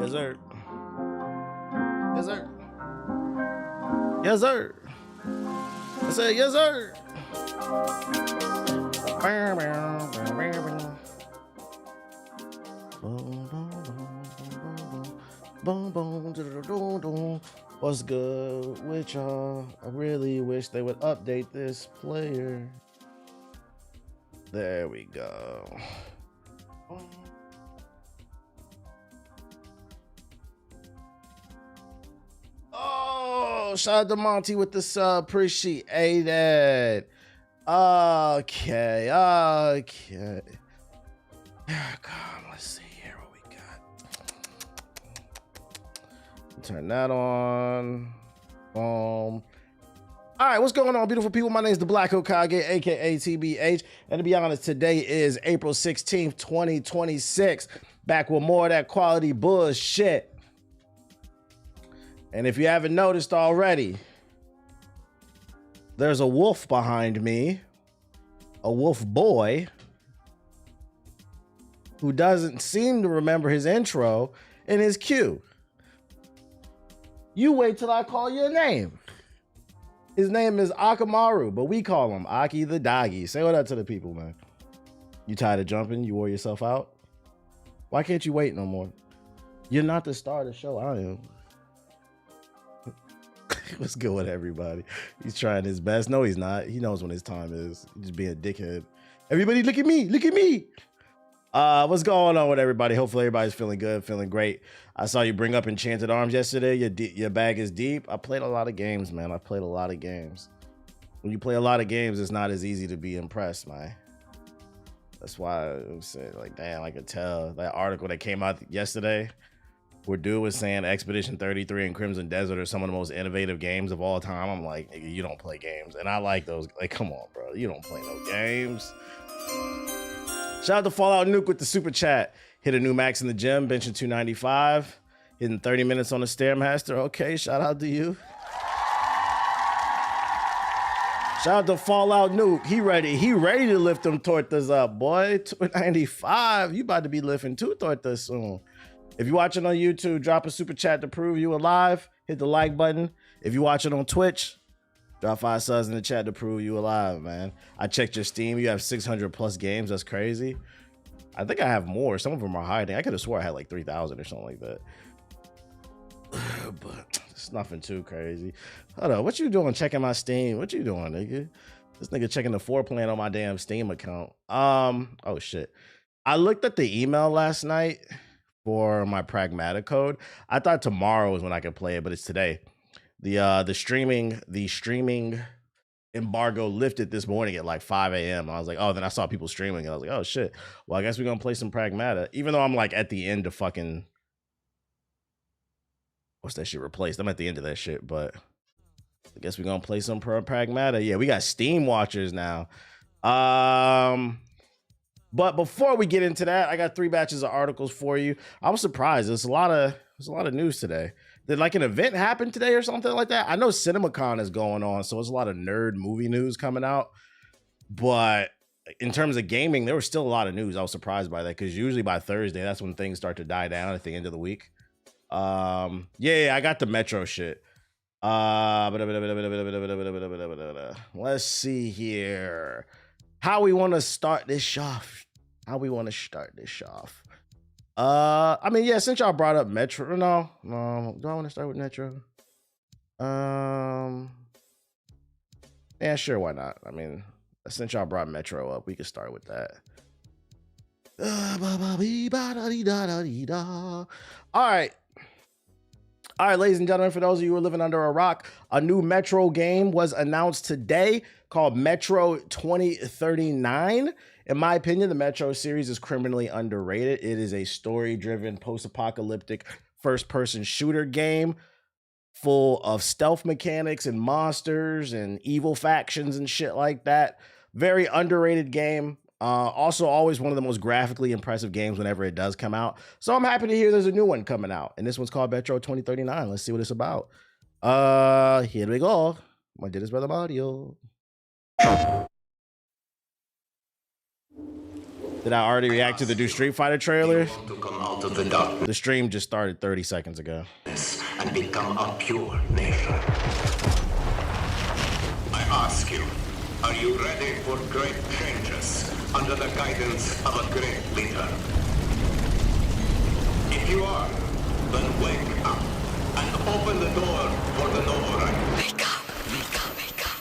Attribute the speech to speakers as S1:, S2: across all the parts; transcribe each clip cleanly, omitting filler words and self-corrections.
S1: Yes, sir. Yes, sir. Yes, sir. I said, yes, sir. What's good with y'all? I really wish they would update this player. There we go. Oh, shout out to Monty with the sub. Appreciate it. Okay. Come, let's see here what we got. Turn that on. Boom. All right, what's going on, beautiful people? My name is the Black Hokage, aka TBH, and to be honest, today is April 16th, 2026. Back with more of that quality bullshit. And if you haven't noticed already, there's a wolf behind me, a wolf boy, who doesn't seem to remember his intro and his cue. You wait till I call your name. His name is Akamaru, but we call him Aki the doggy. Say what up to the people, man. You tired of jumping? You wore yourself out? Why can't you wait no more? You're not the star of the show. I am. What's good with everybody? He's trying his best. No, he's not. He knows when his time is. He's just being a dickhead. Everybody, look at me. Look at me. What's going on with everybody? Hopefully everybody's feeling good, feeling great. I saw you bring up Enchanted Arms yesterday. Your bag is deep. I played a lot of games, man. I played a lot of games. When you play a lot of games, it's not as easy to be impressed, man. That's why I said, like, damn, I could tell. That article that came out yesterday where dude was saying Expedition 33 and Crimson Desert are some of the most innovative games of all time. I'm like, nigga, you don't play games. And I like those. Like, come on, bro. You don't play no games. Shout out to Fallout Nuke with the super chat. Hit a new max in the gym, benching 295. Hitting 30 minutes on the Stairmaster. Okay, shout out to you. Shout out to Fallout Nuke. He ready to lift them tortas up, boy. 295. You about to be lifting 2 tortas soon. If you're watching on YouTube, drop a super chat to prove you alive. Hit the like button. If you're watching on Twitch, drop 5 subs in the chat to prove you alive, man. I checked your Steam. You have 600 plus games. That's crazy. I think I have more. Some of them are hiding. I could have swore I had like 3,000 or something like that. But it's nothing too crazy. Hold on. What you doing checking my Steam? What you doing, nigga? This nigga checking the floor plan on my damn Steam account. Oh shit. I looked at the email last night for my Pragmata code. I thought tomorrow was when I could play it, but it's today. The streaming embargo lifted this morning at like 5 a.m. I was like, oh, then I saw people streaming and I was like, oh shit. Well, I guess we're gonna play some Pragmata. Even though I'm like at the end of fucking what's that shit replaced? I'm at the end of that shit, but I guess we're gonna play some Pragmata. Yeah, we got Steam watchers now. But before we get into that, I got 3 batches of articles for you. I was surprised. There's a lot of news today. Did like an event happen today or something like that? I know CinemaCon is going on, so there's a lot of nerd movie news coming out. But in terms of gaming, there was still a lot of news. I was surprised by that because usually by Thursday, that's when things start to die down at the end of the week. Yeah, I got the Metro shit. Let's see here. How we want to start this off. I mean, yeah, since y'all brought up Metro, no, do I want to start with Metro? Yeah, sure, why not? I mean, since y'all brought Metro up, we could start with that. All right, ladies and gentlemen, for those of you who are living under a rock, a new Metro game was announced today called Metro 2039. In my opinion, the Metro series is criminally underrated. It is a story-driven, post-apocalyptic, first-person shooter game full of stealth mechanics and monsters and evil factions and shit like that. Very underrated game. Also always one of the most graphically impressive games whenever it does come out. So I'm happy to hear there's a new one coming out. And this one's called Metro 2039. Let's see what it's about. Here we go. My dearest brother Mario. Did I already react to the new Street Fighter trailer? The stream just started 30 seconds ago.
S2: And become a pure nation. I ask you, are you ready for great changes under the guidance of a great leader? If you are, then wake up and open the door for the noble right. Wake up, wake up, wake up,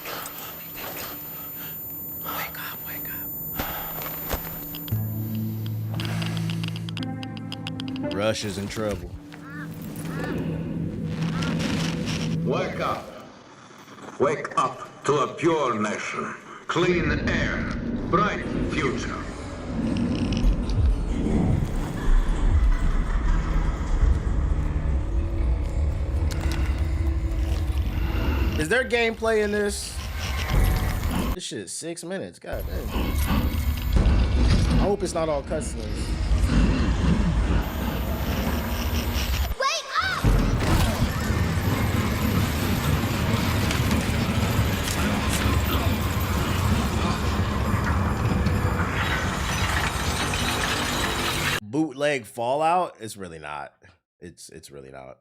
S2: wake up, wake
S1: up. Rush is in trouble.
S2: Wake up. Wake up to a pure nation. Clean air. Bright future.
S1: Is there gameplay in this? This shit is 6 minutes. God damn. I hope it's not all cutscenes. Bootleg Fallout? It's really not. It's really not.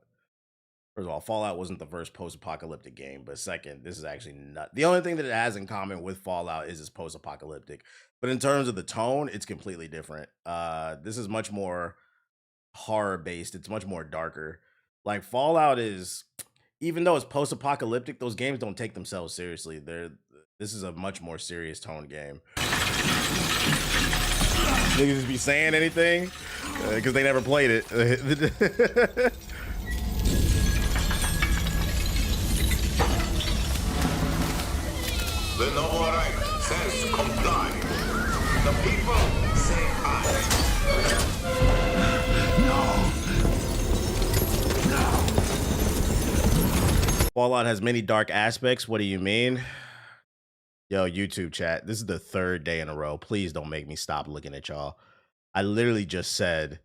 S1: First of all, Fallout wasn't the first post-apocalyptic game, but second, this is actually not. The only thing that it has in common with Fallout is it's post-apocalyptic. But in terms of the tone, it's completely different. This is much more horror-based. It's much more darker. Like Fallout is, even though it's post-apocalyptic, those games don't take themselves seriously. This is a much more serious tone game. Niggas just be saying anything because they never played it.
S2: The noble rank says comply. The people say aye.
S1: No. Fallout has many dark aspects. What do you mean? Yo, YouTube chat, this is the third day in a row. Please don't make me stop looking at y'all. I literally just said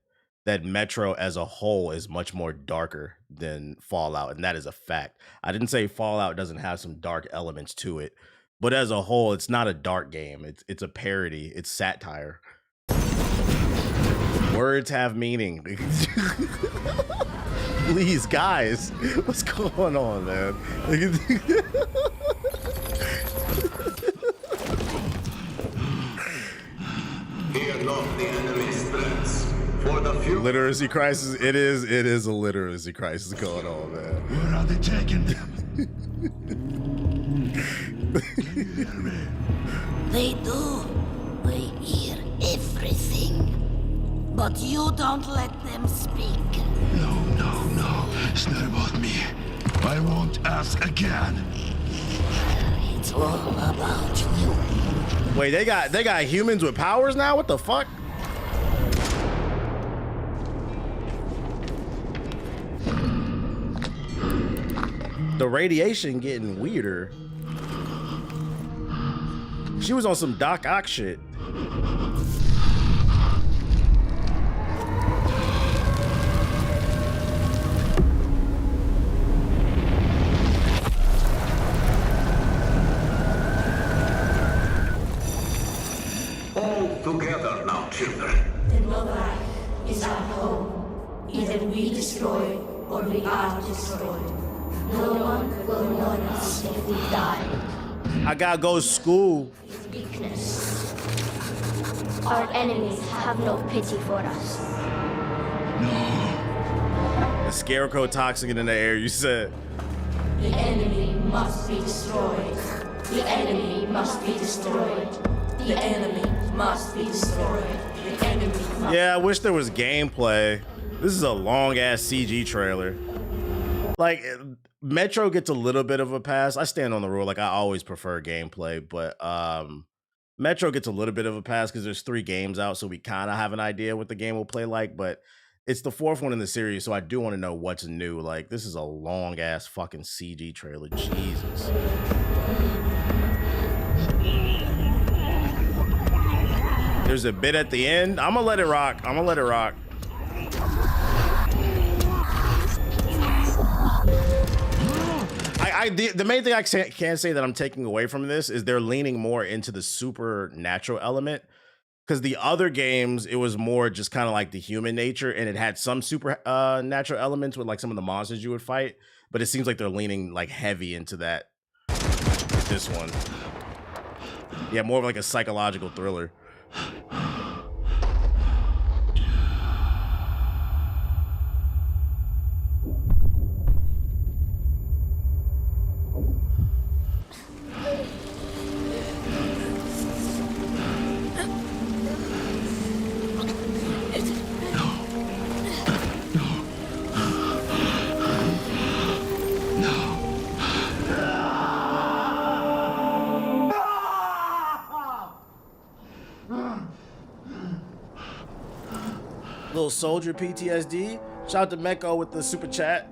S1: that Metro as a whole is much more darker than Fallout, and that is a fact. I didn't say Fallout doesn't have some dark elements to it, but as a whole, it's not a dark game. It's a parody. It's satire. Words have meaning. Please, guys, what's going on, man?
S2: Fear not the enemy's threats. For the future.
S1: Literacy crisis. It is a literacy crisis going on, man.
S3: Where are they taking them?
S4: They do. We hear everything. But you don't let them speak.
S3: No. It's not about me. I won't ask again.
S4: It's all about you.
S1: Wait, they got humans with powers now? What the fuck? The radiation getting weirder. She was on some Doc Ock shit.
S2: Together now, children.
S5: The Novak is our home. Either we destroy or we are destroyed. No one will mourn us if we die.
S1: I gotta go to school.
S5: Weakness.
S6: Our enemies have no pity for us.
S1: The scarecrow toxic in the air, you said.
S5: The enemy must be destroyed. The enemy must be destroyed. The enemy must be destroyed. The enemy must.
S1: Yeah, I wish there was gameplay. This is a long ass CG trailer. Like, Metro gets a little bit of a pass. I stand on the rule. Like, I always prefer gameplay, but Metro gets a little bit of a pass because there's 3 games out, so we kind of have an idea what the game will play like, but it's the 4th one in the series, so I do want to know what's new. Like, this is a long ass fucking CG trailer. Jesus. There's a bit at the end. I'm gonna let it rock. The main thing I can say that I'm taking away from this is they're leaning more into the supernatural element, because the other games, it was more just kind of like the human nature, and it had some supernatural elements with like some of the monsters you would fight, but it seems like they're leaning like heavy into that with this one. Yeah, more of like a psychological thriller. Little soldier PTSD. Shout out to Meko with the super chat.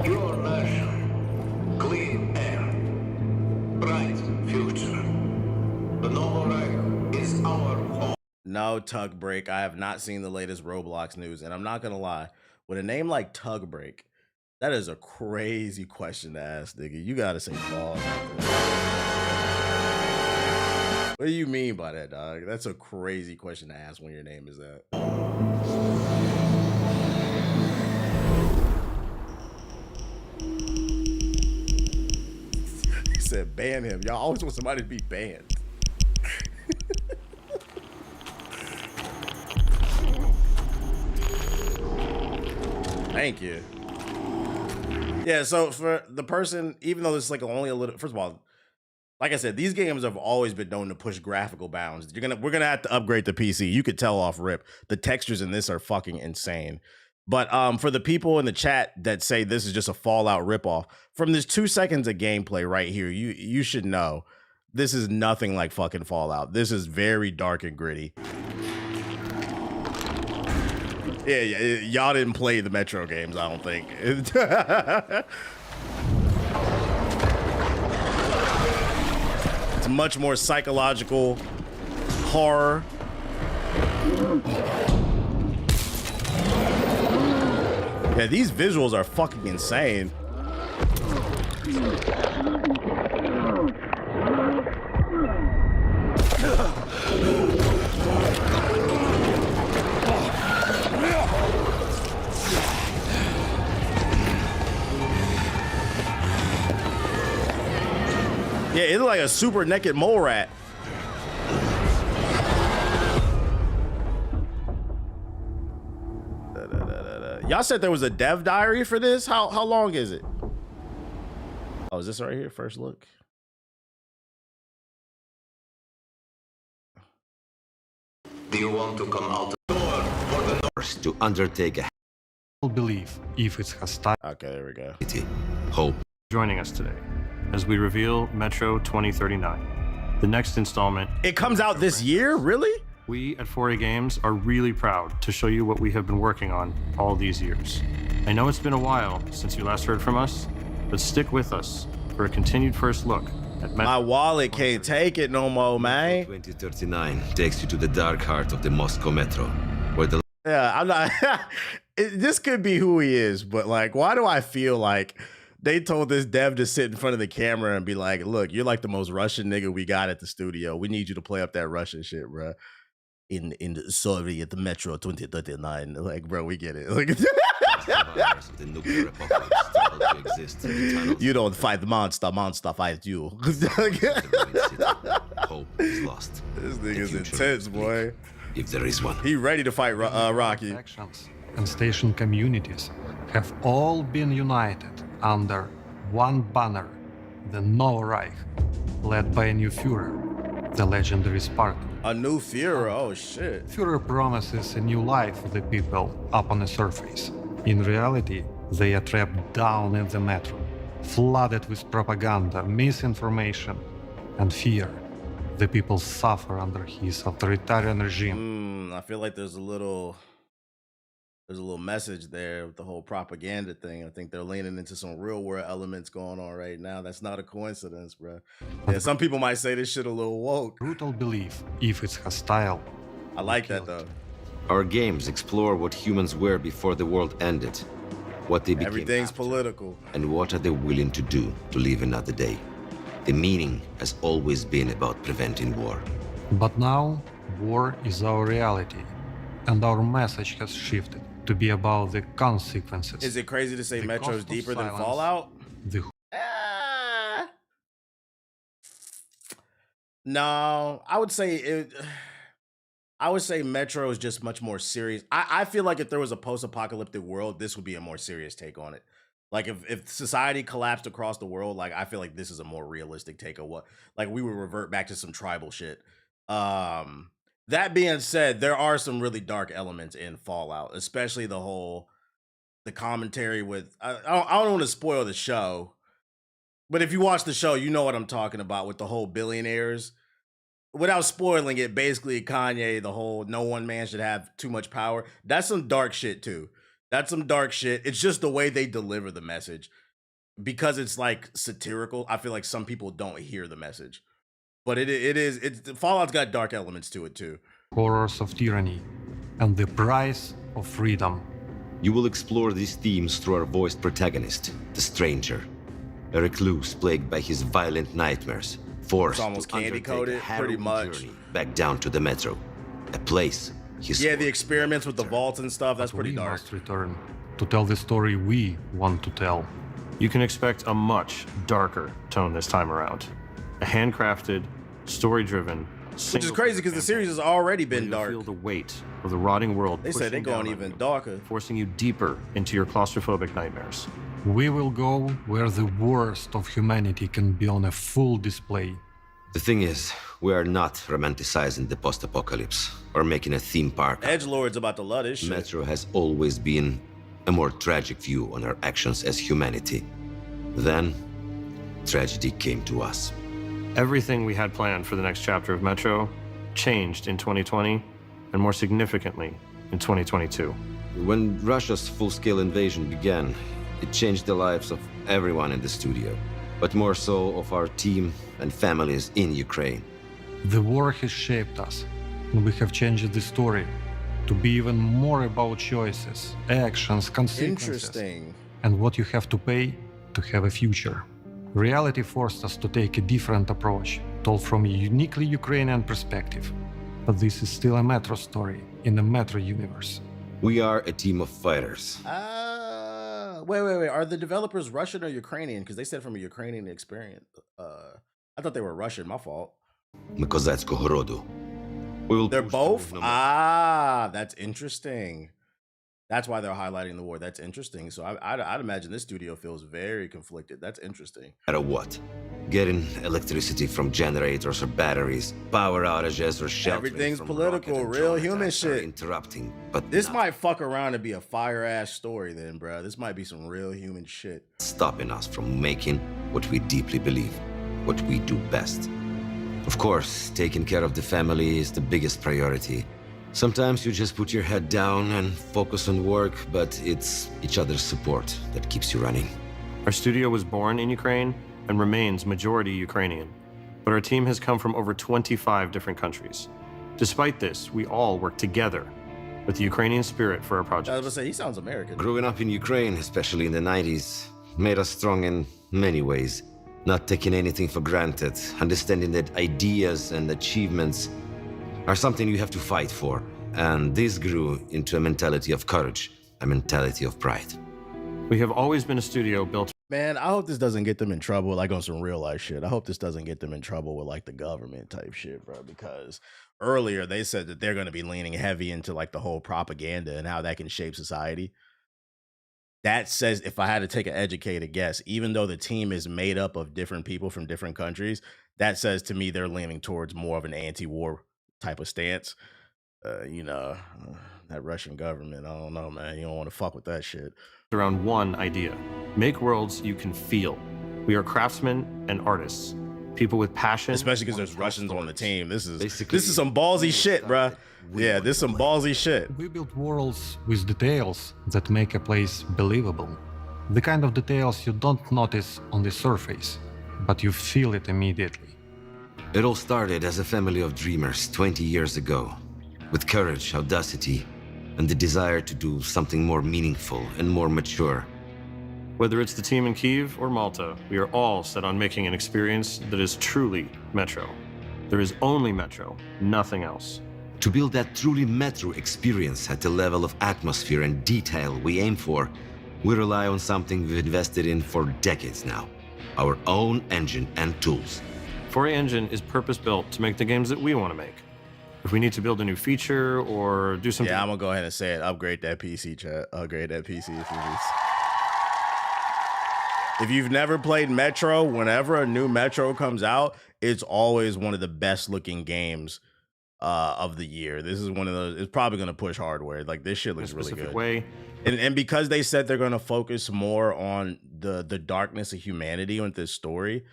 S2: Your nation, clean air, bright future. The noble rank is our home.
S1: No, Tug Break. I have not seen the latest Roblox news, and I'm not gonna lie. With a name like Tug Break, That is a crazy question to ask, nigga. You gotta say Fallout. What do you mean by that, dog? That's a crazy question to ask when your name is that. He said ban him. Y'all always want somebody to be banned. Thank you. Yeah, so for the person, even though this is like only a little, first of all, like I said, these games have always been known to push graphical bounds. We're gonna have to upgrade the PC. You could tell off rip. The textures in this are fucking insane. But for the people in the chat that say this is just a Fallout ripoff, from this 2 seconds of gameplay right here, you should know this is nothing like fucking Fallout. This is very dark and gritty. Yeah, y'all didn't play the Metro games, I don't think. It's much more psychological horror. Yeah, these visuals are fucking insane. Yeah, it's like a super naked mole rat. Y'all said there was a dev diary for this? How long is it? Oh, is this right here? First look.
S2: Do you want to come out the door for the North to undertake a
S7: belief if it's hostile?
S1: Okay, there we go.
S2: hope?
S7: Joining us today as we reveal Metro 2039, the next installment.
S1: It comes out this year? Really?
S7: We at 4A Games are really proud to show you what we have been working on all these years. I know it's been a while since you last heard from us, but stick with us for a continued first look at Metro.
S1: My wallet can't take it no more, man.
S8: 2039 takes you to the dark heart of the Moscow Metro, where the...
S1: Yeah, I'm not... This could be who he is, but like, why do I feel like they told this dev to sit in front of the camera and be like, look, you're like the most Russian nigga we got at the studio. We need you to play up that Russian shit, bro. In the Soviet Metro 2039. Like, bro, we get it. Like,
S8: the nuclear apocalypse struggle to exist in the tunnels.
S1: You don't fight the monster fights you.
S8: Hope is lost.
S1: This nigga's intense, boy.
S8: If there is one.
S1: He ready to fight Rocky.
S7: Actions and station communities have all been united under one banner, the Novo Reich, led by a new Führer, the legendary Spartan.
S1: A new Führer, oh shit.
S7: Führer promises a new life for the people up on the surface. In reality, they are trapped down in the metro, flooded with propaganda, misinformation, and fear. The people suffer under his authoritarian regime.
S1: I feel like there's a little message there with the whole propaganda thing. I think they're leaning into some real world elements going on right now. That's not a coincidence, bro. Yeah, some people might say this shit a little woke.
S7: Brutal belief, if it's hostile.
S1: I like that though.
S8: Our games explore what humans were before the world ended, what they became
S1: Everything's
S8: after,
S1: political.
S8: and what are they willing to do to live another day. The meaning has always been about preventing war.
S7: But now, war is our reality, and our message has shifted to be about the consequences.
S1: Is it crazy to say
S7: The
S1: Metro's
S7: cost of
S1: deeper than
S7: silence.
S1: Fallout?
S7: The
S1: No, I would say it. I would say Metro is just much more serious. I feel like if there was a post-apocalyptic world, this would be a more serious take on it. Like if society collapsed across the world, like I feel like this is a more realistic take of what, like we would revert back to some tribal shit. That being said, there are some really dark elements in Fallout, especially the commentary with, I don't want to spoil the show, but if you watch the show, you know what I'm talking about with the whole billionaires. Without spoiling it, basically Kanye, the whole no one man should have too much power. That's some dark shit too. That's some dark shit. It's just the way they deliver the message. Because it's like satirical, I feel like some people don't hear the message. But it's Fallout's got dark elements to it too.
S7: horrors of tyranny and the price of freedom.
S8: You will explore these themes through our voiced protagonist, the Stranger, a recluse plagued by his violent nightmares, forced
S1: It's almost
S8: to undertake
S1: candy-coated,
S8: a
S1: pretty
S8: harrowing
S1: much.
S8: journey back down to the metro, a place he's
S1: Yeah, the experiments with the vault and stuff, that's
S7: But
S1: pretty
S7: we
S1: dark.
S7: must return to tell the story we want to tell.
S9: You can expect a much darker tone this time around. A handcrafted, story-driven,
S1: Which is crazy because the series has already been dark.
S9: Feel the weight of the rotting world.
S1: They said they're
S9: pushing
S1: going
S9: down on
S1: even
S9: you,
S1: darker.
S9: forcing you deeper into your claustrophobic nightmares.
S7: We will go where the worst of humanity can be on a full display.
S8: The thing is, we are not romanticizing the post-apocalypse or making a theme park.
S1: Edgelord's about to love this shit.
S8: Metro has always been a more tragic view on our actions as humanity. Then, tragedy came to us.
S9: Everything we had planned for the next chapter of Metro changed in 2020, and more significantly, in 2022.
S8: When Russia's full-scale invasion began, it changed the lives of everyone in the studio, but more so of our team and families in Ukraine.
S7: The war has shaped us, and we have changed the story to be even more about choices, actions, consequences,
S1: Interesting.
S7: and what you have to pay to have a future. Reality forced us to take a different approach, told from a uniquely Ukrainian perspective. But this is still a Metro story in the Metro universe.
S8: We are a team of fighters.
S1: Wait. Are the developers Russian or Ukrainian? Because they said from a Ukrainian experience. I thought they were Russian. My fault.
S8: Ми козацького роду. We will
S1: They're
S8: push
S1: both?
S8: through no matter
S1: That's interesting. That's why they're highlighting the war. That's interesting. So I'd imagine this studio feels very conflicted. That's interesting.
S8: what. Getting electricity from generators or batteries, power outages or sheltering
S1: Everything's
S8: from
S1: political,
S8: rocket and
S1: real
S8: drone
S1: human
S8: attacks are
S1: shit.
S8: interrupting, but
S1: This
S8: not
S1: might fuck around and be a fire-ass story then, bro. This might be some real human shit.
S8: stopping us from making what we deeply believe, what we do best. Of course, taking care of the family is the biggest priority. Sometimes you just put your head down and focus on work, but it's each other's support that keeps you running.
S9: Our studio was born in Ukraine and remains majority Ukrainian, but our team has come from over 25 different countries. Despite this, we all work together with the Ukrainian spirit for our
S1: I was
S9: project.
S1: about to say, he sounds American.
S8: Growing up in Ukraine, especially in the 90s, made us strong in many ways. Not taking anything for granted, understanding that ideas and achievements are something you have to fight for. And this grew into a mentality of courage, a mentality of pride.
S9: We have always been a studio built
S1: Man, I hope this doesn't get them in trouble, like on some real life shit. I hope this doesn't get them in trouble with like the government type shit, bro. Because earlier they said that they're going to be leaning heavy into like the whole propaganda and how that can shape society. That says, if I had to take an educated guess, even though the team is made up of different people from different countries, that says to me they're leaning towards more of an anti-war type of stance. That Russian government, I don't know, man. You don't want to fuck with that shit.
S9: around one idea: make worlds you can feel. We are craftsmen and artists, people with passion.
S1: Especially because there's Russians on the team. This is
S8: Basically,
S1: some ballsy shit, bruh. Yeah, this is some ballsy shit.
S7: We build worlds with details that make a place believable. The kind of details you don't notice on the surface, but you feel it immediately.
S8: It all started as a family of dreamers 20 years ago, with courage, audacity, and the desire to do something more meaningful and more mature.
S9: Whether it's the team in Kyiv or Malta, we are all set on making an experience that is truly Metro. There is only Metro, nothing else.
S8: To build that truly Metro experience at the level of atmosphere and detail we aim for, we rely on something we've invested in for decades now: our own engine and tools.
S9: 4A Engine is purpose-built to make the games that we want to make. If we need to build a new feature or do something...
S1: Yeah, I'm gonna go ahead and say it. Upgrade that PC, chat. Upgrade that PC if you need. If you've never played Metro, whenever a new Metro comes out, it's always one of the best looking games of the year. This is one of those. It's probably gonna push hardware. Like, this shit looks really good.
S9: way.
S1: And because they said they're gonna focus more on the darkness of humanity with this story,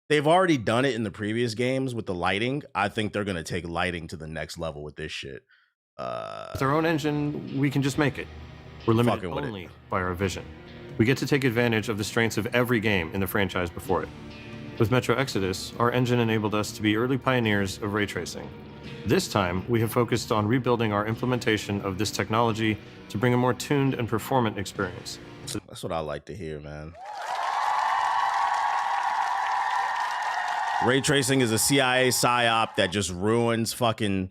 S1: they've already done it in the previous games with the lighting. I think they're gonna take lighting to the next level with this shit.
S9: With our own engine, we can just make it. We're limited
S1: Fucking with it.
S9: only by our vision. We get to take advantage of the strengths of every game in the franchise before it. With Metro Exodus, our engine enabled us to be early pioneers of ray tracing. This time, we have focused on rebuilding our implementation of this technology to bring a more tuned and performant experience.
S1: That's what I like to hear, man. Ray tracing is a CIA psyop that just ruins fucking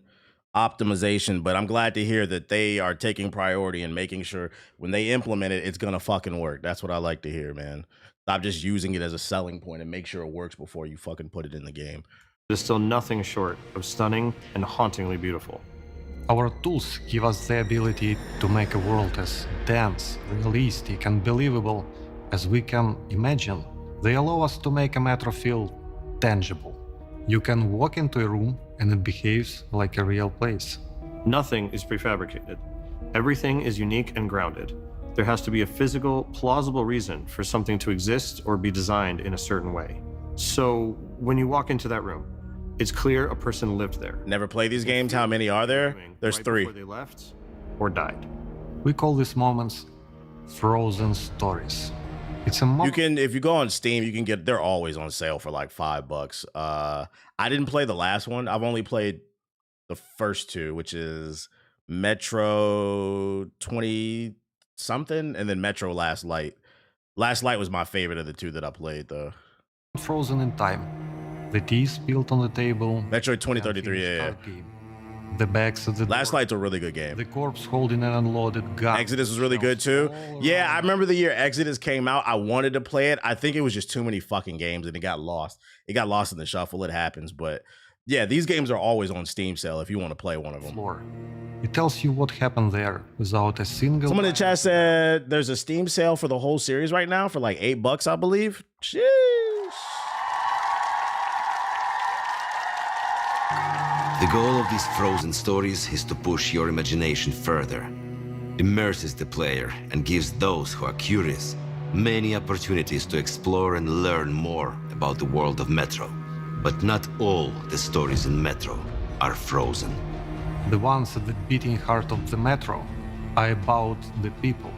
S1: optimization, but I'm glad to hear that they are taking priority and making sure when they implement it, it's gonna fucking work. That's what I like to hear, man. Stop just using it as a selling point and make sure it works before you fucking put it in the game.
S9: It is still nothing short of stunning and hauntingly beautiful.
S7: Our tools give us the ability to make a world as dense, realistic, and believable as we can imagine. They allow us to make a metro feel tangible. You can walk into a room and it behaves like a real place.
S9: Nothing is prefabricated. Everything is unique and grounded. There has to be a physical, plausible reason for something to exist or be designed in a certain way. So, when you walk into that room, it's clear a person lived there.
S1: Never play these games. How many are there? There's
S9: right
S1: 3.
S9: Before they left or died.
S7: We call these moments frozen stories. It's a moment.
S1: You can, if you go on Steam, you can get, they're always on sale for like $5. I didn't play the last one. I've only played the first 2, which is Metro 20 something and then Metro Last Light. Last Light was my favorite of the 2 that I played though.
S7: Frozen in time. The tea spilled on the table.
S1: Metroid 2033, yeah.
S7: The bags of the
S1: Last
S7: door,
S1: Light's a really good game.
S7: the corpse holding an unloaded gun.
S1: Exodus was really good too. Yeah, I remember the year Exodus came out. I wanted to play it. I think it was just too many fucking games and it got lost. It got lost in the shuffle. It happens. But yeah, these games are always on Steam sale if you want to play one of them.
S7: Floor. It tells you what happened there without a single.
S1: Someone in the chat said there's a Steam sale for the whole series right now for like $8, I believe. Sheesh.
S8: The goal of these frozen stories is to push your imagination further, immerses the player, and gives those who are curious many opportunities to explore and learn more about the world of Metro. But not all the stories in Metro are frozen.
S7: The ones at the beating heart of the Metro are about the people.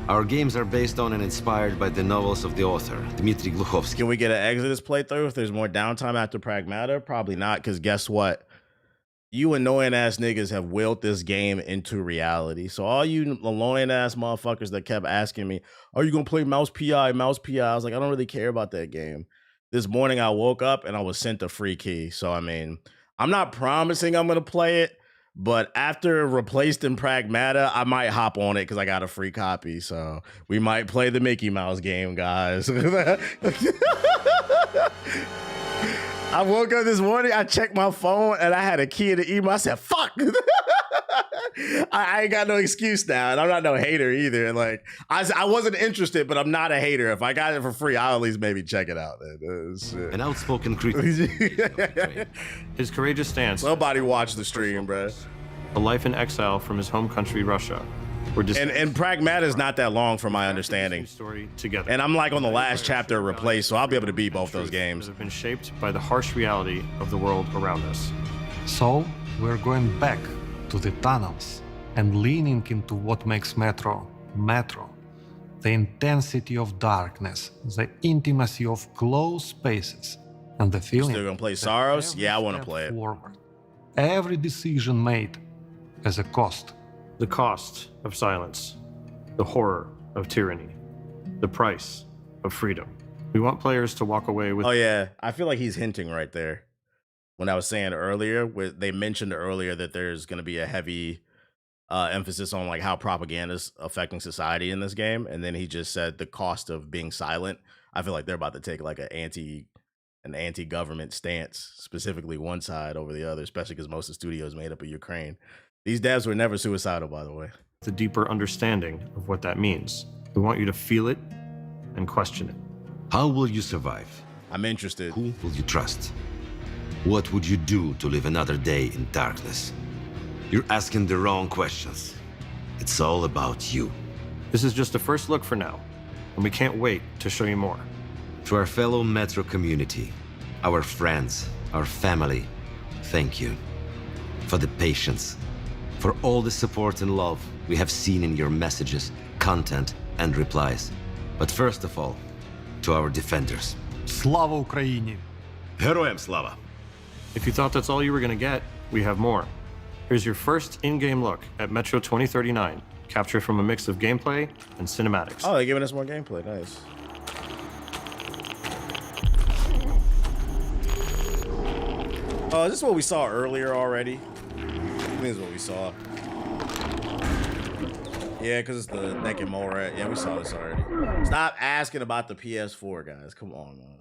S8: Our games are based on and inspired by the novels of the author, Dmitry Gluchovsky.
S1: Can we get an Exodus playthrough if there's more downtime after Pragmata? Probably not, because guess what? You annoying ass niggas have willed this game into reality. So all you annoying ass motherfuckers that kept asking me, are you gonna play Mouse PI? Mouse PI? I was like, I don't really care about that game. This morning I woke up and I was sent a free key. So I mean, I'm not promising I'm gonna play it, but after replaced in Pragmata, I might hop on it because I got a free copy. So we might play the Mickey Mouse game, guys. I woke up this morning, I checked my phone, and I had a key in the email. I said, fuck. I ain't got no excuse now, and I'm not no hater either. And like, I wasn't interested, but I'm not a hater. If I got it for free, I'll at least maybe check it out.
S8: An outspoken critic.
S9: His courageous stance.
S1: Somebody watch the stream, bro.
S9: A life in exile from his home country, Russia.
S1: And Pragmata is not that long from my understanding.
S9: Story together.
S1: And I'm like on the last chapter of Replace, so I'll be able to beat both those games.
S9: Have been shaped by the harsh reality of the world around us.
S7: So we're going back to the tunnels and leaning into what makes Metro Metro. The intensity of darkness, the intimacy of closed spaces, and the feeling.
S1: Still gonna play Sorrows? Yeah, I want to play it.
S7: Forward. Every decision made has a cost.
S9: The cost of silence, the horror of tyranny, the price of freedom. We want players to walk away with.
S1: Oh yeah, I feel like he's hinting right there. When I was saying earlier, they mentioned earlier that there's going to be a heavy emphasis on like how propaganda is affecting society in this game, and then he just said the cost of being silent. I feel like they're about to take like an anti-government stance, specifically one side over the other, especially because most of the studios made up of Ukraine. These devs were never suicidal, by the way.
S9: The deeper understanding of what that means. We want you to feel it and question it.
S8: How will you survive?
S1: I'm interested.
S8: Who will you trust? What would you do to live another day in darkness? You're asking the wrong questions. It's all about you.
S9: This is just a first look for now, and we can't wait to show you more.
S8: To our fellow Metro community, our friends, our family, thank you. For the patience, for all the support and love we have seen in your messages, content, and replies. But first of all, to our defenders.
S7: Slava Ukraini!
S8: Героям слава!
S9: If you thought that's all you were going to get, we have more. Here's your first in-game look at Metro 2039, captured from a mix of gameplay and cinematics.
S1: Oh, they're giving us more gameplay. Nice. Oh, is this what we saw earlier already? I think this is what we saw. Yeah, because it's the naked mole rat. Yeah, we saw this already. Stop asking about the PS4, guys. Come on, man.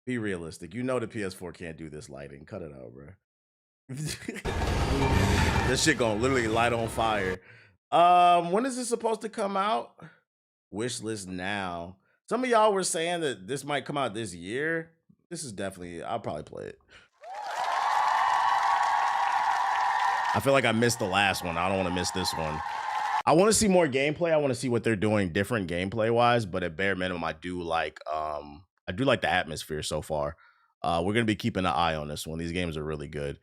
S1: Be realistic. You know the PS4 can't do this lighting. Cut it out, bro. This shit gonna literally light on fire. When is this supposed to come out? Wish list now. Some of y'all were saying that this might come out this year. This is definitely, I'll probably play it. I feel like I missed the last one. I don't want to miss this one. I want to see more gameplay. I want to see what they're doing different gameplay wise, but at bare minimum, I do like the atmosphere so far. We're gonna be keeping an eye on this one. These games are really good.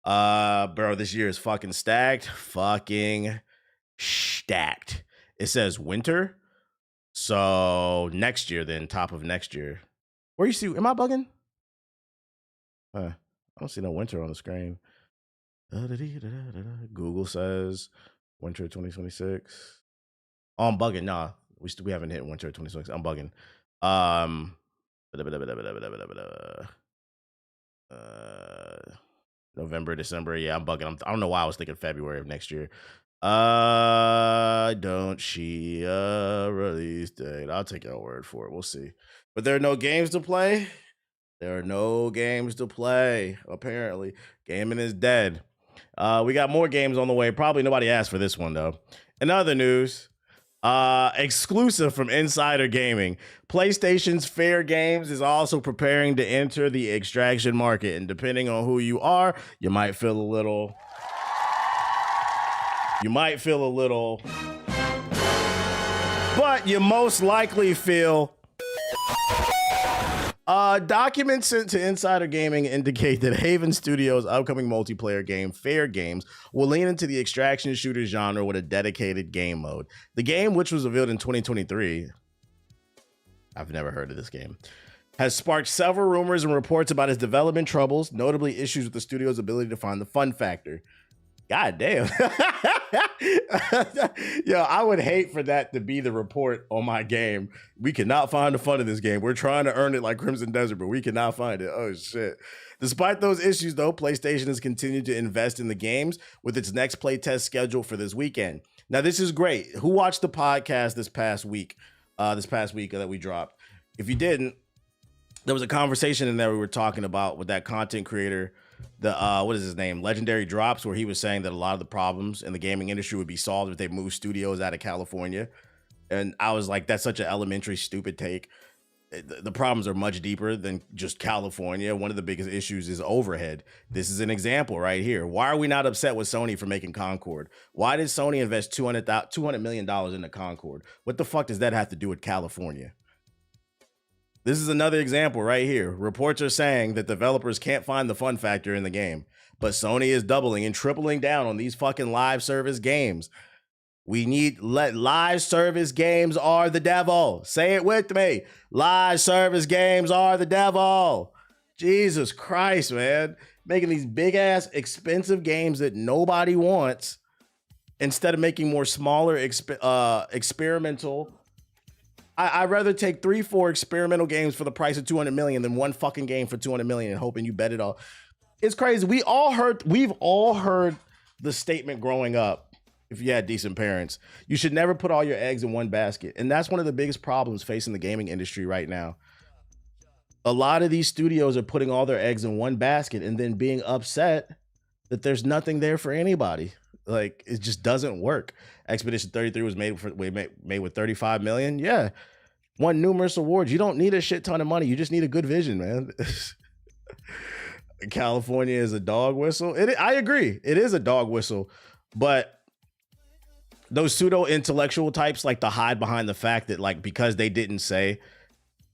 S1: Bro, this year is fucking stacked. Fucking stacked. It says winter. So next year, then top of next year. Where you see? Am I bugging? I don't see no winter on the screen. Google says winter 2026. Oh, I'm bugging. Nah, we haven't hit winter 2026. I'm bugging. November, December. Yeah, I'm bugging. I don't know why I was thinking February of next year. Don't she release date? I'll take your word for it. We'll see. But there are no games to play. There are no games to play. Apparently, gaming is dead. We got more games on the way. Probably nobody asked for this one though. In other news, exclusive from Insider Gaming, PlayStation's Fairgames is also preparing to enter the extraction market, and depending on who you are, you might feel a little, but you most likely feel. Documents sent to Insider Gaming indicate that Haven Studios' upcoming multiplayer game, Fairgames, will lean into the extraction shooter genre with a dedicated game mode. The game, which was revealed in 2023, I've never heard of this game, has sparked several rumors and reports about its development troubles, notably issues with the studio's ability to find the fun factor. God damn. Yo, I would hate for that to be the report on my game. We cannot find the fun in this game. We're trying to earn it like Crimson Desert, but we cannot find it. Oh, shit. Despite those issues, though, PlayStation has continued to invest in the games with its next playtest scheduled for this weekend. Now, this is great. Who watched the podcast this past week that we dropped? If you didn't, there was a conversation in there we were talking about with that content creator, what is his name? Legendary Drops, where he was saying that a lot of the problems in the gaming industry would be solved if they moved studios out of California. And I was like, that's such an elementary, stupid take. The problems are much deeper than just California. One of the biggest issues is overhead. This is an example right here. Why are we not upset with Sony for making Concord? Why did Sony invest $200 million into Concord? What the fuck does that have to do with California? This is another example right here. Reports are saying that developers can't find the fun factor in the game, but Sony is doubling and tripling down on these fucking live service games. Live service games are the devil. Say it with me. Live service games are the devil. Jesus Christ, man. Making these big ass expensive games that nobody wants instead of making more smaller experimental. I'd rather take 3-4 experimental games for the price of $200 million than one fucking game for $200 million and hoping you bet it all. It's crazy. We've all heard the statement growing up. If you had decent parents, you should never put all your eggs in one basket. And that's one of the biggest problems facing the gaming industry right now. A lot of these studios are putting all their eggs in one basket and then being upset that there's nothing there for anybody. Like, it just doesn't work. Expedition 33 was made with $35 million. Yeah. Won numerous awards. You don't need a shit ton of money. You just need a good vision, man. California is a dog whistle. I agree. It is a dog whistle. But those pseudo intellectual types like to hide behind the fact that, like, because they didn't say,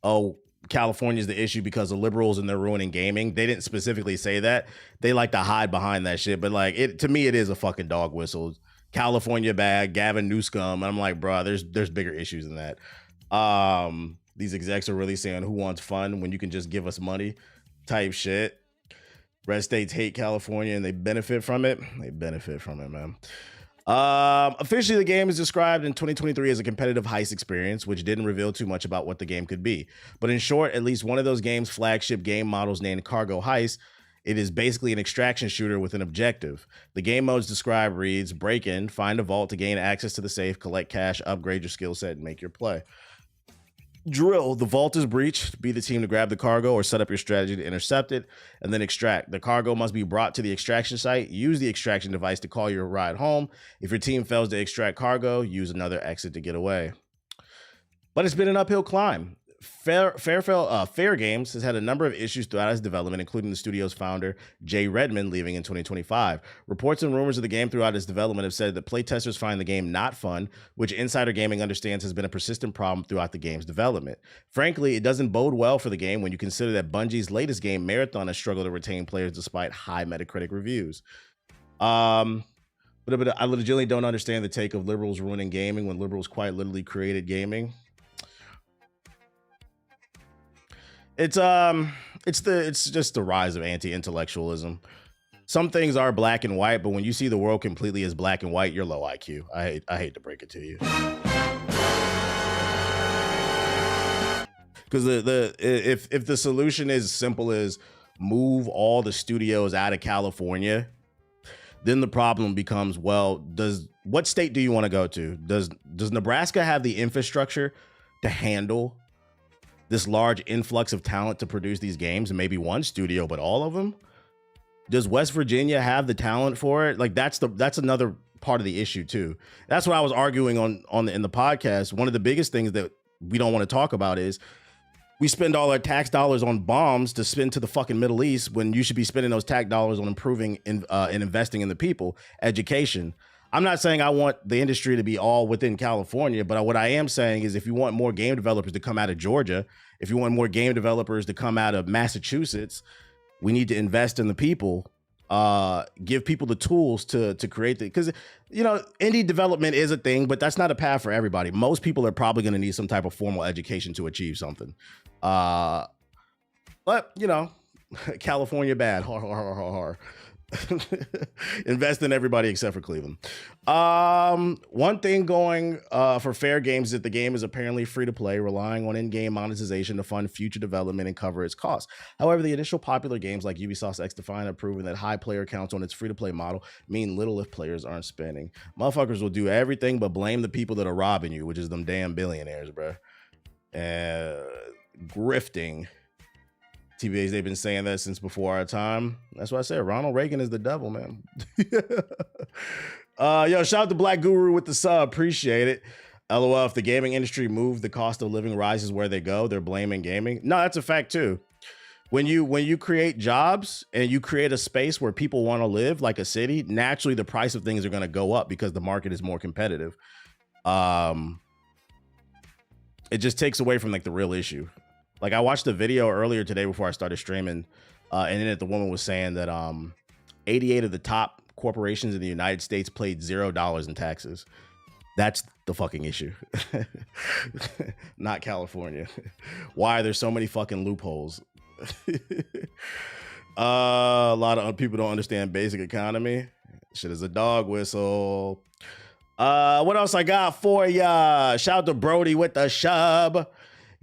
S1: oh, California's the issue because of liberals and they're ruining gaming. They didn't specifically say that. They like to hide behind that shit. But like, to me, it is a fucking dog whistle. California bad, Gavin Newsom. And I'm like, bro, there's bigger issues than that. These execs are really saying who wants fun when you can just give us money type shit. Red states hate California and they benefit from it. They benefit from it, man. Officially, the game is described in 2023 as a competitive heist experience, which didn't reveal too much about what the game could be. But in short, at least one of those game's flagship game models named Cargo Heist, it is basically an extraction shooter with an objective. The game modes described reads, break in, find a vault to gain access to the safe, collect cash, upgrade your skill set, and make your play. Drill, the vault is breached, be the team to grab the cargo or set up your strategy to intercept it, and then extract. The cargo must be brought to the extraction site. Use the extraction device to call your ride home. If your team fails to extract cargo, use another exit to get away. But it's been an uphill climb. Fairgames has had a number of issues throughout its development, including the studio's founder, Jay Redmond, leaving in 2025. Reports and rumors of the game throughout its development have said that playtesters find the game not fun, which Insider Gaming understands has been a persistent problem throughout the game's development. Frankly, it doesn't bode well for the game when you consider that Bungie's latest game, Marathon, has struggled to retain players despite high Metacritic reviews. But I legitimately don't understand the take of liberals ruining gaming when liberals quite literally created gaming. It's just the rise of anti-intellectualism. Some things are black and white, but when you see the world completely as black and white, you're low IQ. I hate to break it to you. Because if the solution is simple as move all the studios out of California, then the problem becomes, well, what state do you want to go to? Does Nebraska have the infrastructure to handle this large influx of talent to produce these games? And maybe one studio, but all of them? Does West Virginia have the talent for it? Like that's another part of the issue too. That's what I was arguing in the podcast. One of the biggest things that we don't want to talk about is we spend all our tax dollars on bombs to spend to the fucking Middle East when you should be spending those tax dollars on improving and investing in the people, education. I'm not saying I want the industry to be all within California, but what I am saying is if you want more game developers to come out of Georgia, if you want more game developers to come out of Massachusetts, we need to invest in the people, give people the tools to create because, indie development is a thing, but that's not a path for everybody. Most people are probably going to need some type of formal education to achieve something. But, California bad. Har, har, har, har, har. Invest in everybody except for Cleveland. One thing going for Fairgames is that the game is apparently free to play, relying on in-game monetization to fund future development and cover its costs. However, the initial popular games like Ubisoft's X-Defiant have proven that high player counts on its free-to-play model mean little if players aren't spending. Motherfuckers will do everything but blame the people that are robbing you, which is them damn billionaires, bro. Grifting. TBAs, they've been saying that since before our time. That's why I said Ronald Reagan is the devil, man. Yo, shout out to Black Guru with the sub. Appreciate it. LOL, if the gaming industry moves, the cost of living rises where they go. They're blaming gaming. No, that's a fact too. When you create jobs and you create a space where people want to live, like a city, naturally the price of things are going to go up because the market is more competitive. It just takes away from like the real issue. Like I watched a video earlier today before I started streaming, and in it the woman was saying that 88 of the top corporations in the United States paid $0 in taxes. That's the fucking issue. Not California. Why are there so many fucking loopholes? A lot of people don't understand basic economy. Shit is a dog whistle. What else I got for ya? Shout out to Brody with the shub.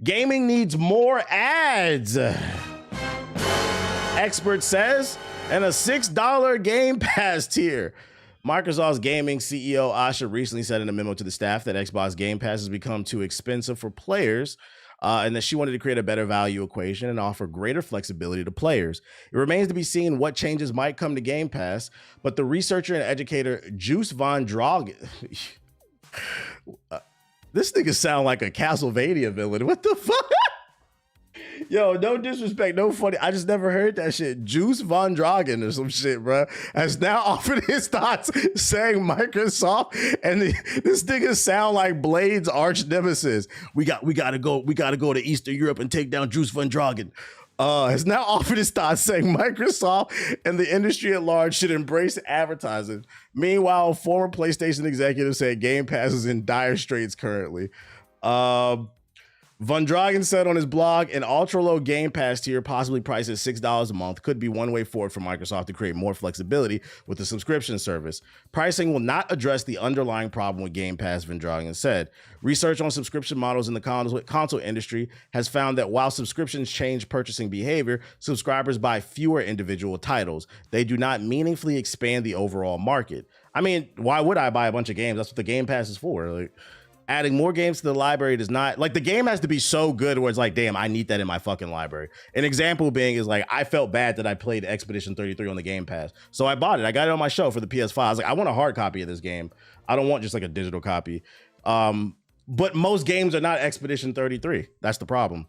S1: Gaming needs more ads, expert says, and a $6 Game Pass tier. Microsoft's gaming CEO Asha recently said in a memo to the staff that Xbox Game Pass has become too expensive for players, and that she wanted to create a better value equation and offer greater flexibility to players. It remains to be seen what changes might come to Game Pass, but the researcher and educator Juice Von Dragen... This nigga sound like a Castlevania villain. What the fuck? Yo, no disrespect, no funny. I just never heard that shit. Juice Von Dragen or some shit, bro, has now offered his thoughts saying Microsoft, and this nigga sound like Blade's arch nemesis. We gotta go to Eastern Europe and take down Juice Von Dragen. Has now offered his thoughts saying Microsoft and the industry at large should embrace advertising. Meanwhile, a former PlayStation executive said Game Pass is in dire straits currently. Von Dragen said on his blog, an ultra-low Game Pass tier, possibly priced at $6 a month, could be one way forward for Microsoft to create more flexibility with the subscription service. Pricing will not address the underlying problem with Game Pass, Von Dragen said. Research on subscription models in the console industry has found that while subscriptions change purchasing behavior, subscribers buy fewer individual titles. They do not meaningfully expand the overall market. I mean, why would I buy a bunch of games? That's what the Game Pass is for. Like, adding more games to the library does not, like, the game has to be so good where it's like, damn, I need that in my fucking library. An example being is like, I felt bad that I played Expedition 33 on the Game Pass. So I bought it. I got it on my shelf for the PS5. I was like, I want a hard copy of this game. I don't want just like a digital copy. But most games are not Expedition 33. That's the problem.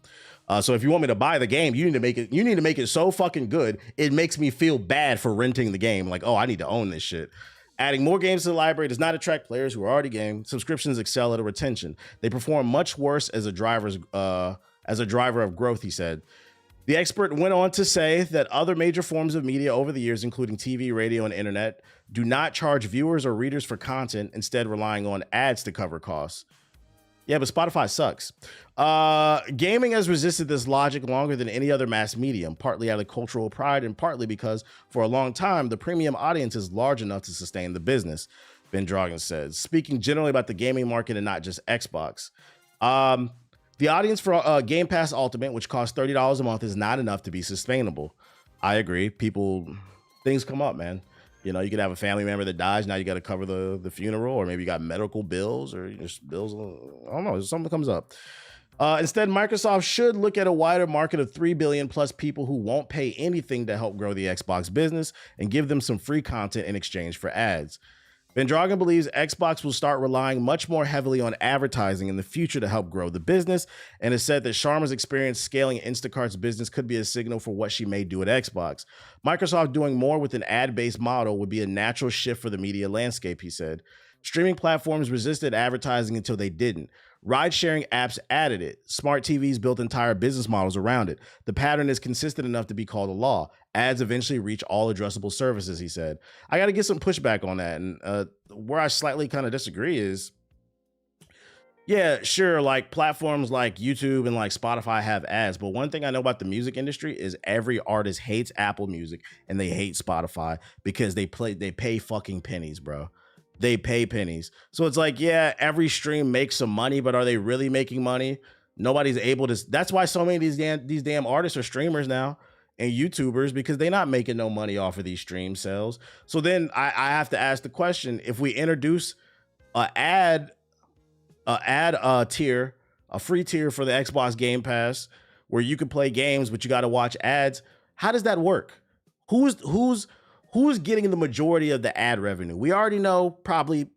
S1: So if you want me to buy the game, you need to make it so fucking good, it makes me feel bad for renting the game. Like, oh, I need to own this shit. Adding more games to the library does not attract players who are already game. Subscriptions excel at a retention. They perform much worse as a driver of growth, he said. The expert went on to say that other major forms of media over the years, including TV, radio, and internet, do not charge viewers or readers for content, instead relying on ads to cover costs. Yeah, but Spotify sucks. Gaming has resisted this logic longer than any other mass medium, partly out of cultural pride and partly because for a long time, the premium audience is large enough to sustain the business, Ben Dragen said, speaking generally about the gaming market and not just Xbox. The audience for Game Pass Ultimate, which costs $30 a month, is not enough to be sustainable. I agree. Things come up, man. You know, you could have a family member that dies. Now you got to cover the funeral, or maybe you got medical bills or just bills. I don't know. Something comes up. Instead, Microsoft should look at a wider market of 3 billion plus people who won't pay anything to help grow the Xbox business and give them some free content in exchange for ads. Ben Dragen believes Xbox will start relying much more heavily on advertising in the future to help grow the business, and has said that Sharma's experience scaling Instacart's business could be a signal for what she may do at Xbox. Microsoft doing more with an ad-based model would be a natural shift for the media landscape, he said. Streaming platforms resisted advertising until they didn't. Ride-sharing apps added it. Smart TVs built entire business models around it. The pattern is consistent enough to be called a law. Ads eventually reach all addressable services, he said. I got to get some pushback on that. And where I slightly kind of disagree is, yeah, sure, like platforms like YouTube and like Spotify have ads. But one thing I know about the music industry is every artist hates Apple Music and they hate Spotify because they pay fucking pennies, bro. They pay pennies. So it's like, yeah, every stream makes some money, but are they really making money? Nobody's able to. That's why so many of these damn artists are streamers now and YouTubers, because they're not making no money off of these stream sales. So then I have to ask the question, if we introduce a tier, a free tier for the Xbox Game Pass, where you can play games, but you got to watch ads, how does that work? Who's getting the majority of the ad revenue? We already know probably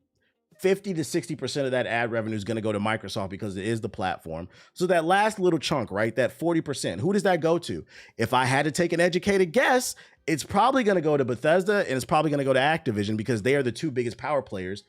S1: 50 to 60% of that ad revenue is going to go to Microsoft because it is the platform. So that last little chunk, right, that 40%, who does that go to? If I had to take an educated guess, it's probably going to go to Bethesda and it's probably going to go to Activision because they are the two biggest power players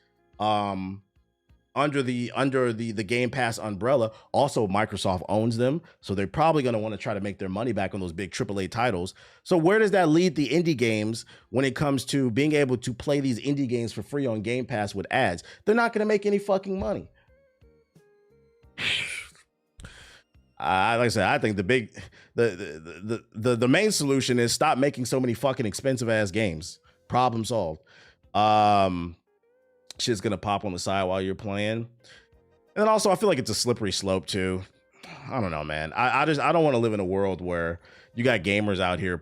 S1: under the Game Pass umbrella. Also, Microsoft owns them, so they're probably going to want to try to make their money back on those big AAA titles. So where does that lead the indie games when it comes to being able to play these indie games for free on Game Pass with ads? They're not going to make any fucking money. Like I said, I think the main solution is stop making so many fucking expensive ass games. Problem solved. Shit's gonna pop on the side while you're playing. And then also, I feel like it's a slippery slope too. I don't know, man. I don't want to live in a world where you got gamers out here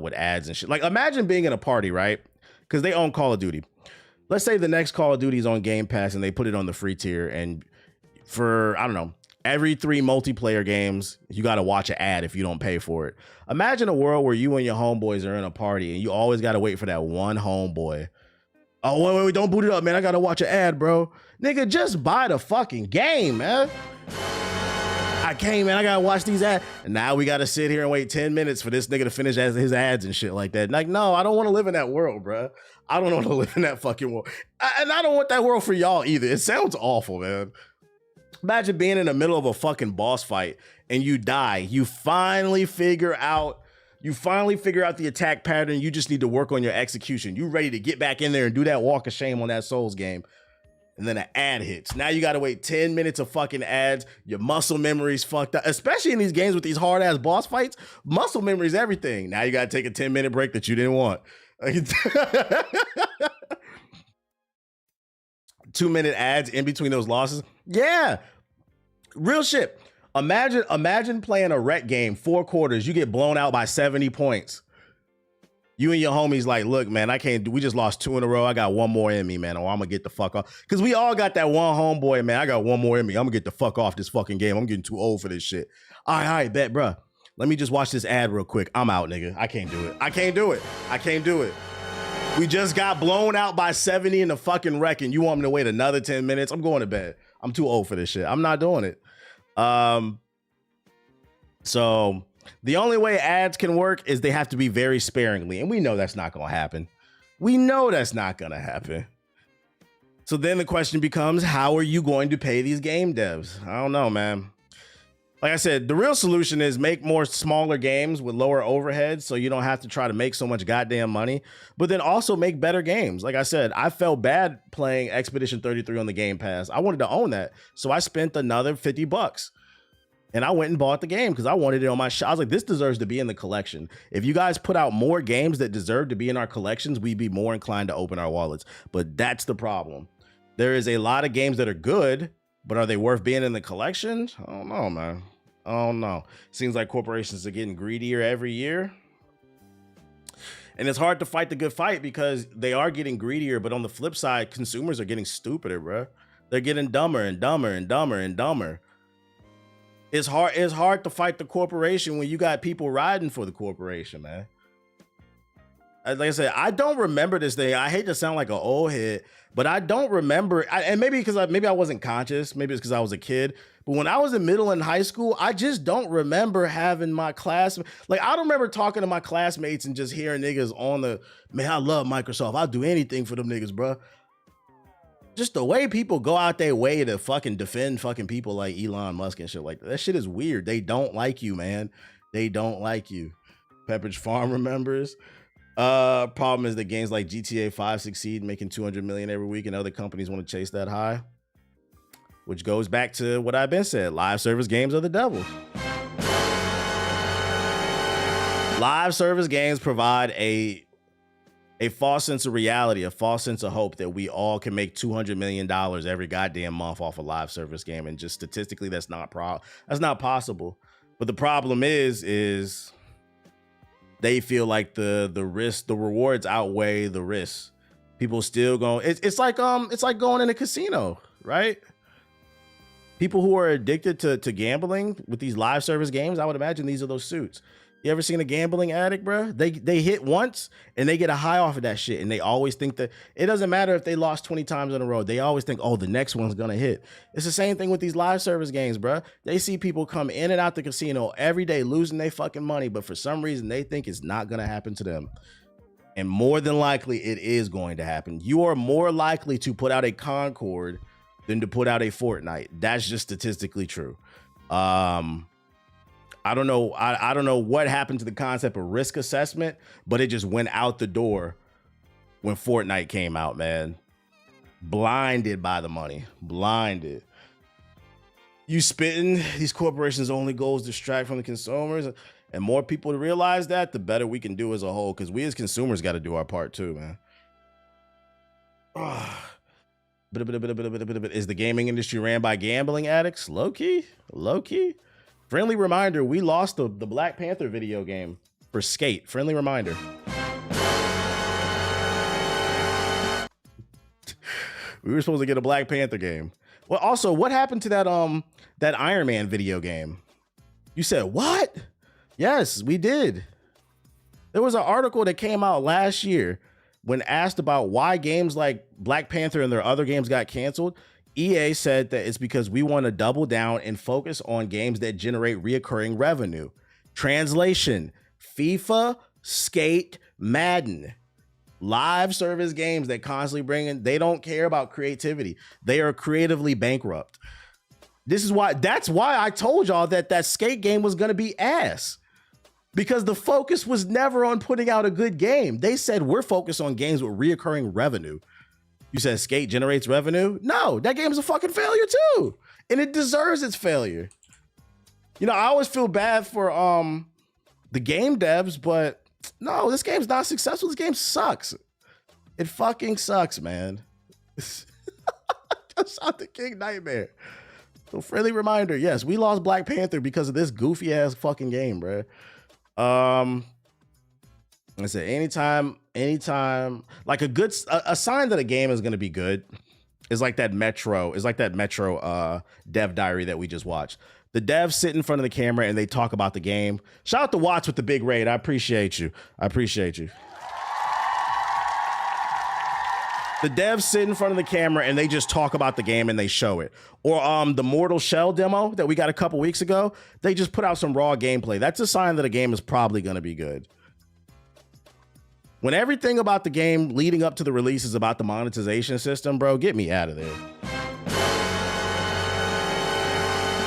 S1: with ads and shit. Like, imagine being in a party, right? Because they own Call of Duty. Let's say the next Call of Duty is on Game Pass and they put it on the free tier, and for, I don't know, every 3 multiplayer games, you got to watch an ad if you don't pay for it. Imagine a world where you and your homeboys are in a party and you always got to wait for that one homeboy. Oh, wait, don't boot it up, man. I got to watch an ad, bro. Nigga, just buy the fucking game, man. I can't, man. I got to watch these ads. And now we got to sit here and wait 10 minutes for this nigga to finish his ads and shit like that. Like, no, I don't want to live in that world, bro. I don't want to live in that fucking world. And I don't want that world for y'all either. It sounds awful, man. Imagine being in the middle of a fucking boss fight and you die. You finally figure out the attack pattern. You just need to work on your execution. You ready to get back in there and do that walk of shame on that Souls game. and then an ad hits. Now you gotta wait 10 minutes of fucking ads. Your muscle memory's fucked up, especially in these games with these hard ass boss fights. Muscle memory's everything. Now you gotta take a 10-minute break that you didn't want. 2-minute ads in between those losses. Yeah, real shit. Imagine playing a rec game, 4 quarters, you get blown out by 70 points. You and your homies like, look, man, I can't do, we just lost 2 in a row. I got 1 more in me, man, or I'm gonna get the fuck off. Because we all got that one homeboy, man, I got 1 more in me. I'm gonna get the fuck off this fucking game. I'm getting too old for this shit. All right, bet, bro. Let me just watch this ad real quick. I'm out, nigga. I can't do it. I can't do it. I can't do it. We just got blown out by 70 in the fucking wreck, and you want me to wait another 10 minutes? I'm going to bed. I'm too old for this shit. I'm not doing it. So the only way ads can work is they have to be very sparingly, and we know that's not going to happen. We know that's not going to happen. So then the question becomes, how are you going to pay these game devs? I don't know, man. Like I said, the real solution is make more smaller games with lower overheads so you don't have to try to make so much goddamn money, but then also make better games. Like I said, I felt bad playing Expedition 33 on the Game Pass. I wanted to own that. So I spent another $50 and I went and bought the game because I wanted it on my I was like, this deserves to be in the collection. If you guys put out more games that deserve to be in our collections, we'd be more inclined to open our wallets. But that's the problem. There is a lot of games that are good, but are they worth being in the collection? I don't know, man. I don't know. Seems like corporations are getting greedier every year. And it's hard to fight the good fight because they are getting greedier, but on the flip side, consumers are getting stupider, bro. They're getting dumber and dumber and dumber and dumber. It's hard to fight the corporation when you got people riding for the corporation, man. Like I said, I don't remember this thing. I hate to sound like an old head, but I don't remember. And maybe because maybe I wasn't conscious. Maybe it's because I was a kid. But when I was in middle and high school, I just don't remember having my class. Like, I don't remember talking to my classmates and just hearing niggas on the, man, I love Microsoft. I'll do anything for them niggas, bro. Just the way people go out their way to fucking defend fucking people like Elon Musk and shit like that. That shit is weird. They don't like you, man. They don't like you. Pepperidge Farm remembers. Problem is that games like GTA 5 succeed, making 200 million every week, and other companies want to chase that high. Which goes back to what I've been said. Live service games are the devil. Live service games provide a false sense of reality, a false sense of hope that we all can make $200 million every goddamn month off a live service game. And just statistically, that's not possible. But the problem is they feel like the rewards outweigh the risks. People still going, it's like going in a casino, right? People who are addicted to gambling with these live service games, I would imagine these are those suits. You ever seen a gambling addict, bro? They hit once and they get a high off of that shit. And they always think that it doesn't matter if they lost 20 times in a row. They always think, oh, the next one's gonna hit. It's the same thing with these live service games, bro. They see people come in and out the casino every day losing their fucking money, but for some reason they think it's not gonna happen to them. And more than likely it is going to happen. You are more likely to put out a Concord than to put out a Fortnite. That's just statistically true. I don't know. I don't know what happened to the concept of risk assessment, but it just went out the door when Fortnite came out, man. Blinded by the money. Blinded. You spitting, these corporations' only goal is to distract from the consumers. And more people to realize that, the better we can do as a whole. Because we as consumers got to do our part too, man. Is the gaming industry ran by gambling addicts? Low key. Friendly reminder, we lost the Black Panther video game for Skate. Friendly reminder. We were supposed to get a Black Panther game. Well, also, what happened to that Iron Man video game? You said, what? Yes, we did. There was an article that came out last year when asked about why games like Black Panther and their other games got canceled. EA said that it's because we want to double down and focus on games that generate reoccurring revenue. Translation: FIFA, Skate, Madden. Live service games that constantly bring in, they don't care about creativity. They are creatively bankrupt. That's why I told y'all that Skate game was going to be ass. Because the focus was never on putting out a good game. They said we're focused on games with reoccurring revenue. You said Skate generates revenue? No, that game is a fucking failure too. And it deserves its failure. You know, I always feel bad for the game devs, but no, this game's not successful. This game sucks. It fucking sucks, man. Just out the King Nightmare. So friendly reminder, yes, we lost Black Panther because of this goofy ass fucking game, bro. I said anytime, like a sign that a game is gonna be good is like that Metro dev diary that we just watched. The devs sit in front of the camera and they talk about the game. Shout out to Watts with the big raid. I appreciate you. The devs sit in front of the camera and they just talk about the game and they show it. Or the Mortal Shell demo that we got a couple weeks ago, they just put out some raw gameplay. That's a sign that a game is probably going to be good. When everything about the game leading up to the release is about the monetization system, bro, get me out of there.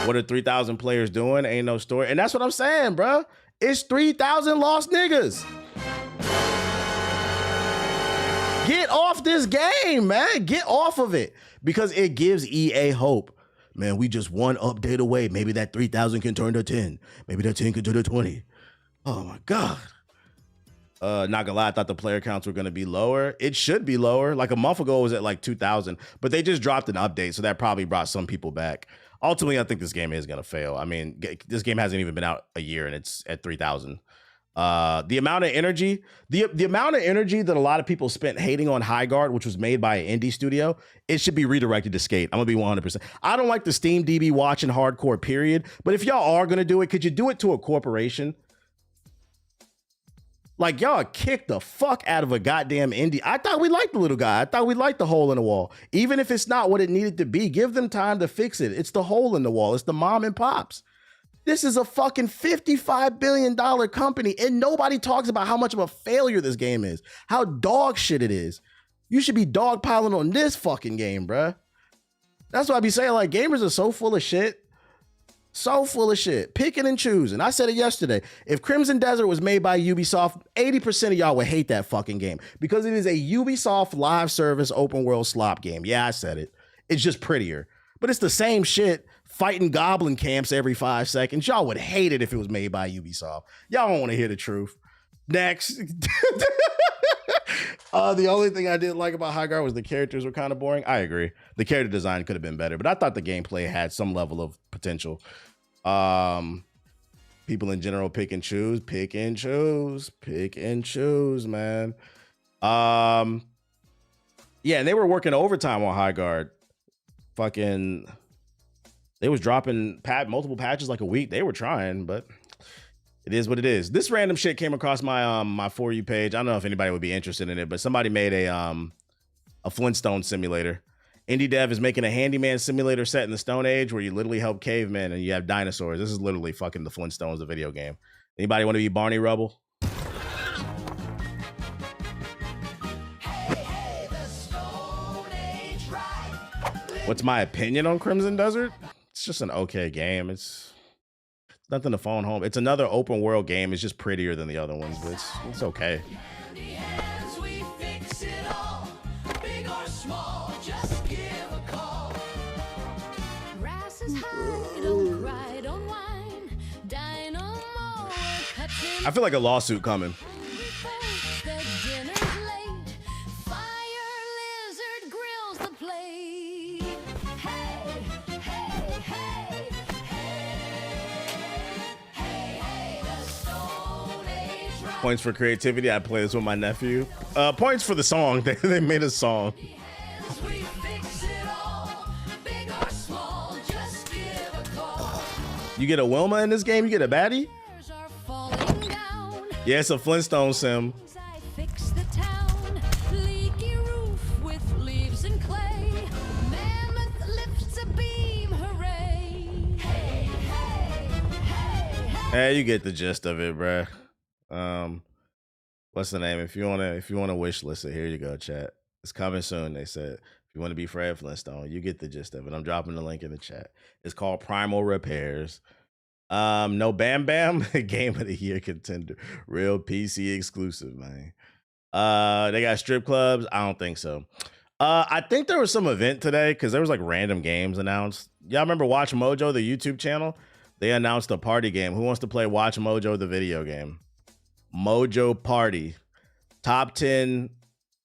S1: What are 3,000 players doing? Ain't no story. And that's what I'm saying, bro. It's 3,000 lost niggas. Get off this game, man. Get off of it. Because it gives EA hope. Man, we just one update away. Maybe that 3,000 can turn to 10. Maybe that 10 can turn to 20. Oh my God. Not gonna lie, I thought the player counts were gonna be lower. It should be lower. Like a month ago, it was at like 2,000. But they just dropped an update, so that probably brought some people back. Ultimately, I think this game is gonna fail. I mean, this game hasn't even been out a year, and it's at 3,000. The amount of energy that a lot of people spent hating on Highguard, which was made by an indie studio, it should be redirected to Skate. I'm gonna be 100%. I don't like the Steam DB watching hardcore, period. But if y'all are gonna do it, could you do it to a corporation? Like, y'all kicked the fuck out of a goddamn indie. I thought we liked the little guy. I thought we liked the hole in the wall. Even if it's not what it needed to be, give them time to fix it. It's the hole in the wall. It's the mom and pops. This is a fucking $55 billion company, and nobody talks about how much of a failure this game is, how dog shit it is. You should be dogpiling on this fucking game, bruh. That's what I be saying. Like, gamers are so full of shit. So full of shit. Picking and choosing. I said it yesterday. If Crimson Desert was made by Ubisoft, 80% of y'all would hate that fucking game because it is a Ubisoft live service open world slop game. Yeah, I said it. It's just prettier. But it's the same shit fighting goblin camps every 5 seconds. Y'all would hate it if it was made by Ubisoft. Y'all don't want to hear the truth. Next. The only thing I didn't like about Highguard was the characters were kind of boring. I agree. The character design could have been better, but I thought the gameplay had some level of potential. People in general pick and choose, man. Yeah, and they were working overtime on Highguard. Fucking, they was dropping multiple patches like a week. They were trying, but it is what it is. This random shit came across my my For You page. I don't know if anybody would be interested in it, but somebody made a Flintstone simulator. Indie dev is making a handyman simulator set in the Stone Age where you literally help cavemen and you have dinosaurs. This is literally fucking the Flintstones, the video game. Anybody want to be Barney Rubble? What's my opinion on Crimson Desert? It's just an okay game. It's nothing to phone home. It's another open world game. It's just prettier than the other ones, but it's okay. I feel like a lawsuit coming. Points for creativity. I play this with my nephew. Points for the song. They made a song. You get a Wilma in this game? You get a baddie? Yeah, it's a Flintstone sim. Hey, you get the gist of it, bruh. What's the name? If you wanna wish list it, here you go, chat. It's coming soon. They said if you want to be Fred Flintstone, you get the gist of it. I'm dropping the link in the chat. It's called Primal Repairs. No Bam Bam, Game of the Year contender, real PC exclusive, man. They got strip clubs. I don't think so. I think there was some event today because there was like random games announced. Y'all remember Watch Mojo, the YouTube channel? They announced a party game. Who wants to play Watch Mojo, the video game? Mojo Party. Top 10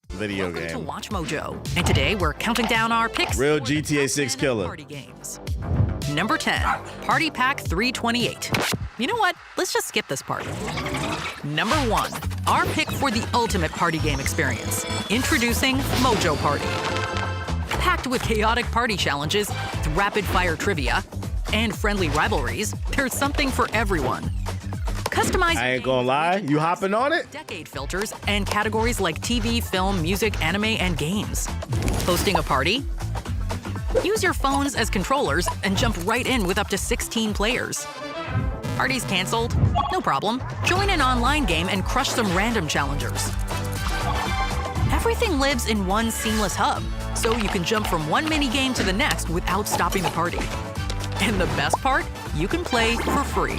S1: video
S10: Welcome
S1: game.
S10: to Watch Mojo. And today we're counting down our picks.
S1: Real
S10: for the
S1: GTA
S10: top
S1: 6
S10: 10
S1: killer.
S10: Party games. Number 10, Party Pack 328. You know what? Let's just skip this part. Number 1, our pick for the ultimate party game experience. Introducing Mojo Party. Packed with chaotic party challenges, rapid-fire trivia, and friendly rivalries, there's something for everyone. Customize.
S1: I ain't gonna lie, you hopping on it?
S10: Decade filters and categories like TV, film, music, anime, and games. Hosting a party? Use your phones as controllers and jump right in with up to 16 players. Parties canceled? No problem. Join an online game and crush some random challengers. Everything lives in one seamless hub, so you can jump from one mini game to the next without stopping the party. And the best part? You can play for free.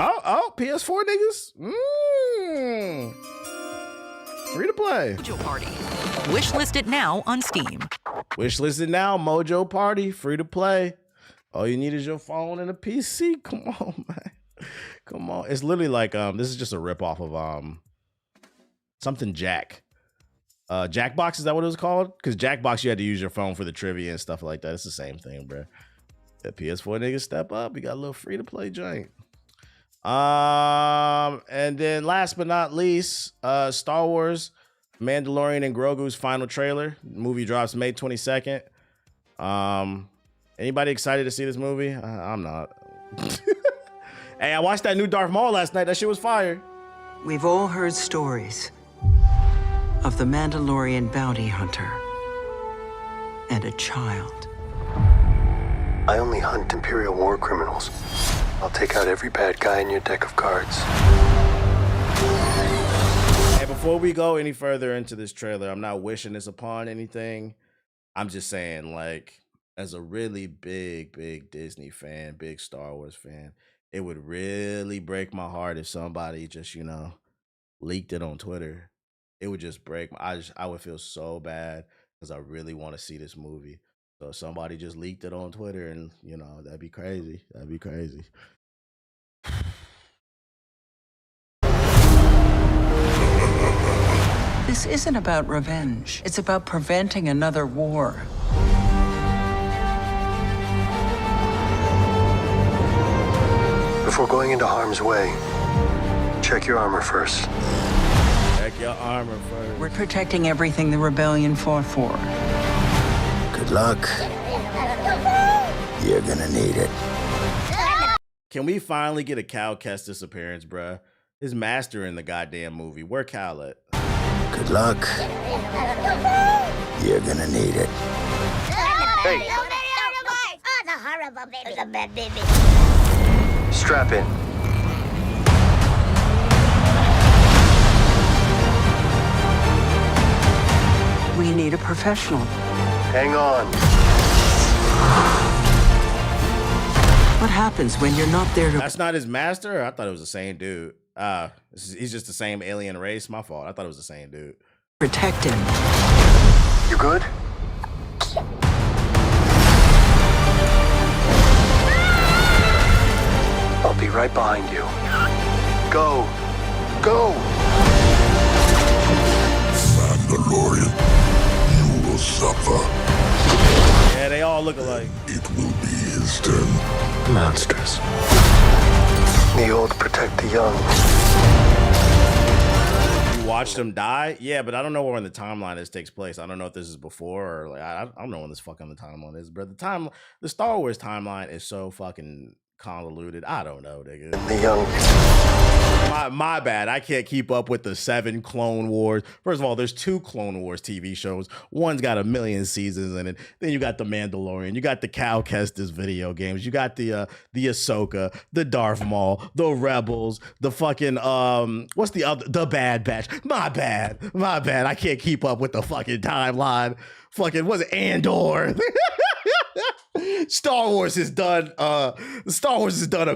S1: Oh, PS4 niggas? Free to play.
S10: Mojo Party. Wishlist it now on Steam.
S1: Wishlist it now, Mojo Party, free to play. All you need is your phone and a PC. Come on, man. Come on. It's literally like this is just a ripoff of something Jack. Jackbox, is that what it was called? Because Jackbox, you had to use your phone for the trivia and stuff like that. It's the same thing, bro. The PS4 niggas step up. You got a little free to play joint. And then last but not least, Star Wars Mandalorian and Grogu's final trailer. Movie drops May 22nd. Anybody excited to see this movie? I'm not. Hey, I watched that new Darth Maul last night. That shit was fire.
S11: We've all heard stories of the Mandalorian bounty hunter and a child.
S12: I only hunt Imperial war criminals. I'll take out every bad guy in your deck of cards.
S1: Hey, before we go any further into this trailer, I'm not wishing this upon anything. I'm just saying, like, as a really big Disney fan, big Star Wars fan, it would really break my heart if somebody just, leaked it on Twitter. It would just break I would feel so bad because I really want to see this movie. So if somebody just leaked it on Twitter and, that'd be crazy. That'd be crazy.
S11: This isn't about revenge. It's about preventing another war.
S12: Before going into harm's way, check your armor first.
S1: Check your armor first.
S11: We're protecting everything the rebellion fought for.
S12: Good luck. You're gonna need it.
S1: Can we finally get a Cal Kestis appearance, bruh? His master in the goddamn movie. Where Cal at?
S12: Good luck. You're gonna need it. Hey.
S6: Oh, the horrible baby. The bad baby.
S12: Strap in.
S11: We need a professional.
S12: Hang on.
S11: What happens when you're not there to...
S1: That's not his master? I thought it was the same dude. He's just the same alien race. My fault. I thought it was the same dude.
S11: protect him?
S12: You good? I'll be right behind you. Go. Go!
S3: Mandalorian, you will suffer.
S1: Yeah, they all look alike.
S3: It will be his turn.
S12: Monsters. The old protect the young.
S1: You watched them die? Yeah, but I don't know where in the timeline this takes place. I don't know if this is before or like I don't know when this fucking the timeline is, bro. The Star Wars timeline is so fucking convoluted. I don't know, nigga.
S12: The young.
S1: My bad. I can't keep up with the 7 Clone Wars. First of all, there's 2 Clone Wars TV shows. One's got 1 million seasons in it. Then you got the Mandalorian. You got the Cal Kestis video games. You got the Ahsoka, the Darth Maul, the Rebels, the fucking what's the other? The Bad Batch. My bad. I can't keep up with the fucking timeline. Fucking what's it? Andor. Star Wars has done a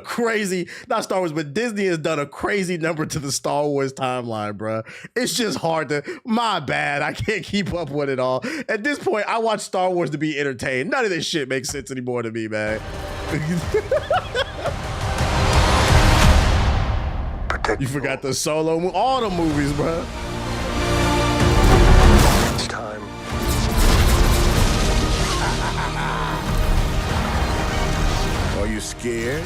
S1: crazy, not Star Wars, but Disney has done a crazy number to the Star Wars timeline, bro. It's just hard to, my bad, I can't keep up with it all. At this point, I watch Star Wars to be entertained. None of this shit makes sense anymore to me, man. You forgot the Solo, all the movies, bro.
S12: It's time.
S3: Are you scared?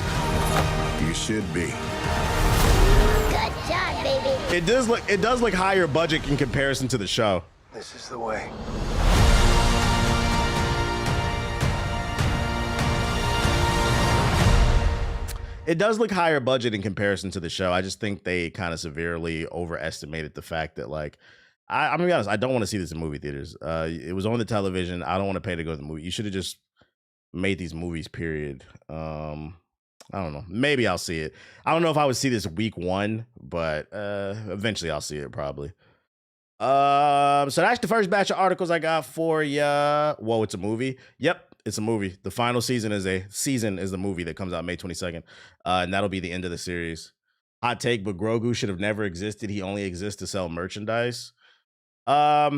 S3: You should be.
S6: Good job, baby.
S1: It does look higher budget in comparison to the show.
S12: This is the way.
S1: It does look higher budget in comparison to the show. I just think they kind of severely overestimated the fact that, like, I'm gonna be honest, I don't want to see this in movie theaters. It was on the television. I don't want to pay to go to the movie. You should have just made these movies, period. I don't know. Maybe I'll see it. I don't know if I would see this week 1, but eventually I'll see it probably. So that's the first batch of articles I got for ya. Whoa, it's a movie. Yep. It's a movie. The final season is the movie that comes out May 22nd. And that'll be the end of the series. Hot take, but Grogu should have never existed. He only exists to sell merchandise. Yeah,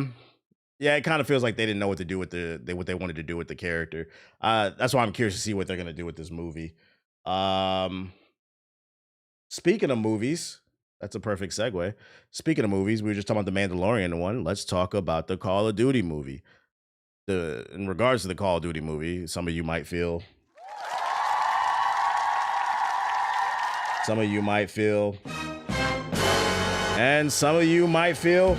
S1: it kind of feels like they didn't know what to do with what they wanted to do with the character. That's why I'm curious to see what they're gonna do with this movie. Speaking of movies, that's a perfect segue. Speaking of movies, we were just talking about the Mandalorian one. Let's talk about the Call of Duty movie. In regards to the Call of Duty movie, some of you might feel, and some of you might feel.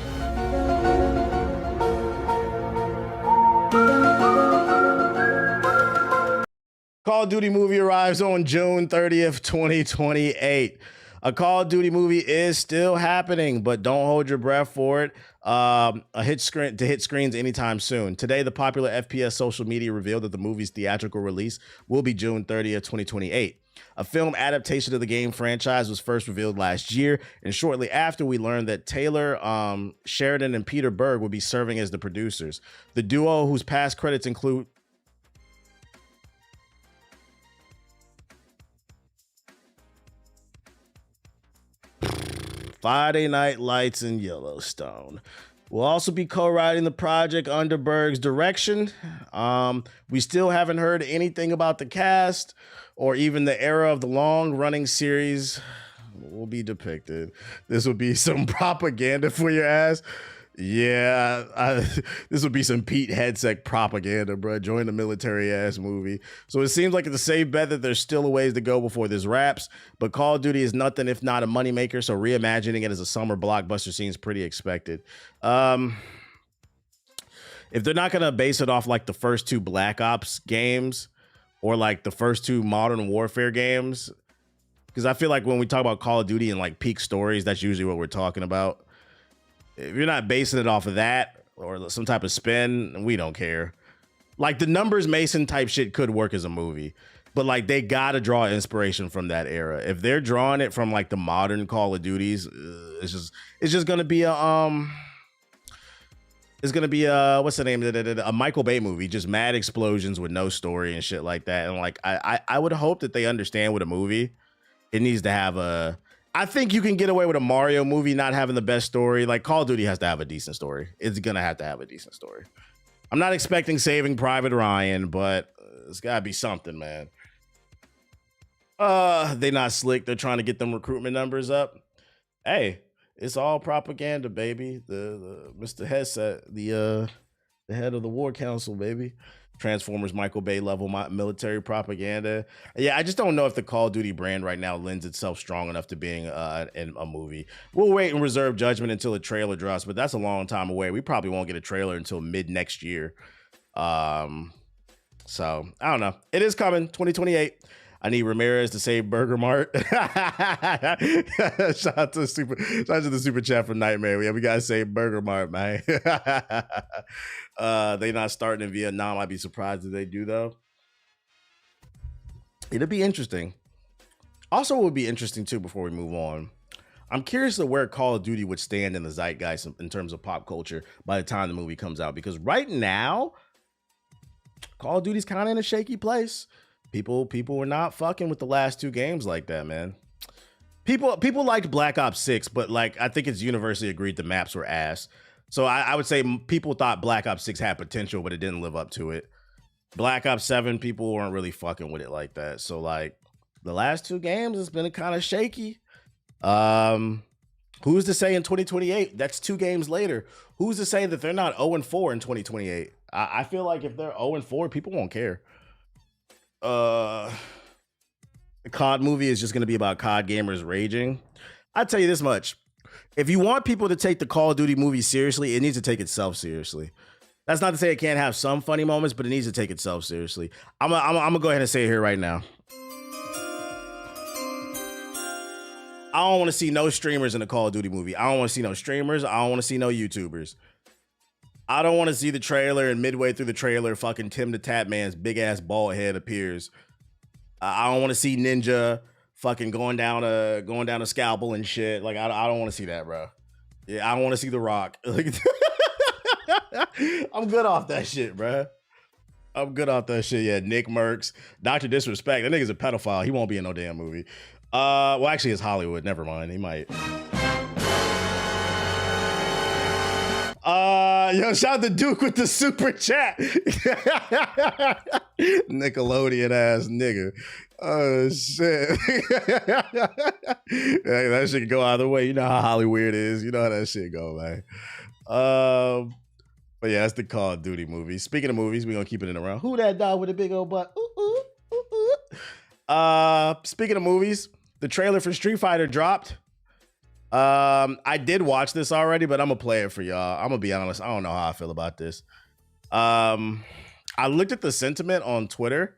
S1: Call of Duty movie arrives on June 30th, 2028. A Call of Duty movie is still happening, but don't hold your breath for it. To hit screens anytime soon. Today, the popular FPS social media revealed that the movie's theatrical release will be June 30th, 2028. A film adaptation of the game franchise was first revealed last year, and shortly after, we learned that Taylor Sheridan and Peter Berg will be serving as the producers. The duo, whose past credits include Friday Night Lights and Yellowstone, will also be co-writing the project under Berg's direction. We still haven't heard anything about the cast or even the era of the long-running series will be depicted. This would be some propaganda for your ass. Yeah, this would be some Pete Hegseth propaganda, bro. Join the military ass movie. So it seems like it's a safe bet that there's still a ways to go before this wraps. But Call of Duty is nothing if not a moneymaker. So reimagining it as a summer blockbuster seems pretty expected. If they're not gonna base it off like the first 2 Black Ops games or like the first 2 Modern Warfare games, because I feel like when we talk about Call of Duty and like peak stories, that's usually what we're talking about. If you're not basing it off of that or some type of spin, we don't care. Like the Numbers Mason type shit could work as a movie, but like they gotta draw inspiration from that era. If they're drawing it from like the modern Call of Duties, it's just gonna be a what's the name? A Michael Bay movie, just mad explosions with no story and shit like that. And like I would hope that they understand with a movie, it needs to have a. I think you can get away with a Mario movie not having the best story. Like Call of Duty has to have a decent story. It's gonna have to have a decent story. I'm not expecting Saving Private Ryan, but it's gotta be something, man. They not slick. They're trying to get them recruitment numbers up. Hey, it's all propaganda, baby. The Mr. Hegseth, the head of the War Council, baby. Transformers Michael Bay level military propaganda. Yeah, I just don't know if the Call of Duty brand right now lends itself strong enough to being in a movie. We'll wait and reserve judgment until the trailer drops, but that's a long time away. We probably won't get a trailer until mid next year. So I don't know. It is coming, 2028. I need Ramirez to save Burger Mart. Shout out to the super chat from Nightmare. Yeah, we gotta save Burger Mart, man. They not starting in Vietnam. I'd be surprised if they do though. It'll be interesting. Also, it would be interesting too. Before we move on, I'm curious to where Call of Duty would stand in the zeitgeist in terms of pop culture by the time the movie comes out. Because right now, Call of Duty's kind of in a shaky place. People were not fucking with the last two games like that, man. People liked Black Ops 6, but like I think it's universally agreed the maps were ass. So I would say people thought Black Ops 6 had potential, but it didn't live up to it. Black Ops 7, people weren't really fucking with it like that. So like the last two games, it's been kind of shaky. Who's to say in 2028? That's 2 games later. Who's to say that they're not 0-4 in 2028? I feel like if they're 0-4, people won't care. The COD movie is just going to be about COD gamers raging. I'll tell you this much. If you want people to take the Call of Duty movie seriously, it needs to take itself seriously. That's not to say it can't have some funny moments, but it needs to take itself seriously. I'm gonna go ahead and say it here right now. I don't want to see no streamers in the Call of Duty movie. I don't want to see no streamers. I don't want to see no YouTubers. I don't want to see the trailer and midway through the trailer, fucking Tim the Tap Man's big ass bald head appears. I don't want to see Ninja fucking going down a scalpel and shit. Like I don't want to see that, bro. Yeah, I don't want to see The Rock. Like, I'm good off that shit, bro. I'm good off that shit. Yeah, Nick Merckx, Dr. Disrespect. That nigga's a pedophile. He won't be in no damn movie. Well, actually, it's Hollywood. Never mind. He might. Yo, shout out to Duke with the super chat. Nickelodeon ass nigga. Oh shit. Hey, that shit can go either way. You know how Hollywood is. You know how that shit go, man. But yeah, that's the Call of Duty movie. Speaking of movies, we're gonna keep it in the round. Who that dog with a big old butt? Ooh, ooh, ooh, ooh. Speaking of movies, the trailer for Street Fighter dropped. I did watch this already, but I'm gonna play it for y'all. I'm gonna be honest, I don't know how I feel about this. I looked at the sentiment on Twitter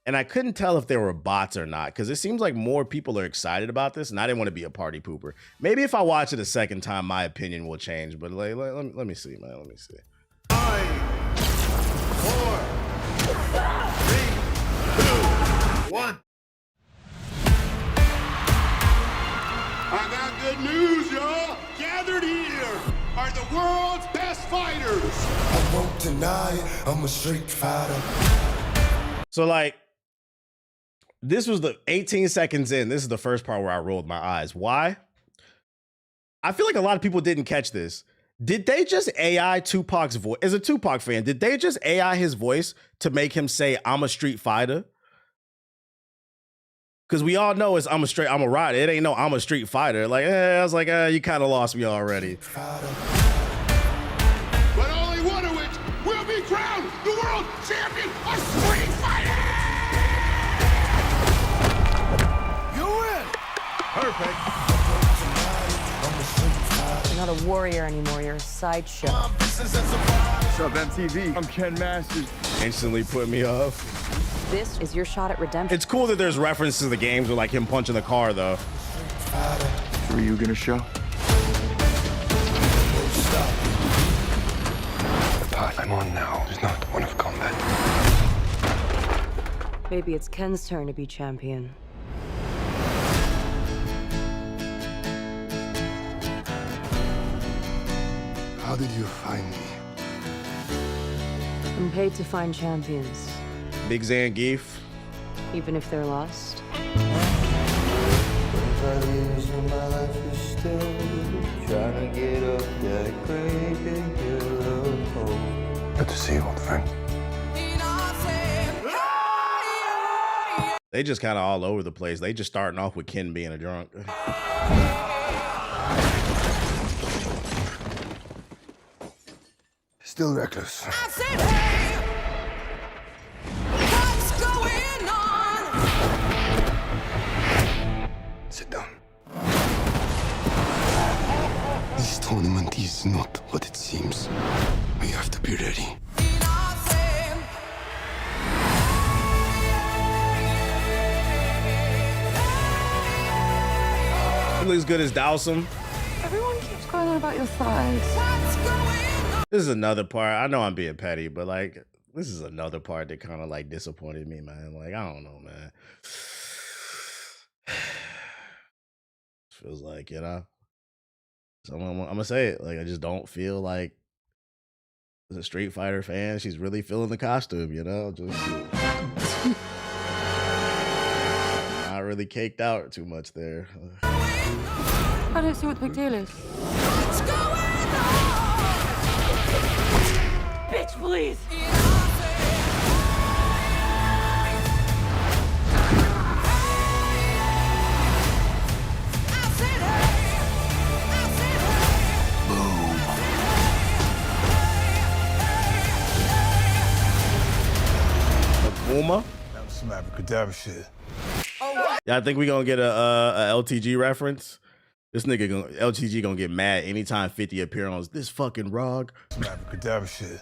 S1: and I couldn't tell if there were bots or not, because it seems like more people are excited about this, and I didn't want to be a party pooper. Maybe if I watch it a second time, my opinion will change, but like, let me see, man. Let me see.
S3: 5, 4, 3, 2, 1. I got good news, y'all. Gathered here are the world's best fighters. I won't deny it. I'm a street fighter.
S1: So like, this was the 18 seconds in. This is the first part where I rolled my eyes. Why? I feel like a lot of people didn't catch this. Did they just AI Tupac's voice? As a Tupac fan, did they just AI his voice to make him say, I'm a street fighter? Because we all know it's I'm a rider. It ain't no I'm a street fighter. Like, I was like, you kind of lost me already.
S3: But only one of which will be crowned the world champion of street fighting! You win! Perfect.
S13: You're not a warrior anymore, you're a sideshow.
S3: What's up, MTV? I'm Ken Masters.
S1: Instantly put me off.
S13: This is your shot at redemption.
S1: It's cool that there's references to the games with like him punching the car though.
S3: Who are you gonna show?
S12: The path I'm on now is not one of combat.
S13: Maybe it's Ken's turn to be champion.
S12: How did you find me?
S13: I'm paid to find champions,
S1: Big Zangief.
S13: even if they're lost.
S12: Good to see you, old friend.
S1: They just kind of all over the place. They just starting off with Ken being a drunk.
S12: Still reckless. Sit down. This tournament is not what it seems. We have to be ready.
S1: He looks good as Dawson.
S13: Everyone keeps going on about your thighs.
S1: This is another part. I know I'm being petty, but like, this is another part that kind of like disappointed me, man. Like, I don't know, man. Feels like, you know. So I'm gonna say it. Like, I just don't feel like as a Street Fighter fan, she's really feeling the costume, you know? Just not really caked out too much there.
S13: I don't see what the big deal is. Bitch, please!
S1: Uma?
S3: That was some abracadabra shit.
S1: Yeah, I think we're gonna get a LTG reference. This nigga LTG gonna get mad anytime 50 appear on this fucking rog.
S3: Some abracadabra shit.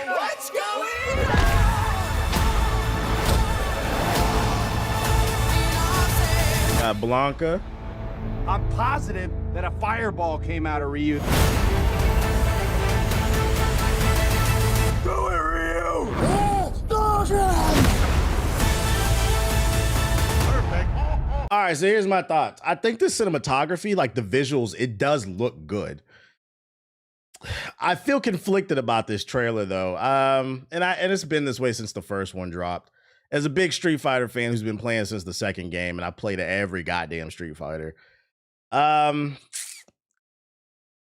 S5: What's going on?
S1: Got Blanca.
S14: I'm positive that a fireball came out of Ryu.
S3: Do it, Ryu!
S1: All right, so here's my thoughts. I think the cinematography, like the visuals, it does look good. I feel conflicted about this trailer though. And it's been this way since the first one dropped. As a big Street Fighter fan who's been playing since the second game, and I played every goddamn Street Fighter. I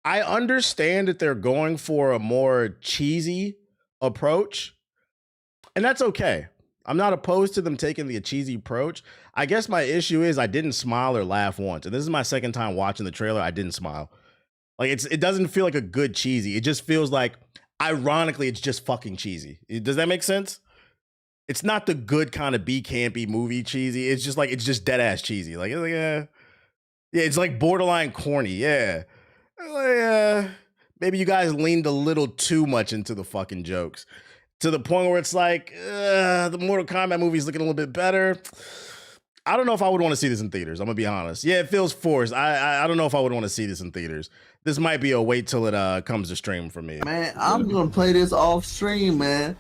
S1: understand that they're going for a more cheesy approach, and that's okay. I'm not opposed to them taking the cheesy approach. I guess my issue is I didn't smile or laugh once. And this is my second time watching the trailer. I didn't smile. Like it doesn't feel like a good cheesy. It just feels like, ironically, it's just fucking cheesy. Does that make sense? It's not the good kind of campy movie cheesy. It's just dead ass cheesy. Like yeah, it's like borderline corny. Yeah. Maybe you guys leaned a little too much into the fucking jokes, to the point where it's like, the Mortal Kombat movie's looking a little bit better. I don't know if I would want to see this in theaters. I'm gonna be honest. Yeah, it feels forced. I don't know if I would want to see this in theaters. This might be a wait till it comes to stream for me.
S15: Man, I'm gonna play this off stream, man.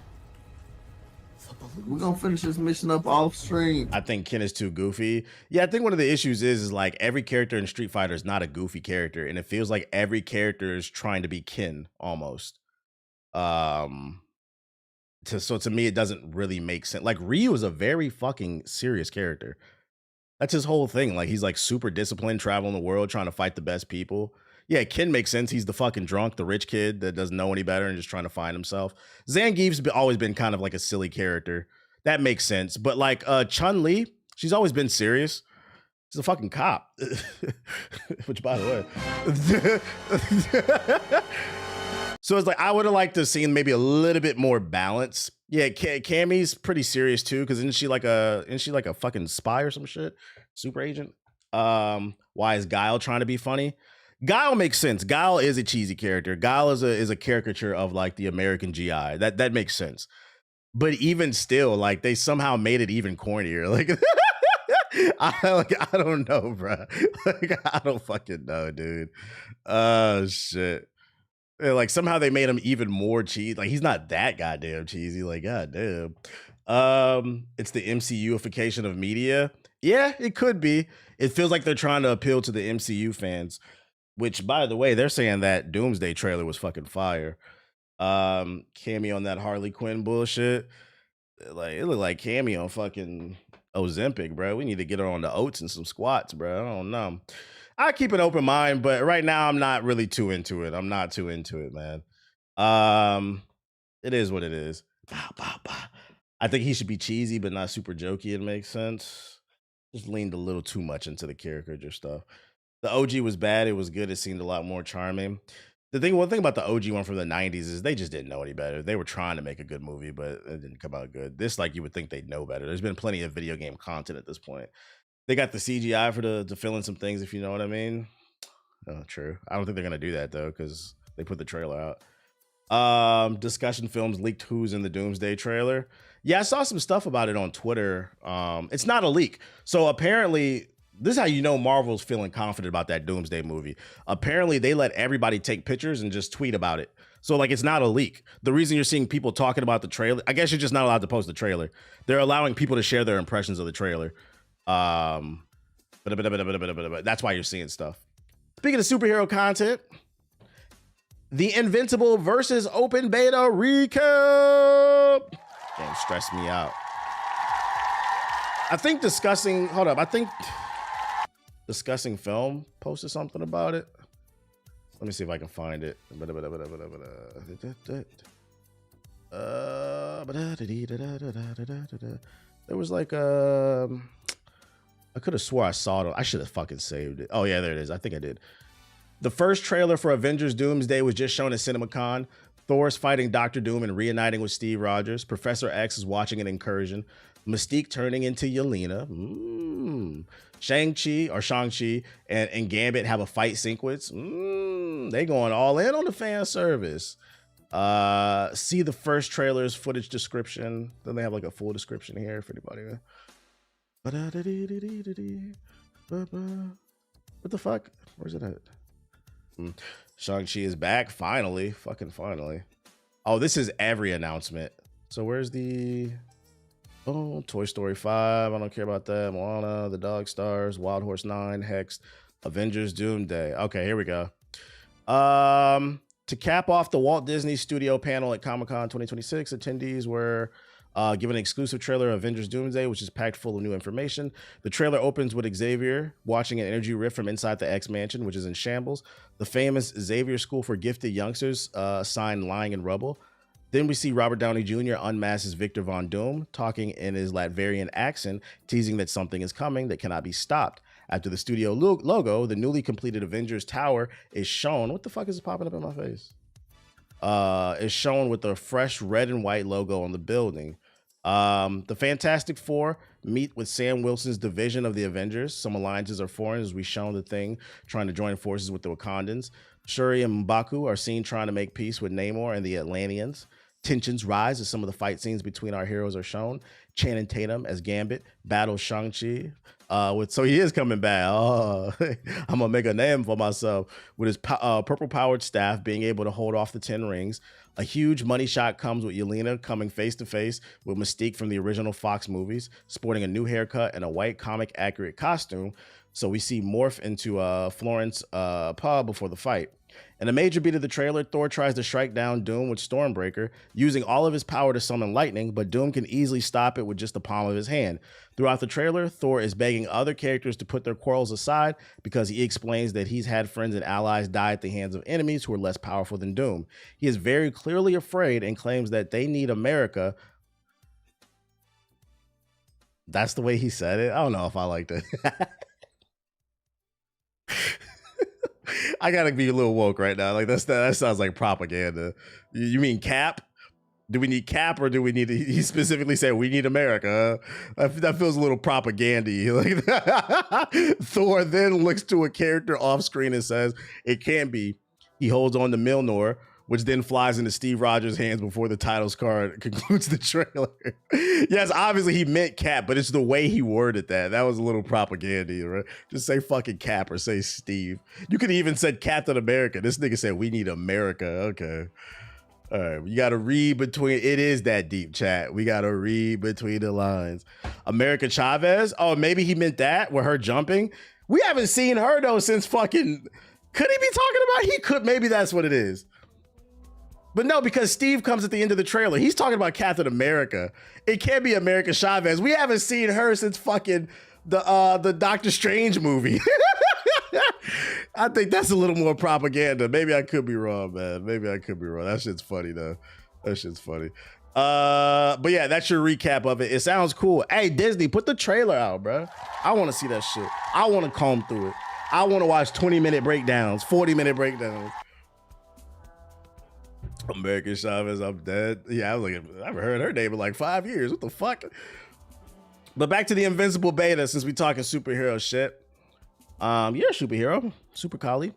S15: We're gonna finish this mission up off stream.
S1: I think Ken is too goofy. Yeah, I think one of the issues is like every character in Street Fighter is not a goofy character, and it feels like every character is trying to be Ken almost. So to me, it doesn't really make sense. Like Ryu is a very fucking serious character. That's his whole thing. Like he's like super disciplined, traveling the world, trying to fight the best people. Yeah, Ken makes sense. He's the fucking drunk, the rich kid that doesn't know any better and just trying to find himself. Zangief's always been kind of like a silly character. That makes sense. But like Chun-Li, she's always been serious. She's a fucking cop. Which, by the way. So it's like, I would have liked to have seen maybe a little bit more balance. Yeah, Cammy's pretty serious too, because isn't she like a fucking spy or some shit? Super agent? Why is Guile trying to be funny? Guile makes sense. Guile is a cheesy character. Guile is a caricature of like the American GI. That makes sense. But even still, like they somehow made it even cornier. Like I don't know, bro. Like I don't fucking know, dude. Oh shit. Like somehow they made him even more cheesy. Like he's not that goddamn cheesy. Like goddamn. It's the MCUification of media. Yeah, it could be. It feels like they're trying to appeal to the MCU fans. Which, by the way, they're saying that Doomsday trailer was fucking fire. Cammy on that Harley Quinn bullshit. Like it looked like Cammy on fucking Ozempic, bro. We need to get her on the oats and some squats, bro. I don't know. I keep an open mind, but right now I'm not really too into it. I'm not too into it, man. It is what it is. I think he should be cheesy, but not super jokey. It makes sense. Just leaned a little too much into the caricature stuff. The OG was bad. It was good. It seemed a lot more charming. One thing about the OG one from the 90s is they just didn't know any better. They were trying to make a good movie, but it didn't come out good. This, like, you would think they'd know better. There's been plenty of video game content at this point. They got the CGI to fill in some things, if you know what I mean. Oh, true. I don't think they're going to do that, though, because they put the trailer out. Discussion films leaked who's in the Doomsday trailer. Yeah, I saw some stuff about it on Twitter. It's not a leak. So apparently, this is how you know Marvel's feeling confident about that Doomsday movie. Apparently, they let everybody take pictures and just tweet about it. So, like, it's not a leak. The reason you're seeing people talking about the trailer, I guess you're just not allowed to post the trailer. They're allowing people to share their impressions of the trailer. That's why you're seeing stuff. Speaking of superhero content, the Invincible Versus open beta recap. Damn, stressed me out. I think discussing film posted something about it. Let me see if I can find it. There was like I could have swore I saw it. I should have fucking saved it. Oh yeah, there it is. I think I did. The first trailer for Avengers Doomsday was just shown at CinemaCon. Thor's fighting Doctor Doom and reuniting with Steve Rogers. Professor X is watching an incursion. Mystique turning into Yelena. Shang-Chi and Gambit have a fight sequence. They going all in on the fan service. See the first trailer's footage description. Then they have like a full description here for anybody. What the fuck? Where's it at? Shang-Chi is back, finally. Fucking finally. Oh, this is every announcement. So where's the... Oh, Toy Story 5. I don't care about that. Moana, The Dog Stars, Wild Horse 9, Hex, Avengers Doomsday. Okay, here we go. To cap off the Walt Disney Studio panel at Comic-Con 2026, attendees were given an exclusive trailer of Avengers Doomsday, which is packed full of new information. The trailer opens with Xavier watching an energy rift from inside the X-Mansion, which is in shambles. The famous Xavier School for Gifted Youngsters sign Lying in Rubble. Then we see Robert Downey Jr. unmask as Victor Von Doom, talking in his Latvian accent, teasing that something is coming that cannot be stopped. After the studio logo, the newly completed Avengers Tower is shown. What the fuck is popping up in my face? Is shown with the fresh red and white logo on the building. The Fantastic Four meet with Sam Wilson's division of the Avengers. Some alliances are formed, as we shown the Thing trying to join forces with the Wakandans. Shuri and M'Baku are seen trying to make peace with Namor and the Atlanteans. Tensions rise as some of the fight scenes between our heroes are shown. Channing Tatum as Gambit battles Shang-Chi. So he is coming back. Oh, I'm gonna make a name for myself with his purple-powered staff being able to hold off the 10 rings. A huge money shot comes with Yelena coming face-to-face with Mystique from the original Fox movies, sporting a new haircut and a white comic-accurate costume. So we see morph into Florence pub before the fight. In a major beat of the trailer, Thor tries to strike down Doom with Stormbreaker, using all of his power to summon lightning, but Doom can easily stop it with just the palm of his hand. Throughout the trailer, Thor is begging other characters to put their quarrels aside because he explains that he's had friends and allies die at the hands of enemies who are less powerful than Doom. He is very clearly afraid and claims that they need America. That's the way he said it. I don't know if I like that. I gotta be a little woke right now. Like that sounds like propaganda. You mean Cap? Do we need Cap or do we need? He specifically said we need America. That feels a little propaganda-y. Like Thor then looks to a character off screen and says, "It can't be." He holds on to Mjolnir, which then flies into Steve Rogers' hands before the titles card concludes the trailer. Yes, obviously he meant Cap, but it's the way he worded that. That was a little propaganda, right? Just say fucking Cap or say Steve. You could even said Captain America. This nigga said we need America. Okay. All right, you got to read between. It is that deep, chat. We got to read between the lines. America Chavez. Oh, maybe he meant that with her jumping. We haven't seen her though since fucking. Could he be talking about? He could. Maybe that's what it is. But no, because Steve comes at the end of the trailer. He's talking about Captain America. It can't be America Chavez. We haven't seen her since fucking the Doctor Strange movie. I think that's a little more propaganda. Maybe I could be wrong, man. Maybe I could be wrong. That shit's funny though. That shit's funny. But yeah, that's your recap of it. It sounds cool. Hey, Disney, put the trailer out, bro. I want to see that shit. I want to comb through it. I want to watch 20-minute breakdowns, 40-minute breakdowns. American Chavez, I'm dead. Yeah, I was like, I haven't heard her name in like 5 years. What the fuck? But back to the Invincible beta, since we talking superhero shit. You're a superhero, super colleague.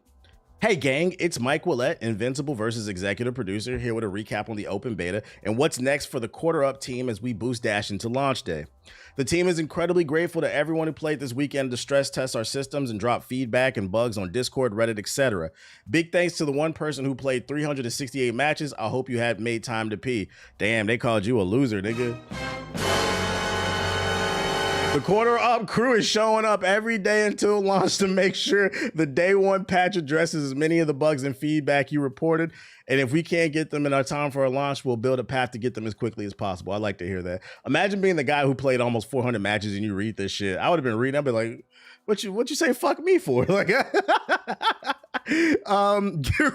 S1: Hey gang, it's Mike Willett, Invincible Versus executive producer, here with a recap on the open beta and what's next for the quarter up team as we boost dash into launch day. The team is incredibly grateful to everyone who played this weekend to stress test our systems and drop feedback and bugs on Discord, Reddit, etc. Big thanks to the one person who played 368 matches. I hope you had made time to pee. Damn, they called you a loser, nigga. The Quarter Up crew is showing up every day until launch to make sure the day one patch addresses as many of the bugs and feedback you reported. And if we can't get them in our time for our launch, we'll build a path to get them as quickly as possible. I'd like to hear that. Imagine being the guy who played almost 400 matches and you read this shit. I would have been reading. I'd be like, what you say fuck me for? Like, get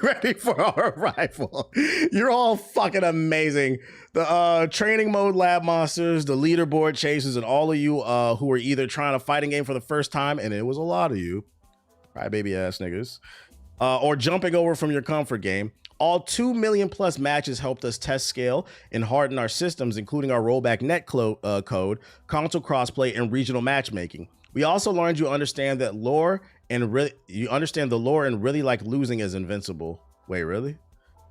S1: ready for our arrival. You're all fucking amazing. The training mode lab monsters, the leaderboard chasers, and all of you who are either trying a fighting game for the first time, and it was a lot of you, right, baby ass niggas, or jumping over from your comfort game. All 2 million plus matches helped us test scale and harden our systems, including our rollback net code, console crossplay, and regional matchmaking. We also learned you understand that lore and the lore and really like losing as Invincible. Wait, really?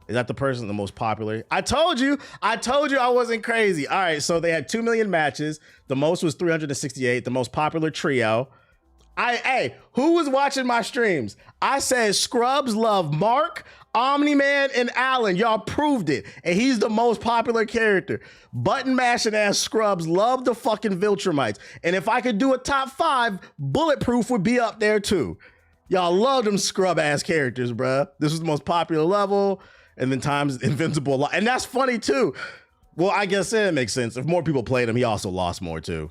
S1: Is that the person the most popular? I told you I wasn't crazy. All right, so they had 2 million matches. The most was 368, the most popular trio. Hey, who was watching my streams? I said Scrubs love Mark, Omni-Man, and Alan. Y'all proved it. And he's the most popular character. Button mashing ass Scrubs love the fucking Viltrumites. And if I could do a top 5, Bulletproof would be up there too. Y'all love them scrub ass characters, bruh. This was the most popular level. And then times Invincible. And that's funny too. Well, I guess it makes sense. If more people played him, he also lost more too.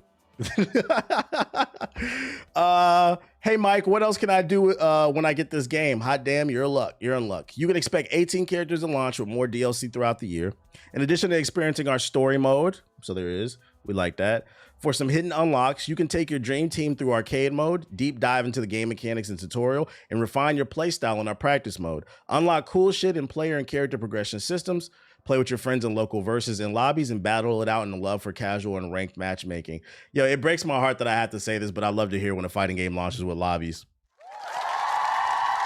S1: Hey Mike, what else can I do when I get this game? Hot damn, you're in luck. You can expect 18 characters to launch with more DLC throughout the year. In addition to experiencing our story mode, so there is, we like that. For some hidden unlocks, you can take your dream team through arcade mode, deep dive into the game mechanics and tutorial, and refine your playstyle in our practice mode. Unlock cool shit in player and character progression systems. Play with your friends in local versus in lobbies and battle it out in the love for casual and ranked matchmaking. Yo, it breaks my heart that I have to say this, but I love to hear when a fighting game launches with lobbies.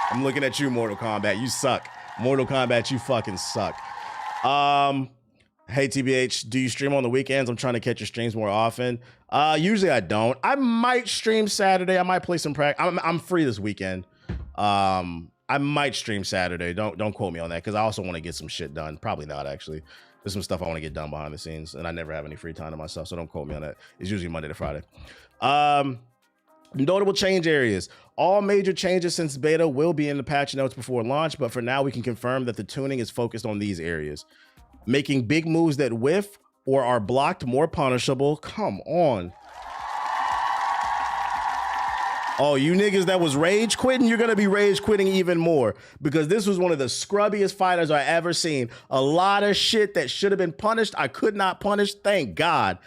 S1: I'm looking at you, Mortal Kombat. You suck. Mortal Kombat, you fucking suck. Hey, TBH, do you stream on the weekends? I'm trying to catch your streams more often. Usually I don't. I might stream Saturday. I might play some practice. I'm free this weekend. I might stream Saturday. Don't quote me on that because I also want to get some shit done. Probably not, actually. There's some stuff I want to get done behind the scenes, and I never have any free time to myself, so don't quote me on that. It's usually Monday to Friday. Notable change areas. All major changes since beta will be in the patch notes before launch, but for now we can confirm that the tuning is focused on these areas. Making big moves that whiff or are blocked more punishable. Come on. Oh, you niggas that was rage quitting, you're gonna be rage quitting even more because this was one of the scrubbiest fighters I ever seen. A lot of shit that should have been punished, I could not punish, thank God.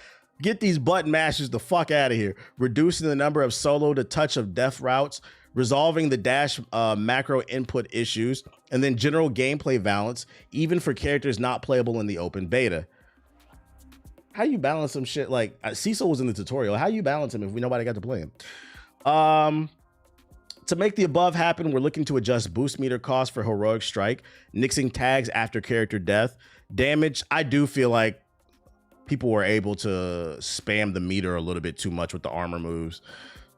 S1: Get these button mashers the fuck out of here. Reducing the number of solo to touch of death routes, resolving the dash macro input issues, and then general gameplay balance, even for characters not playable in the open beta. How you balance some shit like Cecil was in the tutorial? How you balance him if nobody got to play him? To make the above happen, we're looking to adjust boost meter costs for Heroic Strike, nixing tags after character death. Damage, I do feel like people were able to spam the meter a little bit too much with the armor moves.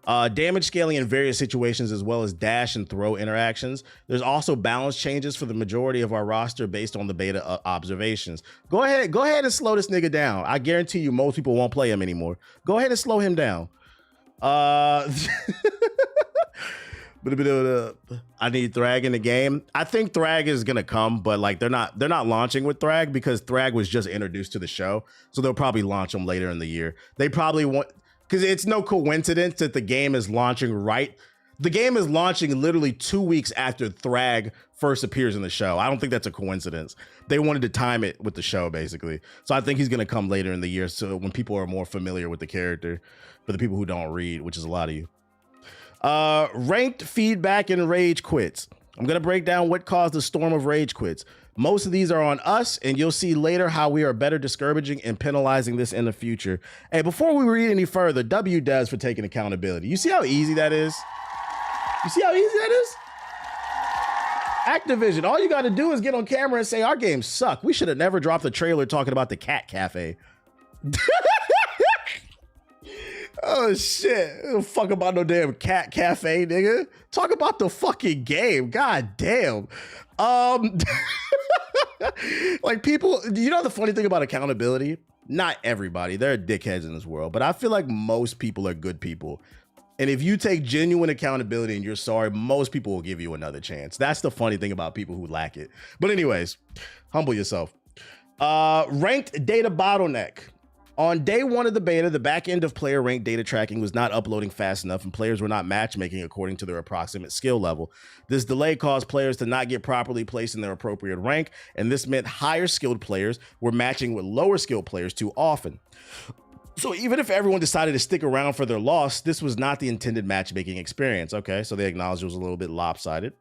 S1: Damage scaling in various situations as well as dash and throw interactions. There's also balance changes for the majority of our roster based on the beta observations. Go ahead and slow this nigga down. I guarantee you most people won't play him anymore. Go ahead and slow him down. I need Thrag in the game. I think Thrag is gonna come, but like they're not launching with Thrag because Thrag was just introduced to the show, so they'll probably launch him later in the year. They probably want, because it's no coincidence that the game is launching the game is launching literally 2 weeks after Thrag first appears in the show. I don't think that's a coincidence. They wanted to time it with the show, basically. So I think he's going to come later in the year, so when people are more familiar with the character, for the people who don't read, which is a lot of you. Ranked feedback and rage quits. I'm going to break down what caused the storm of rage quits. Most of these are on us, and you'll see later how we are better discouraging and penalizing this in the future. Hey, before we read any further, W Devs for taking accountability. You see how easy that is? You see how easy that is? Activision, all you got to do is get on camera and say, our games suck. We should have never dropped the trailer talking about the cat cafe. Oh, shit. Don't fuck about no damn cat cafe, nigga. Talk about the fucking game. God damn. Like people, you know the funny thing about accountability? not everybody, there are dickheads in this world, but I feel like most people are good people. And if you take genuine accountability and you're sorry, most people will give you another chance. That's the funny thing about people who lack it. But anyways, humble yourself. Ranked data bottleneck. On day one of the beta, the back end of player ranked data tracking was not uploading fast enough and players were not matchmaking according to their approximate skill level. This delay caused players to not get properly placed in their appropriate rank, and this meant higher skilled players were matching with lower skilled players too often. So even if everyone decided to stick around for their loss, this was not the intended matchmaking experience. Okay, so they acknowledged it was a little bit lopsided.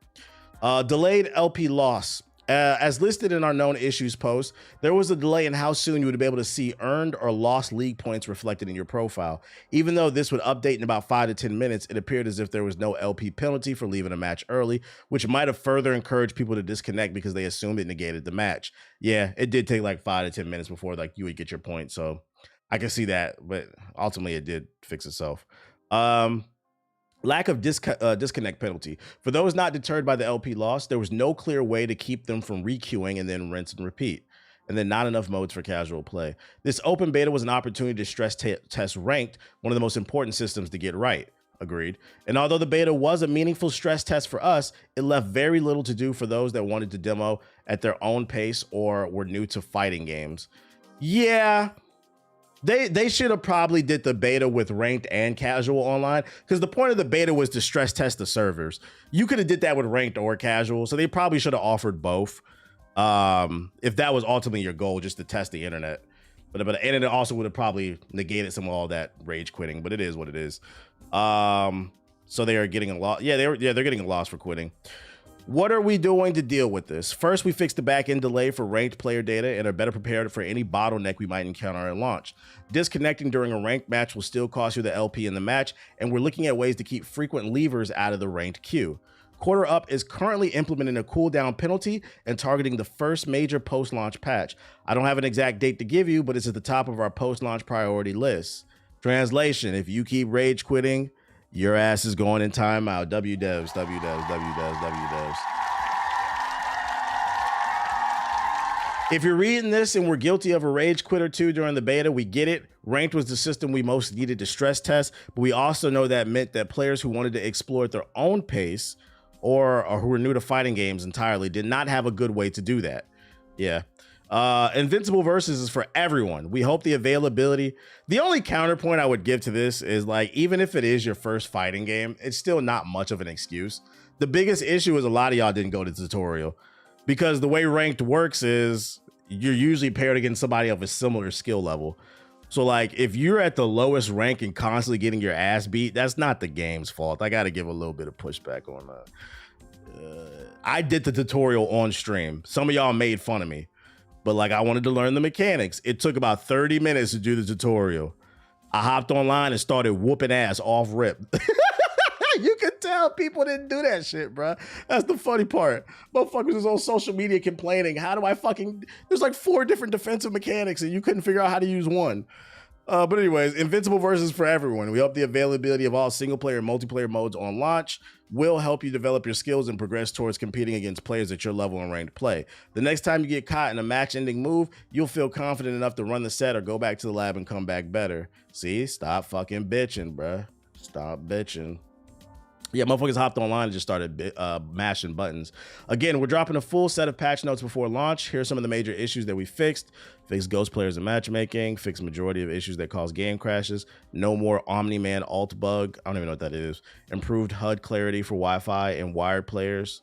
S1: Delayed LP loss. As listed in our known issues post, there was a delay in how soon you would be able to see earned or lost league points reflected in your profile. Even though this would update in about 5 to 10 minutes, it appeared as if there was no LP penalty for leaving a match early, which might have further encouraged people to disconnect because they assumed it negated the match. Yeah, it did take like 5 to 10 minutes before like you would get your point, so I can see that, but ultimately it did fix itself. Lack of disconnect penalty. For those not deterred by the LP loss, there was no clear way to keep them from re-queuing and then rinse and repeat. And then not enough modes for casual play. This open beta was an opportunity to stress test ranked, one of the most important systems to get right. Agreed. And although the beta was a meaningful stress test for us, it left very little to do for those that wanted to demo at their own pace or were new to fighting games. Yeah. They should have probably did the beta with ranked and casual online, because the point of the beta was to stress test the servers. You could have did that with ranked or casual, so they probably should have offered both. If that was ultimately your goal, just to test the internet. But the internet also would have probably negated some of all that rage quitting, but it is what it is. So they are getting a loss. Yeah, they're getting a loss for quitting. What are we doing to deal with this? First, we fixed the back-end delay for ranked player data and are better prepared for any bottleneck we might encounter at launch. Disconnecting during a ranked match will still cost you the LP in the match, and we're looking at ways to keep frequent leavers out of the ranked queue. Quarter Up is currently implementing a cooldown penalty and targeting the first major post-launch patch. I don't have an exact date to give you, but it's at the top of our post-launch priority list. Translation: if you keep rage quitting, your ass is going in timeout. WDevs. If you're reading this and we're guilty of a rage quit or two during the beta, we get it. Ranked was the system we most needed to stress test, but we also know that meant that players who wanted to explore at their own pace or who were new to fighting games entirely did not have a good way to do that. Yeah. Invincible Versus is for everyone. We hope the availability. The only counterpoint I would give to this is, like, even if it is your first fighting game, it's still not much of an excuse. The biggest issue is a lot of y'all didn't go to the tutorial, because the way ranked works is you're usually paired against somebody of a similar skill level. So like if you're at the lowest rank and constantly getting your ass beat, that's not the game's fault. I got to give a little bit of pushback on that. I did the tutorial on stream. Some of y'all made fun of me, but like I wanted to learn the mechanics. It took about 30 minutes to do the tutorial. I hopped online and started whooping ass off rip. You could tell people didn't do that shit, bro. That's the funny part. Motherfuckers was on social media complaining, how do I fucking... There's like 4 different defensive mechanics and you couldn't figure out how to use one. But anyways, Invincible Versus for everyone. We hope the availability of all single-player and multiplayer modes on launch will help you develop your skills and progress towards competing against players at your level in ranked play. The next time you get caught in a match-ending move, you'll feel confident enough to run the set or go back to the lab and come back better. See? Stop fucking bitching, bruh. Stop bitching. Yeah, motherfuckers hopped online and just started mashing buttons. Again, we're dropping a full set of patch notes before launch. Here's some of the major issues that we fixed. Fixed ghost players and matchmaking. Fixed majority of issues that cause game crashes. No more Omni-Man alt bug. I don't even know what that is. Improved HUD clarity for Wi-Fi and wired players.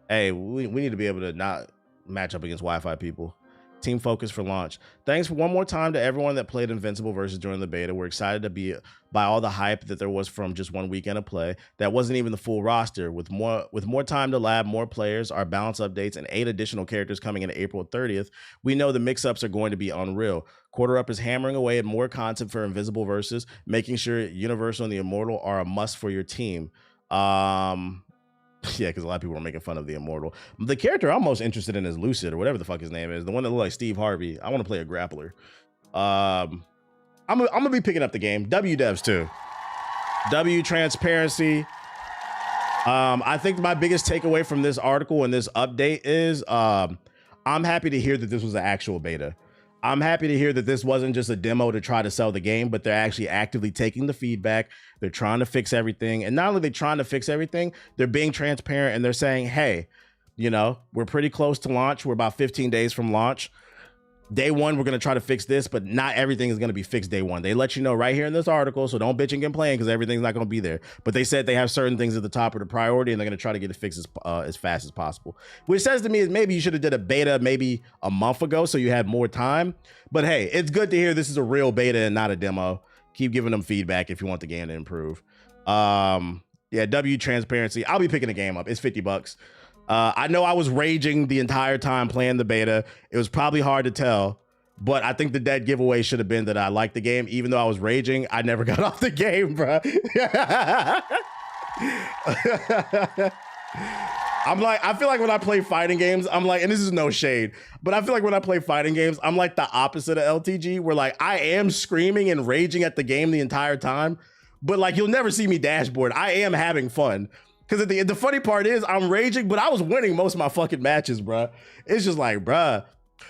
S1: Hey, we need to be able to not match up against Wi-Fi people. Team focus for launch. Thanks for one more time to everyone that played Invincible Versus during the beta. We're excited to be by all the hype that there was from just one weekend of play. That wasn't even the full roster. With more time to lab, more players, our balance updates, and 8 additional characters coming in April 30th, we know the mix-ups are going to be unreal. Quarter Up is hammering away at more content for Invincible Versus, making sure Universal and the Immortal are a must for your team. Yeah, because a lot of people are making fun of the Immortal. The character I'm most interested in is Lucid, or whatever the fuck his name is. The one that looks like Steve Harvey. I want to play a grappler. I'm gonna be picking up the game. W devs too. W transparency. I think my biggest takeaway from this article and this update is I'm happy to hear that this was an actual beta. I'm happy to hear that this wasn't just a demo to try to sell the game, but they're actually actively taking the feedback. They're trying to fix everything. And not only are they trying to fix everything, they're being transparent and they're saying, hey, you know, we're pretty close to launch. We're about 15 days from launch. Day one, we're going to try to fix this, but not everything is going to be fixed day one. They let you know right here in this article, so don't bitch and complain because everything's not going to be there. But they said they have certain things at the top of the priority and they're going to try to get it fixed as fast as possible. Which says to me is maybe you should have did a beta maybe a month ago so you had more time. But hey, it's good to hear this is a real beta and not a demo. Keep giving them feedback if you want the game to improve. Yeah, W transparency. I'll be picking the game up. It's $50. I know I was raging the entire time playing the beta. It was probably hard to tell, but I think the dead giveaway should have been that I liked the game. Even though I was raging, I never got off the game, bro. I feel like when I play fighting games, I'm like, and this is no shade, but I feel like when I play fighting games, I'm like the opposite of LTG, where like I am screaming and raging at the game the entire time, but like you'll never see me dashboard. I am having fun. Because the funny part is I'm raging, but I was winning most of my fucking matches, bro. It's just like, bro,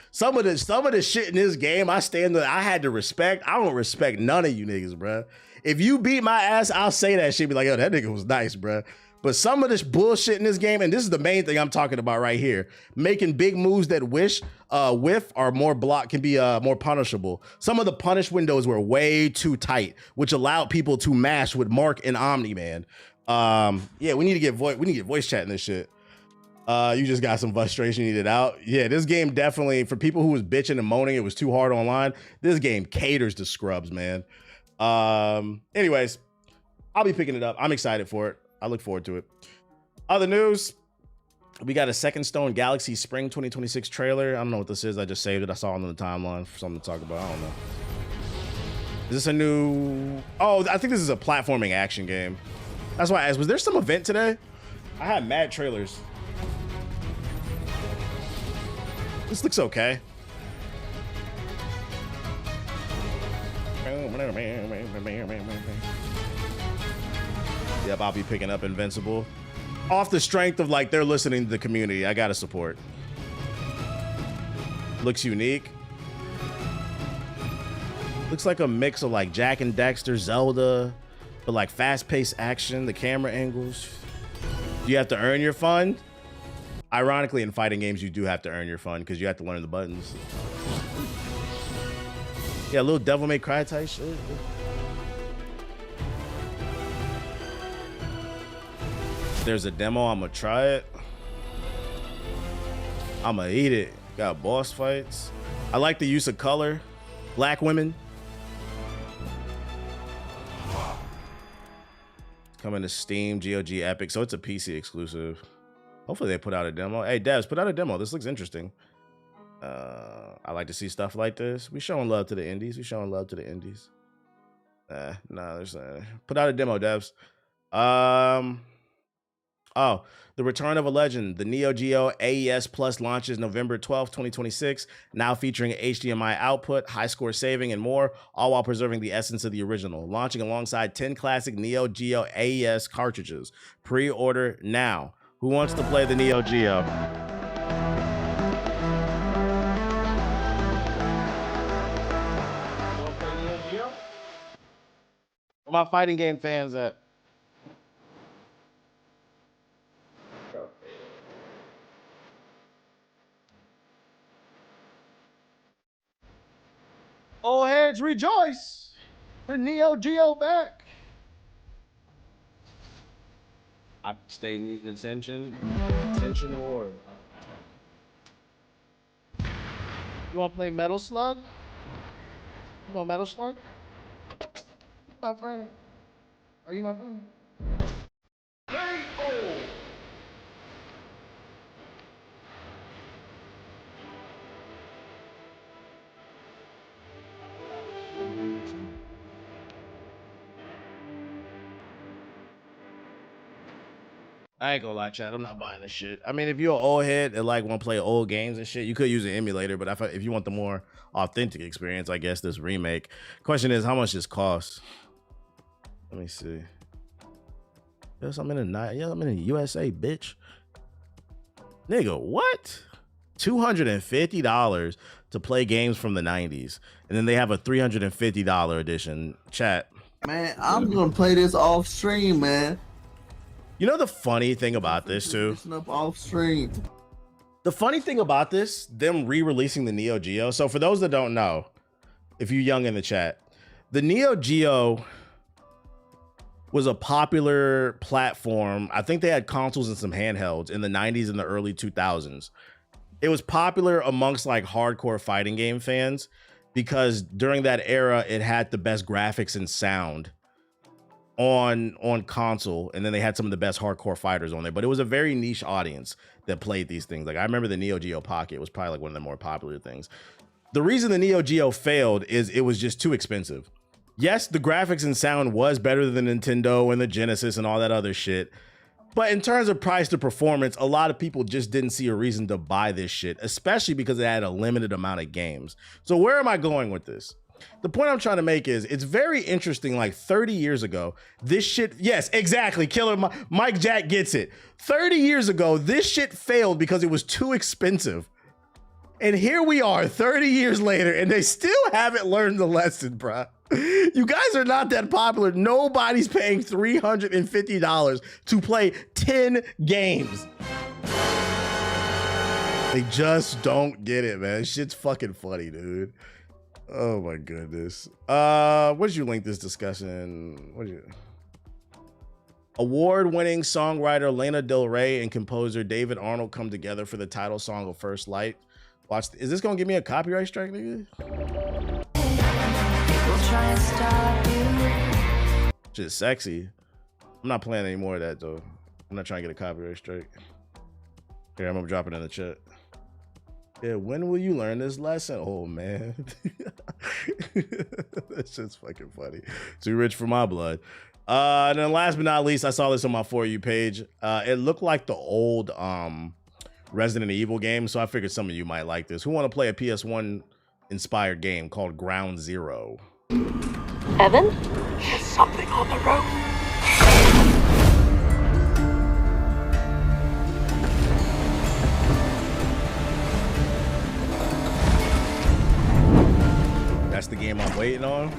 S1: some of the shit in this game, I had to respect. I don't respect none of you niggas, bro. If you beat my ass, I'll say that shit. Be like, yo, that nigga was nice, bro. But some of this bullshit in this game, and this is the main thing I'm talking about right here, making big moves that whiff are more can be more punishable. Some of the punish windows were way too tight, which allowed people to mash with Mark and Omni, man. Yeah, we need to get voice chat in this shit. You just got some frustration needed out. Yeah, this game definitely, for people who was bitching and moaning it was too hard online, this game caters to scrubs, man. Anyways, I'll be picking it up. I'm excited for it. I look forward to it. Other news, we got a Second Stone Galaxy Spring 2026 trailer. I don't know what this is. I just saved it. I saw it on the timeline for something to talk about. I don't know. Is this a new... Oh, I think this is a platforming action game. That's why I asked, was there some event today? I had mad trailers. This looks okay. Yep, I'll be picking up Invincible. Off the strength of like they're listening to the community. I gotta support. Looks unique. Looks like a mix of like Jack and Dexter, Zelda, but like fast-paced action, the camera angles. You have to earn your fun. Ironically, in fighting games, you do have to earn your fun because you have to learn the buttons. Yeah, a little Devil May Cry type shit. There's a demo, I'm gonna try it. I'm gonna eat it. Got boss fights. I like the use of color. Black women. Coming to Steam, GOG Epic, so it's a PC exclusive. Hopefully they put out a demo. Hey, devs, put out a demo. This looks interesting. I like to see stuff like this. We showing love to the indies. We showing love to the indies. Nah, there's put out a demo, devs. Oh, The Return of a Legend. The Neo Geo AES Plus launches November 12th, 2026, now featuring HDMI output, high score saving, and more, all while preserving the essence of the original. Launching alongside 10 classic Neo Geo AES cartridges. Pre-order now. Who wants to play the Neo Geo? Where my fighting game fans at? Old heads rejoice! The Neo Geo back! I stay needing attention. Attention or... You wanna play Metal Slug? You want Metal Slug? My friend. Are you my friend? I ain't gonna lie, Chad. I'm not buying this shit. I mean, if you're an old head and like want to play old games and shit, you could use an emulator. But if you want the more authentic experience, I guess this remake. Question is, how much this costs? Let me see. Yes, I'm in the USA, bitch. Nigga, what? $250 to play games from the 90s. And then they have a $350 edition. Chat.
S15: Man, I'm gonna play this off stream, man.
S1: You know the funny thing about this too?
S15: Up off stream.
S1: The funny thing about this, them re-releasing the Neo Geo. So for those that don't know, if you're young in the chat, the Neo Geo was a popular platform. I think they had consoles and some handhelds in the 90s and the early 2000s. It was popular amongst like hardcore fighting game fans because during that era, it had the best graphics and sound on console. And then they had some of the best hardcore fighters on there, but it was a very niche audience that played these things. Like I remember the Neo Geo Pocket was probably like one of the more popular things. The reason the Neo Geo failed is it was just too expensive. Yes, the graphics and sound was better than Nintendo and the Genesis and all that other shit. But in terms of price to performance, a lot of people just didn't see a reason to buy this shit, especially because it had a limited amount of games. So where am I going with this? The point I'm trying to make is it's very interesting. Like 30 years ago, this shit, yes, exactly. Killer Mike Jack gets it. 30 years ago, this shit failed because it was too expensive. And here we are 30 years later and they still haven't learned the lesson, bruh. You guys are not that popular. Nobody's paying $350 to play 10 games. They just don't get it, man. Shit's fucking funny, dude. Oh my goodness. What did you link this discussion? What did you? Award-winning songwriter Lana Del Rey and composer David Arnold come together for the title song of First Light. Watch. Is this gonna give me a copyright strike, nigga?
S5: Try and stop you.
S1: Just sexy. I'm not playing any more of that though. I'm not trying to get a copyright strike. Here, I'm gonna drop it in the chat. Yeah, when will you learn this lesson? Oh man. That's just fucking funny. Too rich for my blood. And then last but not least, I saw this on my For You page. It looked like the old Resident Evil game, so I figured some of you might like this. Who want to play a PS1 inspired game called Ground Zero?
S13: Evan? There's something on the road.
S1: That's the game I'm waiting on.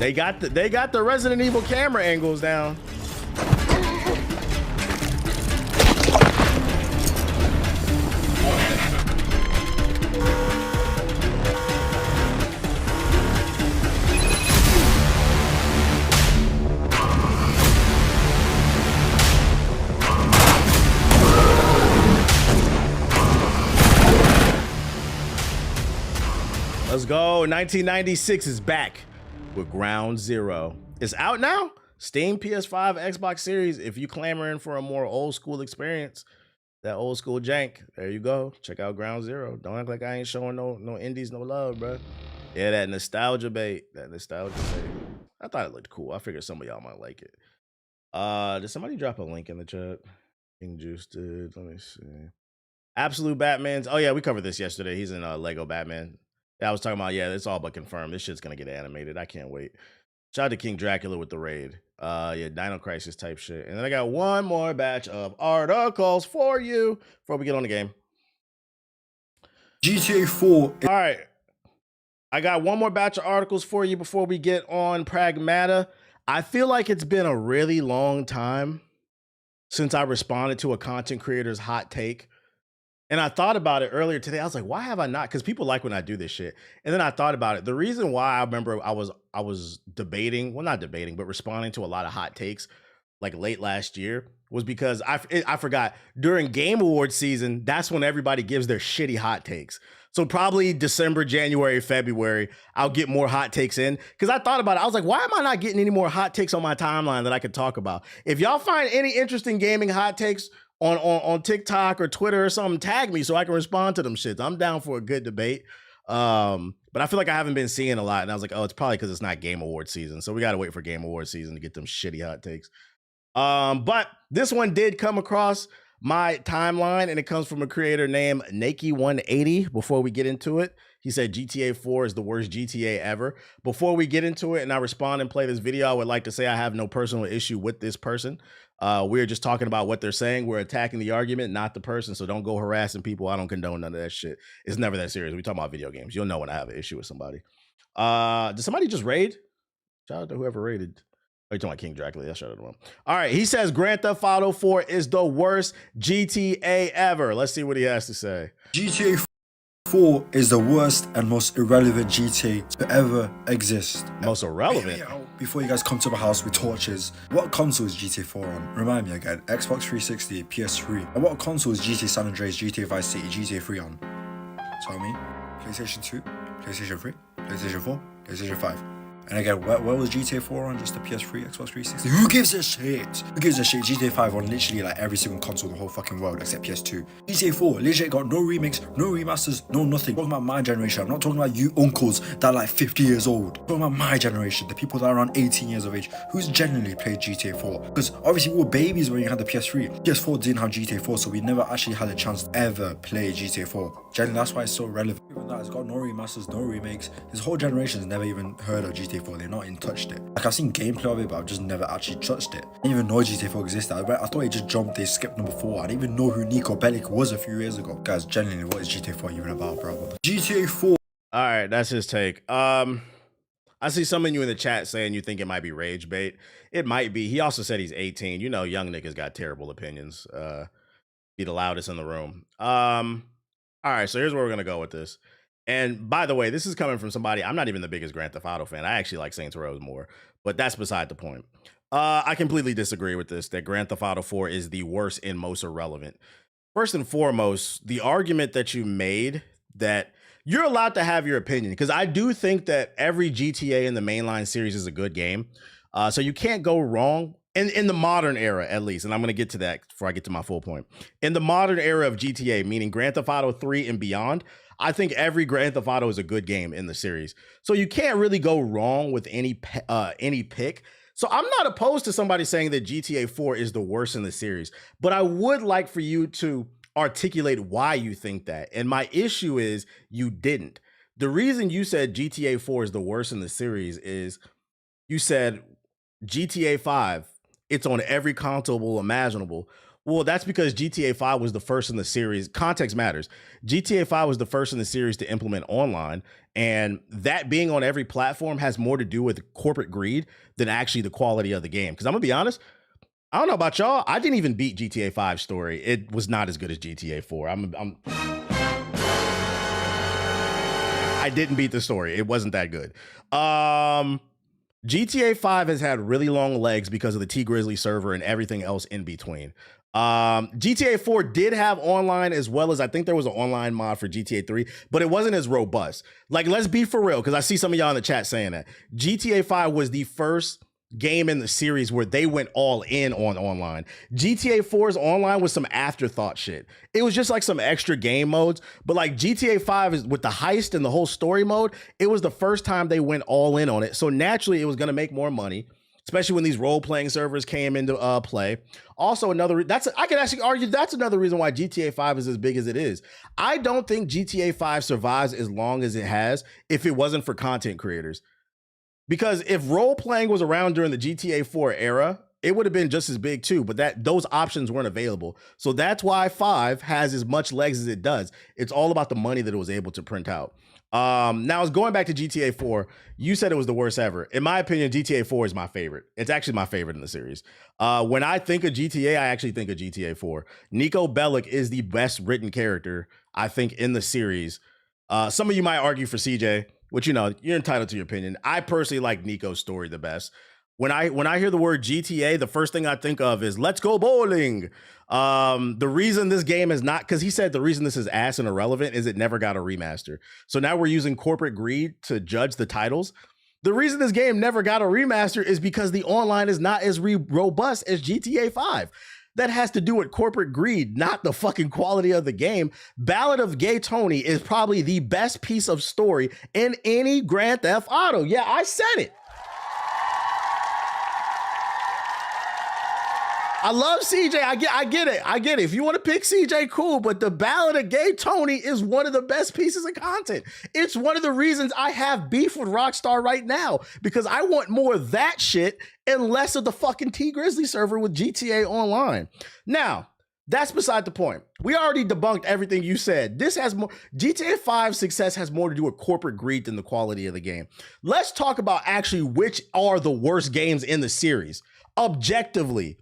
S1: They got the Resident Evil camera angles down. Let's go. 1996 is back with Ground Zero. It's out now. Steam, PS5, Xbox Series. If you clamoring for a more old school experience, that old school jank, there you go. Check out Ground Zero. Don't act like I ain't showing no indies, no love, bro. Yeah, that nostalgia bait. I thought it looked cool. I figured some of y'all might like it. Did somebody drop a link in the chat? King Juice did. Let me see. Absolute Batman's. Oh yeah, we covered this yesterday. He's in Lego Batman. Yeah, I was talking about, yeah, it's all but confirmed. This shit's gonna get animated. I can't wait. Shout out to King Dracula with the raid. Yeah, Dino Crisis type shit. And then I got one more batch of articles for you before we get on the game.
S16: GTA 4.
S1: All right. I got one more batch of articles for you before we get on Pragmata. I feel like it's been a really long time since I responded to a content creator's hot take. And I thought about it earlier today. I was like, why have I not? Because people like when I do this shit. And then I thought about it. The reason why I remember I was debating, well, not debating, but responding to a lot of hot takes like late last year was because I forgot during Game Awards season, that's when everybody gives their shitty hot takes. So probably December, January, February, I'll get more hot takes in. Because I thought about it. I was like, why am I not getting any more hot takes on my timeline that I could talk about? If y'all find any interesting gaming hot takes on TikTok or Twitter or something, tag me so I can respond to them shits. I'm down for a good debate. But I feel like I haven't been seeing a lot. And I was like, oh, it's probably because it's not Game Awards season. So we got to wait for Game Awards season to get them shitty hot takes. But this one did come across my timeline, and it comes from a creator named Nike180. Before we get into it, He said GTA 4 is the worst GTA ever. Before we get into it and I respond and play this video, I would like to say I have no personal issue with this person. We're just talking about what they're saying. We're attacking the argument, not the person. So don't go harassing people. I don't condone none of that shit. It's never that serious. We talking about video games. You'll know when I have an issue with somebody. Did somebody just raid? Shout out to whoever raided. Oh, you're talking about King Dracula. That's shut up. All right. He says Grand Theft Auto 4 is the worst GTA ever. Let's see what he has to say.
S16: GTA 4 is the worst and most irrelevant GTA to ever exist.
S1: Most irrelevant?
S16: Before you guys come to my house with torches, what console is GTA 4 on? Remind me again. Xbox 360, PS3. And what console is GTA San Andreas, GTA Vice City, GTA 3 on? Tell me. PlayStation 2, PlayStation 3, PlayStation 4, PlayStation 5. And again, where was GTA 4 on? Just the PS3, Xbox 360? Who gives a shit? Who gives a shit? GTA 5 on literally like every single console in the whole fucking world except PS2. GTA 4 literally got no remakes, no remasters, no nothing. I'm talking about my generation. I'm not talking about you uncles that are like 50 years old. I'm talking about my generation, the people that are around 18 years of age, who's genuinely played GTA 4. Because obviously we were babies when you had the PS3. PS4 didn't have GTA 4, so we never actually had a chance to ever play GTA 4. Generally, that's why it's so relevant. Even that, it's got no remasters, no remakes. This whole generation has never even heard of GTA 4. They've not even touched it. Like, I've seen gameplay of it, but I've just never actually touched it. I didn't even know GTA 4 existed. I thought it just jumped, they skipped number 4. I didn't even know who Nico Bellic was a few years ago. Guys, genuinely, what is GTA 4 even about, bro? GTA 4.
S1: All right, that's his take. I see some of you in the chat saying you think it might be rage bait. It might be. He also said he's 18. You know, young niggas got terrible opinions. Be the loudest in the room. All right, so here's where we're gonna go with this. And by the way, this is coming from somebody, I'm not even the biggest Grand Theft Auto fan. I actually like Saints Row more, but that's beside the point. I completely disagree with this, that Grand Theft Auto 4 is the worst and most irrelevant. First and foremost, the argument that you made that you're allowed to have your opinion, because I do think that every GTA in the mainline series is a good game. So you can't go wrong in the modern era, at least. And I'm going to get to that before I get to my full point. In the modern era of GTA, meaning Grand Theft Auto 3 and beyond, I think every Grand Theft Auto is a good game in the series. So you can't really go wrong with any pick. So I'm not opposed to somebody saying that GTA 4 is the worst in the series, but I would like for you to articulate why you think that. And my issue is you didn't. The reason you said GTA 4 is the worst in the series is you said GTA 5, it's on every console imaginable. Well, that's because GTA 5 was the first in the series. Context matters. GTA 5 was the first in the series to implement online, and that being on every platform has more to do with corporate greed than actually the quality of the game. Because I'm gonna be honest, I don't know about y'all, I didn't even beat GTA 5's story. It was not as good as GTA 4. I didn't beat the story. It wasn't that good. GTA 5 has had really long legs because of the T Grizzly server and everything else in between. GTA 4 did have online, as well as I think there was an online mod for GTA 3, but it wasn't as robust. Like, let's be for real, because I see some of y'all in the chat saying that. GTA 5 was the first game in the series where they went all in on online. GTA 4's online was some afterthought shit. It was just like some extra game modes, but like GTA 5 is with the heist and the whole story mode, it was the first time they went all in on it. So naturally it was going to make more money, especially when these role-playing servers came into play. Also, I can actually argue that's another reason why GTA 5 is as big as it is. I don't think GTA 5 survives as long as it has if it wasn't for content creators. Because if role-playing was around during the GTA 4 era, it would have been just as big too, but those options weren't available. So that's why 5 has as much legs as it does. It's all about the money that it was able to print out. Now, going back to GTA 4, you said it was the worst ever. In my opinion, GTA 4 is my favorite. It's actually my favorite in the series. When I think of GTA, I actually think of GTA 4. Nico Bellic is the best written character, I think, in the series. Some of you might argue for CJ, which, you know, you're entitled to your opinion. I personally like Nico's story the best. When I hear the word GTA, the first thing I think of is let's go bowling. The reason this game is not, because he said the reason this is ass and irrelevant is it never got a remaster. So now we're using corporate greed to judge the titles. The reason this game never got a remaster is because the online is not as robust as GTA 5. That has to do with corporate greed, not the fucking quality of the game. Ballad of Gay Tony is probably the best piece of story in any Grand Theft Auto. Yeah, I said it. I love CJ. I get it. If you want to pick CJ, cool. But the Ballad of Gay Tony is one of the best pieces of content. It's one of the reasons I have beef with Rockstar right now, because I want more of that shit and less of the fucking T Grizzly server with GTA Online. Now, that's beside the point. We already debunked everything you said. This has more. GTA 5 success has more to do with corporate greed than the quality of the game. Let's talk about actually which are the worst games in the series. Objectively,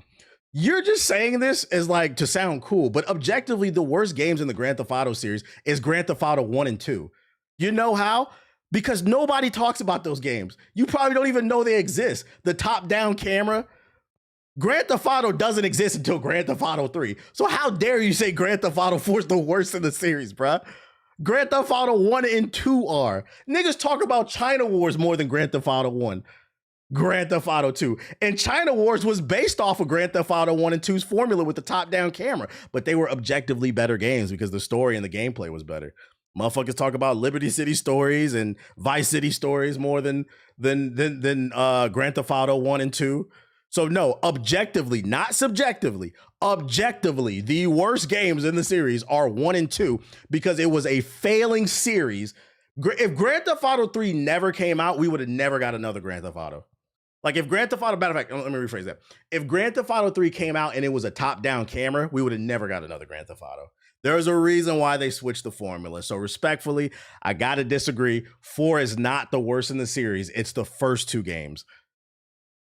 S1: you're just saying this as like to sound cool, but objectively, the worst games in the Grand Theft Auto series is Grand Theft Auto 1 and 2. You know how? Because nobody talks about those games. You probably don't even know they exist. The top-down camera. Grand Theft Auto doesn't exist until Grand Theft Auto 3. So how dare you say Grand Theft Auto 4 is the worst in the series, bruh? Grand Theft Auto 1 and 2 are. Niggas talk about China Wars more than Grand Theft Auto 1. Grand Theft Auto 2. And China Wars was based off of Grand Theft Auto 1 and 2's formula with the top-down camera. But they were objectively better games because the story and the gameplay was better. Motherfuckers talk about Liberty City stories and Vice City stories more than Grand Theft Auto 1 and 2. So no, objectively, not subjectively, objectively, the worst games in the series are 1 and 2 because it was a failing series. If Grand Theft Auto 3 never came out, we would have never got another Grand Theft Auto. Like if Grand Theft Auto, matter of fact, let me rephrase that. If Grand Theft Auto 3 came out and it was a top-down camera, we would have never got another Grand Theft Auto. There's a reason why they switched the formula. So respectfully, I gotta disagree. 4 is not the worst in the series. It's the first 2 games.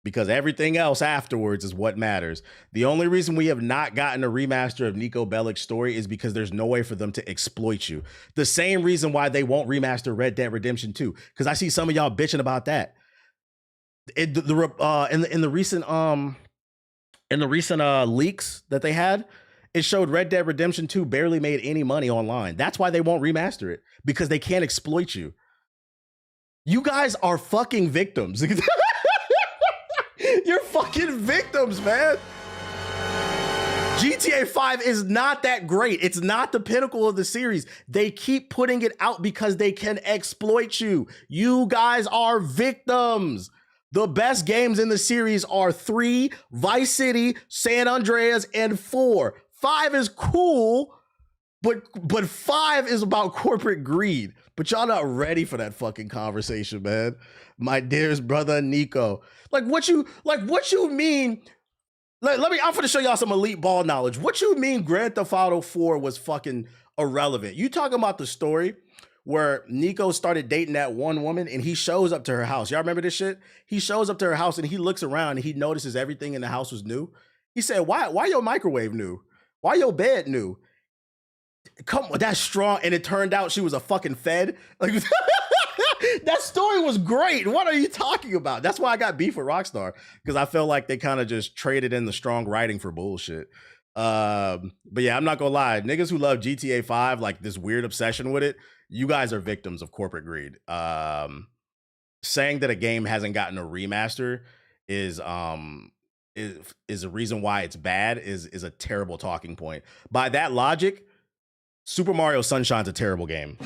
S1: Because everything else afterwards is what matters. The only reason we have not gotten a remaster of Nico Bellic's story is because there's no way for them to exploit you. The same reason why they won't remaster Red Dead Redemption 2. Because I see some of y'all bitching about that. In the recent leaks that they had, it showed Red Dead Redemption 2 barely made any money online. That's why they won't remaster it, because they can't exploit you. You guys are fucking victims. You're fucking victims, man. GTA 5 is not that great. It's not the pinnacle of the series. They keep putting it out because they can exploit you. You guys are victims. The best games in the series are 3, Vice City, San Andreas, and 4. 5 is cool, but 5 is about corporate greed. But y'all not ready for that fucking conversation, man. My dearest brother Nico. What you mean? I'm gonna show y'all some elite ball knowledge. What you mean Grand Theft Auto 4 was fucking irrelevant? You talking about the story where Nico started dating that one woman and he shows up to her house. Y'all remember this shit? He shows up to her house and he looks around and he notices everything in the house was new. He said, why your microwave new? Why your bed new? Come on, that's strong. And it turned out she was a fucking fed. Like that story was great. What are you talking about? That's why I got beef with Rockstar, because I felt like they kind of just traded in the strong writing for bullshit. But yeah, I'm not gonna lie. Niggas who love GTA 5, like this weird obsession with it, you guys are victims of corporate greed. Saying that a game hasn't gotten a remaster is a reason why it's bad is a terrible talking point. By that logic, Super Mario Sunshine's a terrible game.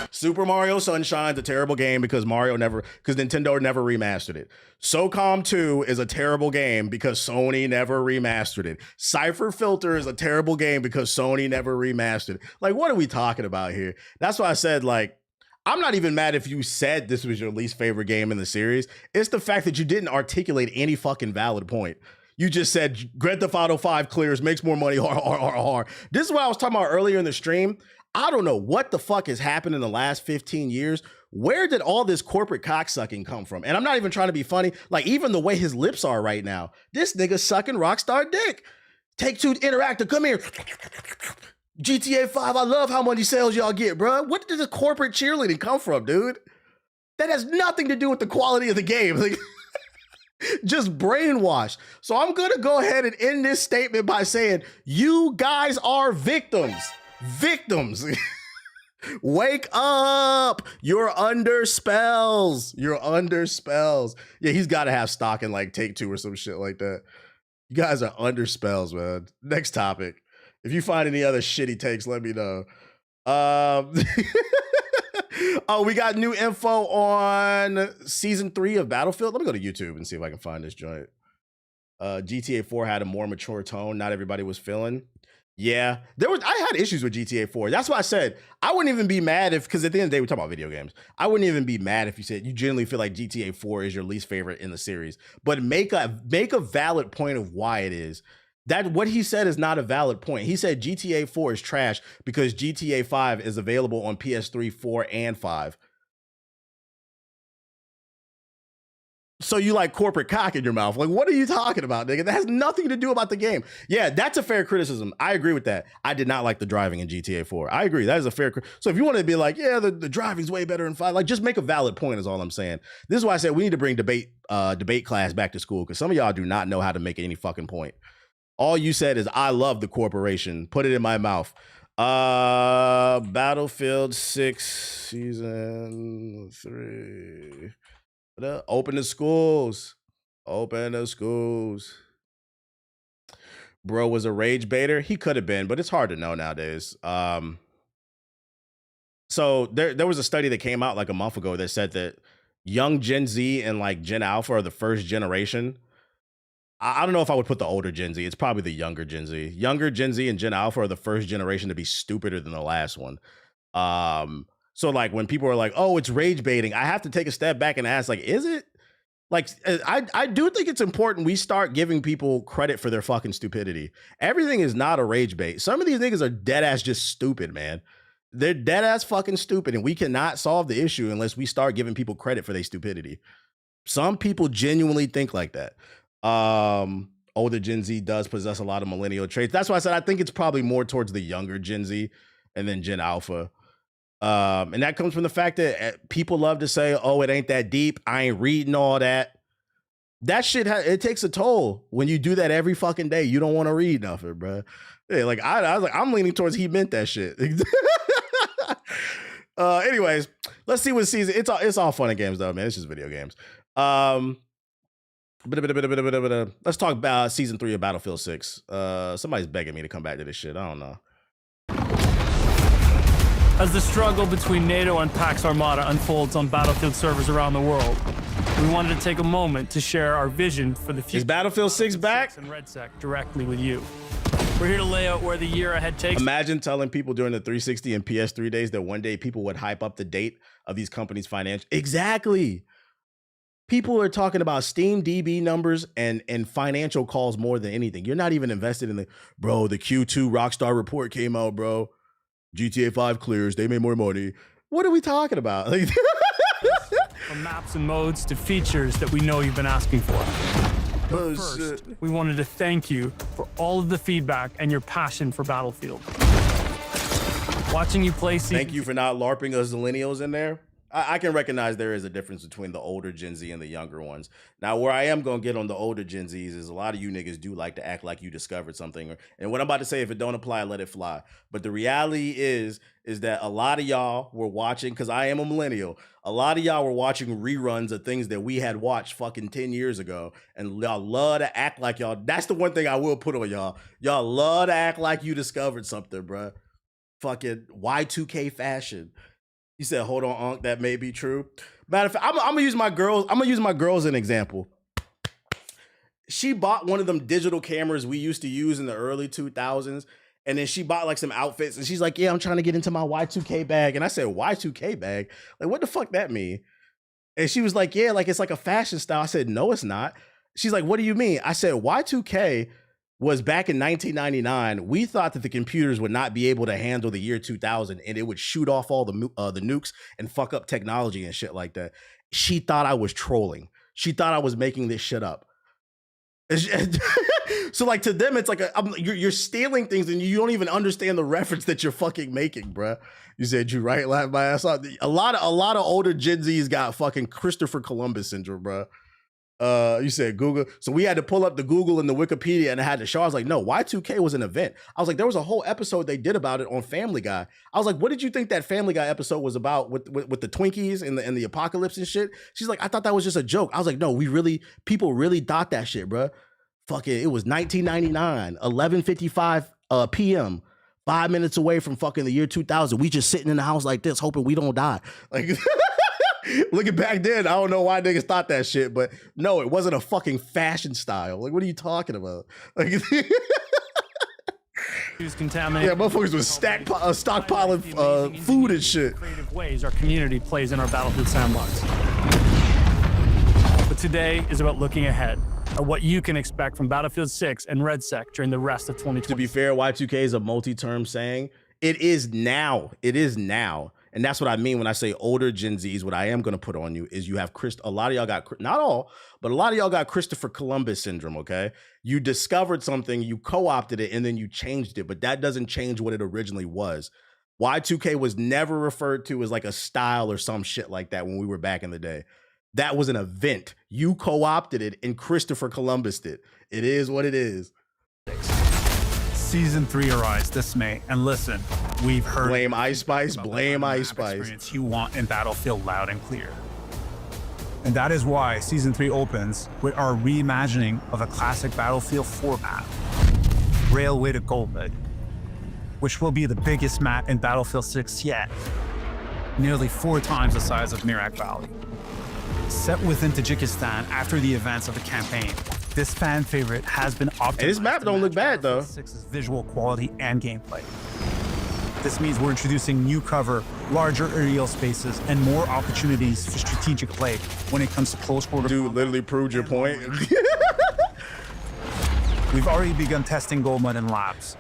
S1: Super Mario Sunshine's a terrible game because Nintendo never remastered it. SOCOM 2 is a terrible game because Sony never remastered it. Cypher Filter is a terrible game because Sony never remastered it. Like, what are we talking about here? That's why I said, like, I'm not even mad if you said this was your least favorite game in the series. It's the fact that you didn't articulate any fucking valid point. You just said Grand Theft Auto 5 clears, makes more money, This is what I was talking about earlier in the stream. I don't know what the fuck has happened in the last 15 years. Where did all this corporate cocksucking come from? And I'm not even trying to be funny. Like, even the way his lips are right now, this nigga sucking Rockstar dick. Take-Two Interactive, come here. GTA 5, I love how many sales y'all get, bro. What did this corporate cheerleading come from, dude? That has nothing to do with the quality of the game. Like, just brainwashed. So I'm going to go ahead and end this statement by saying, you guys are victims. Victims. Wake up. You're under spells. You're under spells. Yeah, he's got to have stock in like Take-Two or some shit like that. You guys are under spells, man. Next topic. If you find any other shitty takes, let me know. Oh, we got new info on season 3 of Battlefield. Let me go to YouTube and see if I can find this joint. GTA 4 had a more mature tone. Not everybody was feeling. Yeah, I had issues with GTA 4. That's why I said I wouldn't even be mad if, because at the end of the day, we talk about video games. I wouldn't even be mad if you said you genuinely feel like GTA 4 is your least favorite in the series. But make a valid point of why it is. That what he said is not a valid point. He said GTA 4 is trash because GTA 5 is available on PS3, 4, and 5. So you like corporate cock in your mouth. Like, what are you talking about, nigga? That has nothing to do about the game. Yeah, that's a fair criticism. I agree with that. I did not like the driving in GTA 4. I agree. That is a fair So if you want to be like, yeah, the driving's way better in 5, like, just make a valid point is all I'm saying. This is why I said we need to bring debate class back to school, because some of y'all do not know how to make any fucking point. All you said is, I love the corporation. Put it in my mouth. Battlefield 6 season 3. Open the schools. Open the schools. Bro was a rage baiter. He could have been, but it's hard to know nowadays. So there was a study that came out like a month ago that said that young Gen Z and like Gen Alpha are the first generation. I don't know if I would put the older Gen Z. It's probably the younger Gen Z. Younger Gen Z and Gen Alpha are the first generation to be stupider than the last one. So like when people are like, oh, it's rage baiting, I have to take a step back and ask, like, is it? Like, I do think it's important we start giving people credit for their fucking stupidity. Everything is not a rage bait. Some of these niggas are dead ass just stupid, man. They're dead ass fucking stupid, and we cannot solve the issue unless we start giving people credit for their stupidity. Some people genuinely think like that. Older Gen Z does possess a lot of millennial traits. That's why I said I think it's probably more towards the younger Gen Z and then Gen Alpha. And that comes from the fact that people love to say, oh, it ain't that deep. I ain't reading all that. That shit, it takes a toll when you do that every fucking day. You don't want to read nothing, bro. Yeah, like I was like, I'm leaning towards he meant that shit. Anyways, let's see what season. It's all fun and games though, man. It's just video games. Let's talk about season 3 of Battlefield 6. Somebody's begging me to come back to this shit. I don't know.
S17: As the struggle between NATO and Pax Armada unfolds on Battlefield servers around the world, we wanted to take a moment to share our vision for the future.
S1: Is Battlefield 6 back?
S17: And RedSec directly with you. We're here to lay out where the year ahead takes.
S1: Imagine telling people during the 360 and PS3 days that one day people would hype up the date of these companies' financial. Exactly. People are talking about Steam DB numbers and financial calls more than anything. You're not even invested in the Q2 Rockstar report came out, bro. GTA 5 clears. They made more money. What are we talking about?
S17: From maps and modes to features that we know you've been asking for. But first, we wanted to thank you for all of the feedback and your passion for Battlefield. Watching you play season.
S1: Thank you for not LARPing us millennials in there. I can recognize there is a difference between the older Gen Z and the younger ones. Now, where I am going to get on the older Gen Zs is a lot of you niggas do like to act like you discovered something. And what I'm about to say, if it don't apply, let it fly. But the reality is that a lot of y'all were watching, because I am a millennial, a lot of y'all were watching reruns of things that we had watched fucking 10 years ago. And y'all love to act like y'all. That's the one thing I will put on y'all. Y'all love to act like you discovered something, bruh. Fucking Y2K fashion. You said, hold on, Unc, that may be true. Matter of fact, I'm gonna use my girls. I'm gonna use my girls as an example. She bought one of them digital cameras we used to use in the early 2000s, and then she bought like some outfits, and she's like, "Yeah, I'm trying to get into my Y2K bag." And I said, "Y2K bag? Like, what the fuck that mean?" And she was like, "Yeah, like it's like a fashion style." I said, "No, it's not." She's like, "What do you mean?" I said, "Y2K was back in 1999. We thought that the computers would not be able to handle the year 2000 and it would shoot off all the nukes and fuck up technology and shit like that." She thought I was trolling. She thought I was making this shit up. So like to them, it's like you're stealing things and you don't even understand the reference that you're fucking making, bruh. You said you right, laugh my ass off. A lot of older Gen Zs got fucking Christopher Columbus syndrome, bruh. You said Google. So we had to pull up the Google and the Wikipedia and I had to show. I was like, no, Y2K was an event. I was like, there was a whole episode they did about it on Family Guy. I was like, what did you think that Family Guy episode was about with the Twinkies and the apocalypse and shit? She's like, I thought that was just a joke. I was like, no, people really thought that shit, bro. Fuck it. It was 1999, 11:55 p.m. 5 minutes away from fucking the year 2000. We just sitting in the house like this, hoping we don't die. Like, looking back then, I don't know why niggas thought that shit, but no, it wasn't a fucking fashion style. Like, what are you talking about? Like,
S17: contaminated.
S1: Yeah, motherfuckers was stockpiling food and shit.
S17: Creative ways our community plays in our Battlefield sandbox. But today is about looking ahead at what you can expect from Battlefield 6 and RedSec during the rest of 2020.
S1: To be fair, Y2K is a multi-term saying. It is now. It is now. And that's what I mean when I say older Gen Zs. What I am going to put on you is you have a lot of y'all got, not all, but a lot of y'all got Christopher Columbus syndrome, okay? You discovered something, you co-opted it, and then you changed it, but that doesn't change what it originally was. Y2K was never referred to as like a style or some shit like that when we were back in the day. That was an event. You co-opted it, and Christopher Columbus did. It is what it is.
S18: Season 3 arrives this May, and listen, we've heard—
S1: Blame Ice Spice, blame Ice Spice.
S18: Experience you want in Battlefield loud and clear. And that is why Season 3 opens with our reimagining of a classic Battlefield 4 map, Railway to Goldberg, which will be the biggest map in Battlefield 6 yet, nearly 4 times the size of Mirak Valley. Set within Tajikistan after the events of the campaign, this fan favorite has been optimized.
S1: Hey, this map don't look bad though.
S18: 6's visual quality and gameplay. This means we're introducing new cover, larger aerial spaces, and more opportunities for strategic play when it comes to close quarter.
S1: Dude literally proved your point.
S18: We've already begun testing gold mud in labs.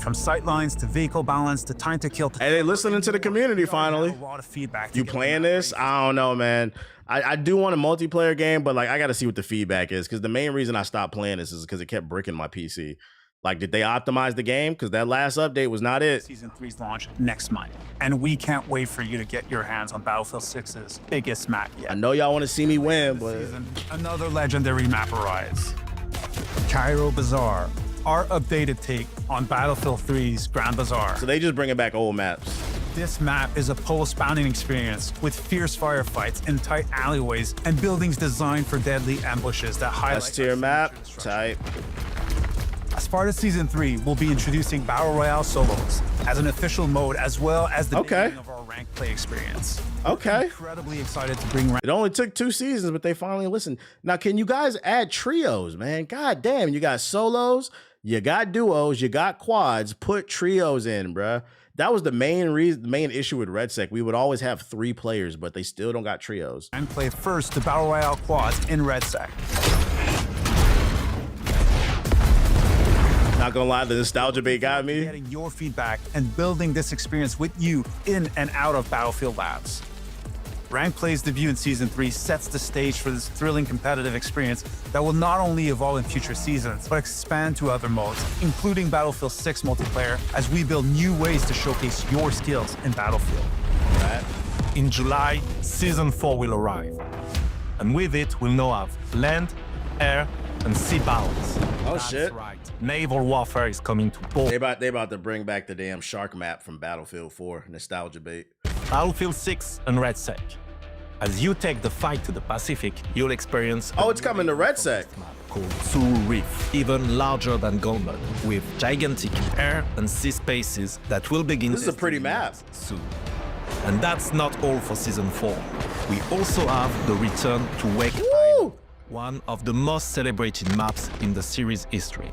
S18: From sightlines to vehicle balance to time to kill.
S1: Hey, they listening to the community finally.
S18: A lot of feedback.
S1: You playing this? I don't know, man. I do want a multiplayer game, but like I got to see what the feedback is, because the main reason I stopped playing this is because it kept bricking my PC. Like, did they optimize the game? Because that last update was not it.
S18: Season 3's launch next month, and we can't wait for you to get your hands on Battlefield 6's biggest map yet.
S1: I know y'all want to see me win, but
S18: another legendary map arrives. Cairo Bazaar, our updated take on Battlefield 3's Grand Bazaar.
S1: So they just bringing back old maps.
S18: This map is a post-bounding experience with fierce firefights in tight alleyways and buildings designed for deadly ambushes that highlight—
S1: S-tier map, type.
S18: As part of Season 3, we'll be introducing Battle Royale solos as an official mode, as well as the beginning of our ranked play experience.
S1: Okay.
S18: Incredibly excited to bring—
S1: It only took 2 seasons, but they finally listened. Now, can you guys add trios, man? God damn, you got solos, you got duos, you got quads. Put trios in, bruh. That was the main issue with RedSec. We would always have 3 players, but they still don't got trios.
S18: And play first the Battle Royale quads in RedSec.
S1: Not gonna lie, the nostalgia bait got me.
S18: Getting your feedback and building this experience with you in and out of Battlefield labs. Rank Play's debut in Season 3 sets the stage for this thrilling competitive experience that will not only evolve in future seasons, but expand to other modes, including Battlefield 6 multiplayer, as we build new ways to showcase your skills in Battlefield.
S19: In July, Season 4 will arrive. And with it, we'll now have land, air, and sea battles.
S1: Oh,
S19: That's
S1: shit.
S19: right. Naval warfare is coming to both.
S1: They about to bring back the damn shark map from Battlefield 4, nostalgia bait.
S19: Battlefield 6 and RedSec. As you take the fight to the Pacific, you'll experience—
S1: Oh, it's coming to RedSec.
S19: Called Sulu Reef, even larger than Goldmud, with gigantic air and sea spaces that will begin—
S1: This is a pretty map.
S19: Soon. And that's not all for Season 4. We also have the return to Wake Island, one of the most celebrated maps in the series history.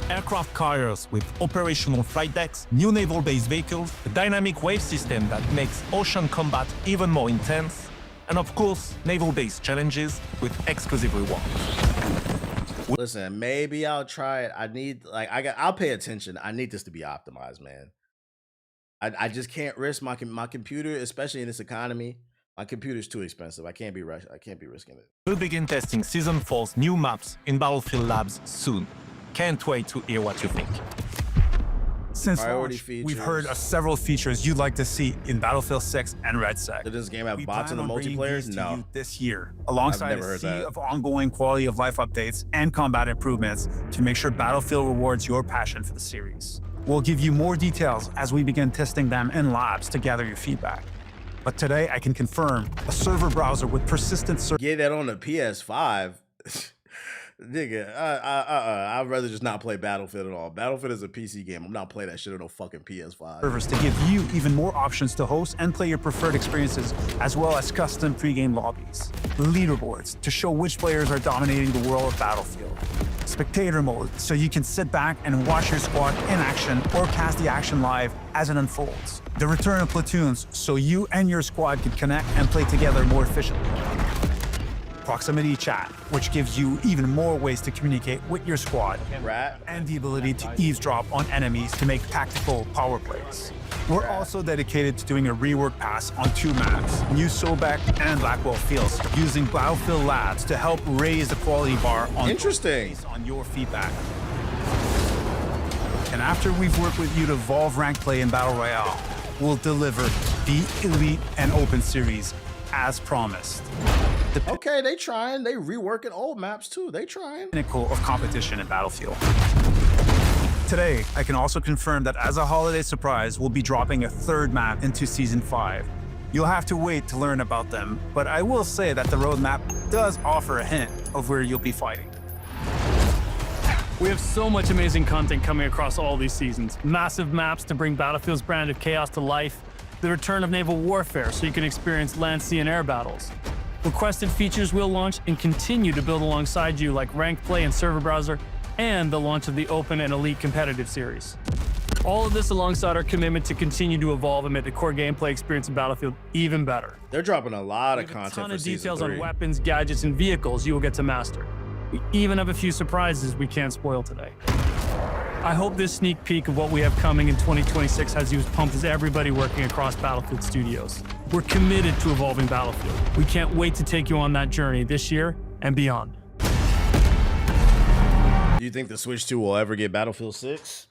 S19: Aircraft carriers with operational flight decks, new naval-based vehicles, a dynamic wave system that makes ocean combat even more intense, and of course, naval-based challenges with exclusive rewards.
S1: Listen, maybe I'll try it. I'll pay attention. I need this to be optimized, man. I just can't risk my computer, especially in this economy. My computer's too expensive. I can't be risking it.
S19: We'll begin testing Season 4's new maps in Battlefield Labs soon. Can't wait to hear what you think.
S18: Since launch, we've heard of several features you'd like to see in Battlefield 6 and RedSec.
S1: Did this game have bots in the multiplayer? No.
S18: This year, alongside a sea of ongoing quality of life updates and combat improvements to make sure Battlefield rewards your passion for the series. We'll give you more details as we begin testing them in labs to gather your feedback. But today, I can confirm a server browser with persistent search.
S1: Get that on the PS5. Nigga, I'd rather just not play Battlefield at all. Battlefield is a PC game. I'm not playing that shit on no fucking PS5.
S18: Servers to give you even more options to host and play your preferred experiences, as well as custom pre-game lobbies. Leaderboards to show which players are dominating the world of Battlefield. Spectator mode, so you can sit back and watch your squad in action or cast the action live as it unfolds. The return of platoons, so you and your squad can connect and play together more efficiently. Proximity chat, which gives you even more ways to communicate with your squad, and the ability to eavesdrop on enemies to make tactical power plays. We're also dedicated to doing a rework pass on 2 maps, New Sobek and Blackwell Fields, using Battlefield Labs to help raise the quality bar on based on your feedback. And after we've worked with you to evolve rank play in Battle Royale, we'll deliver the Elite and Open series as promised.
S1: Okay, they trying. They reworking old maps too. They trying.
S18: Pinnacle of competition in Battlefield. Today, I can also confirm that as a holiday surprise, we'll be dropping a 3rd map into Season 5. You'll have to wait to learn about them, but I will say that the roadmap does offer a hint of where you'll be fighting.
S17: We have so much amazing content coming across all these seasons. Massive maps to bring Battlefield's brand of chaos to life. The return of naval warfare so you can experience land, sea, and air battles. Requested features will launch and continue to build alongside you, like ranked play and server browser, and the launch of the Open and Elite competitive series. All of this alongside our commitment to continue to evolve and make the core gameplay experience in Battlefield even better.
S1: They're dropping a lot of content.
S17: A ton
S1: for
S17: of details
S1: Season 3.
S17: on weapons, gadgets, and vehicles you will get to master. We even have a few surprises we can't spoil today. I hope this sneak peek of what we have coming in 2026 has you as pumped as everybody working across Battlefield Studios. We're committed to evolving Battlefield. We can't wait to take you on that journey this year and beyond.
S1: Do you think the Switch 2 will ever get Battlefield 6?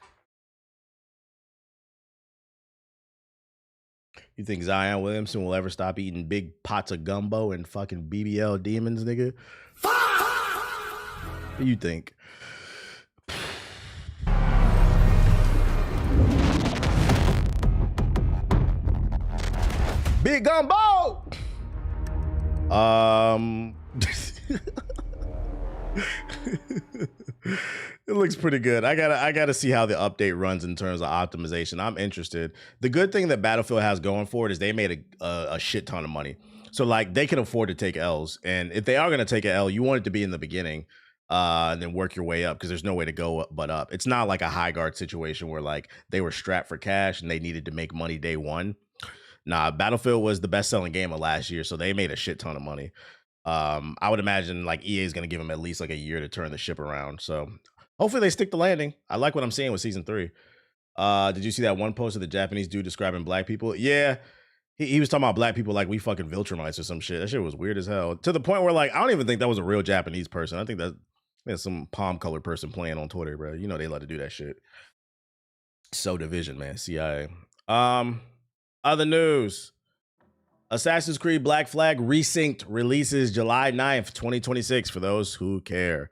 S1: You think Zion Williamson will ever stop eating big pots of gumbo and fucking BBL demons, nigga? What do you think? Big gumbo. It looks pretty good. I gotta see how the update runs in terms of optimization. I'm interested. The good thing that Battlefield has going for it is they made a shit ton of money. So like they can afford to take L's. And if they are gonna take an L, you want it to be in the beginning, and then work your way up because there's no way to go but up. It's not like a high guard situation where like they were strapped for cash and they needed to make money day one. Nah, Battlefield was the best-selling game of last year, so they made a shit ton of money. I would imagine like EA is going to give them at least like a year to turn the ship around. So hopefully they stick the landing. I like what I'm seeing with Season 3. Did you see that one post of the Japanese dude describing black people? Yeah, he was talking about black people like we fucking Viltrumites or some shit. That shit was weird as hell. To the point where like I don't even think that was a real Japanese person. I think that's some palm-colored person playing on Twitter, bro. You know they love to do that shit. So division, man. CIA. Other news. Assassin's Creed Black Flag Resynced releases July 9th, 2026 for those who care.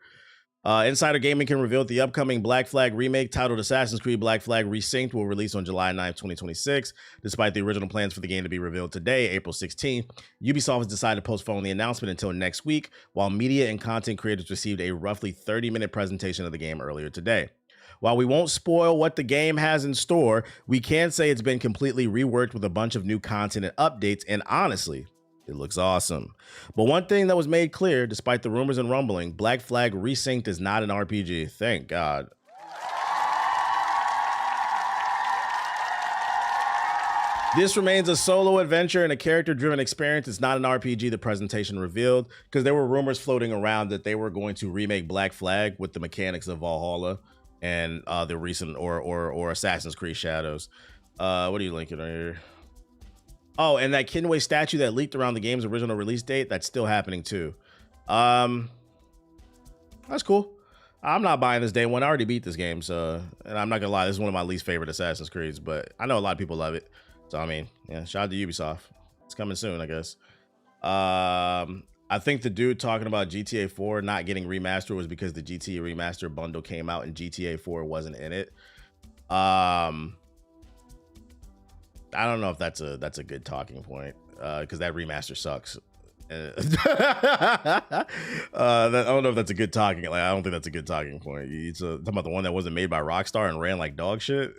S1: Insider Gaming can reveal that the upcoming Black Flag remake titled Assassin's Creed Black Flag Resynced will release on July 9th, 2026. Despite the original plans for the game to be revealed today, April 16th, Ubisoft has decided to postpone the announcement until next week, while media and content creators received a roughly 30-minute presentation of the game earlier today. While we won't spoil what the game has in store, we can say it's been completely reworked with a bunch of new content and updates, and honestly, it looks awesome. But one thing that was made clear, despite the rumors and rumbling, Black Flag Resynced is not an RPG. Thank God. This remains a solo adventure and a character-driven experience. It's not an RPG, the presentation revealed, because there were rumors floating around that they were going to remake Black Flag with the mechanics of Valhalla and the recent or Assassin's Creed Shadows. What are you linking right here? Oh, and that Kinway statue that leaked around the game's original release date, that's still happening too. That's cool. I'm not buying this day one. I already beat this game, so, and I'm not gonna lie, this is one of my least favorite Assassin's Creeds, but I know a lot of people love it. So I mean, yeah, shout out to Ubisoft. It's coming soon, I guess. I think the dude talking about GTA 4 not getting remastered was because the GTA remaster bundle came out and GTA 4 wasn't in it. I don't know if that's a good talking point, because that remaster sucks. I don't know if that's a good talking. Like, I don't think that's a good talking point. It's talking about the one that wasn't made by Rockstar and ran like dog shit.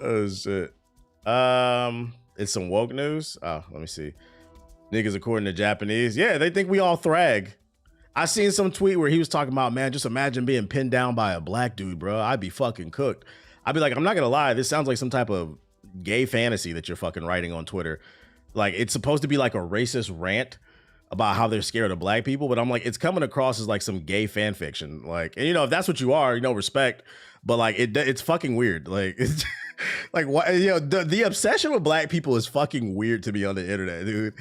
S1: Oh shit. It's some woke news. Oh, let me see. Niggas, according to Japanese, yeah, they think we all thrag. I seen some tweet where he was talking about, man, just imagine being pinned down by a black dude, bro. I'd be fucking cooked. I'd be like, I'm not gonna lie, this sounds like some type of gay fantasy that you're fucking writing on Twitter. Like, it's supposed to be like a racist rant about how they're scared of black people, but I'm like, it's coming across as like some gay fan fiction. Like, and you know, if that's what you are, you know, respect. But like, it's fucking weird. Like, it's like, what, you know, the obsession with black people is fucking weird to me on the internet, dude.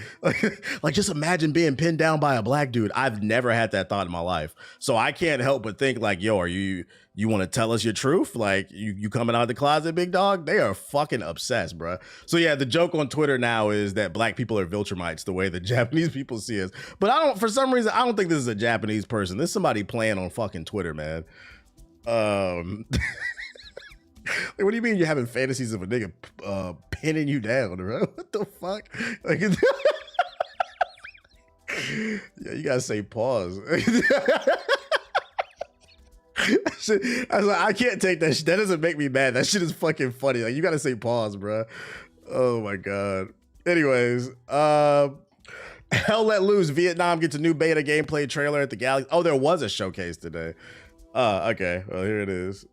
S1: Like just imagine being pinned down by a black dude. I've never had that thought in my life, so I can't help but think like, yo, are you want to tell us your truth? Like, you coming out of the closet, big dog? They are fucking obsessed, bro. So yeah, the joke on Twitter now is that black people are Viltrumites the way the Japanese people see us. But for some reason, I don't think this is a Japanese person. This is somebody playing on fucking Twitter, man. Like, what do you mean you're having fantasies of a nigga pinning you down, bro? What the fuck? Like, yeah, you gotta say pause. I was like, I can't take that shit. That doesn't make me mad. That shit is fucking funny. Like, you gotta say pause, bro. Oh my god. Anyways, Hell Let Loose. Vietnam gets a new beta gameplay trailer at the Galaxy. Oh, there was a showcase today. Okay. Well, here it is.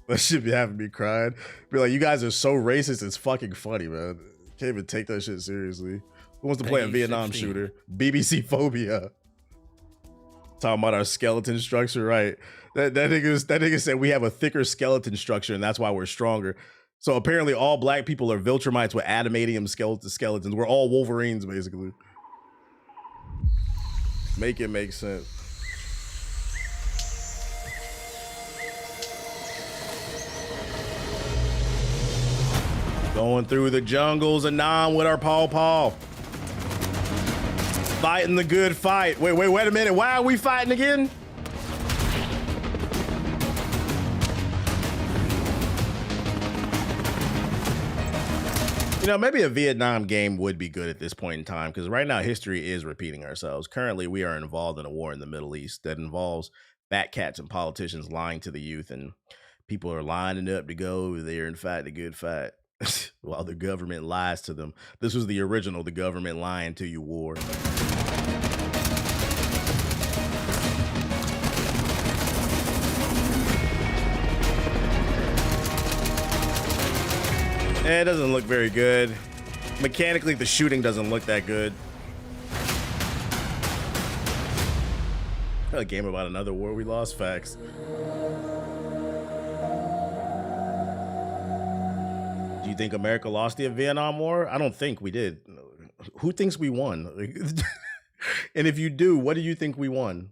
S1: That should be having me crying. Be like, you guys are so racist, it's fucking funny, man. Can't even take that shit seriously. Who wants to play a Vietnam shooter? BBC phobia. Talking about our skeleton structure, right? That nigga said we have a thicker skeleton structure and that's why we're stronger. So apparently all black people are Viltrumites with adamantium skeletons. We're all Wolverines, basically. Make it make sense. Going through the jungles of Nam with our paw. Fighting the good fight. Wait a minute. Why are we fighting again? You know, maybe a Vietnam game would be good at this point in time, because right now history is repeating ourselves. Currently, we are involved in a war in the Middle East that involves fat cats and politicians lying to the youth, and people are lining up to go over there and fight the good fight while the government lies to them. This was the original, the government lying to you war. It doesn't look very good. Mechanically, the shooting doesn't look that good. A game about another war we lost, facts. Do you think America lost the Vietnam War? I don't think we did. Who thinks we won? And if you do, what do you think we won?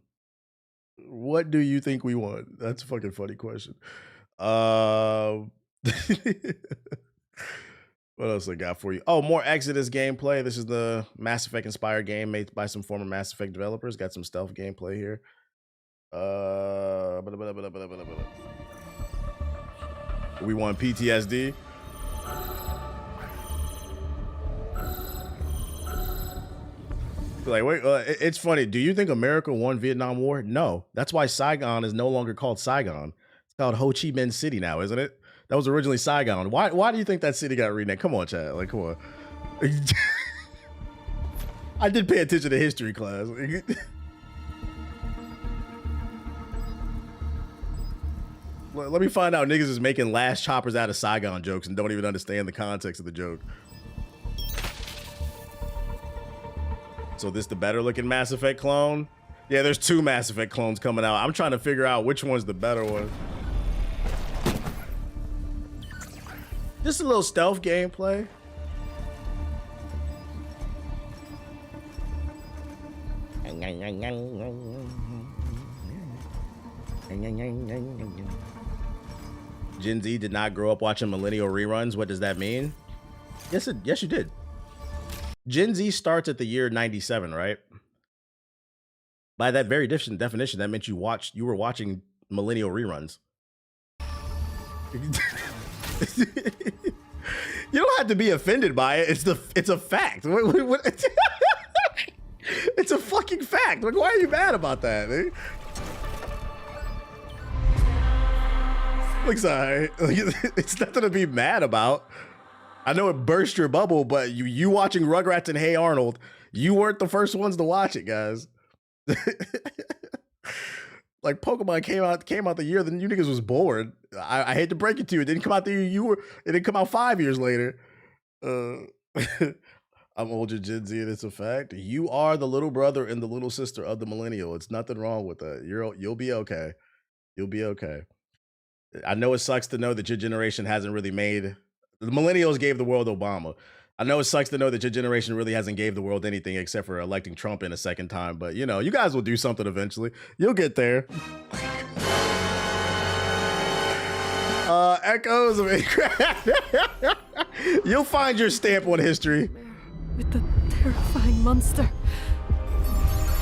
S1: What do you think we won? That's a fucking funny question. What else I got for you? Oh, more Exodus gameplay. This is the Mass Effect inspired game made by some former Mass Effect developers. Got some stealth gameplay here. We won PTSD. Like, wait, it's funny. Do you think America won Vietnam War? No. That's why Saigon is no longer called Saigon. It's called Ho Chi Minh City now, isn't it? That was originally Saigon. Why do you think that city got renamed? Come on, Chad. Like, come on. I did pay attention to history class. Let me find out niggas is making last choppers out of Saigon jokes and don't even understand the context of the joke. So this the better looking Mass Effect clone? Yeah, there's 2 Mass Effect clones coming out. I'm trying to figure out which one's the better one. Just a little stealth gameplay. Gen Z did not grow up watching millennial reruns. What does that mean? Yes, you did. Gen Z starts at the year 97, right? By that very definition, that meant you were watching millennial reruns. You don't have to be offended by it. It's a fact. What? fucking fact. Like, why are you mad about that, man? Like, sorry. It's nothing to be mad about. I know it burst your bubble, but you watching Rugrats and Hey Arnold, you weren't the first ones to watch it, guys. Like, Pokemon came out the year that you niggas was born. I hate to break it to you. It didn't come out the year you were. It didn't come out 5 years later. I'm older Gen Z, and it's a fact. You are the little brother and the little sister of the millennial. It's nothing wrong with that. You'll be okay. You'll be okay. I know it sucks to know that your generation hasn't really made. The millennials gave the world Obama. I know it sucks to know that your generation really hasn't gave the world anything except for electing Trump in a second time. But, you know, you guys will do something eventually. You'll get there. Echoes of You'll find your stamp on history.
S20: With the terrifying monster.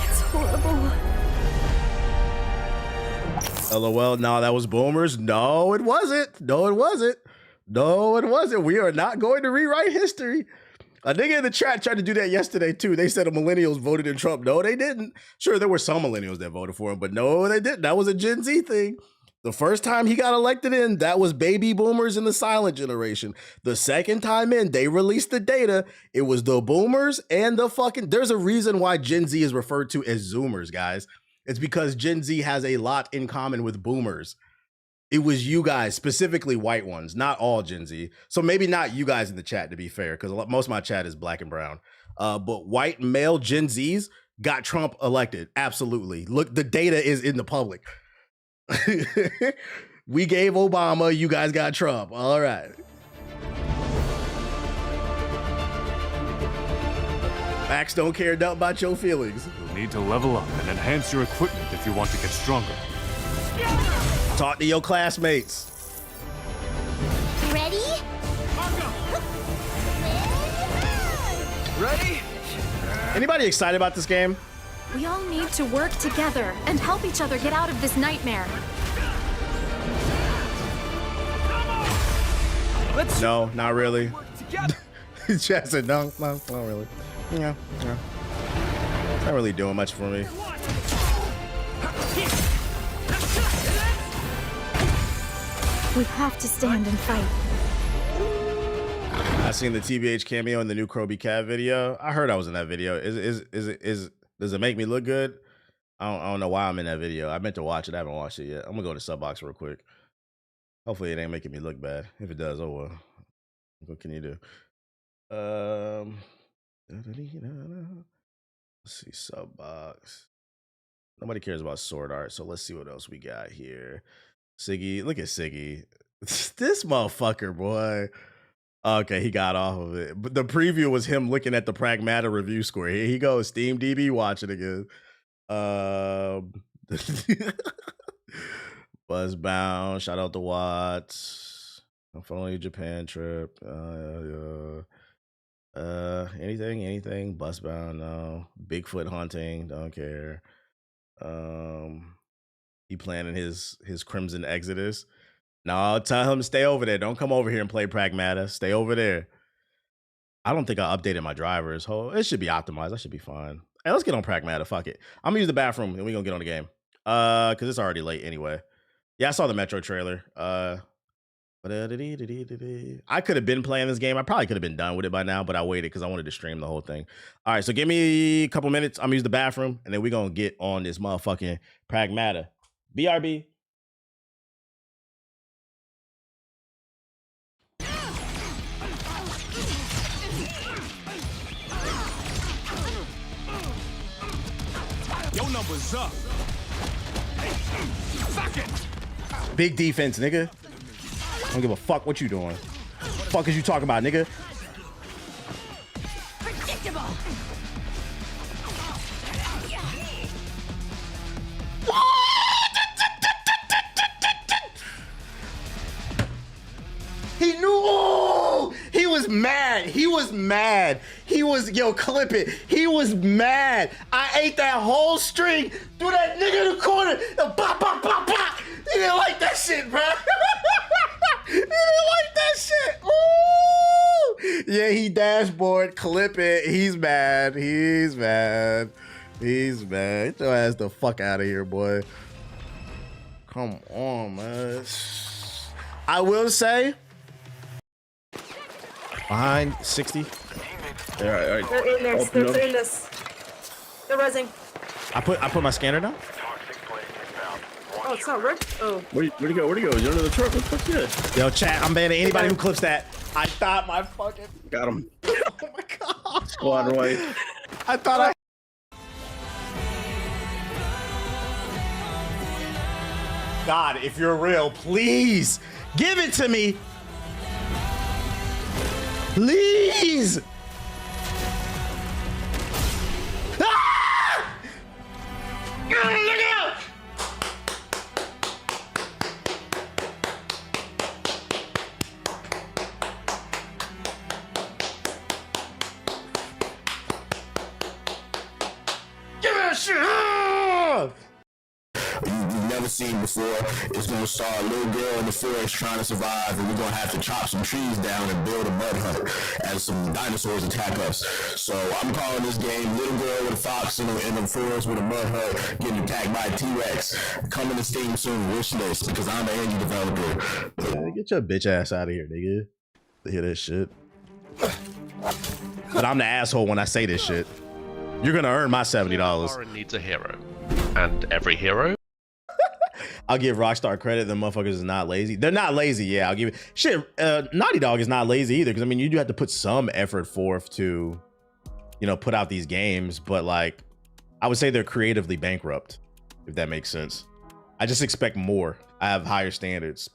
S20: It's horrible.
S1: LOL, no, that was boomers. No, it wasn't. No, it wasn't. No, it wasn't. We are not going to rewrite history. A nigga in the chat tried to do that yesterday, too. They said the millennials voted in Trump. No, they didn't. Sure, there were some millennials that voted for him, but no, they didn't. That was a Gen Z thing. The first time he got elected in, that was baby boomers and the silent generation. The second time in, they released the data. It was the boomers and the fucking... There's a reason why Gen Z is referred to as Zoomers, guys. It's because Gen Z has a lot in common with boomers. It was you guys, specifically white ones, not all Gen Z. So maybe not you guys in the chat, to be fair, because most of my chat is black and brown. But white male Gen Zs got Trump elected. Absolutely. Look, the data is in the public. We gave Obama, you guys got Trump. All right. Max don't care about your feelings.
S21: You'll need to level up and enhance your equipment if you want to get stronger.
S1: Talk to your classmates.
S6: Ready?
S21: Ready?
S1: Anybody excited about this game?
S20: We all need to work together and help each other get out of this nightmare.
S1: No, not really. Chad said no, not really. Yeah. It's not really doing much for me.
S20: We have to stand and fight.
S1: I seen the TBH cameo in the new Kroby Cat video. I heard I was in that video. Does it make me look good? I don't know why I'm in that video. I meant to watch it. I haven't watched it yet. I'm gonna go to Subbox real quick. Hopefully it ain't making me look bad. If it does, oh well. What can you do? Let's see, Subbox. Nobody cares about sword art, so let's see what else we got here. Siggy, look at Siggy. This motherfucker, boy. Okay, he got off of it. But the preview was him looking at the Pragmata review score. Here he goes, Steam DB watching again. Buzzbound, shout out to Watts. I'm following Japan trip. Anything? Buzzbound, no. Bigfoot hunting, don't care. He planning his Crimson Exodus. No, tell him to stay over there. Don't come over here and play Pragmata. Stay over there. I don't think I updated my drivers. It should be optimized. I should be fine. Hey, let's get on Pragmata. Fuck it. I'm gonna use the bathroom and we're gonna get on the game. Cause it's already late anyway. Yeah, I saw the Metro trailer. I could have been playing this game. I probably could have been done with it by now, but I waited because I wanted to stream the whole thing. All right, so give me a couple minutes. I'm gonna use the bathroom and then we're gonna get on this motherfucking Pragmata. BRB.
S3: Your number's up. Suck it.
S1: Big defense, nigga. I don't give a fuck what you doing. Fuck is you talking about, nigga?
S6: Predictable.
S1: He knew. Oh, he was mad. He was mad. He was, yo, clip it. He was mad. I ate that whole string through that nigga in the corner. And pop, pop, pop, pop. He didn't like that shit, bro. He didn't like that shit. Ooh. Yeah, he dashboard. Clip it. He's mad. He's mad. Please, man. Get your ass the fuck out of here, boy. Come on, man. I will say, behind 60.
S4: All right. They're in there. They're in this. They're rezzing.
S1: I put my scanner down.
S4: Oh, it's not Rick. Oh.
S22: Where'd he go? Where'd he go? Is he under the truck? What the fuck is?
S1: Yo, chat, I'm banning anybody who clips that. I thought my fucking...
S22: Got him.
S1: Oh my god.
S22: Squad white.
S1: I thought I... God, if you're real, please give it to me. Please. Ah! Look out! Give me that shit! Ah!
S23: You've never seen before. It's gonna start a little girl in the forest trying to survive, and we're gonna have to chop some trees down and build a mud hut as some dinosaurs attack us. So I'm calling this game Little Girl with a Fox in the forest with a mud hut getting attacked by a T-Rex. Coming to Steam soon, wish list, because I'm an indie developer.
S1: Yeah, get your bitch ass out of here, nigga. To hear this shit. But I'm the asshole when I say this shit. You're gonna earn my $70.
S24: Rockstar needs a hero, and every hero.
S1: I'll give Rockstar credit. The motherfuckers is not lazy. They're not lazy. Yeah, I'll give it. Shit, Naughty Dog is not lazy either. Because I mean, you do have to put some effort forth to, you know, put out these games. But like, I would say they're creatively bankrupt, if that makes sense. I just expect more. I have higher standards.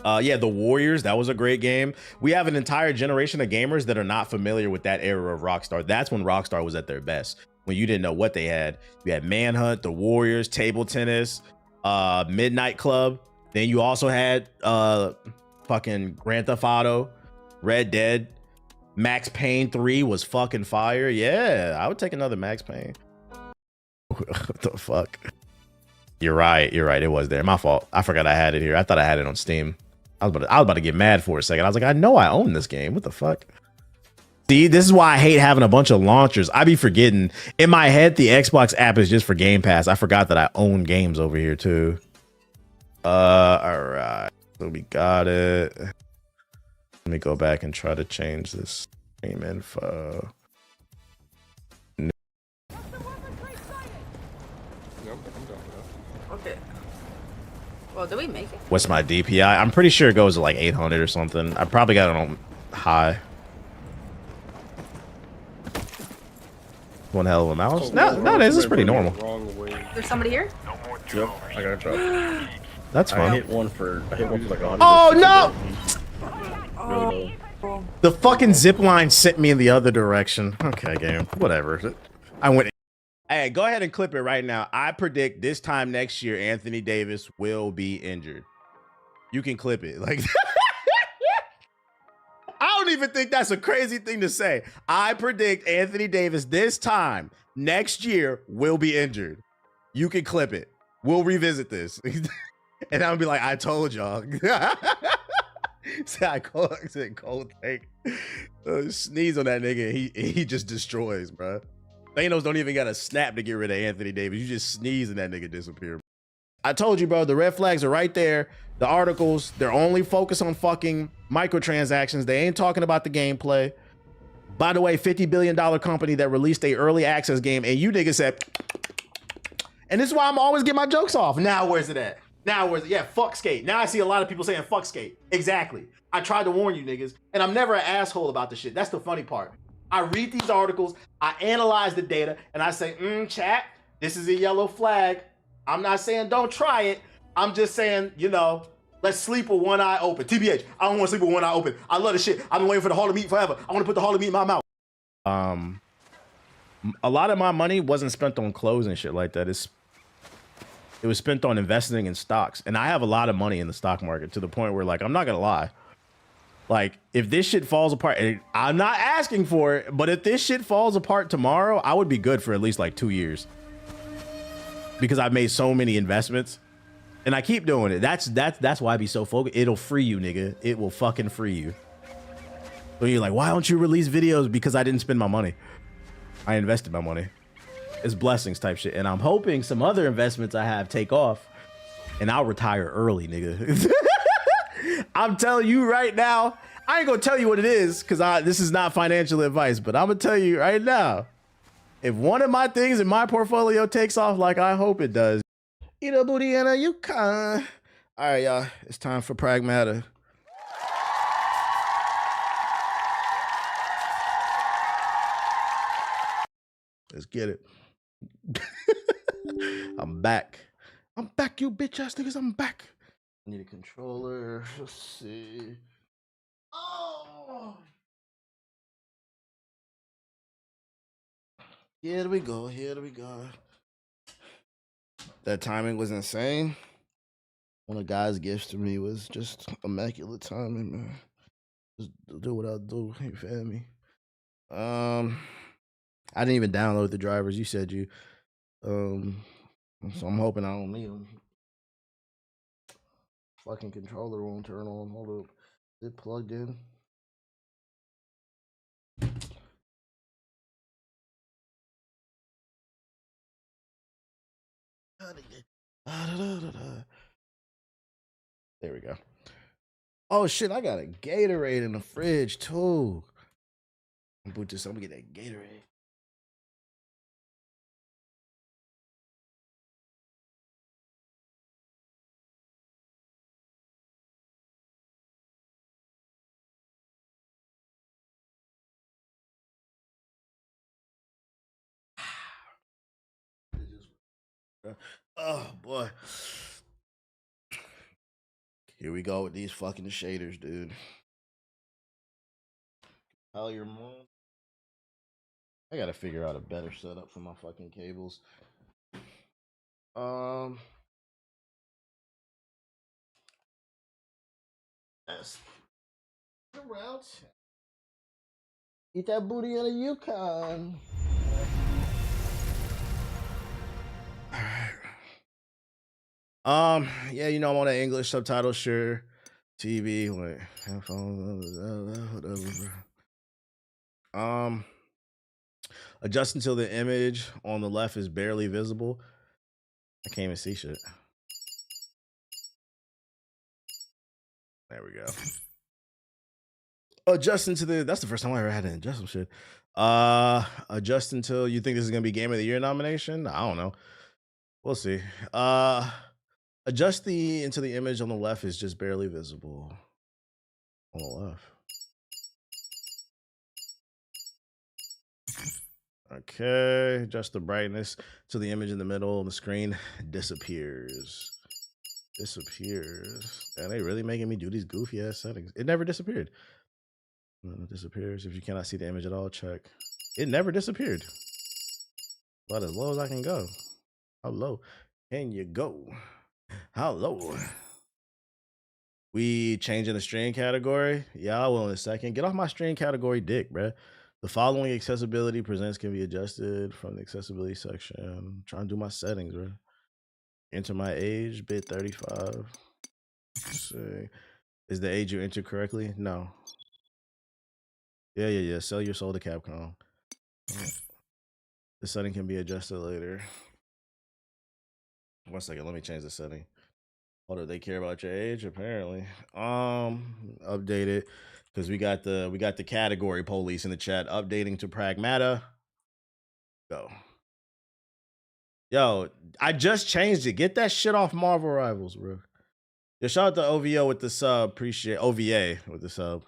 S1: Yeah, The Warriors, that was a great game. We have an entire generation of gamers that are not familiar with that era of Rockstar. That's when Rockstar was at their best, when you didn't know what they had. You had Manhunt, The Warriors, Table Tennis, Midnight Club. Then you also had fucking Grand Theft Auto, Red Dead. Max Payne 3 was fucking fire. Yeah, I would take another Max Payne. What the fuck? You're right. It was there. My fault. I forgot I had it here. I thought I had it on Steam. I was about to get mad for a second. I was like, I know I own this game. What the fuck? See, this is why I hate having a bunch of launchers. I be forgetting. In my head, the Xbox app is just for Game Pass. I forgot that I own games over here too. All right. So we got it. Let me go back and try to change this stream info.
S4: Okay. Well, do we make it?
S1: What's my DPI? I'm pretty sure it goes to like 800 or something. I probably got it on high. One hell of a mouse. No, this is pretty normal.
S4: There's somebody here?
S22: Yep, I got a drop.
S1: That's fine.
S22: I hit one for like 100.
S1: Oh no!
S4: Oh.
S1: The fucking zip line sent me in the other direction. Okay, game. Whatever. I went. Hey, go ahead and clip it right now. I predict this time next year, Anthony Davis will be injured. You can clip it. Like, I don't even think that's a crazy thing to say. I predict Anthony Davis this time next year will be injured. You can clip it. We'll revisit this. And I'll be like, I told y'all. I said cold take. Sneeze on that nigga. He just destroys, bro. Thanos don't even got a snap to get rid of Anthony Davis. You just sneeze and that nigga disappear. I told you, bro, the red flags are right there. The articles, they're only focused on fucking microtransactions. They ain't talking about the gameplay. By the way, $50 billion company that released a early access game, and you niggas said, and this is why I'm always getting my jokes off. Now where's it at? Now where's it? Yeah, fuck Skate. Now I see a lot of people saying fuck Skate. Exactly. I tried to warn you niggas, and I'm never an asshole about the shit. That's the funny part. I read these articles, I analyze the data, and I say, chat, this is a yellow flag. I'm not saying don't try it. I'm just saying, you know, let's sleep with one eye open. TBH, I don't want to sleep with one eye open. I love the shit. I've been waiting for the Hall of Meat forever. I want to put the Hall of Meat in my mouth. A lot of my money wasn't spent on clothes and shit like that. It was spent on investing in stocks. And I have a lot of money in the stock market to the point where, like, I'm not going to lie. Like, if this shit falls apart, and I'm not asking for it, but if this shit falls apart tomorrow, I would be good for at least like 2 years. Because I've made so many investments and I keep doing it. That's why I be so focused. It'll free you, nigga. It will fucking free you. So you're like, why don't you release videos? Because I didn't spend my money. I invested my money. It's blessings type shit. And I'm hoping some other investments I have take off and I'll retire early, nigga. I'm telling you right now, I ain't gonna tell you what it is because this is not financial advice, but I'm gonna tell you right now, if one of my things in my portfolio takes off like I hope it does, eat a booty and a Yukon. All right, y'all, it's time for Pragmata. Let's get it. I'm back. I'm back, you bitch ass niggas. I'm back. I need a controller. Let's see. Oh. Here we go. Here we go. That timing was insane. One of the guys' gifts to me was just immaculate timing, man. Just do what I do. You feel me? I didn't even download the drivers. You said you. So I'm hoping I don't need them. Fucking controller won't turn on. Hold up. Is it plugged in? There we go. Oh shit, I got a Gatorade in the fridge too. I'm gonna get that Gatorade. Oh boy. Here we go with these fucking shaders, dude. Tell your mom. I gotta figure out a better setup for my fucking cables. Yes. Around. Eat that booty in a Yukon. Yeah, you know I'm on an English subtitle, sure. TV, wait, adjust until the image on the left is barely visible. I can't even see shit. There we go. Adjust into that's the first time I ever had to adjust some shit. Adjust until you think this is gonna be Game of the Year nomination. I don't know. We'll see. Adjust into the image on the left is just barely visible. On the left. Okay, adjust the brightness to the image in the middle of the screen disappears. And they really making me do these goofy ass settings. It never disappeared. It disappears. If you cannot see the image at all, check. It never disappeared. About as low as I can go. How low can you go? How low? We changing the stream category? Yeah, I will in a second. Get off my stream category dick, bruh. The following accessibility presents can be adjusted from the accessibility section. I'm trying to do my settings, bro. Enter my age, bit 35. Let's see. Is the age you entered correctly? No. Yeah. Sell your soul to Capcom. The setting can be adjusted later. 1 second, let me change the setting. Hold on, they care about your age, apparently. Update it. Because we got the category police in the chat. Updating to Pragmata. Go. Yo, I just changed it. Get that shit off Marvel Rivals, bro. Yo, shout out to OVO with the sub. Appreciate OVA with the sub.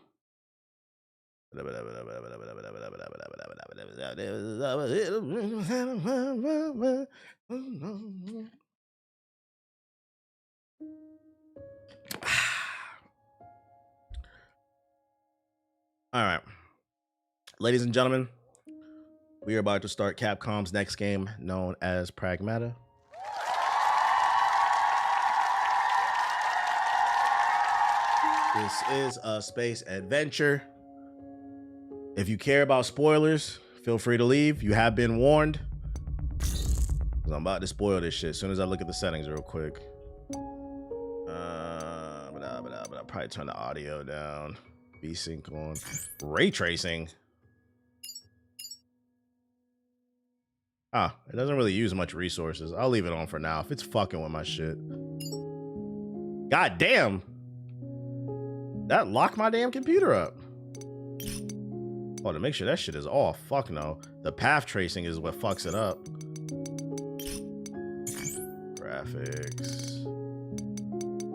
S1: All right. Ladies and gentlemen, we are about to start Capcom's next game known as Pragmata. This is a space adventure. If you care about spoilers, feel free to leave. You have been warned. I'm about to spoil this shit as soon as I look at the settings real quick. But I'll probably turn the audio down. V-Sync on. Ray tracing. Ah, it doesn't really use much resources. I'll leave it on for now if it's fucking with my shit. God damn. That locked my damn computer up. Oh, to make sure that shit is off. Fuck no. The path tracing is what fucks it up. Graphics.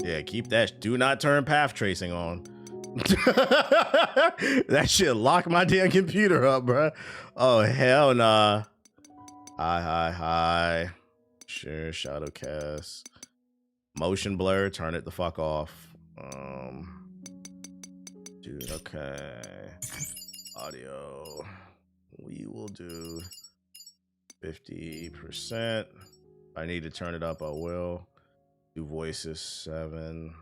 S1: Yeah, keep that. Do not turn path tracing on. That shit locked my damn computer up, bruh. Oh, hell nah. Hi. Sure, shadow cast. Motion blur, turn it the fuck off. Dude, okay. Audio. We will do 50%. If I need to turn it up, I will. Do voices 7.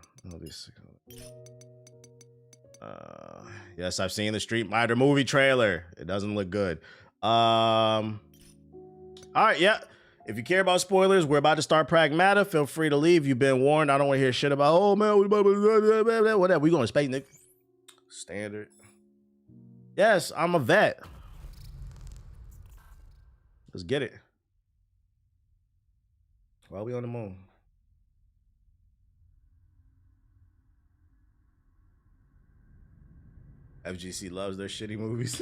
S1: Yes, I've seen the Street Fighter movie trailer. It doesn't look good. All right, yeah. If you care about spoilers, we're about to start Pragmata. Feel free to leave. You've been warned. I don't want to hear shit about, oh man, whatever. We going to space, Nick. Standard. Yes, I'm a vet. Let's get it. Why are we on the moon? FGC loves their shitty movies.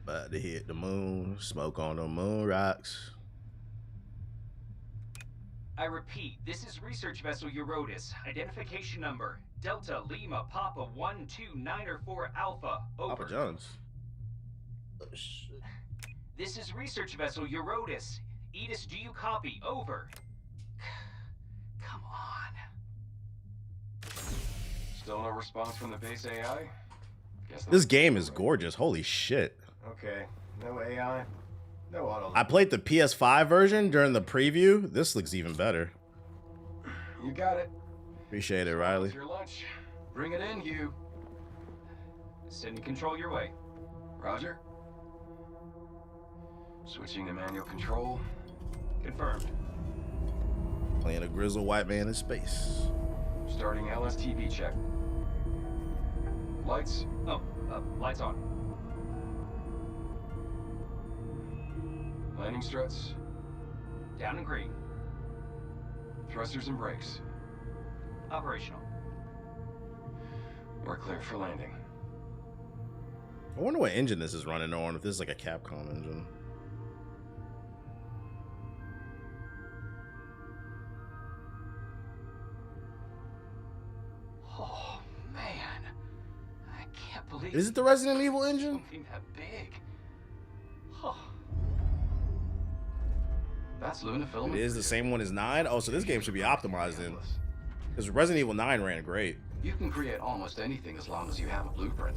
S1: About to hit the moon, smoke on the moon rocks.
S2: I repeat, this is research vessel Eurotas. Identification number Delta Lima Papa 12904 Alpha. Over.
S1: Papa John's.
S2: This is research vessel Eurotas. Edis, do you copy? Over. Come on.
S7: Still no response from the base AI?
S1: This game is gorgeous. Holy shit.
S7: Okay, no AI, no auto.
S1: I played the PS5 version during the preview. This looks even better.
S7: You got it.
S1: Appreciate it, Riley.
S7: It's your lunch. Bring it in, you.
S2: Sending control your way.
S7: Roger. Switching to manual control.
S2: Confirmed.
S1: Playing a grizzled white man in space.
S7: Starting LSTV check. Lights.
S2: Oh, lights on.
S7: Landing struts.
S2: Down and green.
S7: Thrusters and brakes.
S2: Operational.
S7: We're clear for landing.
S1: I wonder what engine this is running on, if this is like a Capcom engine.
S2: Oh, man. I can't believe...
S1: Is it the Resident Evil engine?
S2: Something that big.
S7: That's Luna filament.
S1: It is the same one as 9? Oh, so this game should be optimized then. Because Resident Evil 9 ran great.
S7: You can create almost anything as long as you have a blueprint.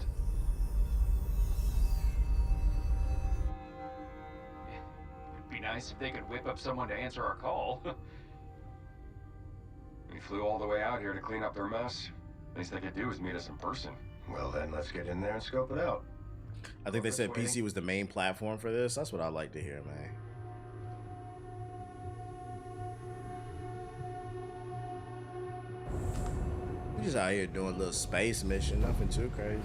S2: It'd be nice if they could whip up someone to answer our call.
S7: We flew all the way out here to clean up their mess. Least they could do is meet us in person. Well then, let's get in there and scope it out.
S1: I think they said PC was the main platform for this. That's what I like to hear, man. We're just out here doing a little space mission, nothing too crazy.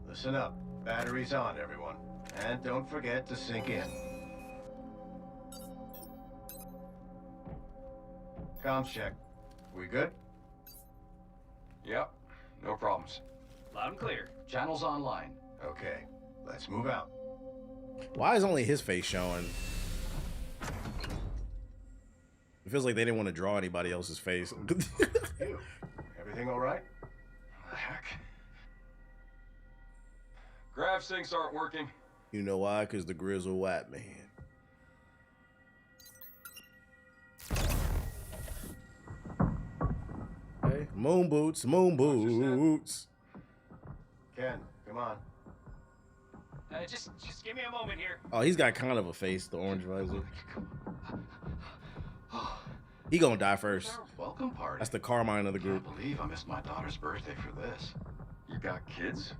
S7: Listen up. Batteries on, everyone. And don't forget to sink in. Comms check. We good? Yep. No problems.
S2: Loud and clear.
S7: Channels online. Okay. Let's move out.
S1: Why is only his face showing? It feels like they didn't want to draw anybody else's face.
S7: You. Everything all right?
S2: What the heck?
S7: Grav sinks aren't working.
S1: You know why? Because the grizzled white man. Okay. Moon boots, moon boots.
S7: Ken, come on.
S2: Just give me a moment here.
S1: Oh, he's got kind of a face, the orange visor. He gonna die first.
S7: Welcome party.
S1: That's the Carmine of the group.
S7: I can't believe I missed my daughter's birthday for this. You got kids?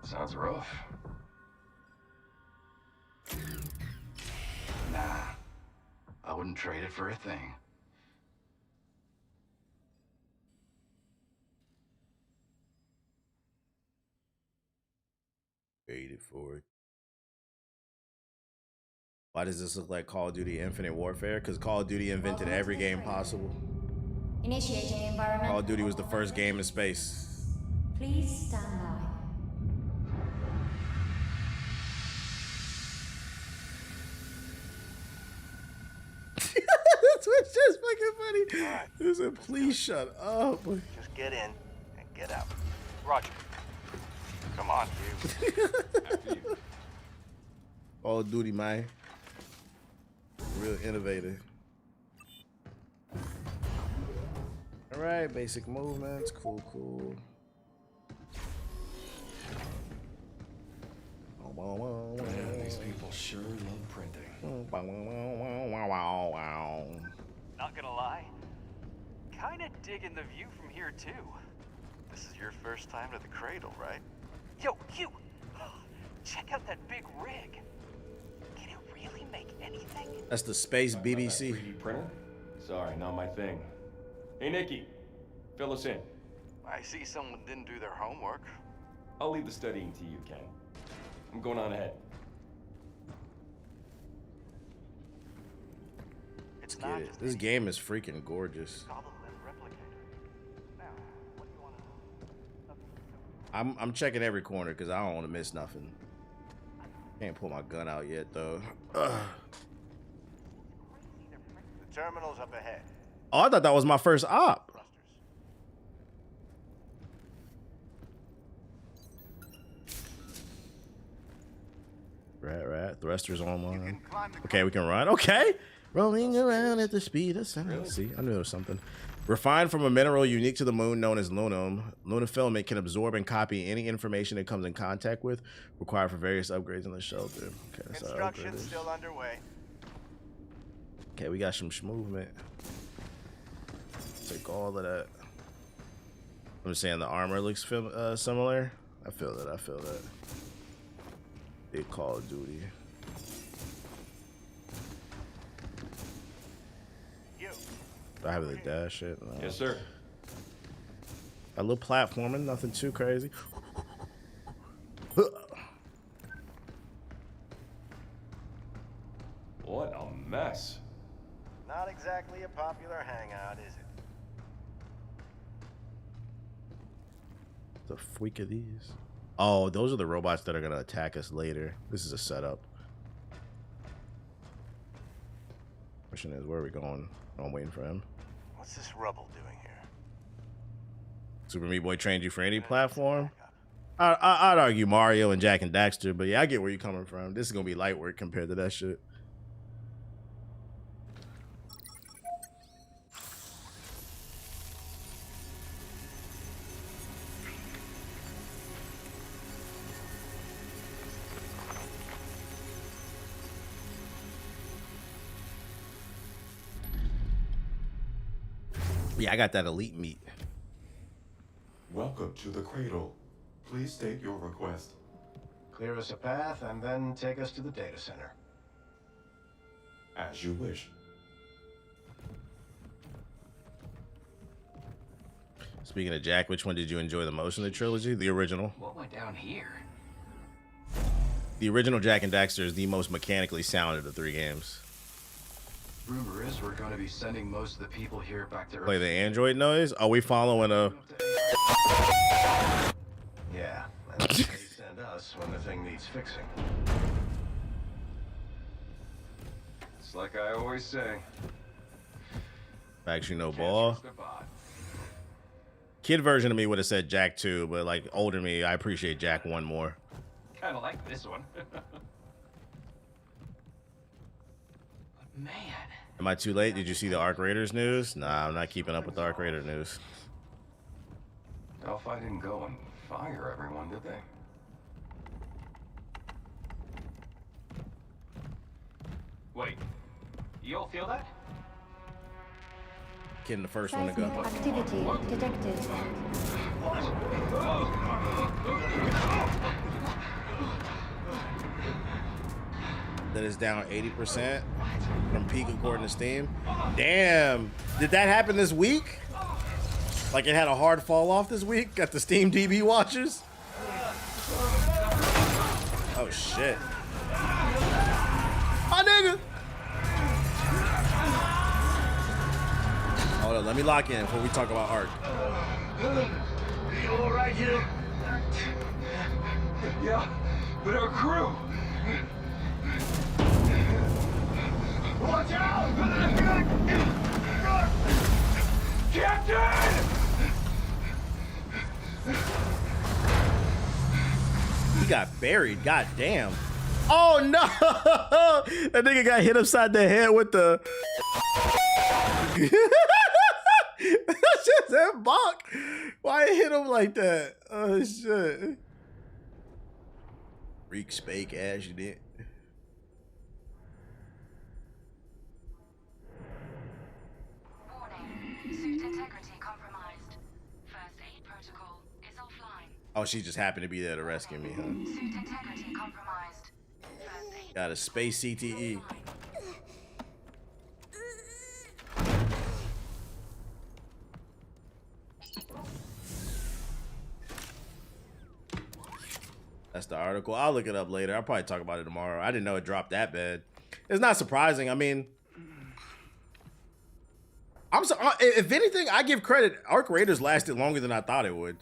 S7: Sounds rough. Nah, I wouldn't trade it for a thing.
S1: Waited for it. Why does this look like Call of Duty Infinite Warfare? Because Call of Duty invented every game possible.
S5: Initiating environment.
S1: Call of Duty was the first game in space.
S5: Please stand by.
S1: That's what's just fucking funny.
S8: Right.
S1: It said, please shut up.
S8: Just get in and get out. Roger. Come on, you.
S1: Call of Duty, man. Real innovative. All right, basic movements. Cool, cool.
S7: Man, these people sure love printing.
S8: Not gonna lie, kinda digging the view from here too. This is your first time to the cradle, right? Yo, you! Check out that big rig. Can it really make anything?
S1: That's the space BBC.
S7: 3D printer? Sorry, not my thing. Hey, Nikki, fill us in.
S8: I see someone didn't do their homework.
S7: I'll leave the studying to you, Ken. I'm going on ahead.
S8: It's
S1: Get
S8: not
S1: it.
S8: just
S1: This game is freaking gorgeous. I'm checking every corner because I don't want to miss nothing. Can't pull my gun out yet though. Ugh.
S8: The terminal's up ahead.
S1: Oh, I thought that was my first op. Right. Thrusters online. Okay, we can run. Okay. Rolling around at the speed of sound. Really? See, I knew there was something. Refined from a mineral unique to the moon known as lunum, lunafilament can absorb and copy any information it comes in contact with, required for various upgrades in the shelter. Okay, so
S8: Construction still underway.
S1: Okay, we got some movement. Take all of that. I'm saying the armor looks similar. I feel that. Big Call of Duty. Do I have the dash yet? No.
S7: Yes, sir.
S1: A little platforming, nothing too crazy.
S7: What a mess.
S8: Not exactly a popular hangout, is it?
S1: The freak of these. Oh, those are the robots that are gonna attack us later. This is a setup. Question is, where are we going? I'm waiting for him.
S8: What's this rubble doing here?
S1: Super Meat Boy trained you for any platform? I'd argue Mario and Jack and Daxter, but yeah, I get where you're coming from. This is gonna be light work compared to that shit. Yeah, I got that elite meat.
S3: Welcome to the cradle. Please state your request.
S7: Clear us a path and then take us to the data center.
S3: As you wish.
S1: Speaking of Jack, which one did you enjoy the most in the trilogy? The original.
S2: What went down here?
S1: The original Jack and Daxter is the most mechanically sound of the three games.
S7: Rumor is we're going to be sending most of the people here back to Earth.
S1: Play the Android noise? Are we following a...
S7: Yeah, and they send us when the thing needs fixing. It's like I always say.
S1: Actually, no ball. Kid version of me would have said Jack 2, but like older me, I appreciate Jack 1 more.
S2: Kind of like this one. But man.
S1: Am I too late? Did you see the Arc Raiders news? Nah, I'm not keeping up with the Arc Raider news.
S7: How if I didn't go and fire everyone, did they?
S2: Wait, you all feel that?
S1: Getting the first one to go.
S6: Activity detected.
S1: That is down 80% from peak according to Steam. Damn, did that happen this week? Like it had a hard fall off this week? Got the Steam DB watchers? Oh shit. My nigga! Hold on, let me lock in before we talk about art.
S3: You all right here?
S7: Yeah, but our crew.
S3: Watch out!
S7: Captain!
S1: He got buried, goddamn. Oh no! That nigga got hit upside the head with the That's just that Bach. Why it hit him like that? Oh shit. Reek spake ass you did.
S5: Suit integrity compromised. First aid protocol is offline.
S1: Oh, she just happened to be there to rescue me, huh?
S5: Suit integrity compromised. First aid
S1: Got a space CTE. That's the article. I'll look it up later. I'll probably talk about it tomorrow. I didn't know it dropped that bad. It's not surprising. I mean, if anything, I give credit. Arc Raiders lasted longer than I thought it would.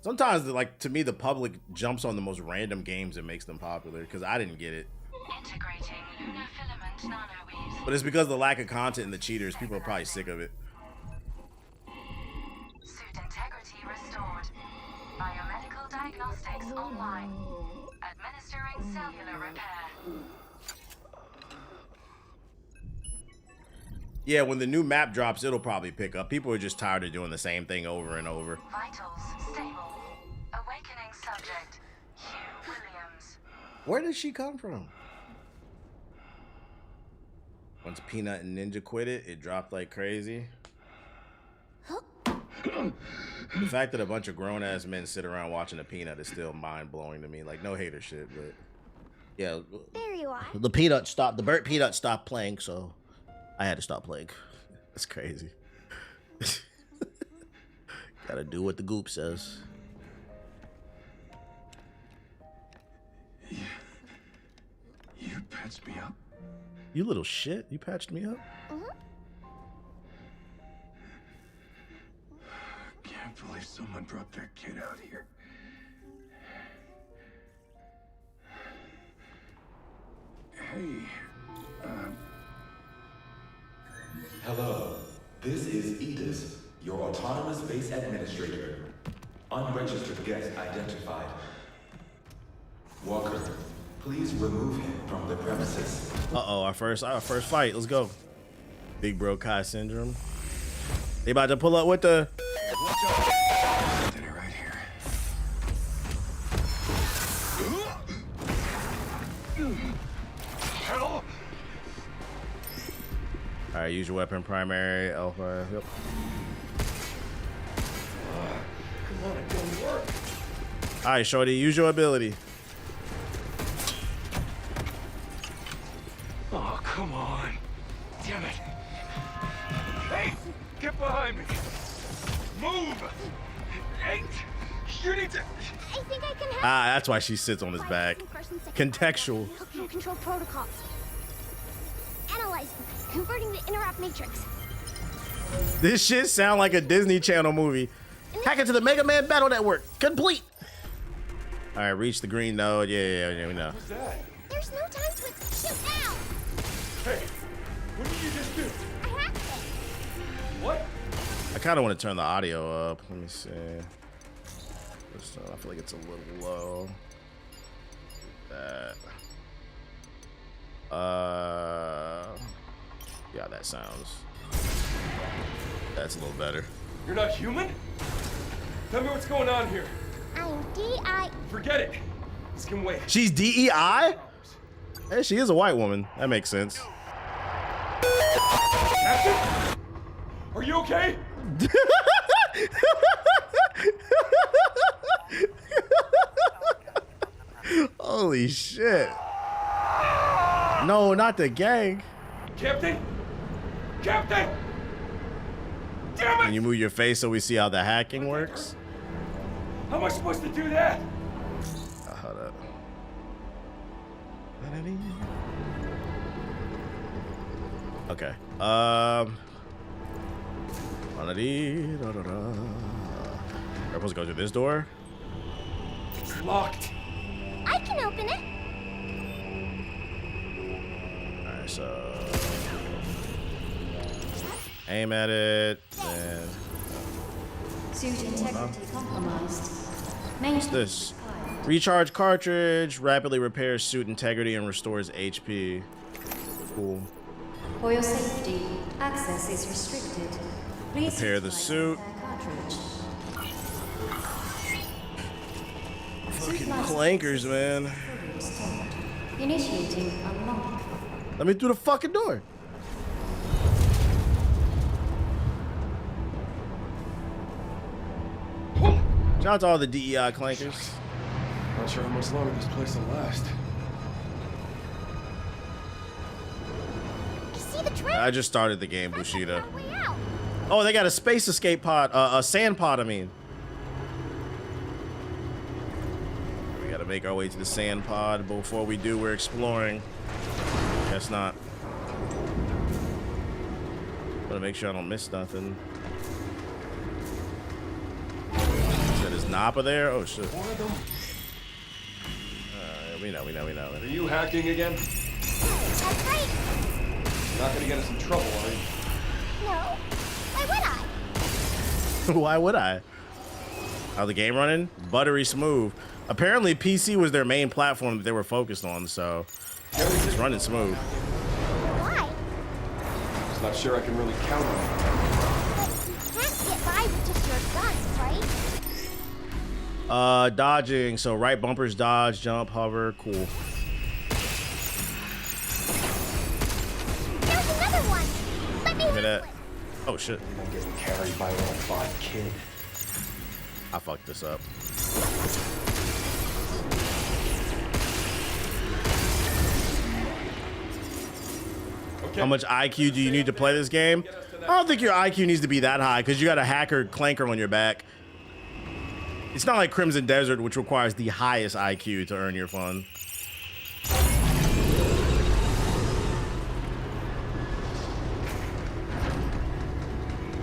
S1: Sometimes, like, to me, the public jumps on the most random games and makes them popular because I didn't get it.
S5: integrating lunar filament nanoweaves.
S1: But it's because of the lack of content and the cheaters. People are probably sick of it.
S5: Suit integrity restored. Biomedical diagnostics online. Administering cellular repair.
S1: Yeah, when the new map drops, it'll probably pick up. People are just tired of doing the same thing over and over.
S5: Vitals stable. Awakening subject. Hugh Williams.
S1: Where did she come from? Once Peanut and Ninja quit it, it dropped like crazy. The fact that a bunch of grown-ass men sit around watching a Peanut is still mind-blowing to me. Like, no hater shit, but... Yeah.
S6: There you are.
S1: The Peanut stopped. The Burt Peanut stopped playing, so I had to stop playing. That's crazy. Gotta do what the goop says.
S3: You patched me up?
S1: You little shit. You patched me up?
S3: Can't believe someone brought their kid out here. Hey,
S9: Hello, this is Edis, your autonomous base administrator. Unregistered guest identified. Walker, please remove him from the premises.
S1: Uh-oh, our first fight. Let's go. Big Bro Kai syndrome. They about to pull up with the...
S3: Right here.
S7: Hell!
S1: All right, use your weapon primary, alpha. Yep.
S3: Come on, it don't work.
S1: All right, shorty, use your ability.
S7: Oh, come on. Damn it. Hey, get behind me. Move. Hey, you need to...
S6: I think I can help.
S1: Ah, that's why she sits on his back. Contextual.
S6: Hooking control protocols. Analyzing, converting the interrupt matrix.
S1: This shit sound like a Disney Channel movie. Hack into the Mega Man Battle Network. Complete. All right, reach the green node. Yeah, we know.
S3: What's that?
S6: There's no time to shoot now.
S3: Hey, what did you just do?
S6: I hacked it.
S3: What?
S1: I kind of want to turn the audio up. Let me see. I feel like it's a little low. That. Yeah, that sounds. That's a little better.
S7: You're not human? Tell me what's going on here.
S6: I'm DI.
S7: Forget it. This can wait.
S1: She's DEI? Hey, she is a white woman. That makes sense.
S7: Captain? Are you okay?
S1: Holy shit. No, not the gang.
S7: Captain? Captain! Damn it!
S1: Can you move your face so we see how the hacking works?
S7: How am I supposed to do that?
S1: Hold up. Okay. We're supposed to go through this door?
S7: It's locked.
S6: I can open it.
S1: Alright, so aim at it and
S5: Suit integrity compromised.
S1: what's this? Recharge cartridge, rapidly repairs suit integrity and restores HP. Cool.
S5: For your safety, access is restricted. Please
S1: Repair the suit.
S5: cartridge.
S1: Fucking clankers, man.
S5: Initiating unlock.
S1: Let me through the fucking door. Shout out to all the DEI clankers.
S7: Not sure how much longer this place will last.
S6: I see the train.
S1: I just started the game, Bushido. Oh, they got a space escape pod, a sand pod, I mean. We gotta make our way to the sand pod. But before we do, we're exploring. Guess not. Gotta make sure I don't miss nothing. Is Nappa there? Oh shit. We know.
S7: Are you hacking again?
S6: That's right.
S7: Not gonna get us in trouble, are you?
S6: No. Why would I?
S1: Why would I? How the game running? Buttery smooth. Apparently PC was their main platform that they were focused on, so it's running smooth.
S6: Why?
S7: Just not sure I can really count on it.
S6: But you can't get by with just your guns, right?
S1: Dodging. So right bumpers dodge, jump, hover. Cool.
S6: There's another one. Let me
S1: Look at that. Oh shit.
S7: I'm getting carried by an old fine kid.
S1: I fucked this up. Okay. How much IQ do you need to play this game? I don't think your IQ needs to be that high because you got a hacker clanker on your back. It's not like Crimson Desert, which requires the highest IQ to earn your fun.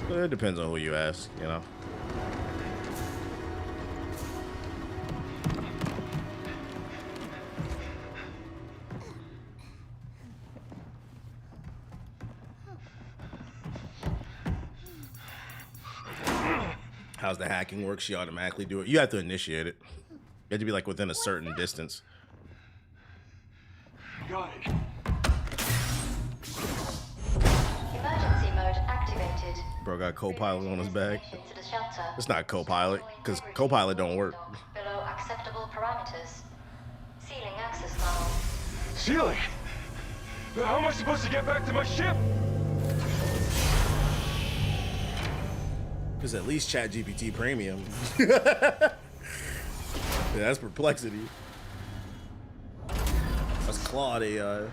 S1: It depends on who you ask, you know. How's the hacking work? She automatically do it. You have to initiate it. You have to be like within a certain distance.
S7: Got it.
S5: Emergency mode activated.
S1: Bro got co-pilot on his back.
S5: To the shelter.
S1: It's not co-pilot, because co-pilot don't work.
S5: Below acceptable parameters. Sealing access tunnel.
S7: Ceiling? How am I supposed to get back to my ship?
S1: There's at least ChatGPT Premium. Yeah, that's Perplexity. That's Claude AI.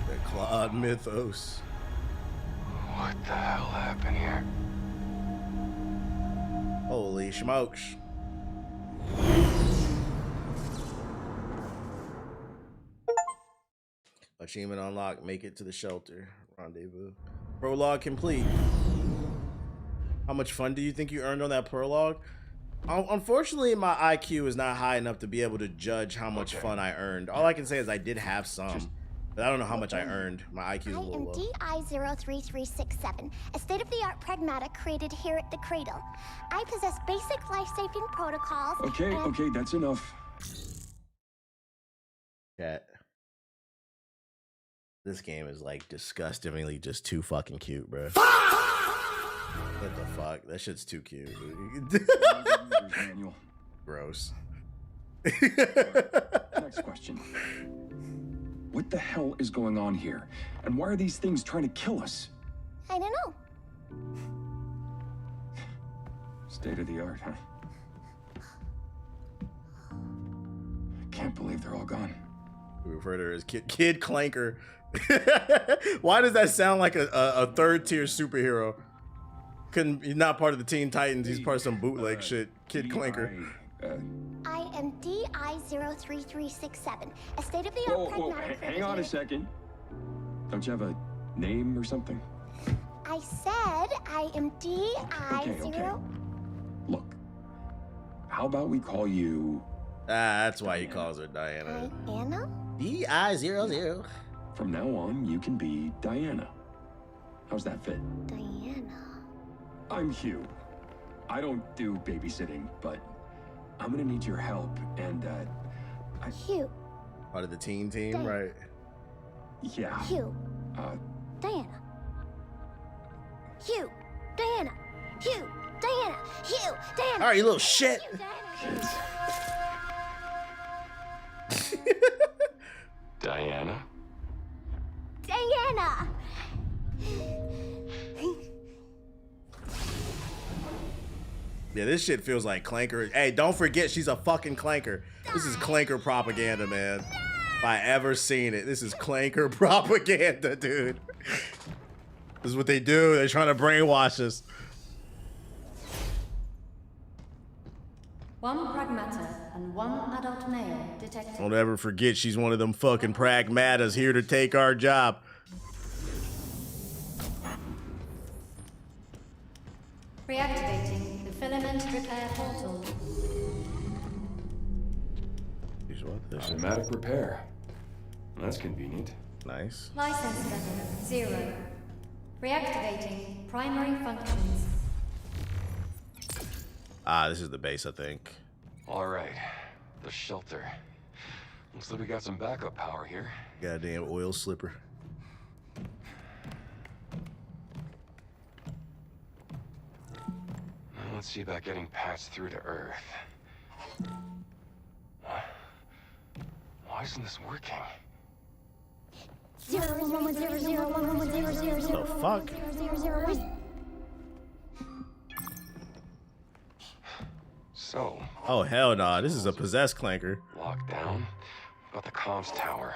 S1: The Claude Mythos.
S7: What the hell happened here?
S1: Holy smokes. Achievement unlocked. Make it to the shelter. Rendezvous. Prologue complete. How much fun do you think you earned on that prologue? Unfortunately, my IQ is not high enough to be able to judge how much fun I earned. All I can say is I did have some, but I don't know how much I earned. My IQ is a little low.
S6: I am DI-03367, a state-of-the-art Pragmata created here at the Cradle. I possess basic life-saving protocols.
S7: Okay, that's enough.
S1: Cat. This game is like disgustingly just too fucking cute, bro. What the fuck? That shit's too cute. Gross.
S10: Next question. What the hell is going on here? And why are these things trying to kill us?
S6: I don't know.
S10: State of the art, huh? Can't believe they're all gone.
S1: We refer to her as Kid Clanker. Why does that sound like a third tier superhero? He's not part of the Teen Titans. He's part of some bootleg shit. Kid Clanker.
S6: I am DI-03367, a state-of-the-art pragmatic.
S10: Hang on a second. Don't you have a name or something?
S6: I said I am DI-0.
S10: Okay. Look, how about we call you...
S1: That's why he calls her Diana.
S6: Diana?
S1: DI-00.
S10: From now on, you can be Diana. How's that fit?
S6: Diana.
S10: I'm Hugh. I don't do babysitting, but I'm gonna need your help, and
S6: Hugh.
S1: Part of the teen team,
S6: Diana.
S1: right?
S6: Yeah. Hugh. Diana. Hugh. Diana. Hugh. Diana. Hugh. Diana.
S1: All right, you little shit.
S10: Diana.
S6: Diana.
S1: Yeah, this shit feels like Clanker. Hey, don't forget she's a fucking Clanker. This is Clanker propaganda, man. If I ever seen it, this is Clanker propaganda, dude. This is what they do. They're trying to brainwash us.
S5: One Pragmata and one adult male detected.
S1: Don't ever forget she's one of them fucking Pragmatas here to take our job.
S5: Reactivating the filament repair portal.
S10: Automatic repair. That's convenient.
S1: Nice.
S5: License level 0. Reactivating primary functions.
S1: Ah, this is the base, I think.
S10: All right, the shelter. Looks like we got some backup power here.
S1: Goddamn oil slipper.
S10: Now let's see about getting patched through to Earth. Why isn't this working?
S6: 01100110000.
S1: The fuck?
S10: So.
S1: Oh hell nah, this is a possessed Clanker.
S10: Locked down. Got the comms tower.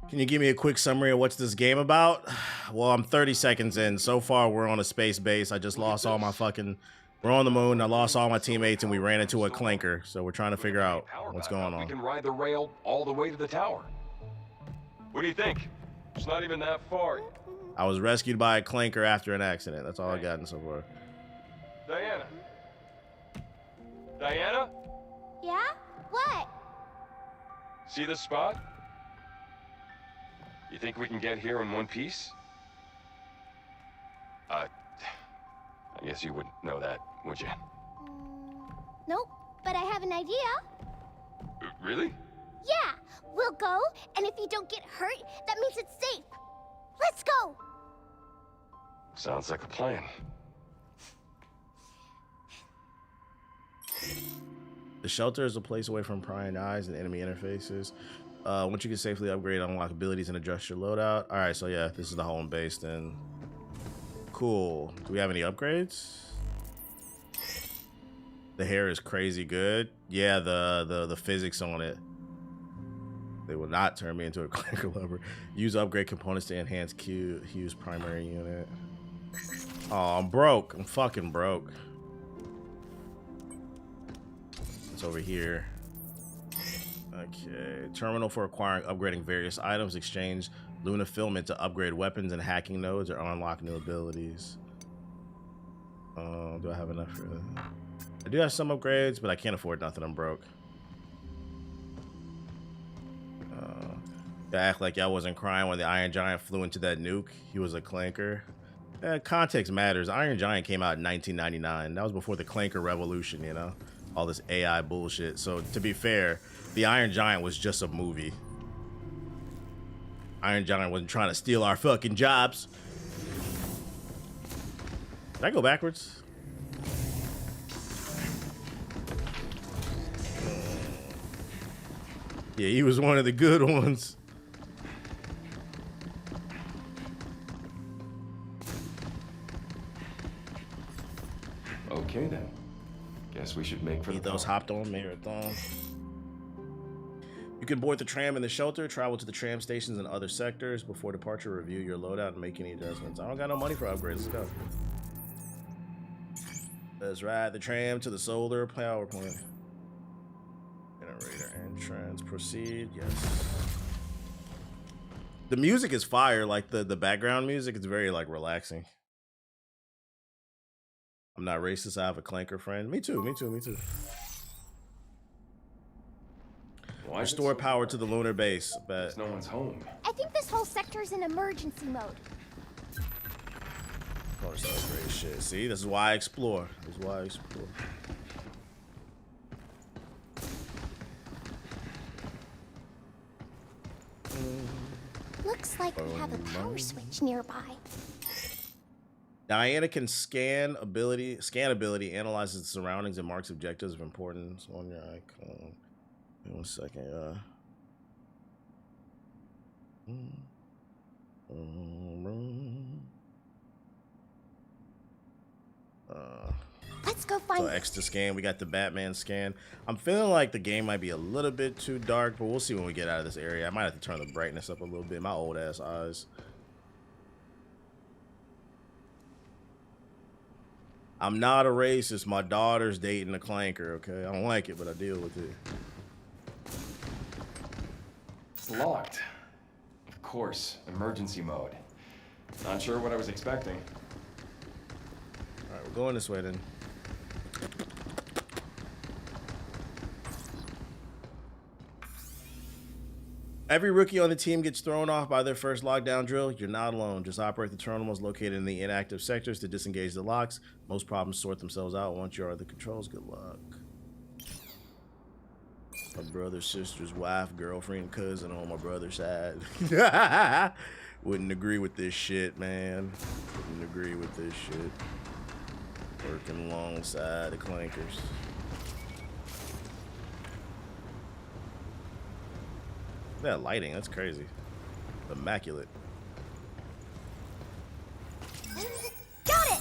S1: Can you give me a quick summary of what's this game about? Well, I'm 30 seconds in. So far, we're on a space base. I just lost all my fucking... We're on the moon. I lost all my teammates, and we ran into a Clanker. So we're trying to figure out what's going
S10: We
S1: on.
S10: can ride the rail all the way to the tower. What do you think? It's not even that far.
S1: I was rescued by a Clanker after an accident. That's all I gotten so far.
S10: Diana. Diana?
S6: Yeah? What?
S10: See this spot? You think we can get here in one piece? I guess you wouldn't know that, would you?
S6: Nope, but I have an idea.
S10: Really?
S6: Yeah, we'll go, and if you don't get hurt, that means it's safe. Let's go.
S10: Sounds like a plan.
S1: The shelter is a place away from prying eyes and enemy interfaces. Once you can safely upgrade, unlock abilities, and adjust your loadout. All right, so yeah, this is the home base then. Cool. Do we have any upgrades? The hair is crazy good. Yeah, the physics on it. They will not turn me into a Clanker lover. Use upgrade components to enhance Hugh's primary unit. Oh, I'm broke. I'm fucking broke. It's over here. Okay. Terminal for acquiring, upgrading various items. Exchange Luna filament to upgrade weapons and hacking nodes or unlock new abilities. Do I have enough for that? I do have some upgrades, but I can't afford nothing. I'm broke. I act like y'all wasn't crying when the Iron Giant flew into that nuke. He was a Clanker. Context matters. Iron Giant came out in 1999. That was before the Clanker revolution, you know? All this AI bullshit. So to be fair, the Iron Giant was just a movie. Iron Giant wasn't trying to steal our fucking jobs. Did I go backwards? Yeah, he was one of the good ones.
S11: Okay then. Guess we should make for the
S1: those hopped on marathon. You can board the tram in the shelter, travel to the tram stations and other sectors. Before departure, review your loadout and make any adjustments. I don't got no money for upgrades. Let's go. Let's ride the tram to the solar power plant. Generator entrance. Proceed. Yes. The music is fire. Like the background music, it's very like relaxing. I'm not racist. I have a clanker friend. Me too. Me too. Me too. Restore power to the lunar base. Bet.
S11: No one's home.
S6: I think this whole sector's in emergency mode.
S1: Of course, that's great shit. See, this is why I explore. This is why I explore.
S6: Looks like we have a power switch nearby.
S1: Diana can scan ability, analyzes the surroundings and marks objectives of importance on your icon. Wait 1 second,
S6: Let's go find.
S1: So extra scan. We got the Batman scan. I'm feeling like the game might be a little bit too dark, but we'll see when we get out of this area. I might have to turn the brightness up a little bit. My old ass eyes. I'm not a racist. My daughter's dating a clanker, okay? I don't like it, but I deal with it.
S11: It's locked. Of course, emergency mode. Not sure what I was expecting.
S1: All right, we're going this way then. Every rookie on the team gets thrown off by their first lockdown drill. You're not alone. Just operate the terminals located in the inactive sectors to disengage the locks. Most problems sort themselves out once you're at the controls. Good luck. My brother, sister's wife, girlfriend, cousin on my brother's side. Wouldn't agree with this shit, man. Wouldn't agree with this shit. Working alongside the clankers. That lighting, that's crazy. Immaculate.
S6: Got it!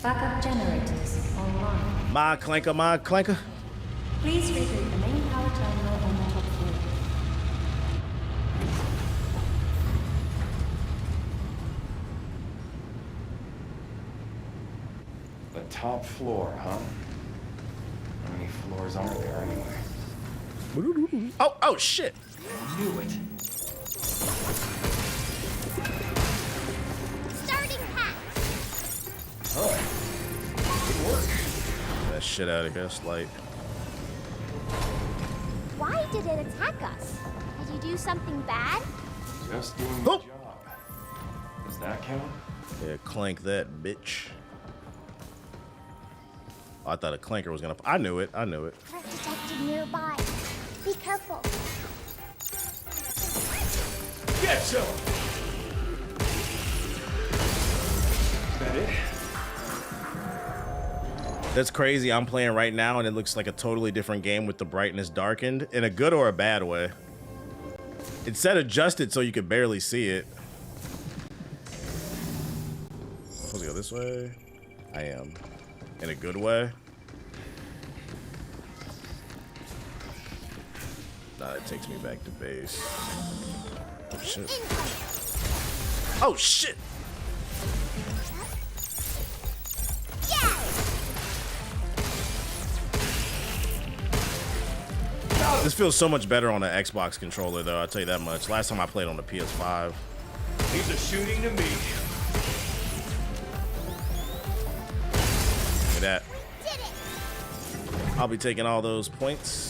S5: Backup generators online.
S1: My clanker.
S5: Please reboot the main power terminal on the top floor.
S11: The top floor, huh? How many floors are there anyway?
S1: Oh shit!
S11: I knew it.
S6: Starting hack.
S11: Oh, good work.
S1: That shit out of Gaslight.
S6: Why did it attack us? Did you do something bad?
S11: Just doing the job. Does that count?
S1: Yeah, clank that, bitch. Oh, I thought a clanker was gonna. I knew it.
S6: Threat detected nearby. Be careful.
S11: Get some! That it?
S1: That's crazy. I'm playing right now and it looks like a totally different game with the brightness darkened in a good or a bad way. It said adjusted so you could barely see it. Supposed to go this way? I am. In a good way? Nah, it takes me back to base. Oh shit. Oh shit! This feels so much better on the Xbox controller though, I'll tell you that much. Last time I played on the PS5.
S7: These are shooting to me.
S1: Look at that. I'll be taking all those points.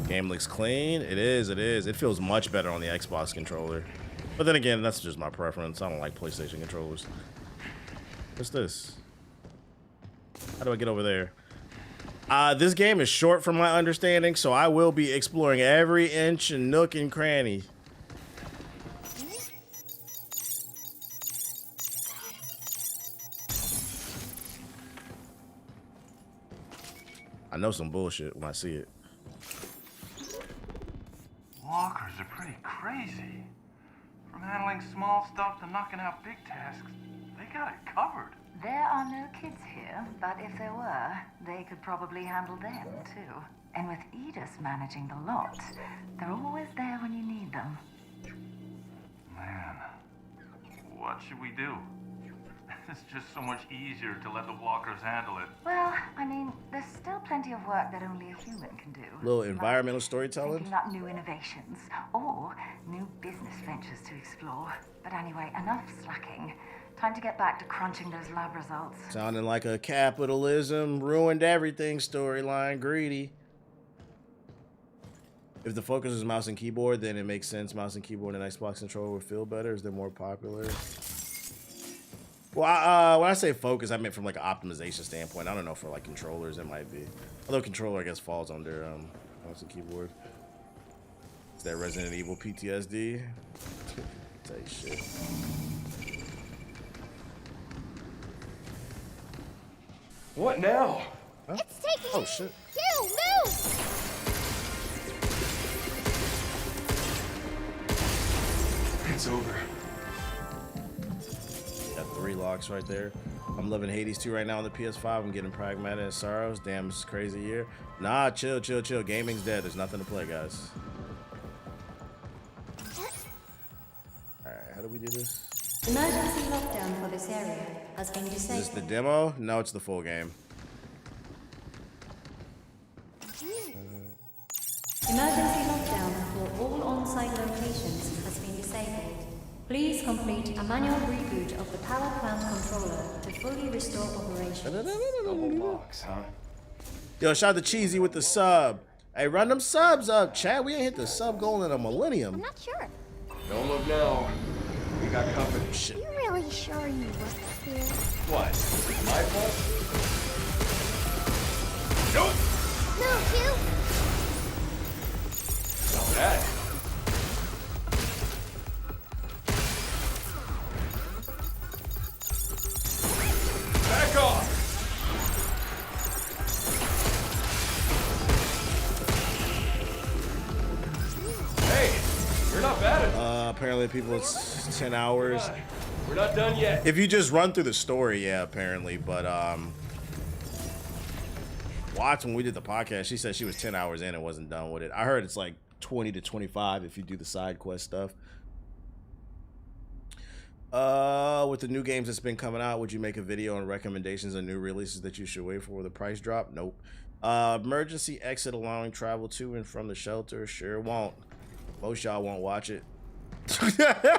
S1: Game looks clean. It is. It feels much better on the Xbox controller. But then again, that's just my preference. I don't like PlayStation controllers. What's this? How do I get over there? This game is short from my understanding, so I will be exploring every inch and nook and cranny. I know some bullshit when I see it.
S12: Walkers are pretty crazy. From handling small stuff to knocking out big tasks, they got it covered.
S13: There are no kids here, but if there were, they could probably handle them too. And with Edis managing the lot, they're always there when you need them.
S12: Man, what should we do? It's just so much easier to let the walkers handle it.
S13: Well, I mean, there's still plenty of work that only a human can do.
S1: Little environmental storytelling.
S13: Thinking up new innovations or new business ventures to explore. But anyway, enough slacking. Time to get back to crunching those lab results.
S1: Sounding like a capitalism ruined everything storyline. Greedy. If the focus is mouse and keyboard, then it makes sense. Mouse and keyboard and Xbox controller would feel better. Is they're more popular? Well, when I say focus, I meant from like an optimization standpoint. I don't know for like controllers, it might be. Although controller, I guess, falls under mouse and keyboard. It's that Resident Evil PTSD. Tell you shit.
S11: What now?
S6: Huh? It's taking.
S1: Oh shit.
S6: You move.
S11: It's over.
S1: Got 3 locks right there. I'm loving Hades 2 right now on the PS5. I'm getting Pragmata and Sorrows. Damn, this is a crazy year. Nah, chill. Gaming's dead. There's nothing to play, guys. Alright, how do we do this?
S13: Emergency lockdown for this area has been
S1: Is
S13: disabled.
S1: this the demo? No, it's the full game.
S13: Emergency lockdown for all on-site locations has been disabled. Please complete a manual reboot of the power plant controller to fully restore operation.
S11: Double box, huh?
S1: Yo, shout out to Cheesy with the sub. Hey, run them subs up, chat. We ain't hit the sub goal in a millennium.
S6: I'm not sure.
S11: Don't look now. We got company.
S1: Shit.
S6: You really sure you work here?
S11: What? My fault?
S6: Nope. No, you.
S11: Not bad. Back off! Hey, you're not bad at
S1: Apparently people it's 10 hours.
S11: We're not done yet.
S1: If you just run through the story, yeah, apparently. But Watts, when we did the podcast, she said she was 10 hours in and wasn't done with it. I heard it's like 20 to 25 if you do the side quest stuff. With the new games that's been coming out, would you make a video on recommendations of new releases that you should wait for the price drop? Nope. Emergency exit allowing travel to and from the shelter? Sure won't. Most y'all won't watch it.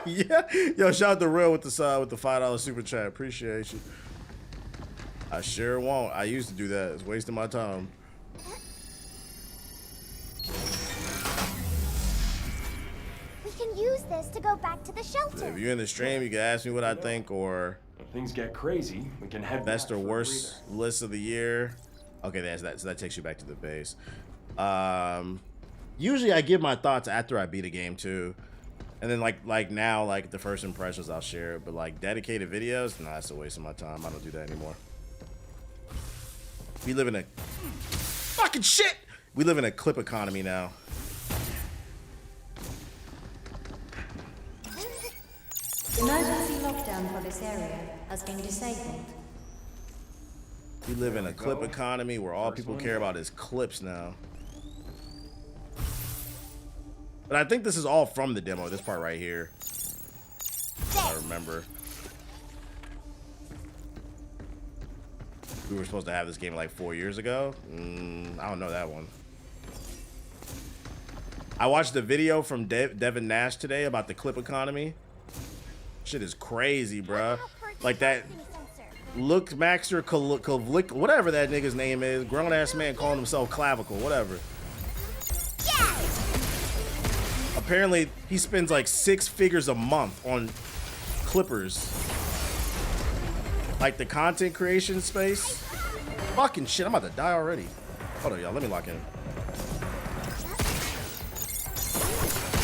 S1: Yeah. Yo, shout out to Real with the $5 super chat. Appreciate you. I sure won't. I used to do that. It's wasting my time.
S6: We can use this to go back to the shelter.
S1: If you're in the stream, you can ask me what I think, or
S11: if things get crazy, we can head
S1: best or worst list of the year. Okay, that's that. So that takes you back to the base. Usually I give my thoughts after I beat a game too. And then like now, like the first impressions I'll share it, but like dedicated videos, nah, it's a waste of my time. I don't do that anymore. We live in a fucking shit. We live in a clip economy now.
S13: Emergency lockdown for this area has been disabled.
S1: We live in a clip economy where all people care about is clips now. But I think this is all from the demo, this part right here. I remember. We were supposed to have this game like 4 years ago. I don't know that one. I watched a video from Devin Nash today about the clip economy. Shit is crazy, bruh. Like that Look Maxer whatever that nigga's name is. Grown ass man calling himself Clavicle, whatever. Apparently he spends like 6 figures a month on clippers. Like the content creation space. Fucking shit, I'm about to die already. Hold on, y'all, let me lock in.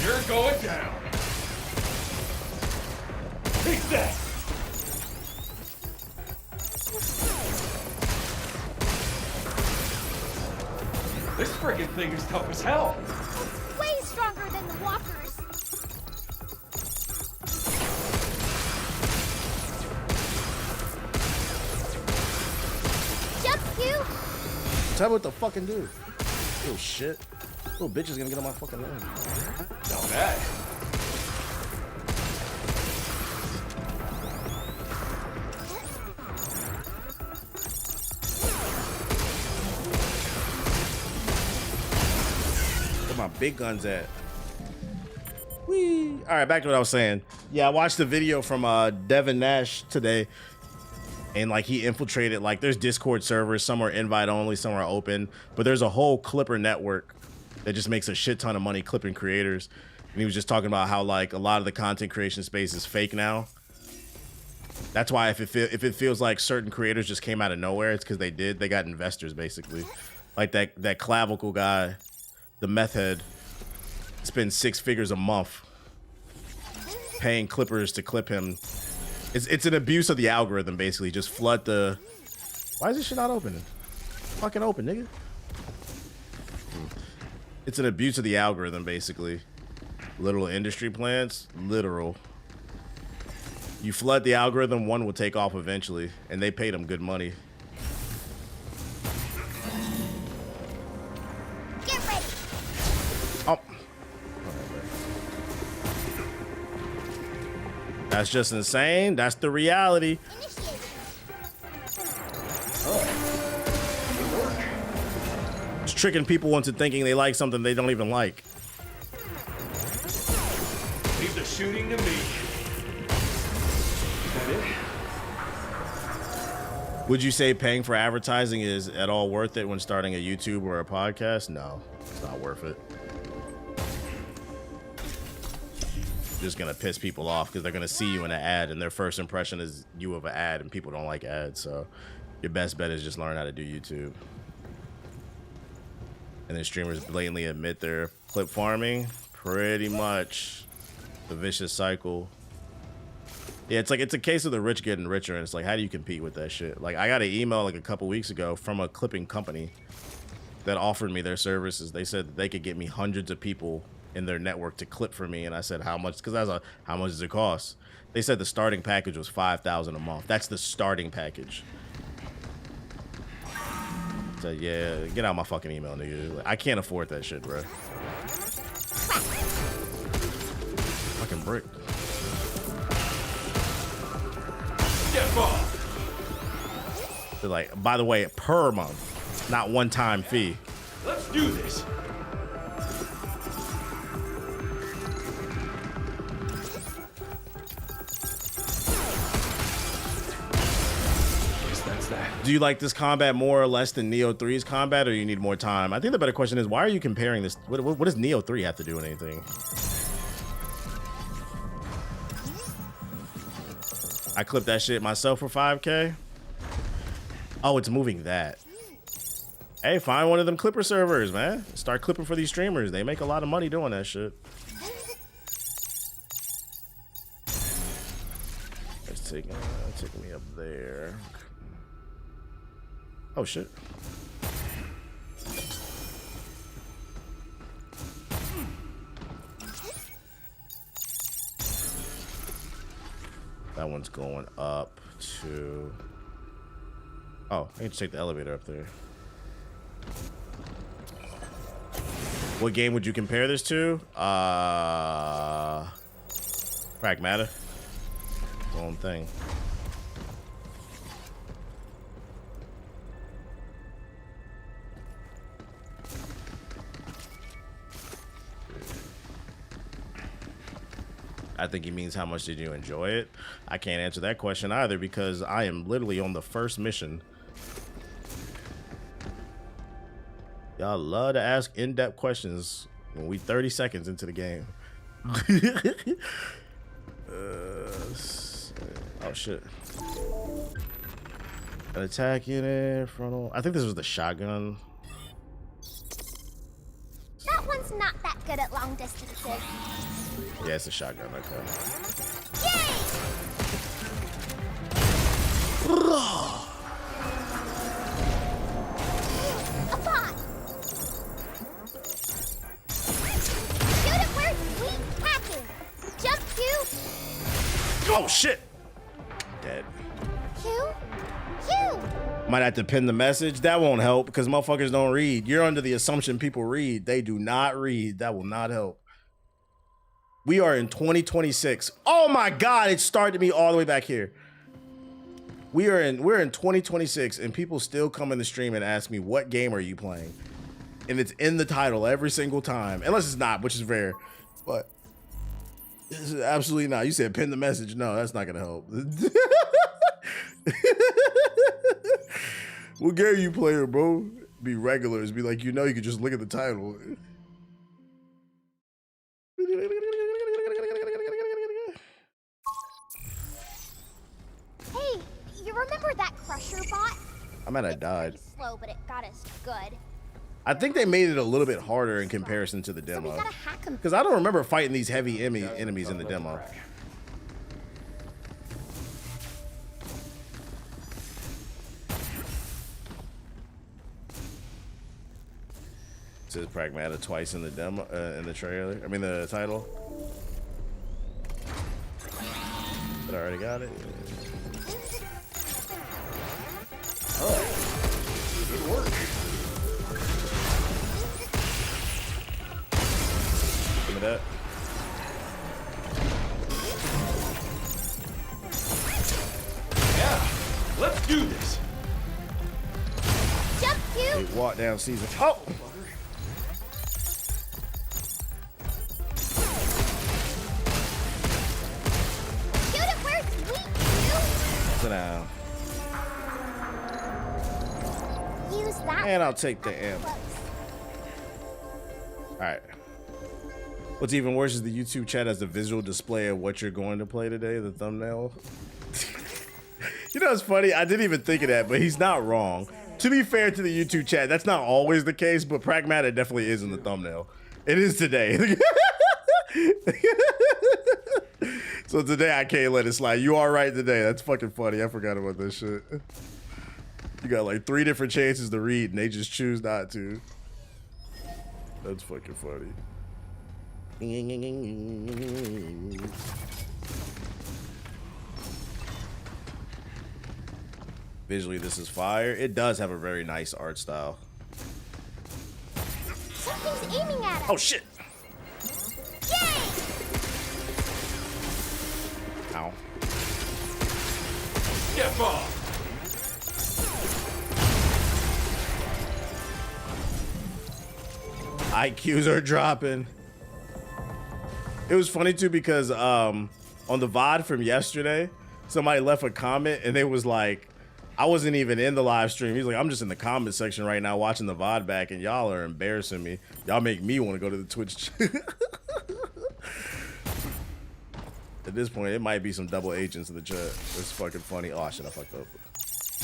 S11: You're going down. Take that.
S7: This friggin' thing is tough as hell.
S6: It's way stronger than the walkers. Jump, you!
S1: Tell me what the fucking do. Oh shit. Little bitch is gonna get on my fucking leg.
S7: Now that.
S1: Where my big guns at? Whee! All right, back to what I was saying. Yeah, I watched the video from Devin Nash today, and like he infiltrated, like there's Discord servers, some are invite only, some are open, but there's a whole Clipper network that just makes a shit ton of money clipping creators. And he was just talking about how like a lot of the content creation space is fake now. That's why if it feels like certain creators just came out of nowhere, it's because they got investors basically. Like that clavicle guy, the meth head, spends 6 figures a month paying clippers to clip him. It's an abuse of the algorithm basically. Just flood the. Why is this shit not opening? Fucking open, nigga. It's an abuse of the algorithm basically. Literal industry plans, literal. You flood the algorithm, one will take off eventually, and they paid them good money.
S6: Get ready.
S1: Oh. That's just insane. That's the reality. It's tricking people into thinking they like something they don't even like.
S7: Leave the shooting to me. Is that it?
S1: Would you say paying for advertising is at all worth it when starting a YouTube or a podcast? No, it's not worth it. Just gonna piss people off because they're gonna see you in an ad and their first impression is you of an ad, and people don't like ads. So your best bet is just learn how to do YouTube. And then streamers blatantly admit they're clip farming. Pretty much the vicious cycle. Yeah, it's a case of the rich getting richer, and it's like, how do you compete with that shit? Like, I got an email like a couple weeks ago from a clipping company that offered me their services. They said that they could get me hundreds of people in their network to clip for me, and I said, how much? Because I was like, how much does it cost? They said the starting package was $5,000 a month. That's the starting package. So yeah, get out my fucking email, nigga. Like, I can't afford that shit, bro. Fucking brick.
S7: Step off.
S1: They're like, by the way, per month, not one-time fee.
S7: Let's do this.
S1: Do you like this combat more or less than Neo 3's combat, or you need more time? I think the better question is, why are you comparing this? What does Neo 3 have to do with anything? I clipped that shit myself for 5K. Oh, it's moving that. Hey, find one of them clipper servers, man. Start clipping for these streamers. They make a lot of money doing that shit. It's taking me up there. Oh shit. That one's going up to... Oh, I can just take the elevator up there. What game would you compare this to? Pragmata. Own thing. I think he means how much did you enjoy it? I can't answer that question either because I am literally on the first mission. Y'all love to ask in-depth questions when we 30 seconds into the game. Oh shit. An attack unit, frontal. I think this was the shotgun.
S6: That one's not that good at long distances.
S1: Yeah, it's a shotgun, okay.
S6: Yay! A bot!
S1: Oh shit! Dead.
S6: Q? Q!
S1: Might have to pin the message. That won't help because motherfuckers don't read. You're under the assumption people read. They do not read. That will not help. We are in 2026. Oh my God, it started me all the way back here. We're in 2026 and people still come in the stream and ask me, what game are you playing? And it's in the title every single time. Unless it's not, which is rare. But this is absolutely not. You said pin the message. No, that's not gonna help. What game you playing, bro? Be regulars. Be like, you know, you could just look at the title.
S6: Hey, you remember that Crusher bot?
S1: I might have died.
S6: Slow, but it got us good.
S1: I think they made it a little bit harder in comparison to the demo. Because I don't remember fighting these heavy enemies in the demo. It says Pragmata twice in the demo, in the trailer. I mean the title. But I already got it. Oh, good work. Give me that.
S7: Yeah, let's do this.
S6: Jump, Q!
S1: Walk down season. Oh! Sit down.
S6: Use that.
S1: And I'll take the amp. Alright. What's even worse is the YouTube chat has the visual display of what you're going to play today, the thumbnail. You know, it's funny. I didn't even think of that, but he's not wrong. To be fair to the YouTube chat, that's not always the case, but Pragmata definitely is in the thumbnail. It is today. So today I can't let it slide. You are right today. That's fucking funny. I forgot about this shit. You got like 3 different chances to read and they just choose not to. That's fucking funny. Visually, this is fire. It does have a very nice art style.
S6: Something's aiming at us.
S1: Oh shit!
S6: Yay!
S1: Ow.
S7: Step off.
S1: IQs are dropping. It was funny too because on the VOD from yesterday, somebody left a comment and they was like, I wasn't even in the live stream. He's like, I'm just in the comment section right now watching the VOD back and y'all are embarrassing me. Y'all make me want to go to the Twitch. At this point, it might be some double agents in the chat. It's fucking funny. Oh, shit, I fucked up.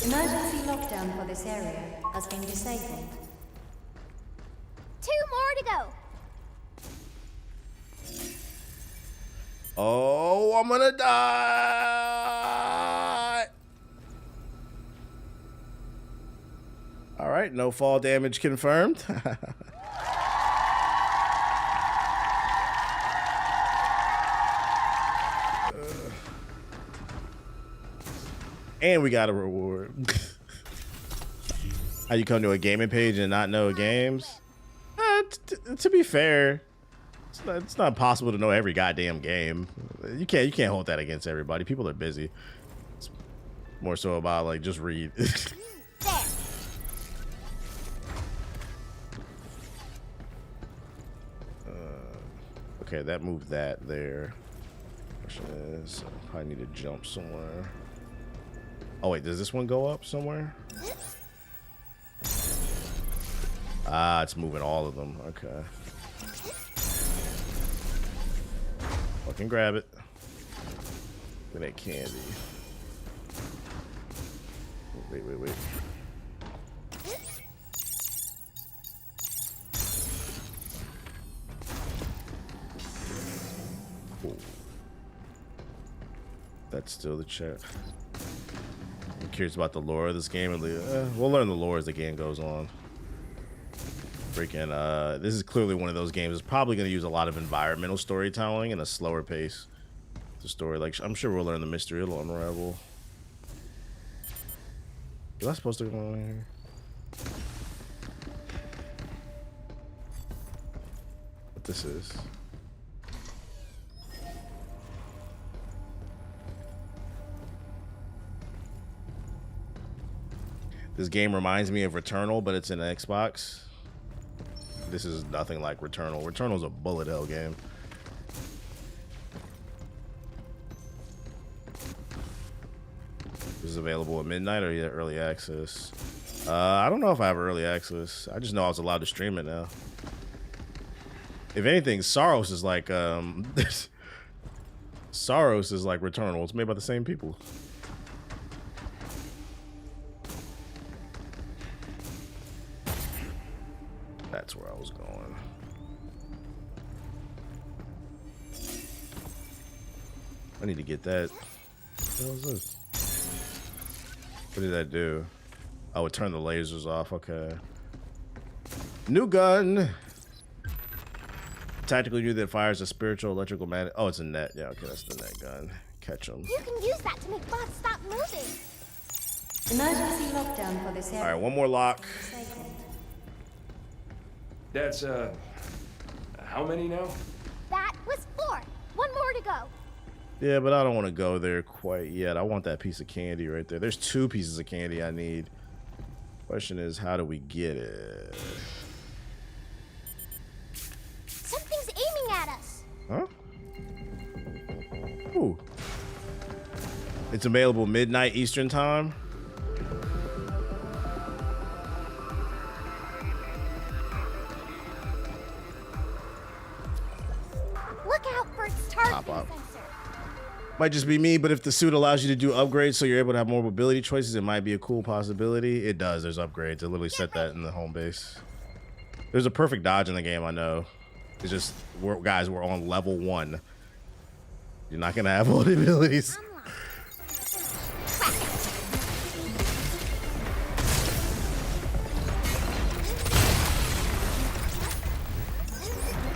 S13: Emergency lockdown for this area has been disabled.
S6: 2 more to go.
S1: Oh, I'm gonna die. All right, no fall damage confirmed. And we got a reward. How you come to a gaming page and not know games? To be fair, it's not possible to know every goddamn game. You can't hold that against everybody. People are busy. It's more so about like just read. Okay, that moved that there. Question is, I probably need to jump somewhere. Oh wait, does this one go up somewhere? Ah, it's moving all of them. Okay. Fucking grab it. Look at that candy. Wait. Ooh. That's still the chat. I'm curious about the lore of this game. We'll learn the lore as the game goes on. Freaking, this is clearly one of those games that's probably going to use a lot of environmental storytelling and a slower pace. the story. Like, I'm sure we'll learn the mystery. It'll unravel. Was I supposed to go on here? What this is? This game reminds me of Returnal, but it's in Xbox. This is nothing like Returnal. Returnal's a bullet hell game. This is available at midnight or yet early access. I don't know if I have early access. I just know I was allowed to stream it now. If anything, Saros is like Saros is like Returnal. It's made by the same people. That's where I was going. I need to get that. What was this? What did that do? Oh, it turned the lasers off. Okay. New gun. Tactical unit that fires a spiritual electrical magnet. Oh, it's a net. Yeah, okay, that's the net gun. Catch them.
S6: You can use that to make bots stop moving.
S13: Emergency lockdown for this area.
S1: All right, one more lock.
S11: That's, how many now?
S6: That was 4. One more to go.
S1: Yeah, but I don't want to go there quite yet. I want that piece of candy right there. There's 2 pieces of candy I need. Question is, how do we get it?
S6: Something's aiming at us.
S1: Huh? Ooh. It's available midnight Eastern time.
S6: Look out for its targeting
S1: Pop up.
S6: sensor.
S1: Might just be me, but if the suit allows you to do upgrades so you're able to have more mobility choices, it might be a cool possibility. It does. There's upgrades. I literally set that in the home base. There's a perfect dodge in the game, I know. It's just, guys, we're on level 1. You're not going to have all the abilities.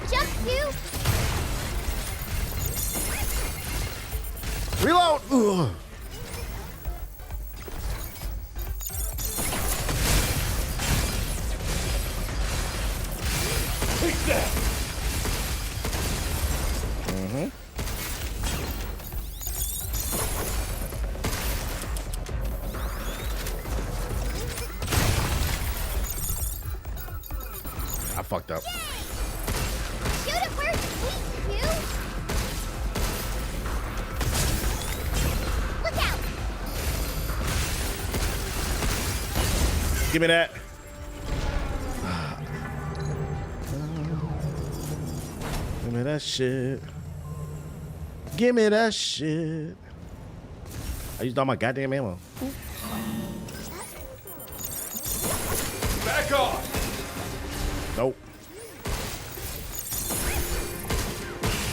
S6: Jump you.
S1: Reload! Ugh.
S11: Take that!
S1: Mm-hmm. I fucked up.
S6: Shoot it where it's weak, you. Look out.
S1: Give me that. Give me that shit. Give me that shit. I used all my goddamn ammo.
S11: Back off!
S1: Nope.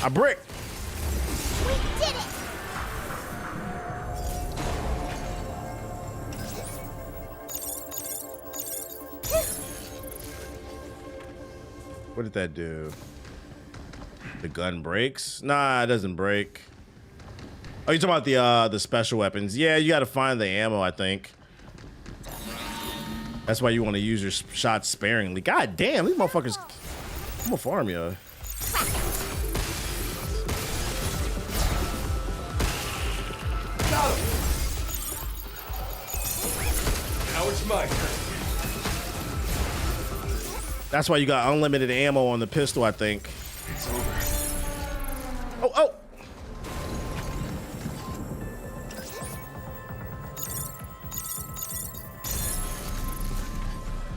S1: I brick.
S6: We did it.
S1: What did that do? The gun breaks? Nah, it doesn't break. Oh, you talking about the special weapons? Yeah, you got to find the ammo, I think. That's why you want to use your shots sparingly. God damn, these motherfuckers. I'm gonna farm you.
S11: Got him! Now it's my turn.
S1: That's why you got unlimited ammo on the pistol, I think.
S11: It's over.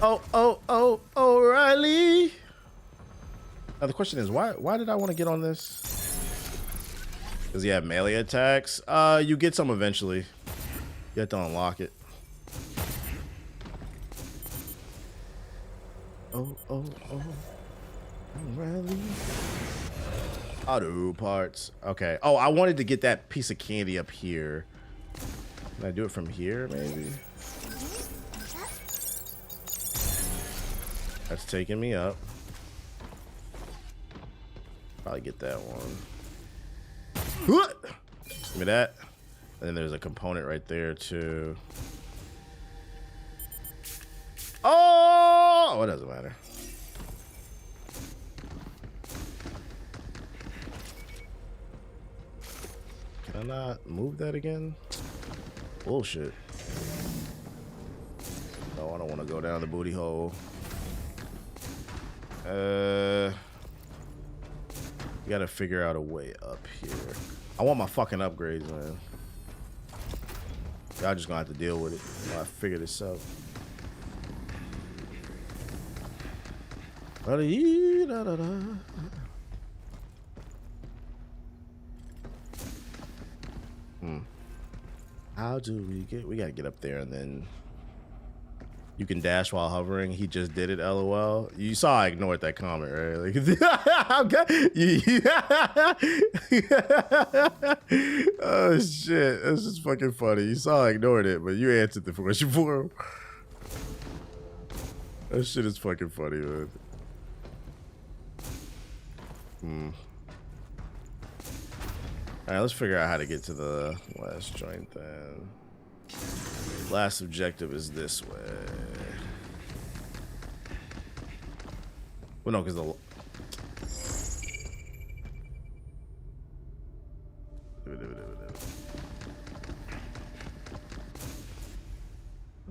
S1: Oh, oh! Oh, O'Reilly. Now the question is, why did I want to get on this? Because you have melee attacks. You get some eventually. You have to unlock it. Oh, O'Reilly. Auto parts. Okay. Oh, I wanted to get that piece of candy up here. Can I do it from here, maybe? That's taking me up. Probably get that one. Give me that. And then there's a component right there too. Oh, it doesn't matter. Can I not move that again? Bullshit. No, I don't want to go down the booty hole. We gotta figure out a way up here. I want my fucking upgrades, man. Y'all just gonna have to deal with it while I figure this out. How do we get? We gotta get up there, and then you can dash while hovering. He just did it. LOL. You saw I ignored that comment, right? Like, oh shit, that's just fucking funny. You saw I ignored it, but you answered the question for him. That shit is fucking funny, man. All right, let's figure out how to get to the last joint then. Last objective is this way. Well, no, because the... Where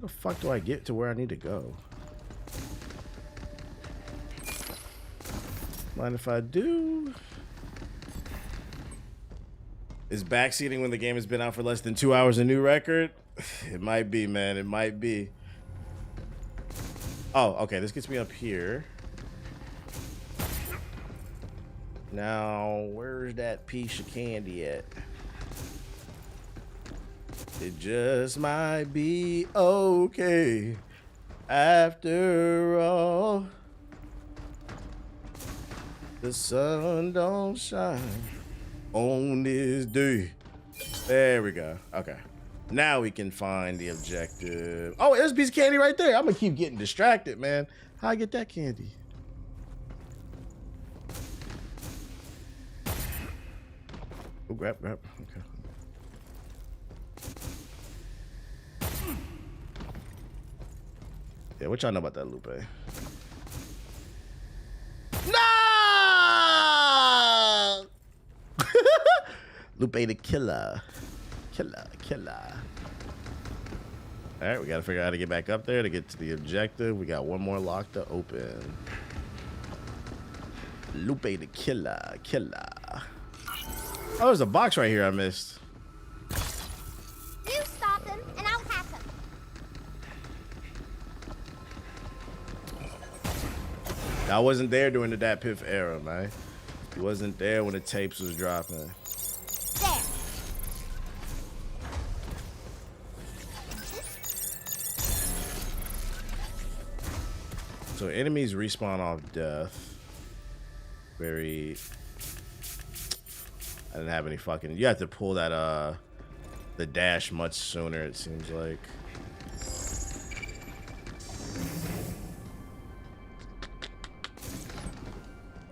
S1: the fuck do I get to where I need to go? Mind if I do? Is backseating when the game has been out for less than 2 hours a new record? It might be, man. It might be. Oh, okay. This gets me up here. Now, where's that piece of candy at? It just might be okay after all. The sun don't shine on this day. There we go. Okay. Now we can find the objective. Oh, there's a piece of candy right there. I'm gonna keep getting distracted, man. How I get that candy? Oh, grab. Okay. Yeah, what y'all know about that, Lupe? No! Lupe the killer. Killer. All right, we gotta figure out how to get back up there to get to the objective. We got one more lock to open. Lupe the killer. Oh, there's a box right here I missed.
S6: You stop him, and I'll hack him.
S1: I wasn't there during the Dat Piff era, man. He wasn't there when the tapes was dropping.
S6: There.
S1: So enemies respawn off death. I didn't have any fucking... You have to pull that, the dash much sooner, it seems like.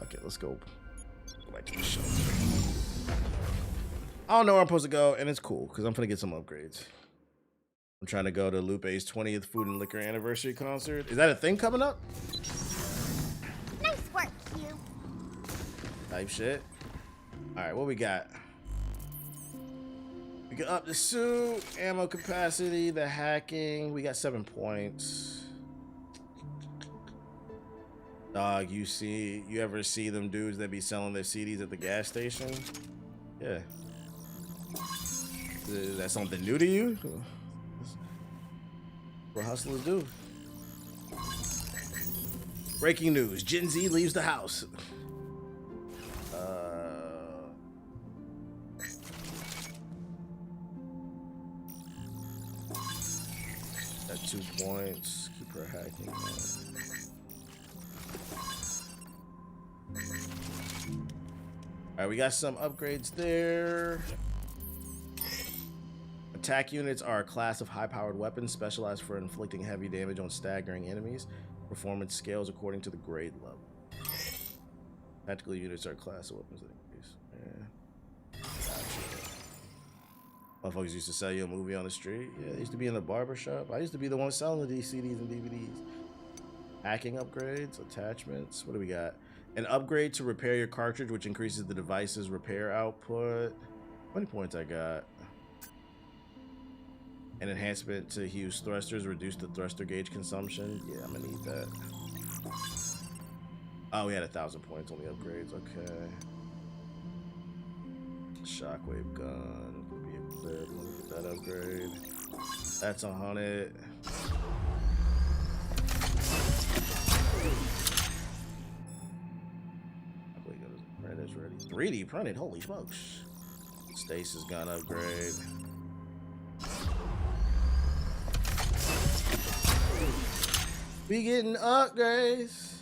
S1: Okay, let's go back to the shelter. I don't know where I'm supposed to go, and it's cool, because I'm gonna get some upgrades. I'm trying to go to Lupe's 20th Food and Liquor Anniversary concert. Is that a thing coming up?
S6: Nice work, Q.
S1: Type shit. All right, what we got? We can up the suit, ammo capacity, the hacking. We got 7 points. Dog, you ever see them dudes that be selling their CDs at the gas station? Yeah. Is that something new to you? What hustlers do. Breaking news: Gen Z leaves the house. At 2 points. Keep her hacking. All right, we got some upgrades there. Attack units are a class of high-powered weapons specialized for inflicting heavy damage on staggering enemies. Performance scales according to the grade level. Tactical units are a class of weapons that increase. Yeah. Gotcha. Motherfuckers used to sell you a movie on the street. Yeah, they used to be in the barber shop. I used to be the one selling these CDs and DVDs. Hacking upgrades, attachments. What do we got? An upgrade to repair your cartridge, which increases the device's repair output. How many points I got? An enhancement to Hughes thrusters, reduce the thruster gauge consumption. Yeah, I'm gonna need that. Oh, we had 1,000 points on the upgrades. Okay. Shockwave gun could be equipped. Let me get that upgrade. That's 100. Print is ready. 3D printed. Holy smokes. Stasis gun upgrade. We getting upgrades.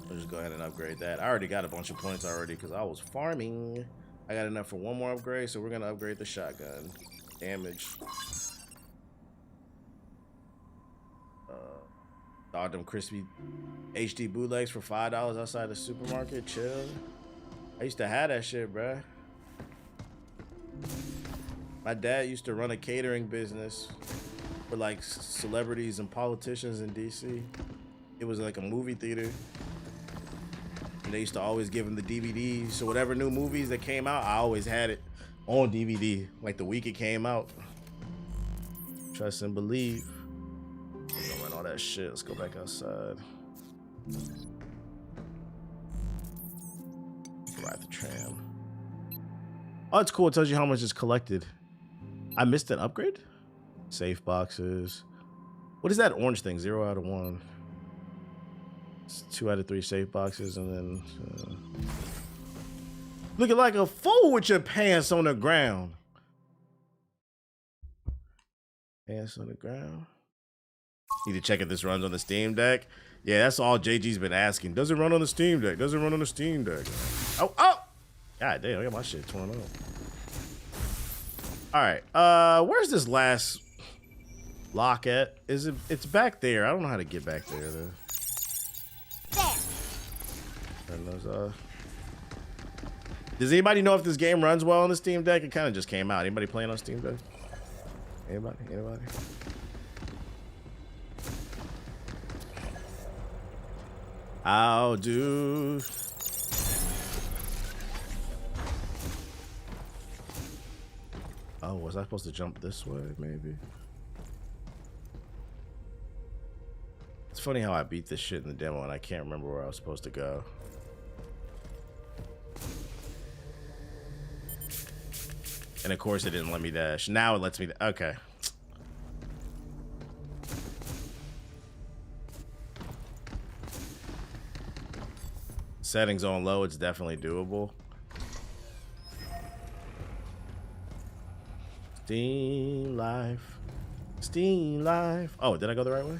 S1: I'll just go ahead and upgrade that. I already got a bunch of points already because I was farming. I got enough for one more upgrade, so we're gonna upgrade the shotgun. Damage. Bought them crispy HD bootlegs for $5 outside the supermarket. Chill. I used to have that shit, bruh. My dad used to run a catering business for like celebrities and politicians in DC. It was like a movie theater. And they used to always give him the DVDs. So whatever new movies that came out, I always had it on DVD. Like the week it came out. Trust and believe. We're gonna run all that shit. Let's go back outside. Ride the tram. Oh, it's cool. It tells you how much is collected. I missed an upgrade? Safe boxes. What is that orange thing? 0 out of 1. It's 2 out of 3 safe boxes, and then looking like a fool with your pants on the ground. Pants on the ground. Need to check if this runs on the Steam Deck. Yeah, that's all JG's been asking. Does it run on the Steam Deck? Does it run on the Steam Deck? Oh, oh! God damn, I got my shit torn up. All right, where's this last lock at? Is it? It's back there. I don't know how to get back there though. Turn those. Does anybody know if this game runs well on the Steam Deck? It kind of just came out. Anybody playing on Steam Deck? Anybody? Anybody? I'll do. Oh, was I supposed to jump this way? Maybe. It's funny how I beat this shit in the demo and I can't remember where I was supposed to go. And of course it didn't let me dash. Now it lets me. Okay. Settings on low, it's definitely doable. Steam Life. Steam Life. Oh, did I go the right way?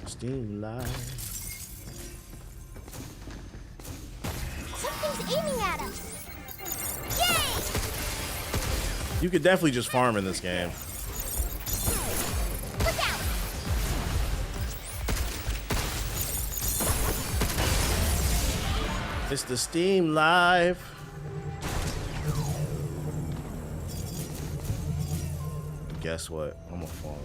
S1: Steam Life.
S6: Something's aiming at us. Yay!
S1: You could definitely just farm in this game.
S6: Look out!
S1: It's the Steam Life. Guess what? I'm a farm.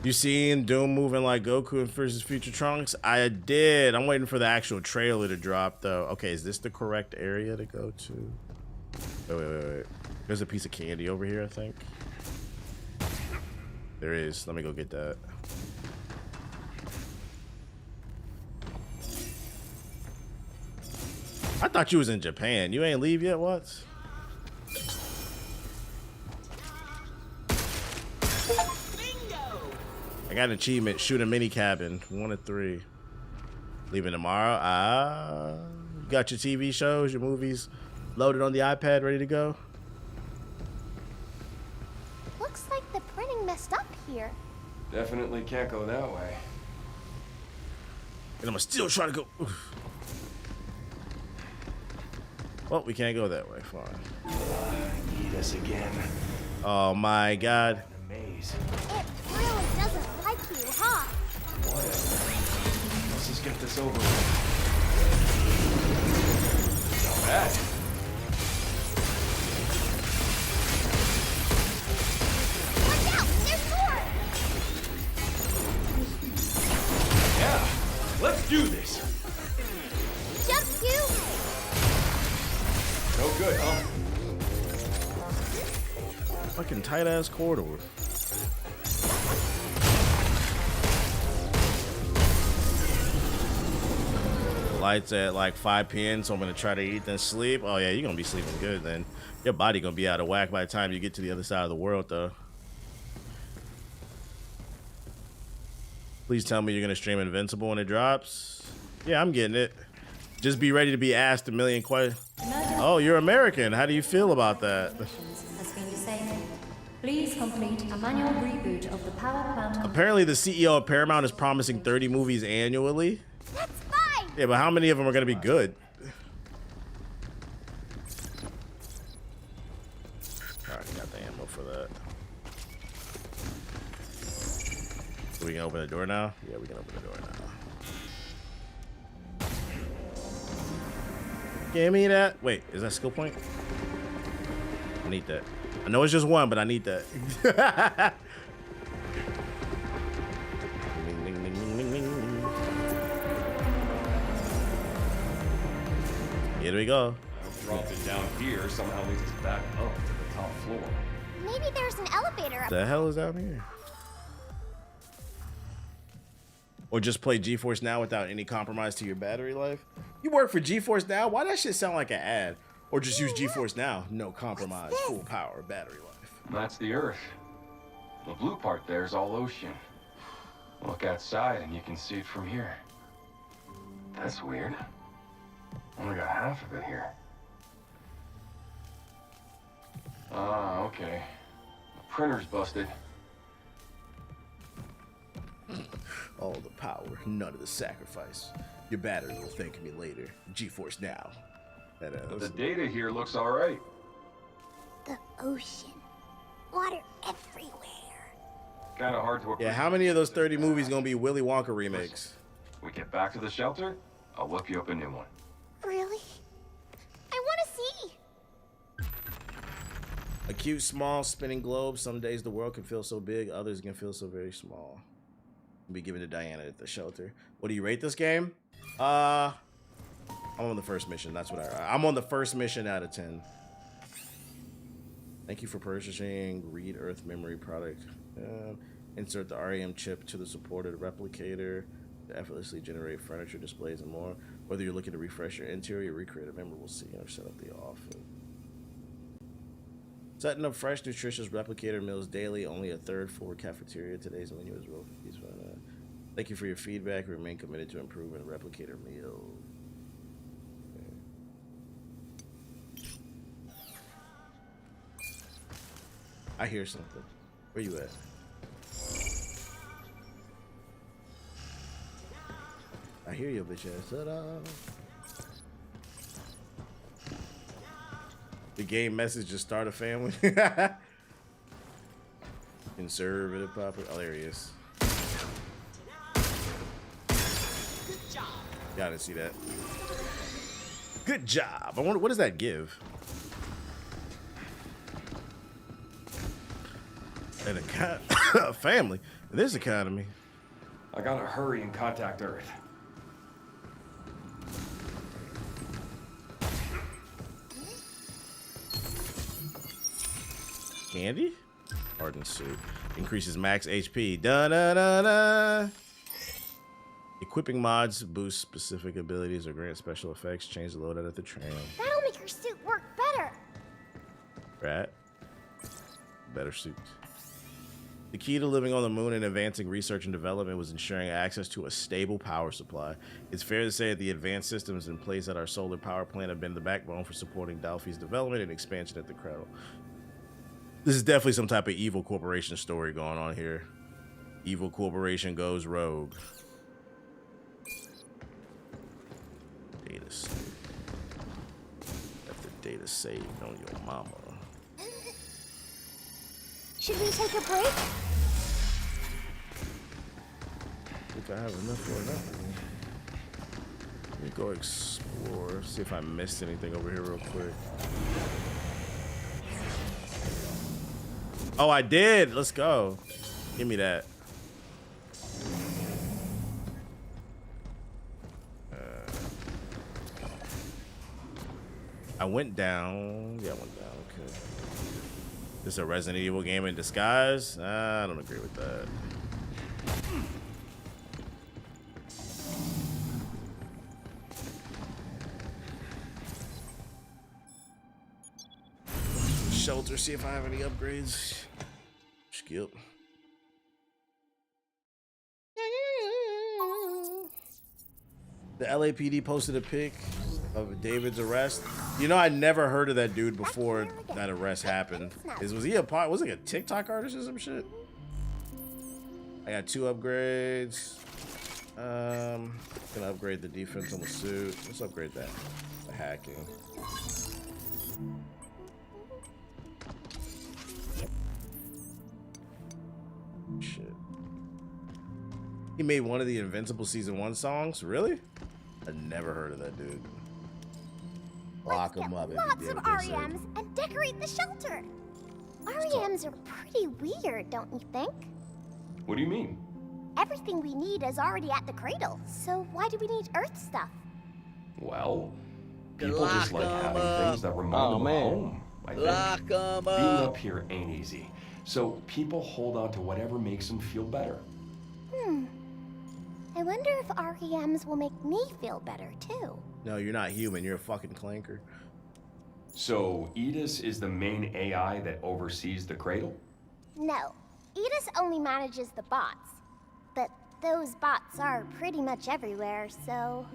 S1: You seen Doom moving like Goku in versus Future Trunks? I did. I'm waiting for the actual trailer to drop though. Okay, is this the correct area to go to? Wait. There's a piece of candy over here, I think. There is. Let me go get that. I thought you was in Japan. You ain't leave yet? What? I got an achievement. Shoot a mini cabin. 1 of 3. Leaving tomorrow. You got your TV shows, your movies loaded on the iPad, ready to go?
S6: Looks like the printing messed up here.
S11: Definitely can't go that way.
S1: And I'm still trying to go. Oof. Well, we can't go that way. Fine.
S11: Need us again.
S1: Oh my God.
S11: Maze.
S6: It really doesn't like you, huh?
S11: Whatever. Let's just get this over with. Not bad.
S1: Fucking tight ass corridor. Lights at like 5 p.m. so I'm gonna try to eat then sleep. Oh yeah, you're gonna be sleeping good then. Your body gonna be out of whack by the time you get to the other side of the world though. Please tell me you're gonna stream Invincible when it drops. Yeah, I'm getting it. Just be ready to be asked a million questions. Oh, you're American. How do you feel about that?
S13: Has been disabled. Please complete a manual reboot of the power plant.
S1: Apparently the CEO of Paramount is promising 30 movies annually.
S6: That's fine.
S1: Yeah, but how many of them are gonna be good? Alright, got the ammo for that. So we can open the door now? Yeah, we can open the door now. Give me that. Wait, is that skill point? I need that. I know it's just one, but I need that. Ding, ding, ding, ding, ding, ding. Here we go.
S10: Dropping down here somehow leads us back up to the top floor.
S6: Maybe there's an elevator up
S1: The hell is down here? Or just play GeForce Now without any compromise to your battery life? You work for GeForce Now? Why that shit sound like an ad? Or just use GeForce Now, no compromise, full power battery life.
S11: That's the Earth. The blue part there is all ocean. Look outside and you can see it from here. That's weird. Only got half of it here. Ah, okay. The printer's busted.
S1: All the power, none of the sacrifice. Your battery will thank me later. GeForce Now.
S11: But the data here looks all right.
S6: the ocean. Water everywhere.
S11: Kind of hard to.
S1: Yeah, how many of those 30 movies gonna be Willy Wonka remakes?
S11: We get back to the shelter, I'll whip you up a new one.
S6: Really? I want to see.
S1: A cute, small, spinning globe. Some days the world can feel so big, others can feel so very small. Be given to Diana at the shelter. What do you rate this game? I'm on the first mission. That's what I'm on the first mission out of 10. Thank you for purchasing Read Earth Memory product. Insert the REM chip to the supported replicator to effortlessly generate furniture, displays, and more. Whether you're looking to refresh your interior, recreate a memorable scene, or set up the office. Setting up fresh, nutritious replicator meals daily. Only a third floor cafeteria. Today's menu is real. Thank you for your feedback. We remain committed to improving replicator meal. I hear something. Where you at? I hear you, bitch ass. Ta-da. The game message to start a family. Conservative papa. Oh, there he is. Yeah, I didn't see that. Good job. I wonder, what does that give? An a family in this economy.
S10: I gotta hurry and contact Earth.
S1: Candy? Hardened suit. Increases max HP. Da-da-da-da. Equipping mods boost specific abilities or grant special effects. Change the loadout at the train.
S6: That'll make your suit work better.
S1: Right? Better suit. The key to living on the moon and advancing research and development was ensuring access to a stable power supply. It's fair to say that the advanced systems in place at our solar power plant have been the backbone for supporting Delphi's development and expansion at the cradle. This is definitely some type of evil corporation story going on here. Evil corporation goes rogue. Data saved. Got the data saved on your mama.
S6: Should we take a break?
S1: I think I have enough for nothing. Let me go explore. See if I missed anything over here real quick. Oh, I did. Let's go. Give me that. I went down. Yeah, I went down. Okay. This a Resident Evil game in disguise? I don't agree with that. Shelter, see if I have any upgrades. Skip. The LAPD posted a pic of David's arrest. You know, I never heard of that dude before that arrest happened. Was he a part? Was he a TikTok artist or some shit? I got 2 upgrades. Gonna upgrade the defense on the suit. Let's upgrade that. The hacking. Shit. He made one of the Invincible Season 1 songs? Really? I never heard of that dude. Lock him up.
S6: Lots of REMs and decorate the shelter. REMs are pretty weird, don't you think?
S11: What do you mean?
S6: Everything we need is already at the cradle, so why do we need Earth stuff?
S11: Well, people just like having things that remind them of home. I think. Being up here ain't easy, so people hold on to whatever makes them feel better.
S6: I wonder if REMs will make me feel better too.
S1: No, you're not human. You're a fucking clanker.
S11: So, Edis is the main AI that oversees the cradle?
S6: No, Edis only manages the bots. But those bots are pretty much everywhere, so...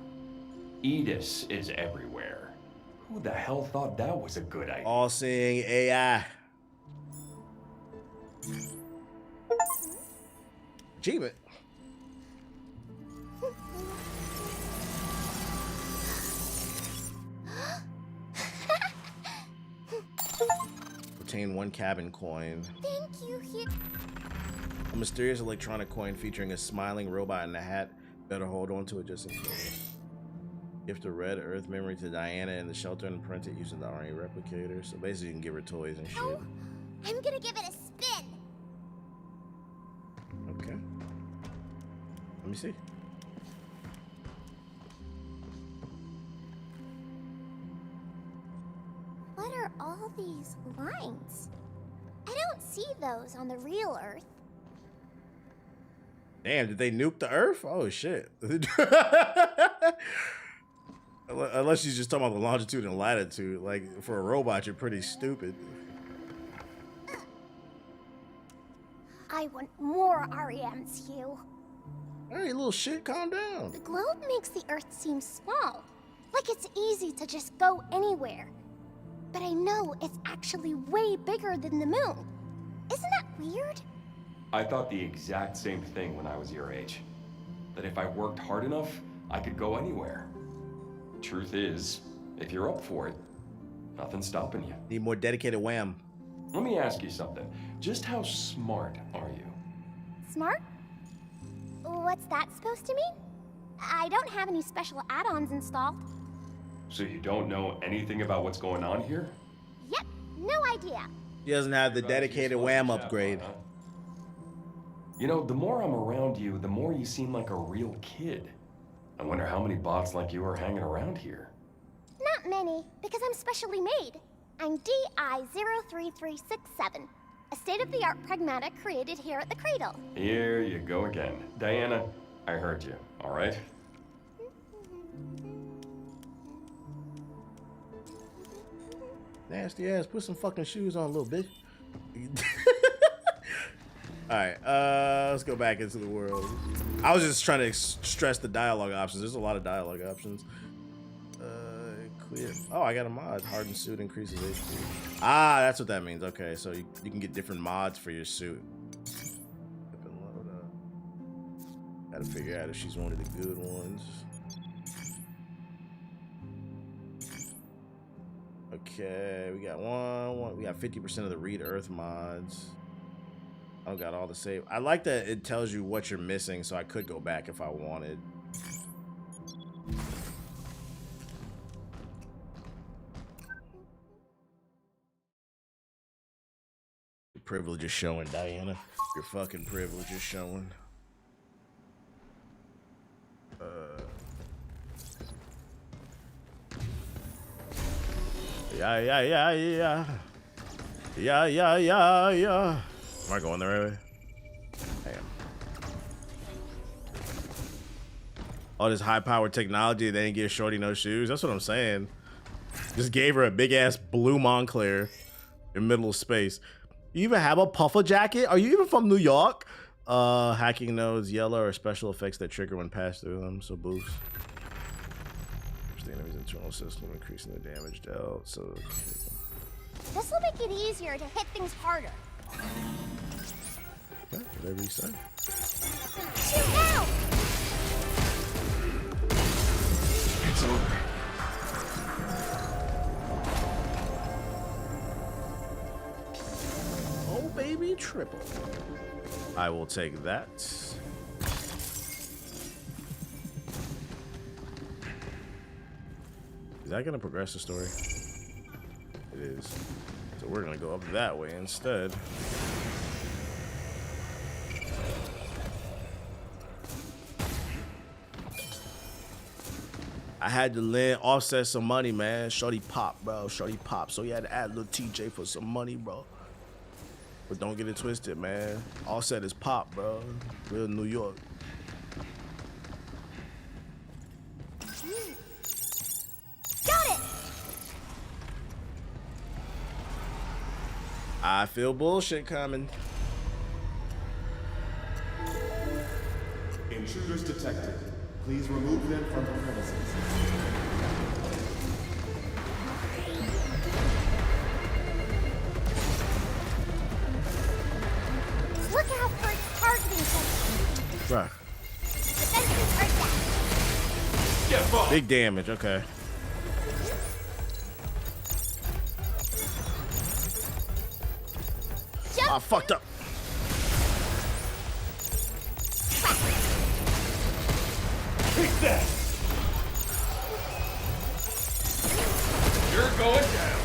S11: Edis is everywhere. Who the hell thought that was a good idea?
S1: All-seeing AI. Achievement. Obtain 1 cabin coin.
S6: Thank you, here.
S1: A mysterious electronic coin featuring a smiling robot in a hat. Better hold on to it just in case. Gift a red Earth memory to Diana in the shelter and print it using the RE replicator. So basically you can give her toys and shit.
S6: Oh, I'm gonna give it a spin.
S1: Okay. Let me see.
S6: What are all these lines? I don't see those on the real Earth.
S1: Damn, did they nuke the Earth? Oh shit. Unless she's just talking about the longitude and latitude. Like, for a robot, you're pretty stupid.
S6: I want more REMs, Hugh.
S1: Hey, little shit, calm down.
S6: The globe makes the Earth seem small. Like it's easy to just go anywhere. But I know it's actually way bigger than the moon. Isn't that weird?
S11: I thought the exact same thing when I was your age. That if I worked hard enough, I could go anywhere. Truth is, if you're up for it, nothing's stopping you.
S1: Need more dedicated wham.
S11: Let me ask you something. Just how smart are you?
S6: Smart? What's that supposed to mean? I don't have any special add-ons installed.
S11: So you don't know anything about what's going on here?
S6: Yep, no idea.
S1: He doesn't have the dedicated wham upgrade.
S11: You know, the more I'm around you, the more you seem like a real kid. I wonder how many bots like you are hanging around here.
S6: Not many, because I'm specially made. I'm DI-03367, a state-of-the-art Pragmata created here at the Cradle.
S11: Here you go again. Diana, I heard you, all right?
S1: Nasty ass, put some fucking shoes on, little bitch. Alright, let's go back into the world. I was just trying to stress the dialogue options. There's a lot of dialogue options. Clear. Oh, I got a mod. Hardened suit increases HP. Ah, that's what that means. Okay, so you can get different mods for your suit. Load up. Gotta figure out if she's one of the good ones. Okay, we got one. We got 50% of the Read Earth mods. I got all the save. I like that it tells you what you're missing, so I could go back if I wanted. Your privilege is showing, Diana. Your fucking privilege is showing. Yeah. Yeah. Am I going the right way? Damn. All this high-powered technology, they didn't give Shorty no shoes. That's what I'm saying. Just gave her a big-ass blue Montclair in the middle of space. You even have a puffer jacket? Are you even from New York? Hacking nodes, yellow, or special effects that trigger when passed through them, so boost. The enemy's internal system, increasing the damage dealt, so...
S6: This will make it easier to hit things harder.
S1: Okay, whatever you say.
S6: Shoot now!
S1: It's over. Oh, baby, triple. I will take that. Is that gonna progress the story? It is. So we're gonna go up that way instead. I had to offset some money, man. Shorty pop, bro. Shorty pop. So you had to add a little TJ for some money, bro. But don't get it twisted, man. Offset is pop, bro. Real New York.
S6: Got it!
S1: I feel bullshit coming.
S9: Intruders detected. Please remove them from the premises.
S6: Look out for its targeting technique.
S1: Right.
S6: Defenses are down.
S7: Get fucked.
S1: Big damage, okay. I fucked up.
S7: Take that. You're going down.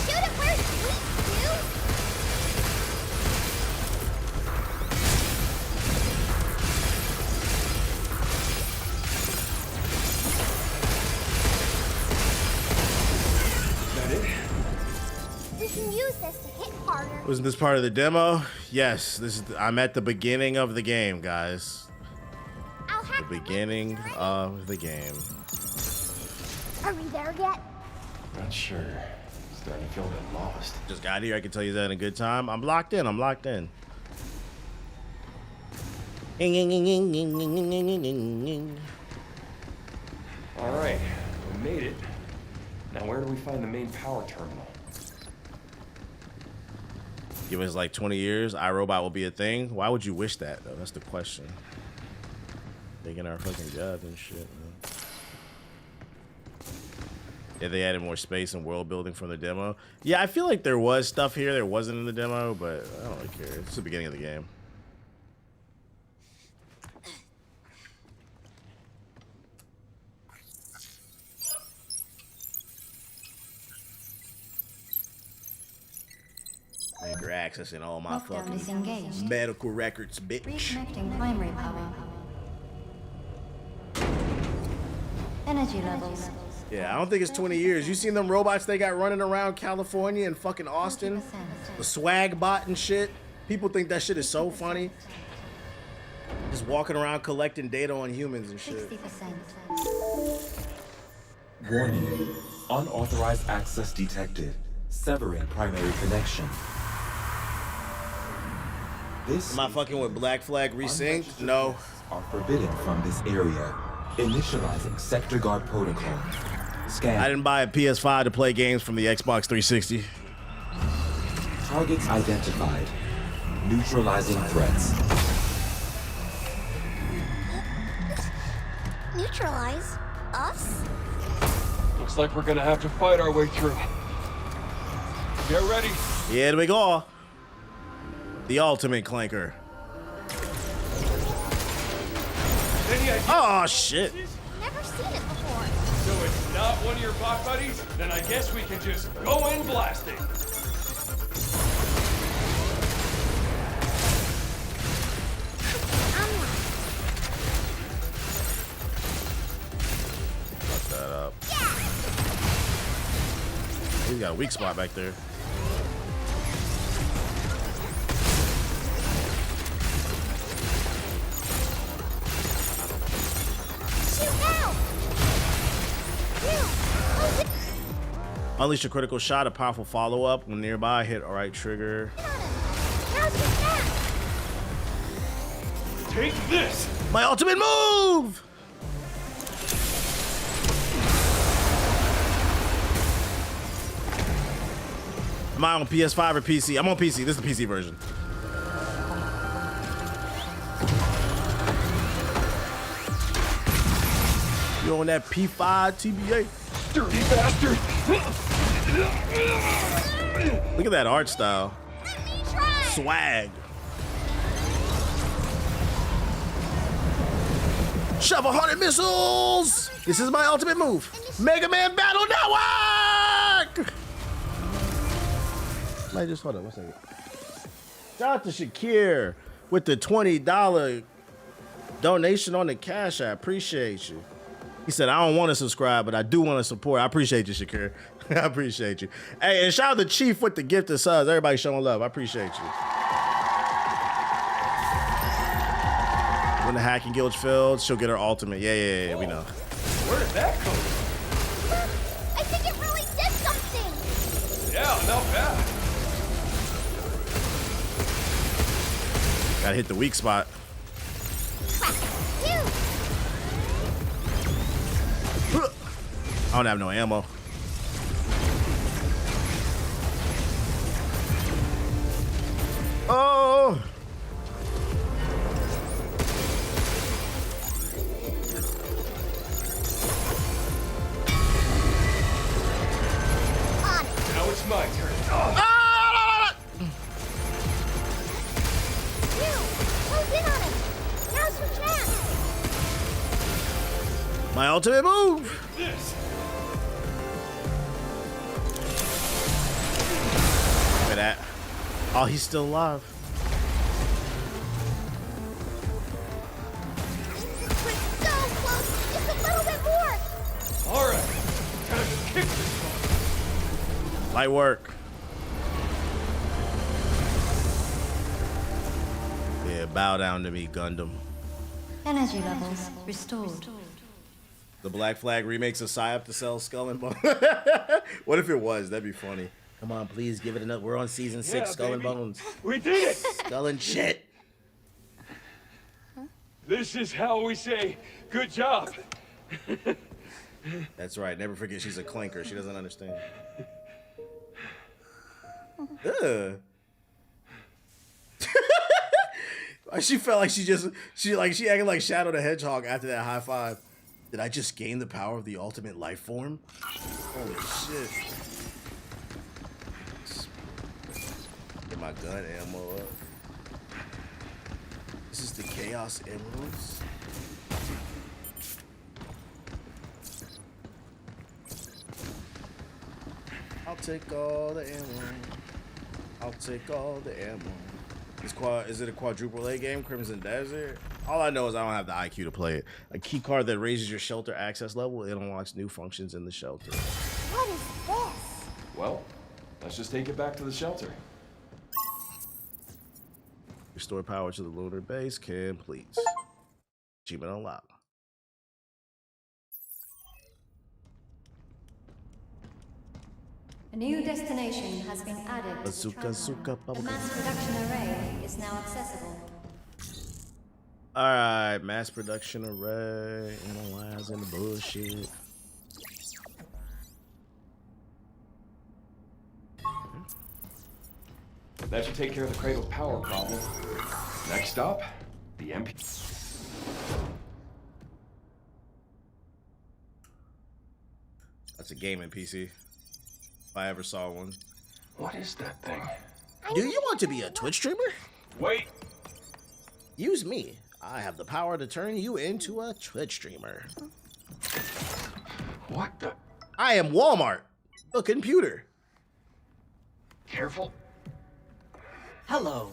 S6: Shoot it where it's weak, dude! We can use this to hit harder.
S1: Wasn't this part of the demo? Yes, this is. I'm at the beginning of the game, guys.
S6: I'll hack
S1: The beginning of the game.
S6: Are we there yet?
S11: Not sure. Starting to feel a bit lost.
S1: Just got here. I can tell you that in a good time. I'm locked in. I'm locked in.
S11: All right, we made it. Now where do we find the main power terminal?
S1: Give us like 20 years, iRobot will be a thing. Why would you wish that, though? That's the question. Taking our fucking jobs and shit, man. Yeah, they added more space and world building from the demo. Yeah, I feel like there was stuff here that wasn't in the demo, but I don't really care. It's the beginning of the game. You're accessing all my
S13: Lockdown
S1: fucking
S13: disengaged.
S1: medical records, bitch.
S13: Reconnecting primary power. Energy levels.
S1: Yeah, I don't think it's 20 years. You seen them robots they got running around California and fucking Austin? The swag bot and shit. People think that shit is so funny. Just walking around collecting data on humans and shit.
S13: 60%.
S9: Warning. Unauthorized access detected. Severing primary connection. This
S1: Am I fucking with Black Flag Resync? No.
S9: are forbidden from this area. Initializing sector guard protocol. Scan.
S1: I didn't buy a PS5 to play games from the Xbox 360.
S9: Targets identified. Neutralizing threats.
S6: Neutralize us?
S7: Looks like we're gonna have to fight our way through. Get ready.
S1: Here we go. The ultimate clanker.
S7: Any idea?
S1: Oh shit.
S6: Never seen it before.
S7: So it's not one of your bot buddies? Then I guess we can just go in blasting.
S1: He's got a weak spot back there. Unleash a critical shot, a powerful follow-up when nearby. Hit right trigger.
S7: Take this!
S1: My ultimate move! Am I on PS5 or PC? I'm on PC. This is the PC version. You on that P5 TBA?
S7: Dirty bastard!
S1: Look at that art style. Swag. Shove 100 missiles! This is my ultimate move. Mega Man Battle Network! Might just hold on 1 second. Shout out to Shakir with the $20 donation on the Cash App. Appreciate you. He said, I don't want to subscribe, but I do want to support. I appreciate you, Shakir. I appreciate you. Hey, and shout out to Chief with the gift of subs. Everybody showing love. I appreciate you. When the hacking guild failed, she'll get her ultimate. Yeah, we know.
S7: Where did that come from?
S6: I think it really did something.
S7: Yeah, not bad.
S1: Gotta hit the weak spot. I don't have no ammo. Oh!
S7: Now it's my turn.
S6: Close in on him. Now's your chance.
S1: My ultimate move!
S7: This.
S1: Look at that. Oh, he's still alive.
S6: We're so close. Just a little bit more.
S7: All right. Time to kick this one.
S1: Light work. Yeah, bow down to me, Gundam.
S13: Energy levels restored.
S1: The Black Flag remakes a PSYOP to sell Skull and Bones. What if it was? That'd be funny. Come on, please give it enough. We're on season 6, Skull and Bones.
S7: We did it!
S1: Skull and shit.
S7: This is how we say good job.
S1: That's right. Never forget she's a clanker. She doesn't understand. She felt like she acted like Shadow the Hedgehog after that high five. Did I just gain the power of the ultimate life form? Holy shit. Get my gun ammo up. This is the Chaos Emeralds. I'll take all the ammo. I'll take all the ammo. Is it a quadruple A game, Crimson Desert? All I know is I don't have the IQ to play it. A key card that raises your shelter access level. It unlocks new functions in the shelter.
S6: What is this?
S11: Well, let's just take it back to the shelter.
S1: Restore power to the lunar base. Complete. Achievement unlocked.
S13: A new destination has been added to the traveler. The mass production array is now accessible.
S1: Alright, mass production array. Analyzing the bullshit.
S11: That should take care of the cradle power problem. Next up, the MP.
S1: That's a gaming PC. If I ever saw one.
S7: What is that thing?
S1: Do you want to be a Twitch streamer?
S7: Wait.
S1: Use me. I have the power to turn you into a Twitch streamer.
S7: What the?
S1: I am Walmart, the computer.
S7: Careful.
S14: Hello.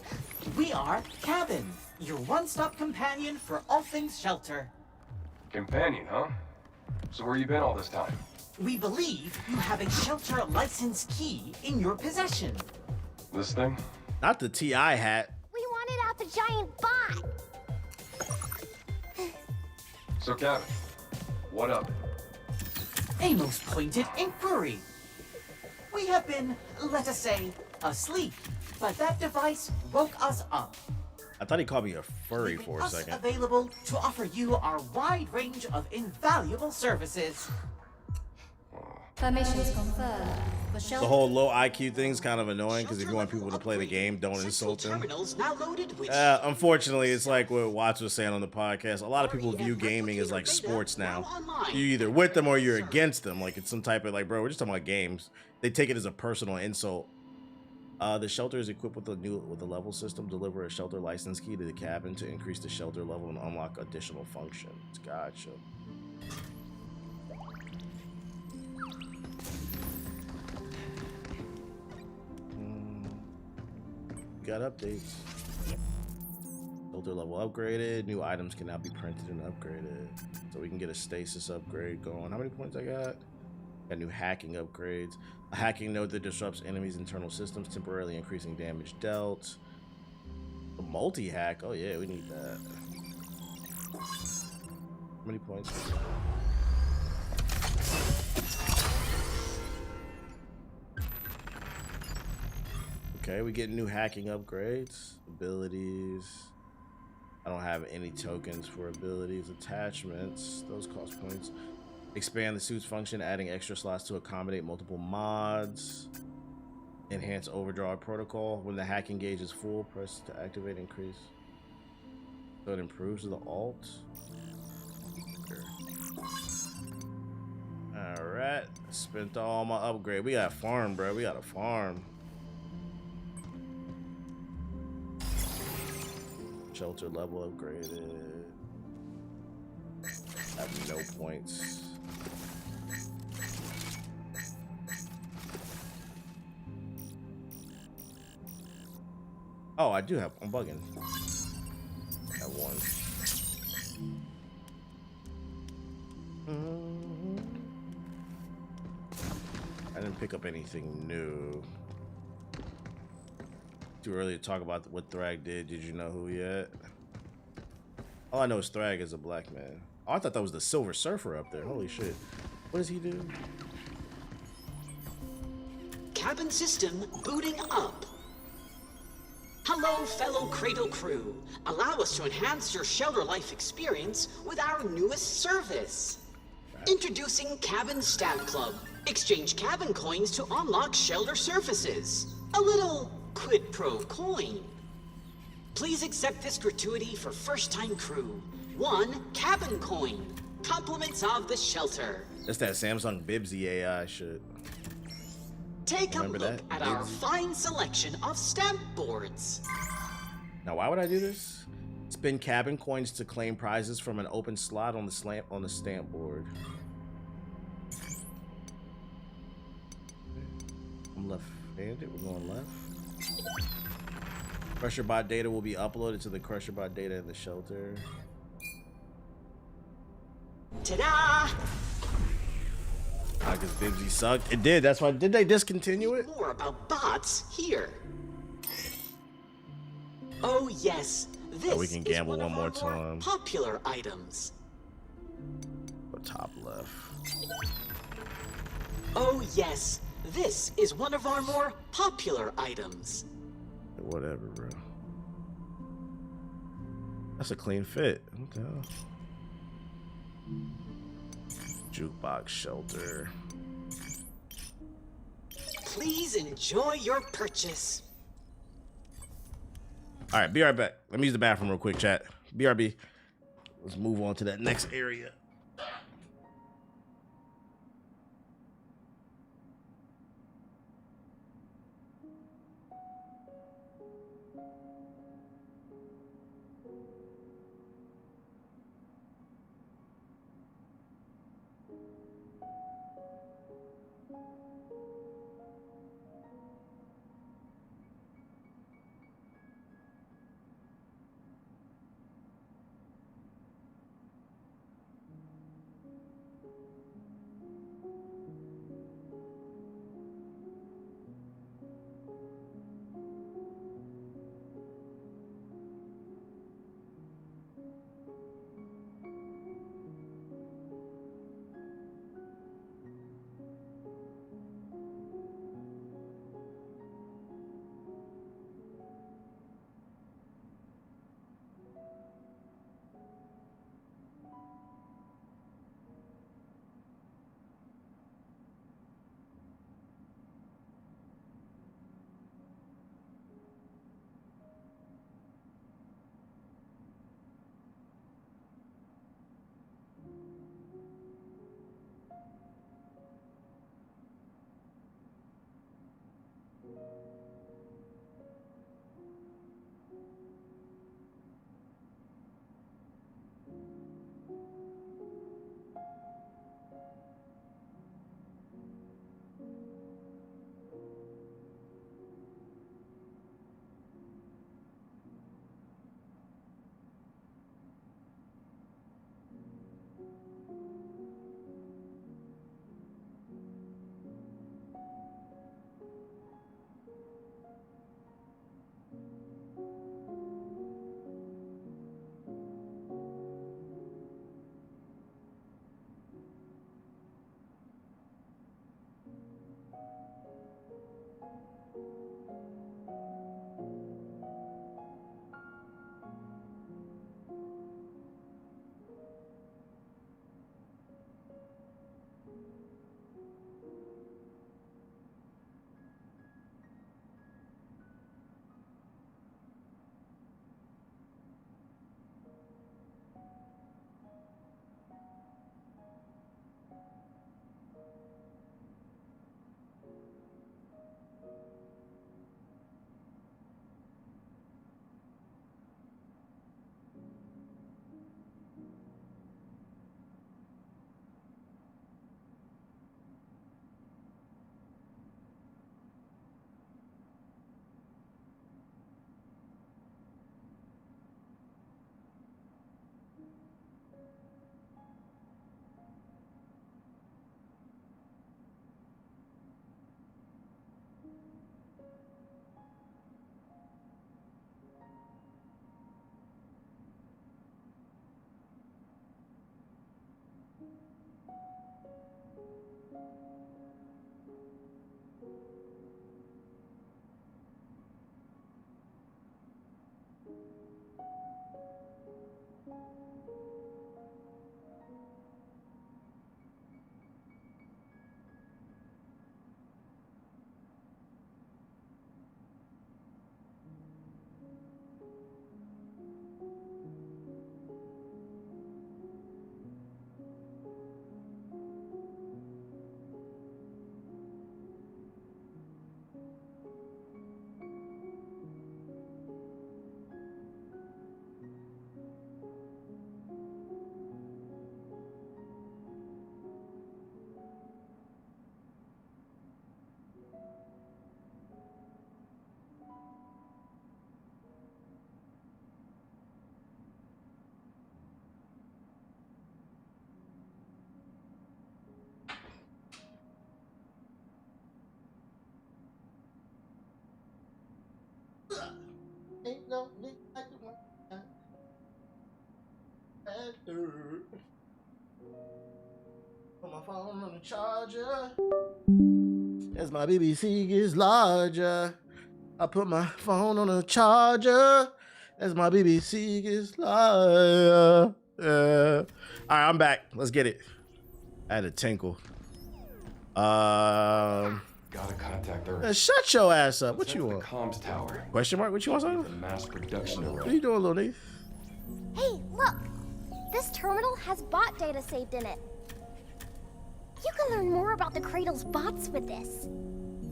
S14: We are Cabin, your one-stop companion for all things shelter.
S7: Companion, huh?
S11: So where you been all this time?
S14: We believe you have a shelter license key in your possession.
S11: This thing?
S1: Not the TI hat.
S6: We wanted out the giant bot.
S11: So Captain, what up?
S14: A most pointed inquiry. We have been, let us say, asleep, but that device woke us up.
S1: I thought he called me a furry for a
S14: Us
S1: second.
S14: available to offer you our wide range of invaluable services.
S13: Permissions confirmed. For
S1: The
S13: shelter.
S1: whole low IQ thing's kind of annoying because if you want people to play the game, don't insult them.
S14: Terminals now loaded with
S1: Unfortunately, it's like what Watts was saying on the podcast. A lot of people view gaming as like sports now. You're either with them or you're against them. Like it's some type of like, bro, we're just talking about games. They take it as a personal insult. The shelter is equipped with a level system. Deliver a shelter license key to the cabin to increase the shelter level and unlock additional functions. Gotcha. Got updates. Filter level upgraded. New items can now be printed and upgraded. So we can get a stasis upgrade going. How many points I got? Got new hacking upgrades. A hacking node that disrupts enemies' internal systems, temporarily increasing damage dealt. A multi-hack. Oh yeah, we need that. How many points? Okay, we get new hacking upgrades, abilities. I don't have any tokens for abilities. Attachments, those cost points. Expand the suit's function, adding extra slots to accommodate multiple mods. Enhance overdrive protocol. When the hacking gauge is full, press to activate increase. So it improves the alt. Alright, spent all my upgrade. We got farm, bro. We got a farm. Shelter level upgraded. I have no points. Oh, I do have. I'm bugging. I have one. I didn't pick up anything new. Too early to talk about what Thrag did. Did you know who yet? All I know is Thrag is a black man. Oh, I thought that was the Silver Surfer up there. Holy shit. What does he do?
S15: Cabin system booting up. Hello, fellow Cradle crew. Allow us to enhance your shelter life experience with our newest service. Introducing Cabin Stamp Club. Exchange cabin coins to unlock shelter surfaces. A little quid pro coin. Please accept this gratuity for first-time crew. 1 cabin coin. Compliments of the shelter.
S1: That's that Samsung Bibsy AI shit.
S15: Take
S1: Remember
S15: a look
S1: that?
S15: at our
S1: Bibsy.
S15: fine selection of stamp boards.
S1: Now, why would I do this? Spend cabin coins to claim prizes from an open slot on the stamp board. I'm left-handed. We're going left. Crusher bot data will be uploaded to the Crusher bot data in the shelter.
S15: Ta-da!
S1: Because Bibsy sucked. It did. That's why. Did they discontinue it?
S15: More about bots here. Oh yes, this
S1: Oh, we can gamble
S15: is
S1: one more time.
S15: popular items.
S1: The top left.
S15: Oh yes, this is one of our more popular items.
S1: Whatever, bro. That's a clean fit. What the hell? Jukebox shelter.
S15: Please enjoy your purchase.
S1: All right, be right back. Let me use the bathroom real quick, chat. BRB. Let's move on to that next area. ain't no need like the one better. Put my phone on the charger as my BBC gets larger. I put my phone on the charger as my BBC gets larger. All right, I'm back. Let's get it. I had a tinkle.
S11: Gotta contact Earth.
S1: Shut your ass up. What
S11: Check
S1: you
S11: the
S1: want?
S11: comms tower.
S1: Question mark? What you want, son?
S11: The mass production array.
S1: What are you doing, little nigga?
S6: Hey, look! This terminal has bot data saved in it. You can learn more about the Cradle's bots with this.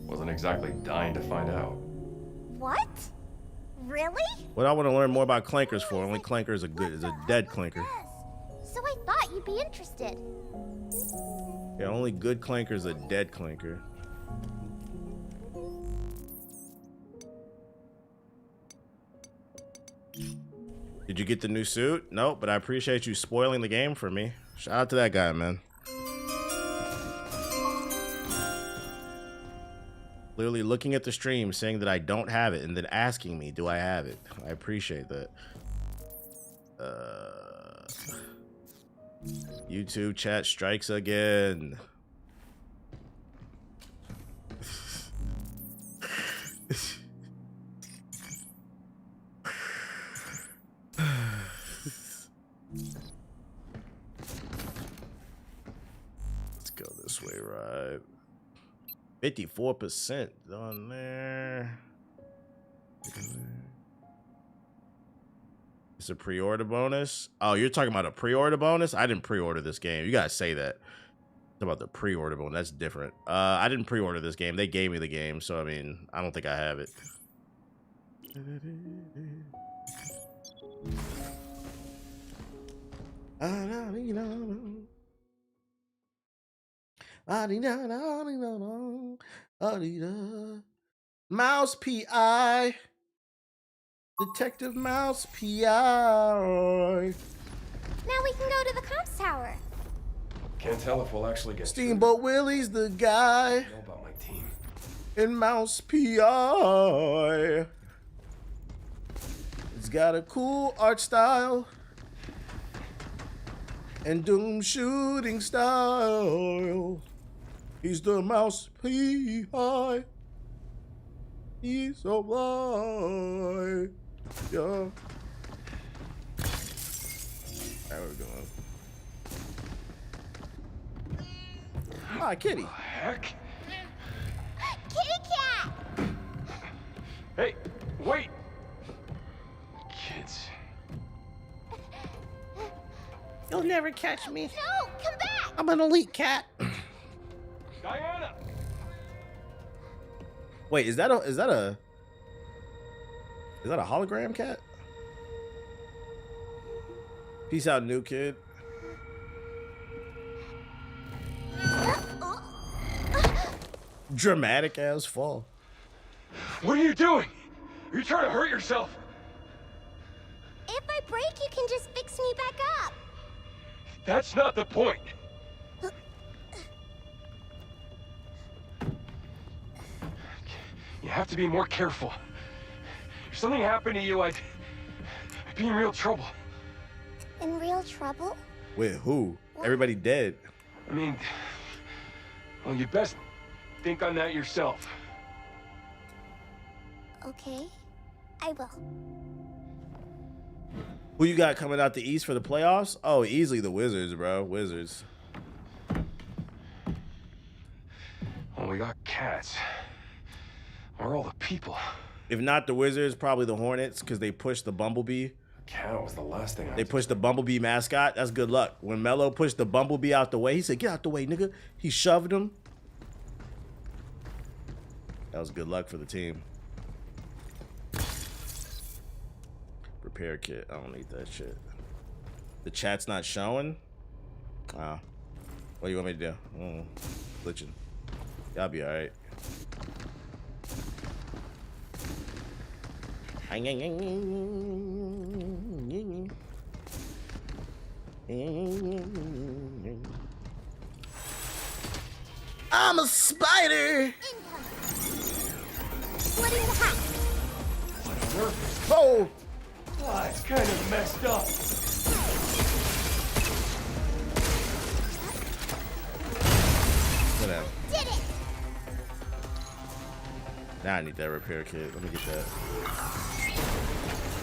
S11: Wasn't exactly dying to find out.
S6: What? Really?
S1: What I want to learn more about clankers for? Only clanker is a dead clanker.
S6: So I thought you'd be interested.
S1: Yeah, only good clanker is a dead clanker. Did you get the new suit? Nope, but I appreciate you spoiling the game for me. Shout out to that guy, man. Literally looking at the stream saying that I don't have it and then asking me, do I have it? I appreciate that. YouTube chat strikes again. Let's go this way, right? 54% on there. It's a pre-order bonus. Oh, you're talking about a pre-order bonus? I didn't pre-order this game. You gotta say that. Talk about the pre-order bonus. That's different. I didn't pre-order this game. They gave me the game, so I mean, I don't think I have it. Mouse PI. Detective Mouse PI.
S6: Now we can go to the comms tower.
S11: Can't tell if we'll actually get
S1: Steamboat Willie's the guy.
S11: I know about my team.
S1: In Mouse PI. It's got a cool art style and doom shooting style. He's the Mouse PI. He's so fly. Yeah. Alright, where we going? Ah, kitty.
S11: Heck?
S6: Kitty cat!
S11: Hey, wait! Kids.
S1: You'll never catch me.
S6: No, come back!
S1: I'm an elite cat.
S11: Diana!
S1: Wait, is that a hologram cat? Peace out, new kid. Dramatic as fall.
S11: What are you doing? Are you trying to hurt yourself?
S6: If I break, you can just fix me back up.
S11: That's not the point. You have to be more careful. If something happened to you, I'd be in real trouble.
S6: In real trouble?
S1: With who? Everybody dead.
S11: I mean, well, you best think on that yourself.
S6: Okay, I will.
S1: Who you got coming out the East for the playoffs? Oh, easily the Wizards, bro. Wizards.
S11: Well, we got cats. Where are all the people?
S1: If not the Wizards, probably the Hornets, because they pushed the Bumblebee.
S11: Cat was the last thing
S1: They pushed the Bumblebee mascot. That's good luck. When Melo pushed the Bumblebee out the way, he said, "Get out the way, nigga." He shoved him. That was good luck for the team. Repair kit. I don't need that shit. The chat's not showing? What do you want me to do? Glitching. Y'all be alright. I'm a spider.
S6: What do you have?
S7: surface.
S1: Oh!
S7: Ah, it's kind of messed up.
S1: Whatever.
S6: Did it!
S1: Now I need that repair kit. Let me get that.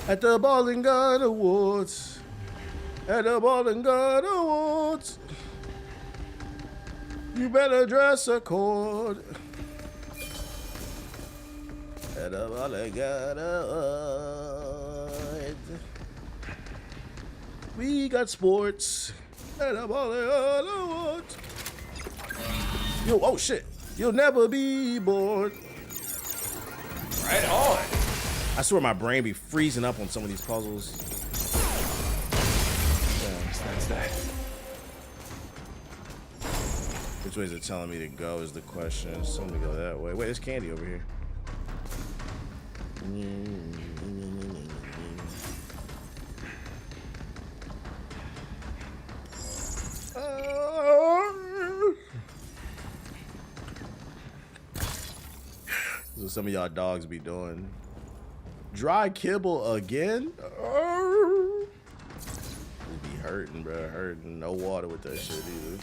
S1: At the Bowling Gun Awards. At the Bowling Gun Awards. You better dress a chord. At the Bowling Gun Awards. We got sports. At the Bowling Gun Awards. Yo, oh shit. You'll never be bored.
S7: Right on.
S1: I swear my brain be freezing up on some of these puzzles.
S7: That's that.
S1: Which way is it telling me to go is the question. So let me go that way. Wait, there's candy over here. This is what some of y'all dogs be doing. Dry kibble again? You be hurting, bro. Hurting. No water with that shit either.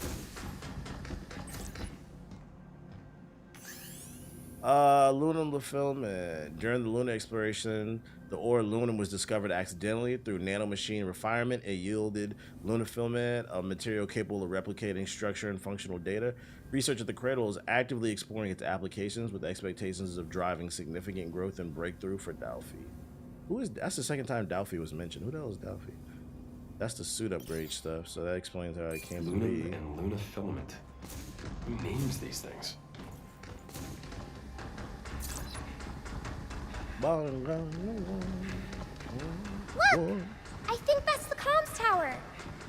S1: Lunar fulfillment. During the lunar exploration, the ore aluminum was discovered accidentally through nanomachine refinement. It yielded lunar filament, a material capable of replicating structure and functional data. Research at the Cradle is actively exploring its applications with expectations of driving significant growth and breakthrough for Dalphi. That's the second time Dalphi was mentioned. Who the hell is Dalphi? That's the suit upgrade stuff, so that explains how it came to be.
S11: Luna and Luna filament. Who names these things?
S6: Look! I think that's the comms tower.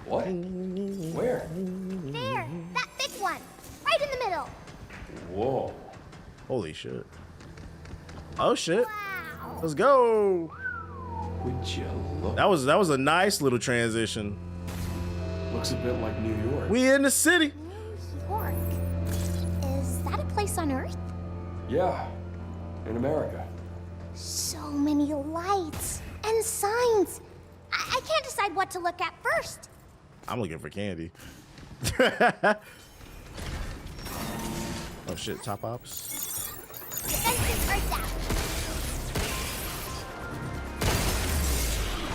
S11: What? Where?
S6: There, that big one. Right in the middle.
S11: Whoa.
S1: Holy shit. Oh shit.
S6: Wow.
S1: Let's go.
S11: Would you look?
S1: That was a nice little transition.
S11: Looks a bit like New York.
S1: We in the city.
S6: New York. Is that a place on Earth?
S11: Yeah, in America.
S6: So many lights and signs. I can't decide what to look at first.
S1: I'm looking for candy. Oh shit, top ops.
S6: Defenses are down.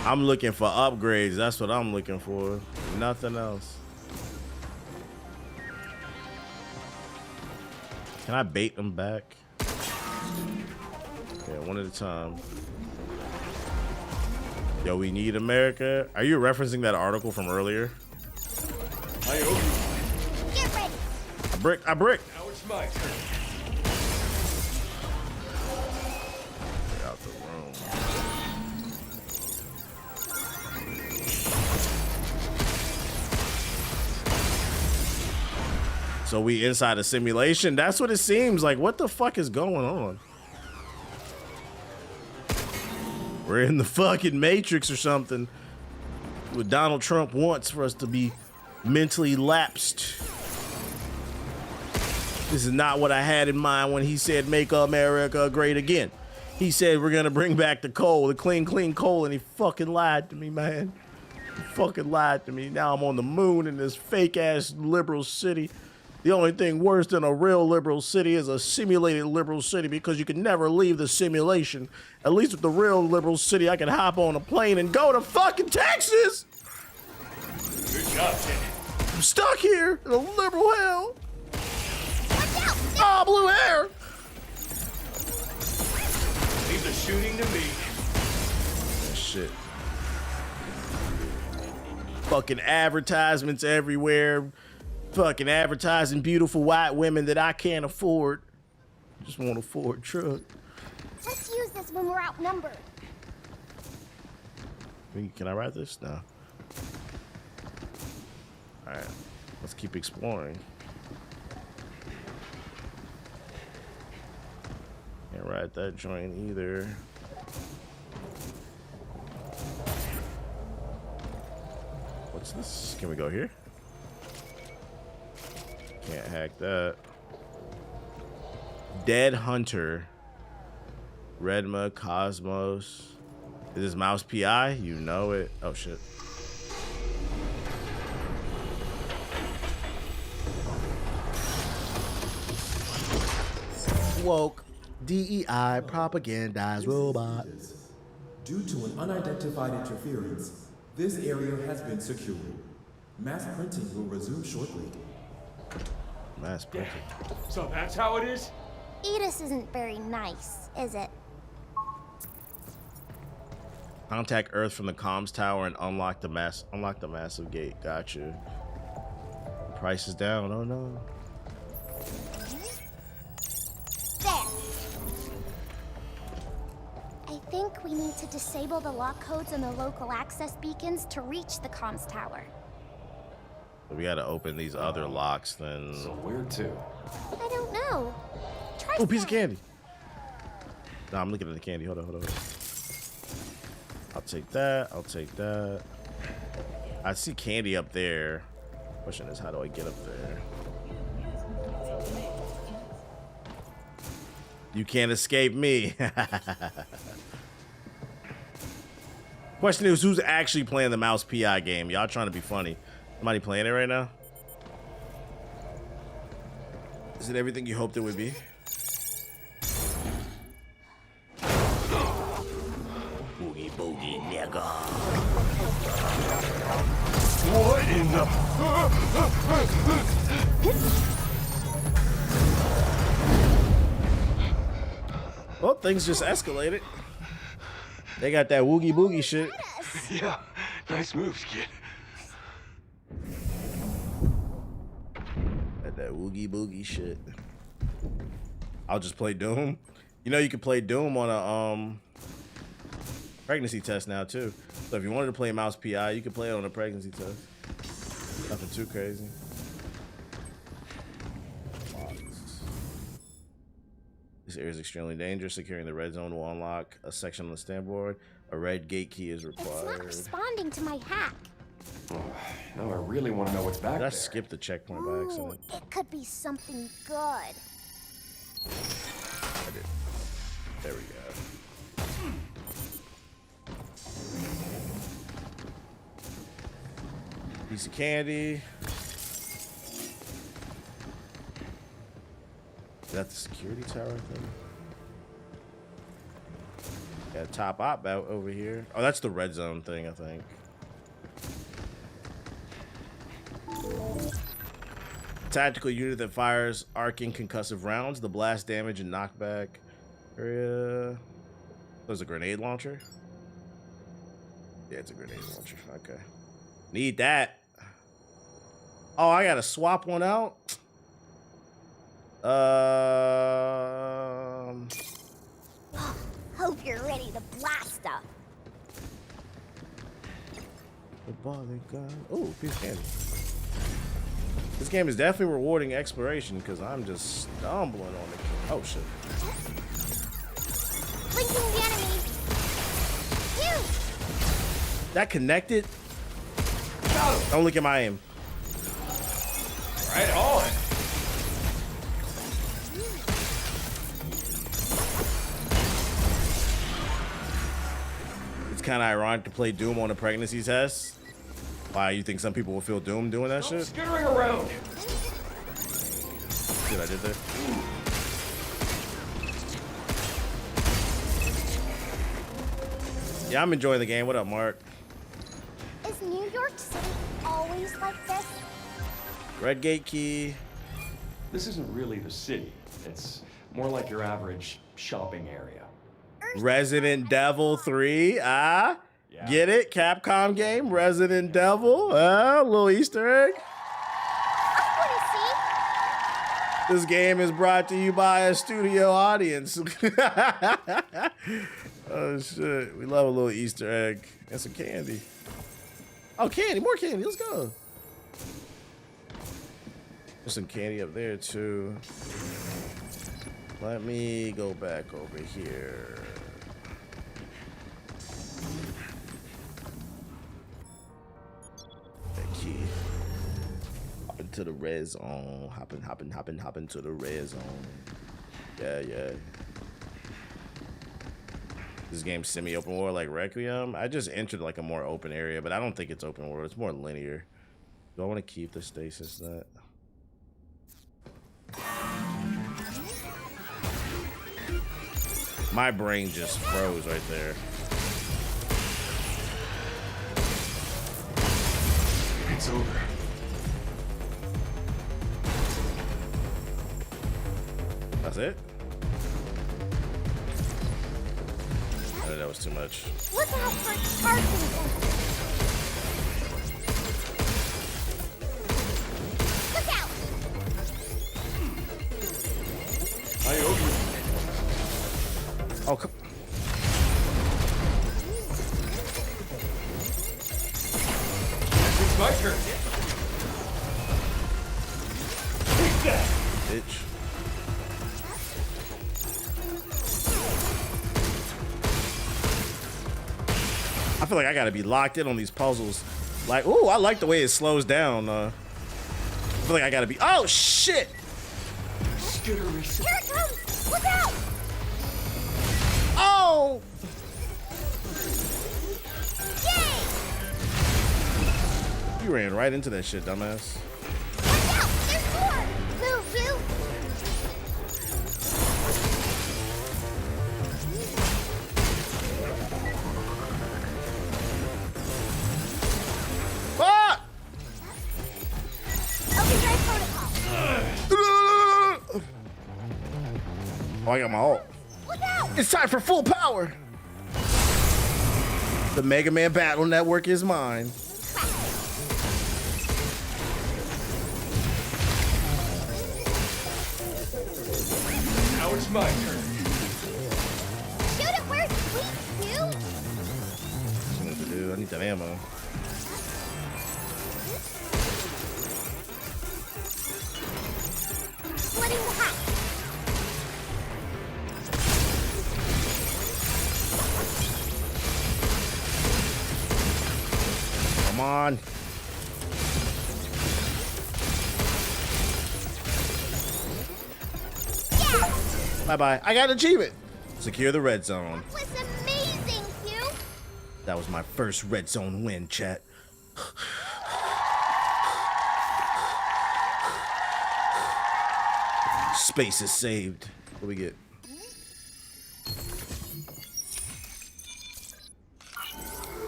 S1: I'm looking for upgrades. That's what I'm looking for. Nothing else. Can I bait them back? Okay, one at a time. Yo, we need America. Are you referencing that article from earlier?
S7: I owe you.
S6: Get ready.
S1: I brick.
S7: Now it's my turn.
S1: Get out the room. So we inside a simulation? That's what it seems like. What the fuck is going on? We're in the fucking Matrix or something. What Donald Trump wants for us to be mentally lapsed. This is not what I had in mind when he said make America great again. He said we're gonna bring back the coal, the clean coal, and he fucking lied to me, man. He fucking lied to me. Now I'm on the moon in this fake ass liberal city. The only thing worse than a real liberal city is a simulated liberal city because you can never leave the simulation. At least with the real liberal city, I can hop on a plane and go to fucking Texas.
S7: Good job, Ted.
S1: I'm stuck here in a liberal hell.
S6: Watch out!
S1: Oh, blue hair.
S7: Leave the shooting to me.
S1: Shit. Fucking advertisements everywhere. Fucking advertising beautiful white women that I can't afford. Just want a Ford truck.
S6: Let's use this when we're outnumbered.
S1: Can I ride this? No. Alright. Let's keep exploring. Can't ride that joint either. What's this? Can we go here? Can't hack that. Dead Hunter. Redma, Cosmos. Is this mouse PI? You know it. Oh shit. Woke. DEI propagandize robot.
S9: Due to an unidentified interference, this area has been secured. Mass printing will resume shortly.
S1: Mass printing.
S7: So that's how it is?
S6: Edis isn't very nice, is it?
S1: Contact Earth from the comms tower and unlock the massive gate. Gotcha. Price is down. Oh no.
S6: There. I think we need to disable the lock codes and the local access beacons to reach the comms tower.
S1: We gotta open these other locks then.
S11: So where to?
S6: I don't know. Try
S1: Oh, piece of candy. No, I'm looking at the candy. Hold on. I'll take that. I'll take that. I see candy up there. Question is, how do I get up there? You can't escape me. Question is, who's actually playing the mouse PI game? Y'all trying to be funny. Somebody playing it right now? Is it everything you hoped it would be? Boogie boogie nigga.
S7: What in the...
S1: Well, things just escalated. They got that woogie boogie shit.
S7: Yeah, nice moves, kid.
S1: That woogie boogie shit. I'll just play Doom. You know you can play Doom on a pregnancy test now too. So if you wanted to play mouse PI, you could play it on a pregnancy test. Nothing too crazy. This area is extremely dangerous. Securing the red zone will unlock a section on the standboard. A red gate key is required.
S6: It's not responding to my hack.
S11: No, I really want to know what's back there.
S1: I skipped the checkpoint by accident.
S6: It could be something good.
S1: I did. There we go. Piece of candy. Is that the security tower thing? Got a top op out over here. Oh, that's the red zone thing, I think. Tactical unit that fires arcing concussive rounds. The blast damage and knockback area. There's a grenade launcher. Yeah, it's a grenade launcher. Okay. Need that. Oh, I gotta swap one out.
S6: Hope you're ready to blast stuff.
S1: The ball they got. Oh, piece of candy. This game is definitely rewarding exploration because I'm just stumbling on it. Oh shit.
S6: Linking the enemy. Phew.
S1: That connected? Don't look at my aim.
S7: Right on.
S1: It's kind of ironic to play Doom on a pregnancy test. Why, you think some people will feel doomed doing that shit?
S7: Skittering around.
S1: See what I did there? Yeah, I'm enjoying the game. What up, Mark?
S6: Is New York City always like this?
S1: Red gate key.
S11: This isn't really the city. It's more like your average shopping area.
S1: Resident Evil 3. Ah? Yeah. Get it? Capcom game? Resident Evil? Ah, little Easter egg. This game is brought to you by a studio audience. Oh shit, we love a little Easter egg and some candy. Oh, candy, more candy, let's go. There's some candy up there too. Let me go back over here. That key. Hop into the red zone. Hopping to the red zone. Yeah. This game's semi-open world like Requiem. I just entered like a more open area, but I don't think it's open world. It's more linear. Do I want to keep the stasis net? My brain just froze right there.
S10: It's over.
S1: That's it? Oh, that was too much.
S6: Look out for Parkinson! Look out!
S10: I owe you.
S1: Oh, come.
S10: It's my turn. Take that,
S1: bitch. I feel like I gotta be locked in on these puzzles. Like, ooh, I like the way it slows down. I feel like I gotta be. Oh shit!
S6: Here it comes! Look out!
S1: Oh!
S6: Yay!
S1: You ran right into that shit, dumbass.
S6: Watch out! There's more! Move, you!
S1: Ah!
S6: Overdrive protocol.
S1: Oh, I got my ult.
S6: Look out!
S1: It's time for full power. The Mega Man Battle Network is mine.
S10: Now it's my turn.
S6: Shoot it where it's weak, you!
S1: I need to do. I need that ammo.
S6: Splitting the hatch.
S1: Come on.
S6: Yes!
S1: Bye-bye. I got an achievement. Secure the red zone.
S6: That was amazing, Hugh!
S1: That was my first red zone win, chat. Space is saved. What do we get?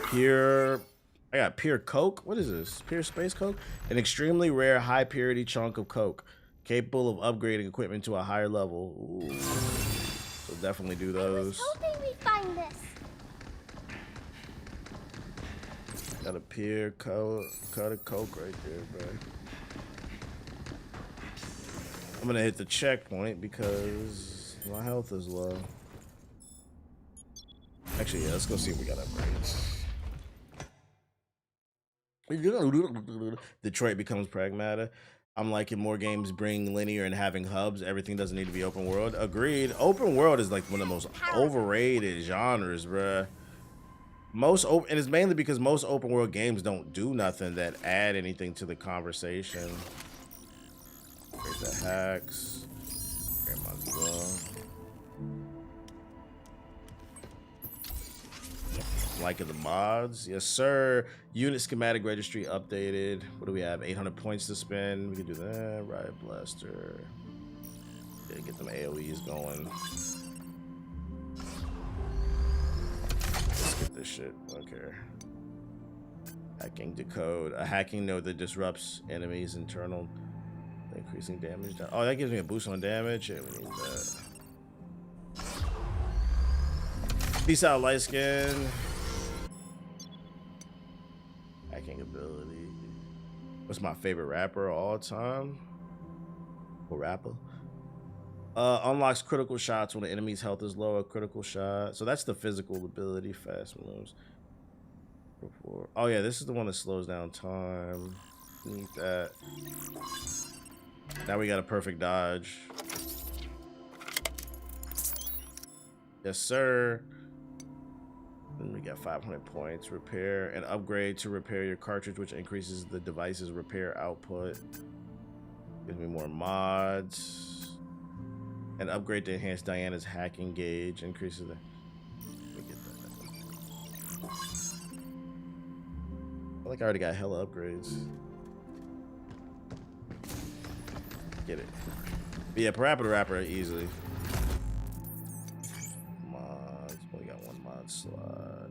S1: Pure. I got pure Coke. What is this? Pure space Coke? An extremely rare high purity chunk of Coke, capable of upgrading equipment to a higher level. Ooh. So definitely do those.
S6: I was hoping we'd find this.
S1: Got a pure Coke, cut a Coke right there, bro. I'm gonna hit the checkpoint because my health is low. Actually, yeah, let's go see if we got upgrades. Detroit becomes Pragmata. I'm liking more games bring linear and having hubs. Everything doesn't need to be open world. Agreed. Open world is like one of the most overrated genres, bruh. And it's mainly because most open world games don't do nothing that add anything to the conversation. There's the hacks. Grandma's glove. Liking the mods. Yes, sir. Unit schematic registry updated. What do we have? 800 points to spend. We can do that. Riot Blaster. Yeah, get them AoEs going. Let's get this shit. I don't care. Hacking decode. A hacking node that disrupts enemies' internal. Increasing damage. Oh, that gives me a boost on damage. Yeah, we need that. Peace out, light skin. Hacking ability. What's my favorite rapper of all time? Or rapper? Unlocks critical shots when the enemy's health is low. A critical shot. So that's the physical ability. Fast moves. Oh yeah, this is the one that slows down time. Need that. Now we got a perfect dodge. Yes, sir. Then we got 500 points. Repair and upgrade to repair your cartridge, which increases the device's repair output. Gives me more mods. And upgrade to enhance Diana's hacking gauge. Increases the... Let me get feel like I already got hella upgrades. Get it. But yeah, Parappa the Rapper easily. Mods. Only got one mod slot.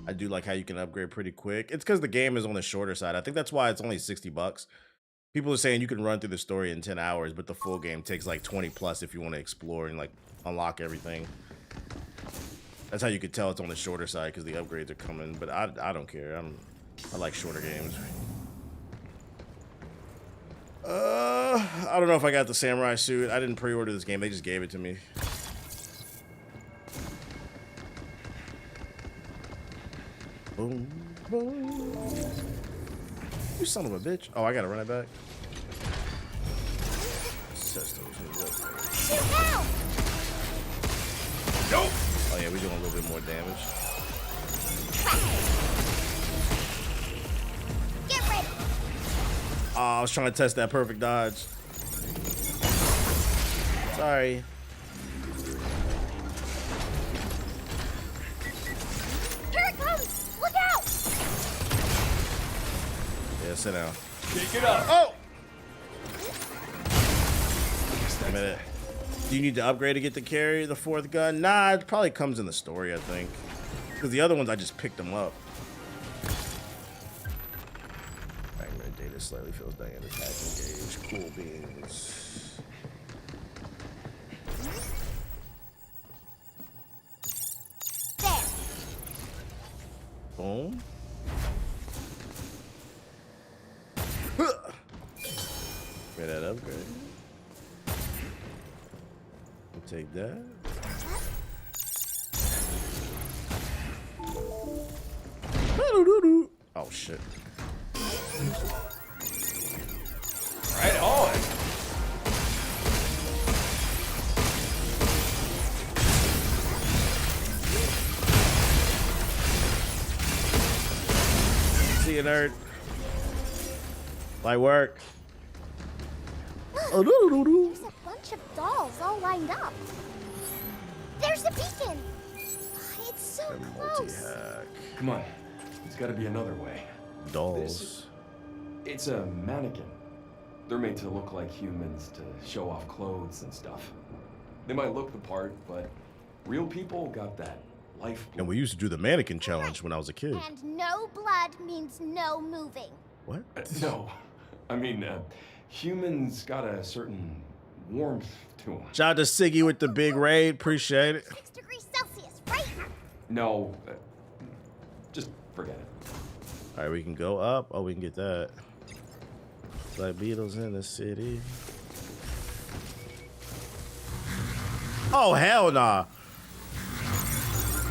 S1: I do like how you can upgrade pretty quick. It's because the game is on the shorter side. I think that's why it's only $60. People are saying you can run through the story in 10 hours, but the full game takes like 20 plus if you want to explore and like unlock everything. That's how you could tell it's on the shorter side because the upgrades are coming. But I don't care. I like shorter games. I don't know if I got the samurai suit. I didn't pre-order this game. They just gave it to me. Boom, boom. You son of a bitch. Oh, I gotta run it back. Nope. Oh yeah, we're doing a little bit more damage.
S6: Get ready.
S1: Oh, I was trying to test that perfect dodge. Sorry.
S6: Here it comes. Look out.
S1: Yeah, sit down.
S7: Pick it up.
S1: Oh! A minute. Do you need to upgrade to get to carry the fourth gun? Nah, it probably comes in the story, I think. Because the other ones, I just picked them up. Fragmented data slightly fills Diane attack engage. Cool beans.
S6: There.
S1: Boom. Get that upgrade. We'll take that. Oh shit.
S7: Right on.
S1: See you, nerd. Light work.
S6: There's a bunch of dolls all lined up. There's the beacon. It's so close.
S1: Multi-hack.
S11: Come on. There's got to be another way.
S1: Dolls.
S11: It's a mannequin. They're made to look like humans to show off clothes and stuff. They might look the part, but real people got that life.
S1: And we used to do the mannequin challenge when I was a kid.
S6: And no blood means no moving.
S1: What?
S11: No. I mean, humans got a certain warmth to them.
S1: Shout out to Siggy with the big raid. Appreciate it.
S6: 6 degrees Celsius, right?
S11: No. Just forget it.
S1: All right, we can go up. Oh, we can get that. Like Beatles in the city. Oh, hell nah.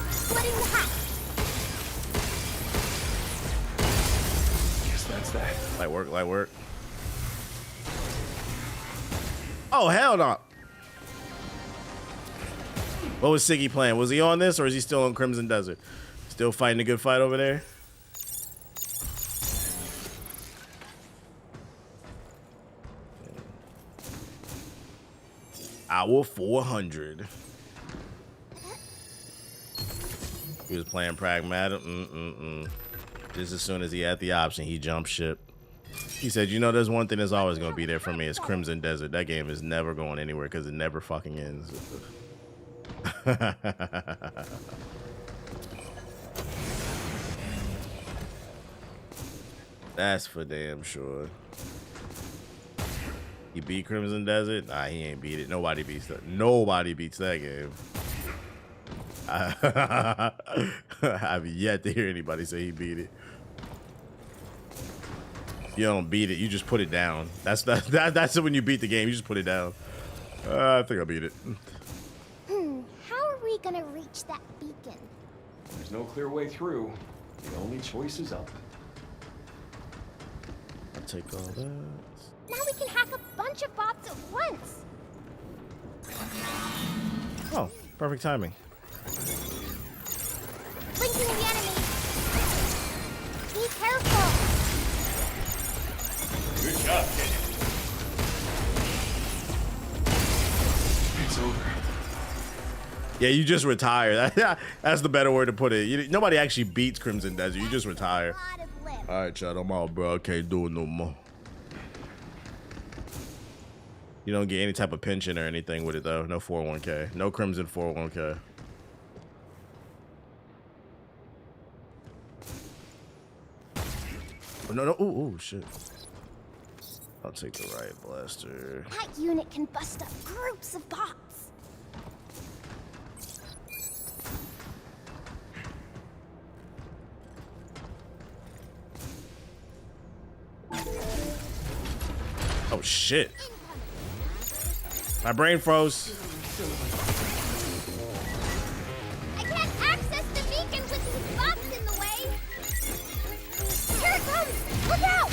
S6: Splitting the hat.
S11: Guess that's that.
S1: Light work, light work. Oh, hell no. What was Siggy playing? Was he on this or is he still on Crimson Desert? Still fighting a good fight over there? Hour 400. He was playing Pragmata. Just as soon as he had the option, he jumped ship. He said, you know, there's one thing that's always going to be there for me. It's Crimson Desert. That game is never going anywhere because it never fucking ends. That's for damn sure. He beat Crimson Desert? Nah, he ain't beat it. Nobody beats that. Nobody beats that game. I've yet to hear anybody say he beat it. You don't beat it. You just put it down. That's when you beat the game. You just put it down. I think I beat it.
S6: How are we gonna reach that beacon?
S11: There's no clear way through. The only choice is up.
S1: I'll take all that.
S6: Now we can hack a bunch of bots at once.
S1: Oh, perfect timing.
S6: Blinking the enemy. Be careful.
S7: Good job, kid.
S1: Yeah, you just retire. That's the better word to put it. Nobody actually beats Crimson Desert. You just retire. All right, Chad, I'm out, bro. I can't do it no more. You don't get any type of pension or anything with it, though. No 401k. No Crimson 401k. Oh, no. Ooh, shit. I'll take the riot blaster.
S6: That unit can bust up groups of bots.
S1: Oh, shit. My brain froze.
S6: I can't access the beacon with these bots in the way. Here it comes! Look out!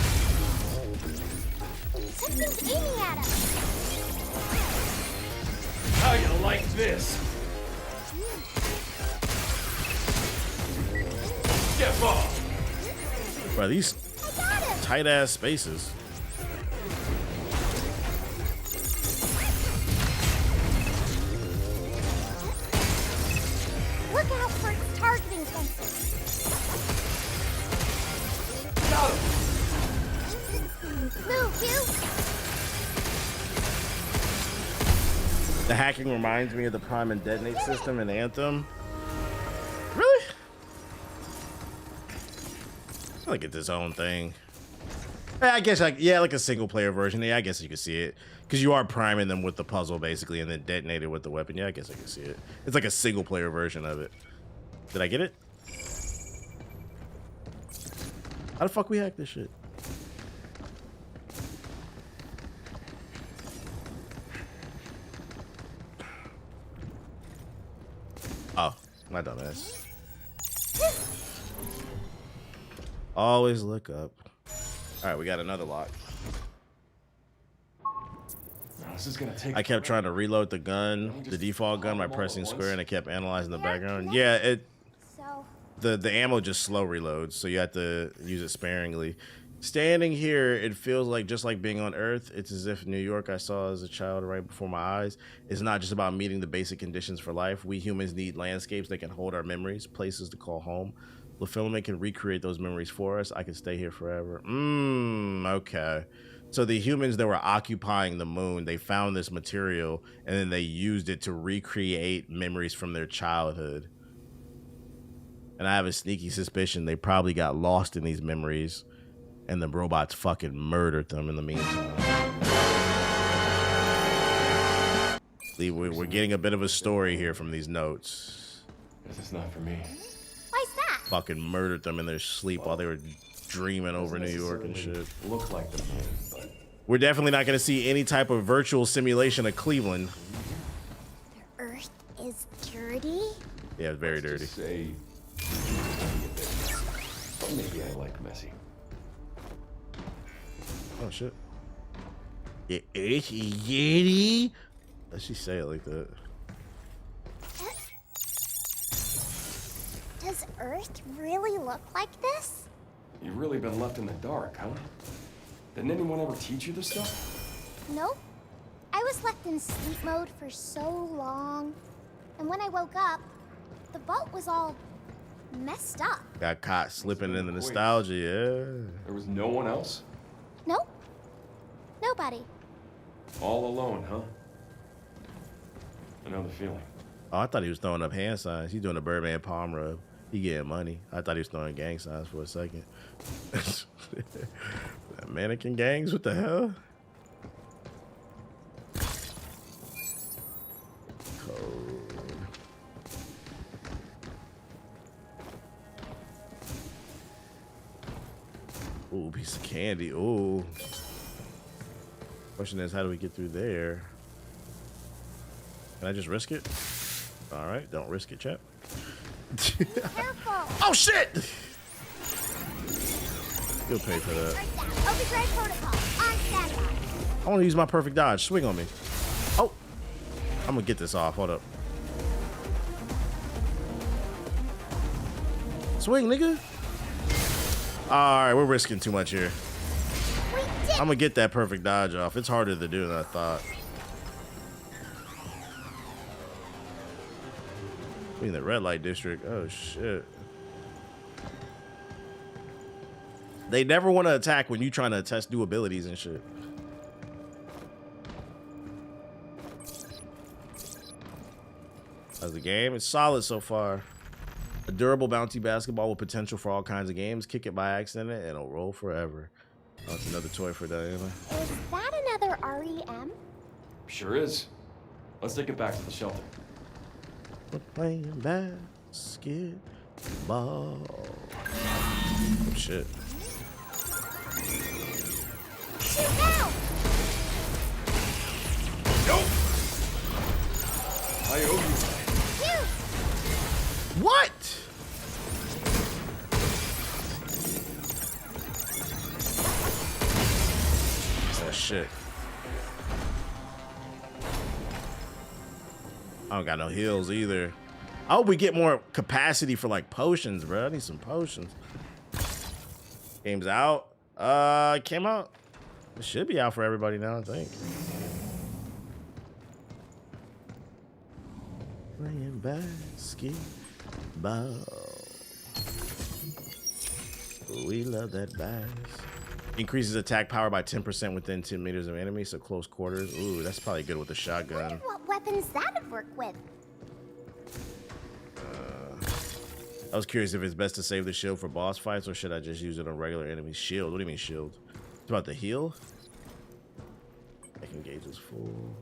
S6: Something's aiming at us.
S7: How you like this? Get off!
S1: Bro, these tight ass spaces.
S6: Look out for its targeting sensors.
S7: Got him!
S6: Move, you!
S1: The hacking reminds me of the prime and detonate system in Anthem. Really? I feel like it's its own thing. I guess, like a single player version. Yeah, I guess you can see it. Because you are priming them with the puzzle, basically, and then detonated with the weapon. Yeah, I guess I can see it. It's like a single player version of it. Did I get it? How the fuck we hack this shit? Oh, my dumbass. Always look up. All right, we got another lock.
S11: This is gonna take.
S1: I kept trying to reload the gun, the default gun, by pressing square, and it kept analyzing the background. Yeah, the ammo just slow reloads, so you have to use it sparingly. Standing here, it feels like just like being on Earth. It's as if New York I saw as a child right before my eyes. It's not just about meeting the basic conditions for life. We humans need landscapes that can hold our memories, places to call home. The filament can recreate those memories for us. I can stay here forever. Okay. So the humans that were occupying the moon, they found this material and then they used it to recreate memories from their childhood. And I have a sneaky suspicion they probably got lost in these memories and the robots fucking murdered them in the meantime. We're getting a bit of a story here from these notes.
S11: This is not for me.
S6: Why's that?
S1: Fucking murdered them in their sleep while they were dreaming over New York and shit.
S11: Look like the moon, but
S1: we're definitely not going to see any type of virtual simulation of Cleveland.
S6: The Earth is dirty?
S1: Yeah, it's very dirty.
S11: Say, but maybe I like messy.
S1: Oh shit. The Earth is dirty? Let's just say it like that.
S6: Does Earth really look like this?
S11: You've really been left in the dark, huh? Didn't anyone ever teach you this stuff?
S6: Nope. I was left in sleep mode for so long. And when I woke up, the boat was all messed up.
S1: Got caught slipping in the nostalgia, yeah.
S11: There was no one else?
S6: Nope. Nobody.
S11: All alone, huh? I know the feeling.
S1: Oh, I thought he was throwing up hand signs. He's doing a Birdman palm rub. He getting money. I thought he was throwing gang signs for a second. Mannequin gangs? What the hell? Code. Ooh, piece of candy. Ooh. Question is, how do we get through there? Can I just risk it? All right, don't risk it, chap.
S6: Careful.
S1: Oh shit! You'll pay for that.
S6: Overdrive protocol on standby.
S1: I want to use my perfect dodge. Swing on me. Oh, I'm gonna get this off. Hold up. Swing, nigga. All right, we're risking too much here. I'm gonna get that perfect dodge off. It's harder to do than I thought. We in the red light district. Oh shit. They never want to attack when you trying to test new abilities and shit. How's the game? It's solid so far. A durable bouncy basketball with potential for all kinds of games. Kick it by accident and it'll roll forever. Oh, it's another toy for Diana.
S6: Is that another REM?
S11: Sure is. Let's take it back to the shelter.
S1: We're playing basketball. Oh shit.
S6: Shoot now!
S11: Nope. I owe you.
S1: What? Oh shit. I don't got no heals either. I hope we get more capacity for like potions, bro. I need some potions. Game's out. It came out. It should be out for everybody now, I think. Playing basketball. We love that bass. Increases attack power by 10% within 10 meters of enemy, so close quarters. Ooh, that's probably good with a shotgun.
S6: What weapons that'd work with?
S1: I was curious if it's best to save the shield for boss fights or should I just use it on regular enemies. Shield? What do you mean shield? It's about the heal? Second gauge is full.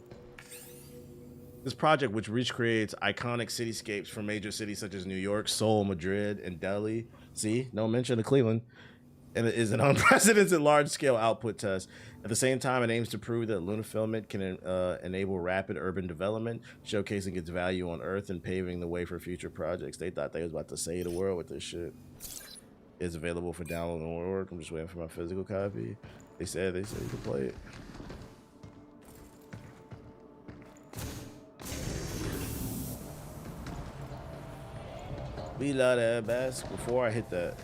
S1: This project, which recreates iconic cityscapes from major cities such as New York, Seoul, Madrid, and Delhi. See, no mention of Cleveland. And it is an unprecedented large-scale output test. At the same time, it aims to prove that Luna Filament can enable rapid urban development, showcasing its value on Earth and paving the way for future projects. They thought they was about to save the world with this shit. It's available for download and work. I'm just waiting for my physical copy. They said you can play it. We love that bass. Before I hit that.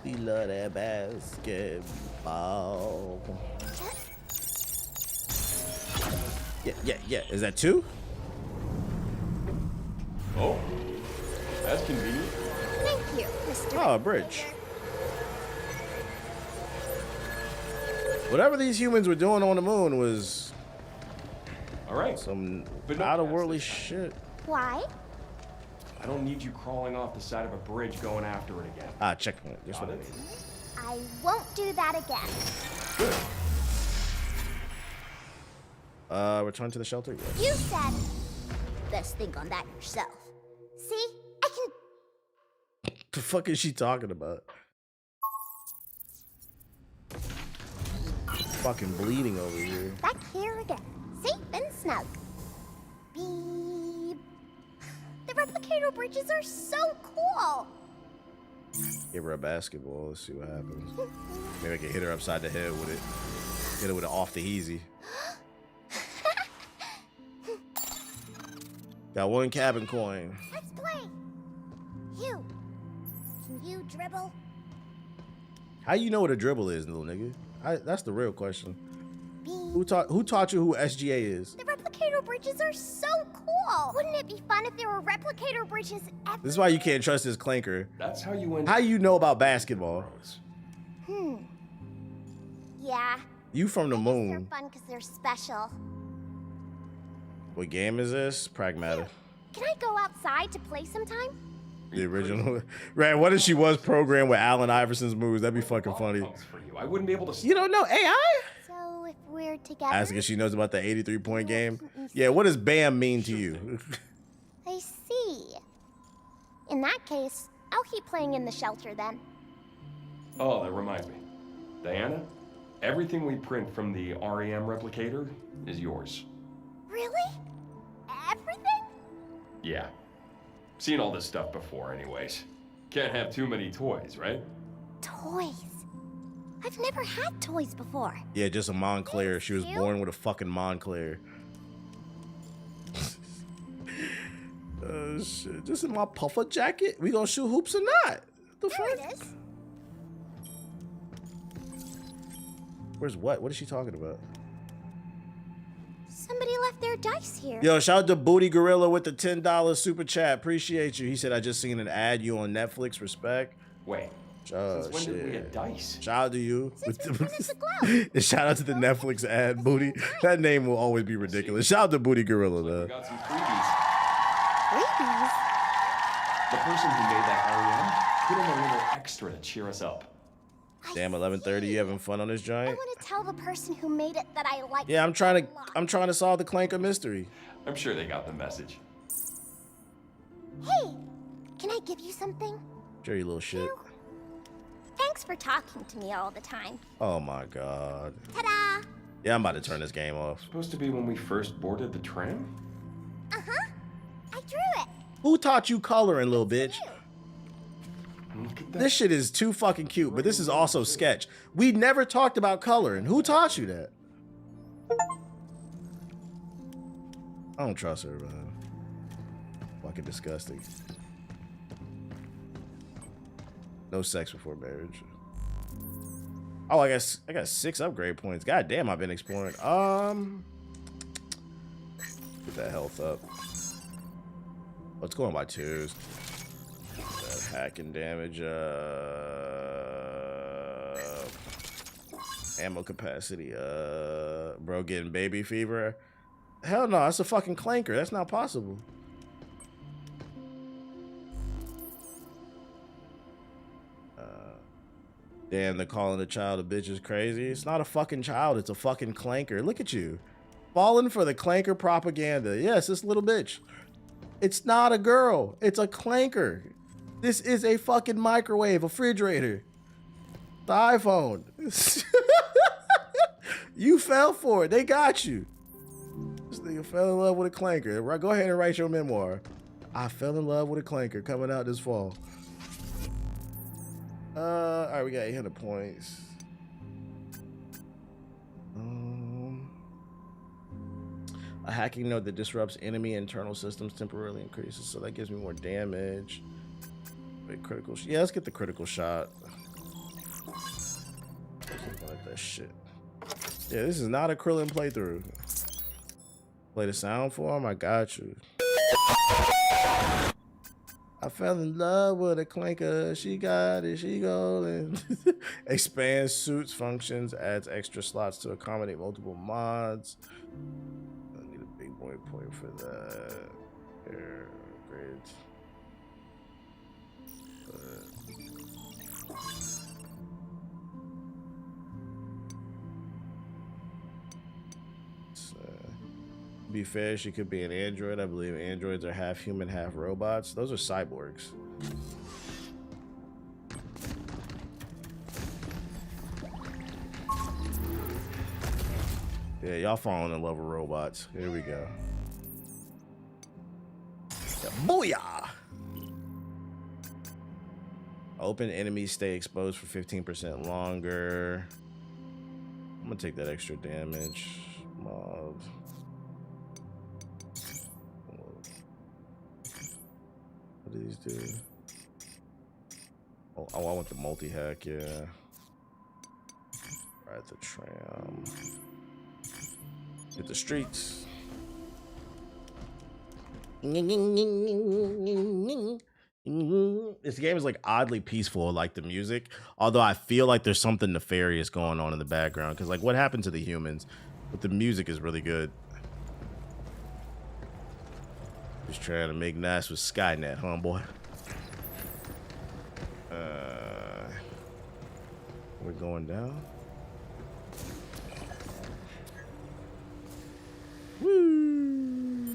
S1: We love that basketball. Yeah. Is that two?
S11: Oh, that's convenient.
S6: Thank you, Mr.
S1: Oh, a bridge. Whatever these humans were doing on the moon was
S11: all right.
S1: Some
S11: But no
S1: out-of-worldly shit.
S6: Why?
S11: I don't need you crawling off the side of a bridge going after it again.
S1: Ah, checkpoint. Just what I need.
S6: I won't do that again.
S1: Good. Return to the shelter? Yes.
S6: You said, best think on that yourself. See? I can...
S1: The fuck is she talking about? Fucking bleeding over here.
S6: Back here again. Safe and snug. Beep. The replicator bridges are so cool.
S1: Give her a basketball. Let's see what happens. Maybe I can hit her upside the head with it. Hit her with it off the easy. Got one cabin coin.
S6: Let's play. You. Can you dribble?
S1: How you know what a dribble is, little nigga? That's the real question. Who taught you who SGA is?
S6: The replicator bridges are so cool. Wouldn't it be fun if there were replicator bridges everywhere?
S1: This is why you can't trust this clanker.
S11: That's how you win.
S1: How you know about basketball?
S6: Yeah.
S1: You from the
S6: They're
S1: moon.
S6: fun because they're special.
S1: What game is this? Pragmata.
S6: Can I go outside to play sometime?
S1: The original. Right, what if she was programmed with Allen Iverson's moves? That'd be fucking funny.
S11: I wouldn't be able to.
S1: You don't know AI?
S6: So if we're together...
S1: Ask if she knows about the 83-point game. Yeah, what does BAM mean to you?
S6: I see. In that case, I'll keep playing in the shelter then.
S11: Oh, that reminds me. Diana, everything we print from the REM replicator is yours.
S6: Really? Everything?
S11: Yeah. Seen all this stuff before anyways. Can't have too many toys, right?
S6: Toys? I've never had toys before.
S1: Yeah, just a Montclair. She was born with a fucking Montclair. Oh shit. Just in my puffer jacket? We gonna shoot hoops or not? What the fuck?
S6: It is.
S1: Where's what? What is she talking about?
S6: Somebody left their dice here.
S1: Yo, shout out to Booty Gorilla with the $10 super chat. Appreciate you. He said, I just seen an ad you on Netflix. Respect.
S11: Wait.
S1: Oh,
S11: Since when
S1: shit.
S11: did we get dice?
S1: Shout out to you. And shout out to the Netflix ad, Booty. That name will always be ridiculous. Shout out to Booty Gorilla, though.
S11: We got some freebies.
S6: Freebies?
S11: The person who made that REM put in a little extra to cheer us up.
S1: Damn, 11:30. You having fun on this
S6: I
S1: joint?
S6: want to tell the person who made it that I like
S1: Yeah, I'm trying to solve the Clanker mystery.
S11: I'm sure they got the message.
S6: Hey, can I give you something?
S1: Sure, you little shit.
S6: Thanks for talking to me all the time.
S1: Oh my god.
S6: Ta-da!
S1: Yeah, I'm about to turn this game off.
S11: Supposed to be when we first boarded the tram?
S6: Uh-huh. I drew it.
S1: Who taught you coloring, little bitch? This shit is too fucking cute, but this is also sketch. We never talked about coloring. Who taught you that? I don't trust her, man. Fucking disgusting. No sex before marriage. Oh, I got 6 upgrade points. God damn, I've been exploring. Get that health up. Let's go on by 2s. That hacking damage up. Ammo capacity up. Bro, getting baby fever. Hell no, that's a fucking clanker. That's not possible. Damn, they're calling a child a bitch is crazy. It's not a fucking child. It's a fucking clanker. Look at you. Falling for the clanker propaganda. Yes, this little bitch. It's not a girl. It's a clanker. This is a fucking microwave, a refrigerator. The iPhone. You fell for it. They got you. This nigga fell in love with a clanker. Go ahead and write your memoir. I fell in love with a clanker coming out this fall. All right, we got 800 points. A hacking node that disrupts enemy internal systems temporarily increases, so that gives me more damage. Wait, critical. Yeah, let's get the critical shot. Like that shit. Yeah, this is not a Krillin playthrough. Play the sound for him. I got you. I fell in love with a clanker. She got it. She golden. Expands suits functions. Adds extra slots to accommodate multiple mods. I need a big boy point for that. Here, upgrades. To be fair, she could be an android. I believe androids are half human, half robots. Those are cyborgs. Yeah, y'all falling in love with robots. Here we go. Yeah, booyah! Open enemies stay exposed for 15% longer. I'm gonna take that extra damage. Mod. What do these do? Oh, I want the multi-hack, yeah. Ride the tram. Hit the streets. This game is like oddly peaceful, like the music. Although I feel like there's something nefarious going on in the background. Because like what happened to the humans? But the music is really good. Just trying to make nice with Skynet, homeboy. We're going down. Woo!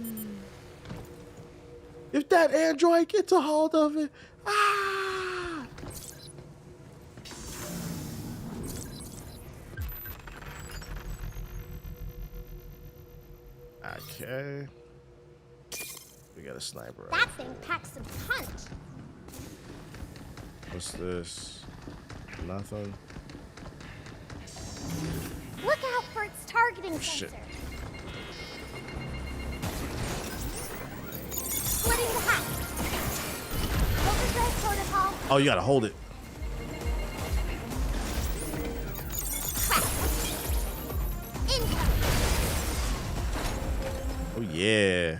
S1: If that android gets a hold of it, ah! Okay. We got a sniper.
S6: That thing packs some punch.
S1: What's this? Nothing.
S6: Look out for its targeting
S1: Shit.
S6: sensor. Splitting the hatch. Overdrive protocol.
S1: Oh, you gotta hold it. Oh yeah.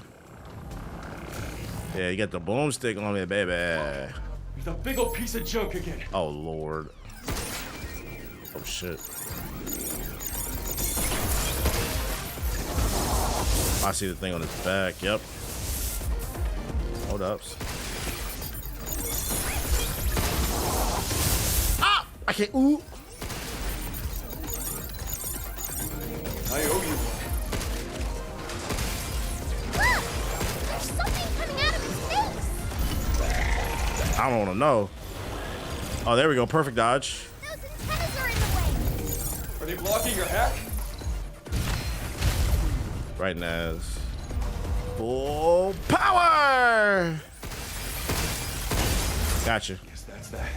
S1: Yeah, you got the boomstick on me, baby.
S11: He's a big old piece of junk again.
S1: Oh Lord. Oh shit. I see the thing on his back. Yep. Hold ups. Ah! I can't. Ooh.
S11: I owe you one.
S6: Look! There's something coming out of his face!
S1: I don't want to know. Oh, there we go. Perfect dodge.
S6: Those antennas are in the way!
S11: Are they blocking your hack?
S1: Right now. Full power! Gotcha.
S11: Guess that's that.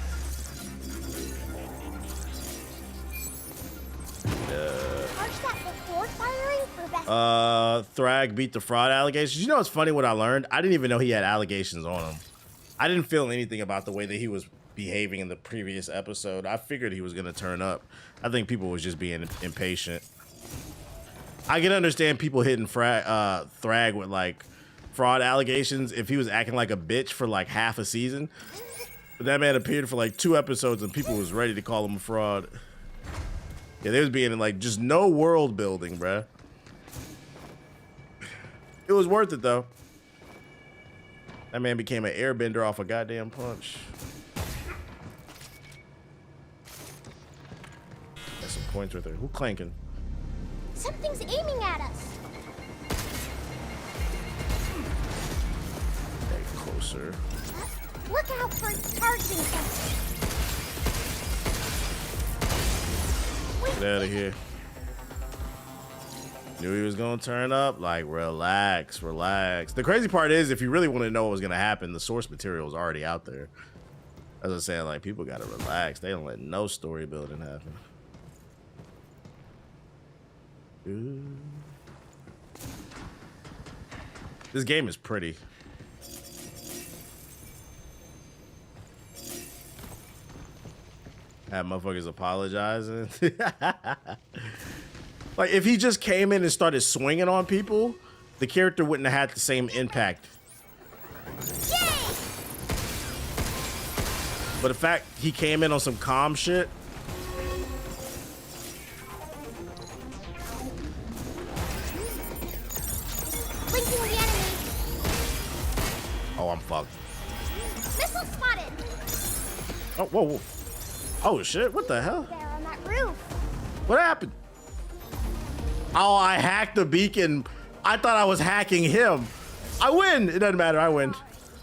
S6: Charge that before firing for best.
S1: Thrag beat the fraud allegations. You know what's funny what I learned? I didn't even know he had allegations on him. I didn't feel anything about the way that he was behaving in the previous episode. I figured he was gonna turn up. I think people was just being impatient. I can understand people hitting Thrag with like fraud allegations if he was acting like a bitch for like half a season. But that man appeared for like 2 episodes and people was ready to call him a fraud. Yeah, they was being in like just no world building, bruh. It was worth it though. That man became an airbender off a goddamn punch. That's some points right there. Who clanking?
S6: Something's aiming at us.
S1: Okay, closer.
S6: Look out for it targeting something.
S1: Get out of here. Knew he was gonna turn up. Like, relax, relax. The crazy part is, if you really want to know what was gonna happen, the source material is already out there. As I said, like, people gotta relax. They don't let no story building happen. Ooh. This game is pretty. Have motherfuckers apologizing. Like, if he just came in and started swinging on people, the character wouldn't have had the same impact.
S6: Yay!
S1: But the fact he came in on some calm shit.
S6: Blinking the enemy.
S1: Oh, I'm fucked.
S6: Missile spotted.
S1: Oh, whoa, whoa. Oh, shit. What the hell?
S6: There on that roof.
S1: What happened? Oh, I hacked the beacon. I thought I was hacking him. I win. It doesn't matter. I win.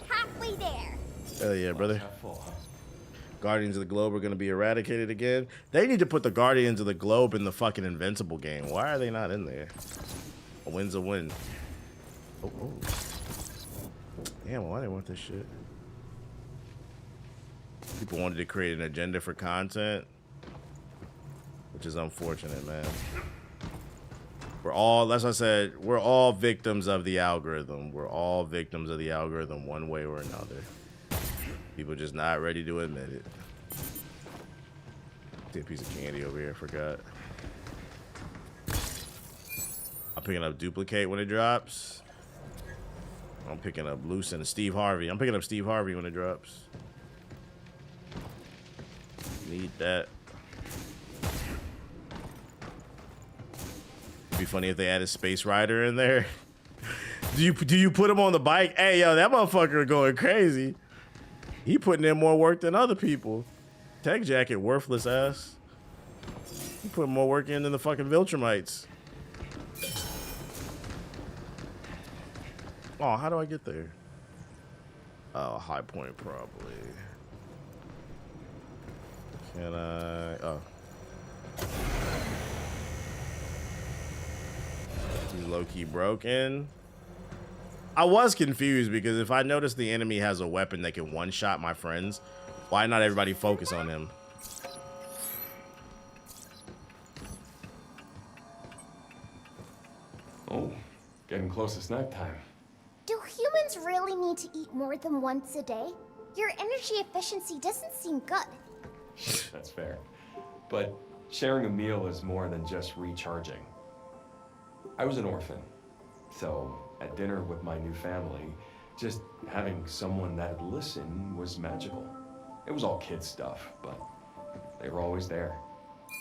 S6: Halfway there.
S1: Hell yeah, brother. Guardians of the Globe are going to be eradicated again. They need to put the Guardians of the Globe in the fucking Invincible game. Why are they not in there? A win's a win. Oh, oh. Damn, why they want this shit? People wanted to create an agenda for content, which is unfortunate, man. We're all, as I said, we're all victims of the algorithm. We're all victims of the algorithm one way or another. People just not ready to admit it. See a piece of candy over here, I forgot. I'm picking up Duplicate when it drops. I'm picking up Loose and Steve Harvey. I'm picking up Steve Harvey when it drops. Need that. It'd be funny if they added Space Rider in there. Do you put him on the bike? Hey, yo, that motherfucker going crazy. He putting in more work than other people. Tech Jacket, worthless ass. He put more work in than the fucking Viltrumites. Oh, how do I get there? Oh, High Point probably. Can I? Oh. He's low-key broken. I was confused because if I notice the enemy has a weapon that can one-shot my friends, why not everybody focus on him?
S11: Oh, getting close to snack time.
S6: Do humans really need to eat more than once a day? Your energy efficiency doesn't seem good.
S11: That's fair. But sharing a meal is more than just recharging. I was an orphan, so at dinner with my new family, just having someone that'd listen was magical. It was all kid stuff, but they were always there.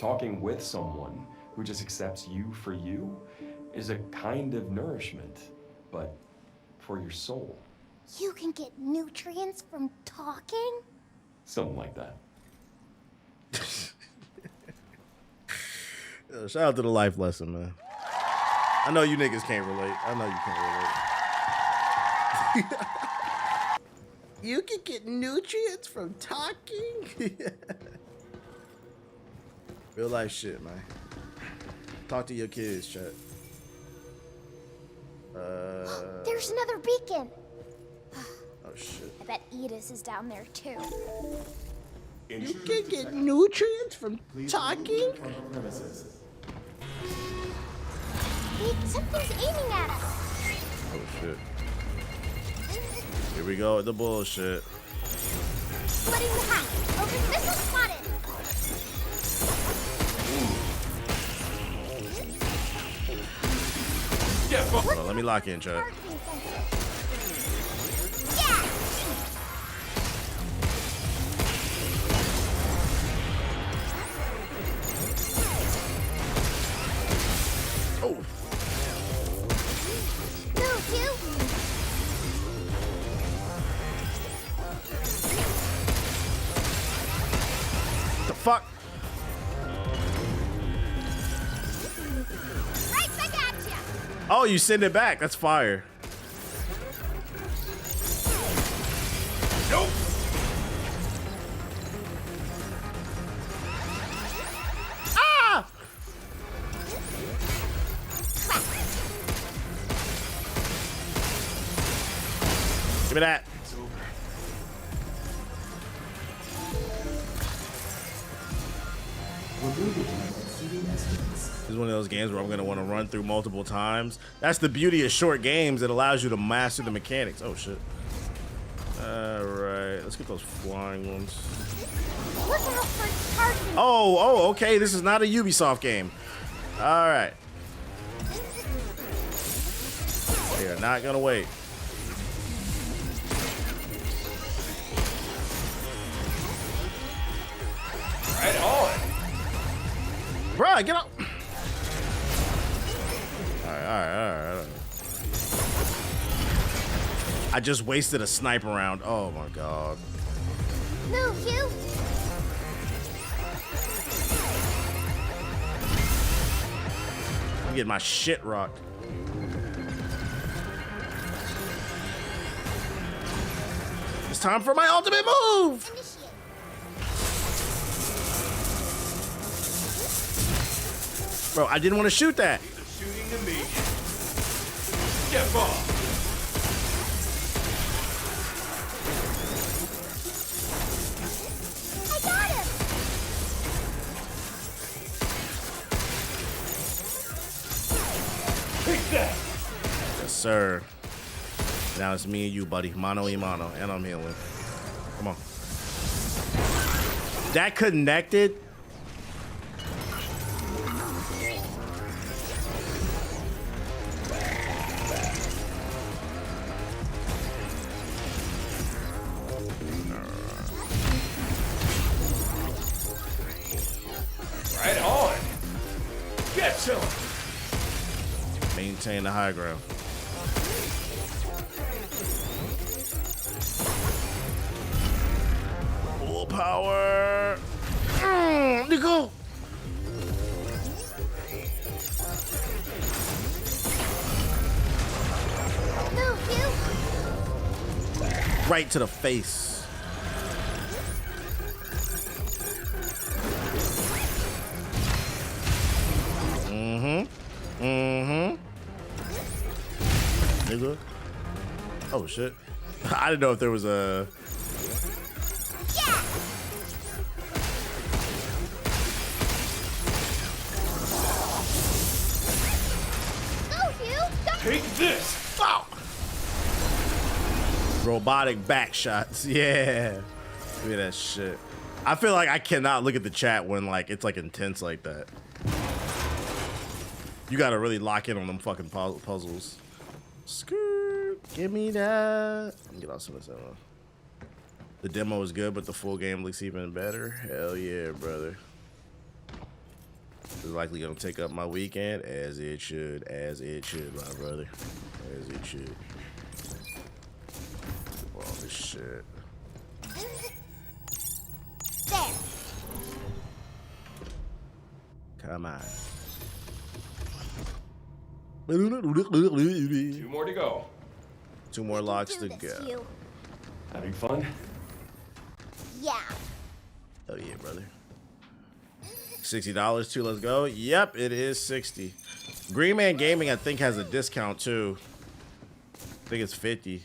S11: Talking with someone who just accepts you for you is a kind of nourishment, but for your soul.
S6: You can get nutrients from talking?
S11: Something like that.
S1: Shout out to the life lesson, man. I know you niggas can't relate. I know you can't relate. You can get nutrients from talking? Real life shit, man. Talk to your kids, chat.
S6: There's another beacon.
S1: Oh shit.
S6: I bet Edis is down there too.
S1: You can get nutrients from talking?
S6: Something's aiming at us.
S1: Oh shit. Here we go with the bullshit.
S6: Splitting the hat. Open missile spotted.
S1: Hold on, let me lock in, chat. Oh.
S6: Move, you.
S1: The fuck?
S6: Right back at ya.
S1: Oh, you send it back. That's fire.
S7: Nope.
S1: Ah! Give me that. This is one of those games where I'm going to want to run through multiple times. That's the beauty of short games. It allows you to master the mechanics. Oh, shit. All right. Let's get those flying ones.
S6: Look out for targeting.
S1: Oh, okay. This is not a Ubisoft game. All right. We are not going to wait.
S7: Right on.
S1: Bruh, get up. All right. I just wasted a sniper round. Oh my god.
S6: Move, you.
S1: I'm getting my shit rocked. It's time for my ultimate move. Bro, I didn't want to shoot that.
S7: Shooting to me. Get off.
S6: I got him.
S7: Take that.
S1: Yes, sir. Now it's me and you, buddy. Mano y mano. And I'm healing. Come on. That connected.
S7: Right on. Get some.
S1: Maintain the high ground. Full power. Nico.
S6: Move, you.
S1: Right to the face. Nigga. Oh shit. I didn't know if there was a.
S7: Take this!
S1: Wow. Robotic back shots. Yeah. Look at that shit. I feel like I cannot look at the chat when like it's like intense like that. You gotta really lock in on them fucking puzzles. Skirt. Give me that. Let me get off some of this. The demo is good, but the full game looks even better. Hell yeah, brother. It's likely gonna take up my weekend, as it should, my brother, as it should. All this shit.
S6: There.
S1: Come on.
S11: 2 more to go.
S1: 2 more locks to go.
S11: Having fun?
S6: Yeah.
S1: Oh yeah, brother. $60 too. Let's go. Yep, it is 60. Green Man Gaming, I think, has a discount too. I think it's 50.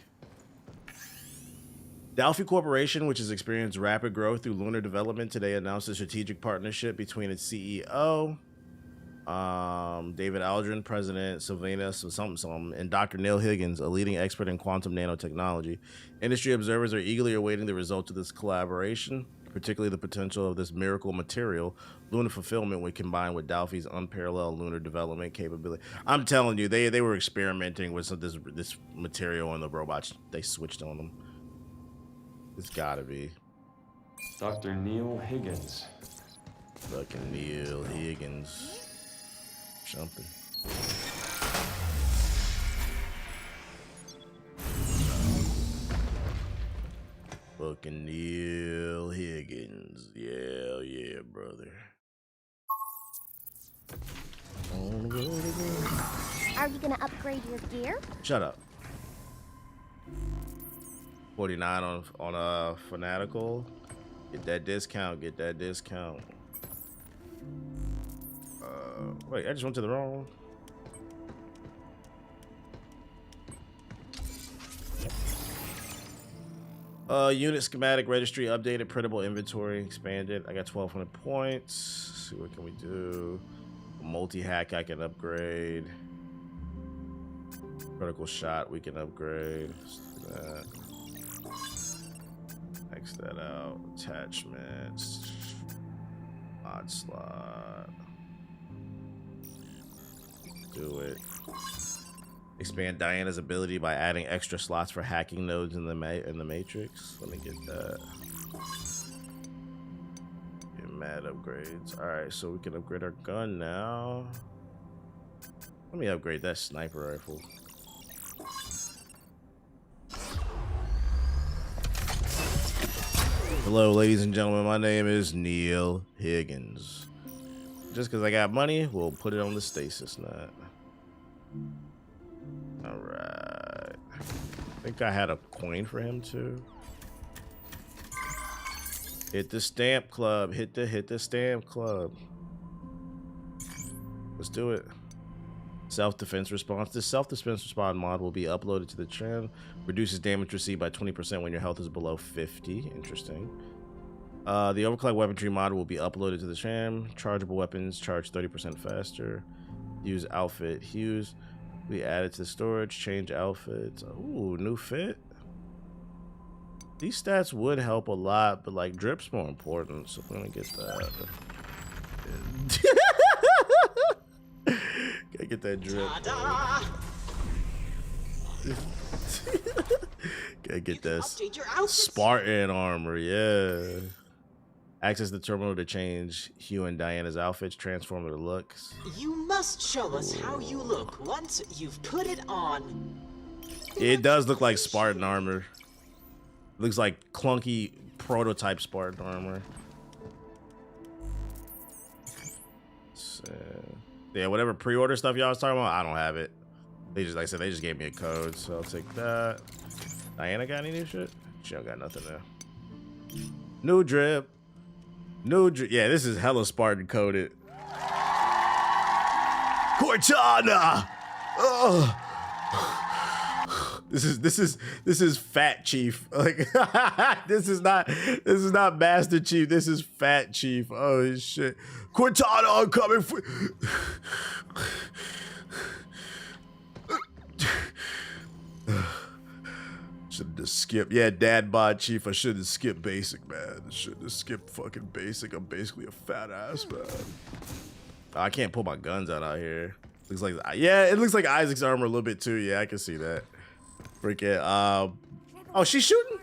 S1: Delphi Corporation, which has experienced rapid growth through lunar development, today announced a strategic partnership between its CEO, David Aldrin, President Sylvanus, and Dr. Neil Higgins, a leading expert in quantum nanotechnology. Industry observers are eagerly awaiting the results of this collaboration, particularly the potential of this miracle material, lunar fulfillment, when combined with Delphi's unparalleled lunar development capability. I'm telling you, they were experimenting with this material on the robots. They switched on them. It's gotta be
S11: Dr. Neil Higgins.
S1: Fucking Neil Higgins. Something. Fucking Neil Higgins. Yeah, yeah, brother.
S6: Are you gonna upgrade your gear?
S1: Shut up. 49 on a Fanatical. Get that discount. Get that discount. Wait, I just went to the wrong one. Unit schematic registry updated, printable inventory expanded. I got 1,200 points. Let's see, what can we do? Multi-hack I can upgrade. Critical shot we can upgrade. Let's do that. X that out. Attachments. Mod slot. Do it. Expand Diana's ability by adding extra slots for hacking nodes in the matrix. Let me get that. Get mad upgrades. All right, so we can upgrade our gun now. Let me upgrade that sniper rifle. Hello, ladies and gentlemen. My name is Neil Higgins. Just because I got money, we'll put it on the stasis nut. All right. I think I had a coin for him too. Hit the stamp club. Hit the stamp club. Let's do it. Self-defense response. This self-defense response mod will be uploaded to the channel. Reduces damage received by 20% when your health is below 50. Interesting. The overclock weaponry mod will be uploaded to the channel. Chargeable weapons charge 30% faster. Use outfit hues. We added to the storage. Change outfits. Ooh, new fit. These stats would help a lot, but like drip's more important, so we're gonna get that. Gotta get that drip. Gotta get this Spartan armor, yeah. Access the terminal to change Hugh and Diana's outfits, transform their looks.
S15: You must show us how you look once you've put it on.
S1: It does look like Spartan armor. It looks like clunky prototype Spartan armor. So, yeah, whatever pre-order stuff y'all was talking about, I don't have it. They just, like I said, they just gave me a code, so I'll take that. Diana got any new shit? She don't got nothing there. New drip. New drip. Yeah, this is hella Spartan coded. Cortana! Oh. This is Fat Chief. Like this is not Master Chief. This is Fat Chief. Oh shit. Cortana, I'm coming for should have skipped. Yeah, Dad Bod Chief. I should have skipped basic, man. I should have skipped fucking basic. I'm basically a fat ass, man. I can't pull my guns out here. Looks like, yeah, it looks like Isaac's armor a little bit too. Yeah, I can see that. Freaking, oh, she's shooting?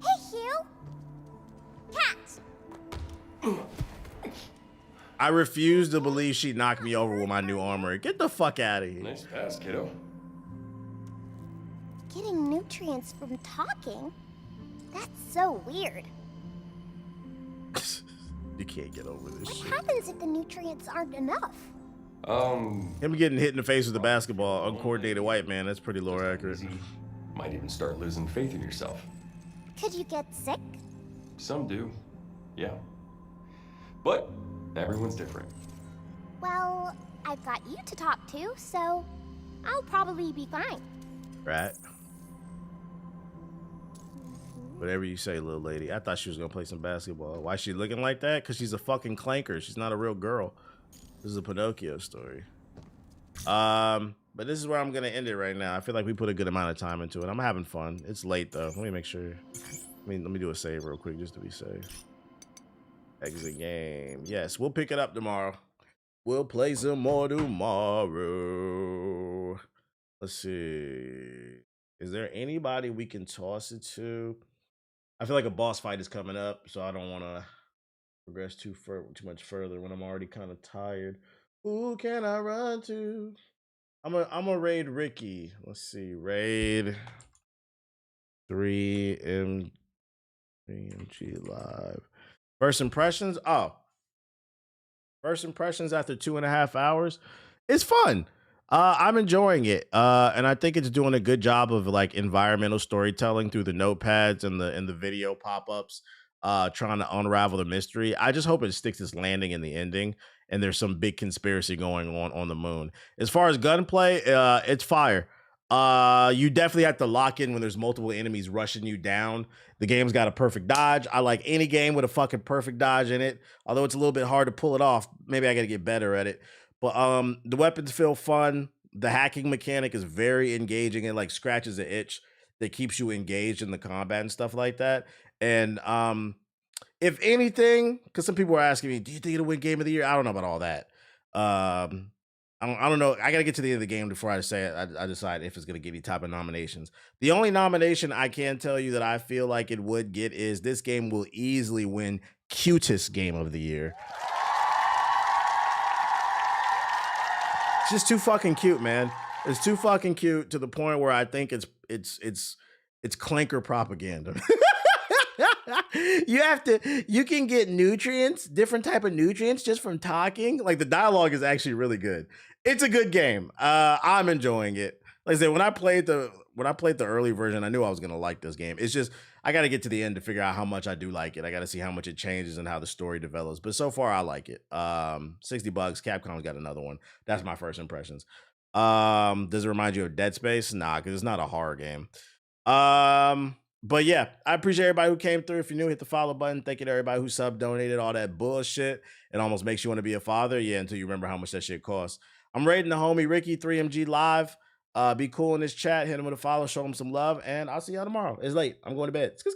S6: Hey, Hugh! Cat!
S1: I refuse to believe she knocked me over with my new armor. Get the fuck out of here.
S11: Nice pass, kiddo.
S6: Getting nutrients from talking? That's so weird.
S1: You can't get over this shit.
S6: What happens if the nutrients aren't enough?
S1: Him getting hit in the face with a basketball, uncoordinated white man, that's pretty low accurate.
S11: Might even start losing faith in yourself.
S6: Could you get sick?
S11: Some do, yeah. But everyone's different.
S6: Well, I've got you to talk to, so I'll probably be fine.
S1: Right. Whatever you say, little lady. I thought she was gonna play some basketball. Why is she looking like that? Because she's a fucking clanker. She's not a real girl. This is a Pinocchio story. But this is where I'm gonna end it right now. I feel like we put a good amount of time into it. I'm having fun. It's late though. Let me make sure. Let me do a save real quick just to be safe. Exit game. Yes, we'll pick it up tomorrow. We'll play some more tomorrow. Let's see. Is there anybody we can toss it to? I feel like a boss fight is coming up, so I don't want to progress too much further when I'm already kind of tired. Who can I run to? I'm a raid Ricky. Let's see, raid 3MG live. First impressions. Oh, first impressions after 2.5 hours. It's fun. I'm enjoying it, and I think it's doing a good job of like environmental storytelling through the notepads and the video pop-ups, trying to unravel the mystery. I just hope it sticks its landing in the ending, and there's some big conspiracy going on the moon. As far as gunplay, it's fire. You definitely have to lock in when there's multiple enemies rushing you down. The game's got a perfect dodge. I like any game with a fucking perfect dodge in it, although it's a little bit hard to pull it off. Maybe I gotta get better at it. But the weapons feel fun. The hacking mechanic is very engaging and like scratches an itch that keeps you engaged in the combat and stuff like that. And if anything, because some people are asking me, do you think it'll win game of the year? I don't know about all that. I don't know. I got to get to the end of the game before I say it. I decide if it's going to get any type of nominations. The only nomination I can tell you that I feel like it would get is this game will easily win cutest game of the year. It's just too fucking cute, man. It's too fucking cute to the point where I think it's clanker propaganda. You can get nutrients, different type of nutrients just from talking. Like the dialogue is actually really good. It's a good game. I'm enjoying it. Like I said, when I played the early version, I knew I was gonna like this game. It's just I got to get to the end to figure out how much I do like it. I got to see how much it changes and how the story develops. But so far, I like it. $60. Capcom's got another one. That's my first impressions. Does it remind you of Dead Space? Nah, because it's not a horror game. But yeah, I appreciate everybody who came through. If you're new, hit the follow button. Thank you to everybody who donated all that bullshit. It almost makes you want to be a father. Yeah, until you remember how much that shit costs. I'm rating the homie Ricky 3MG live. Be cool in this chat. Hit him with a follow. Show him some love. And I'll see y'all tomorrow. It's late. I'm going to bed. It's good.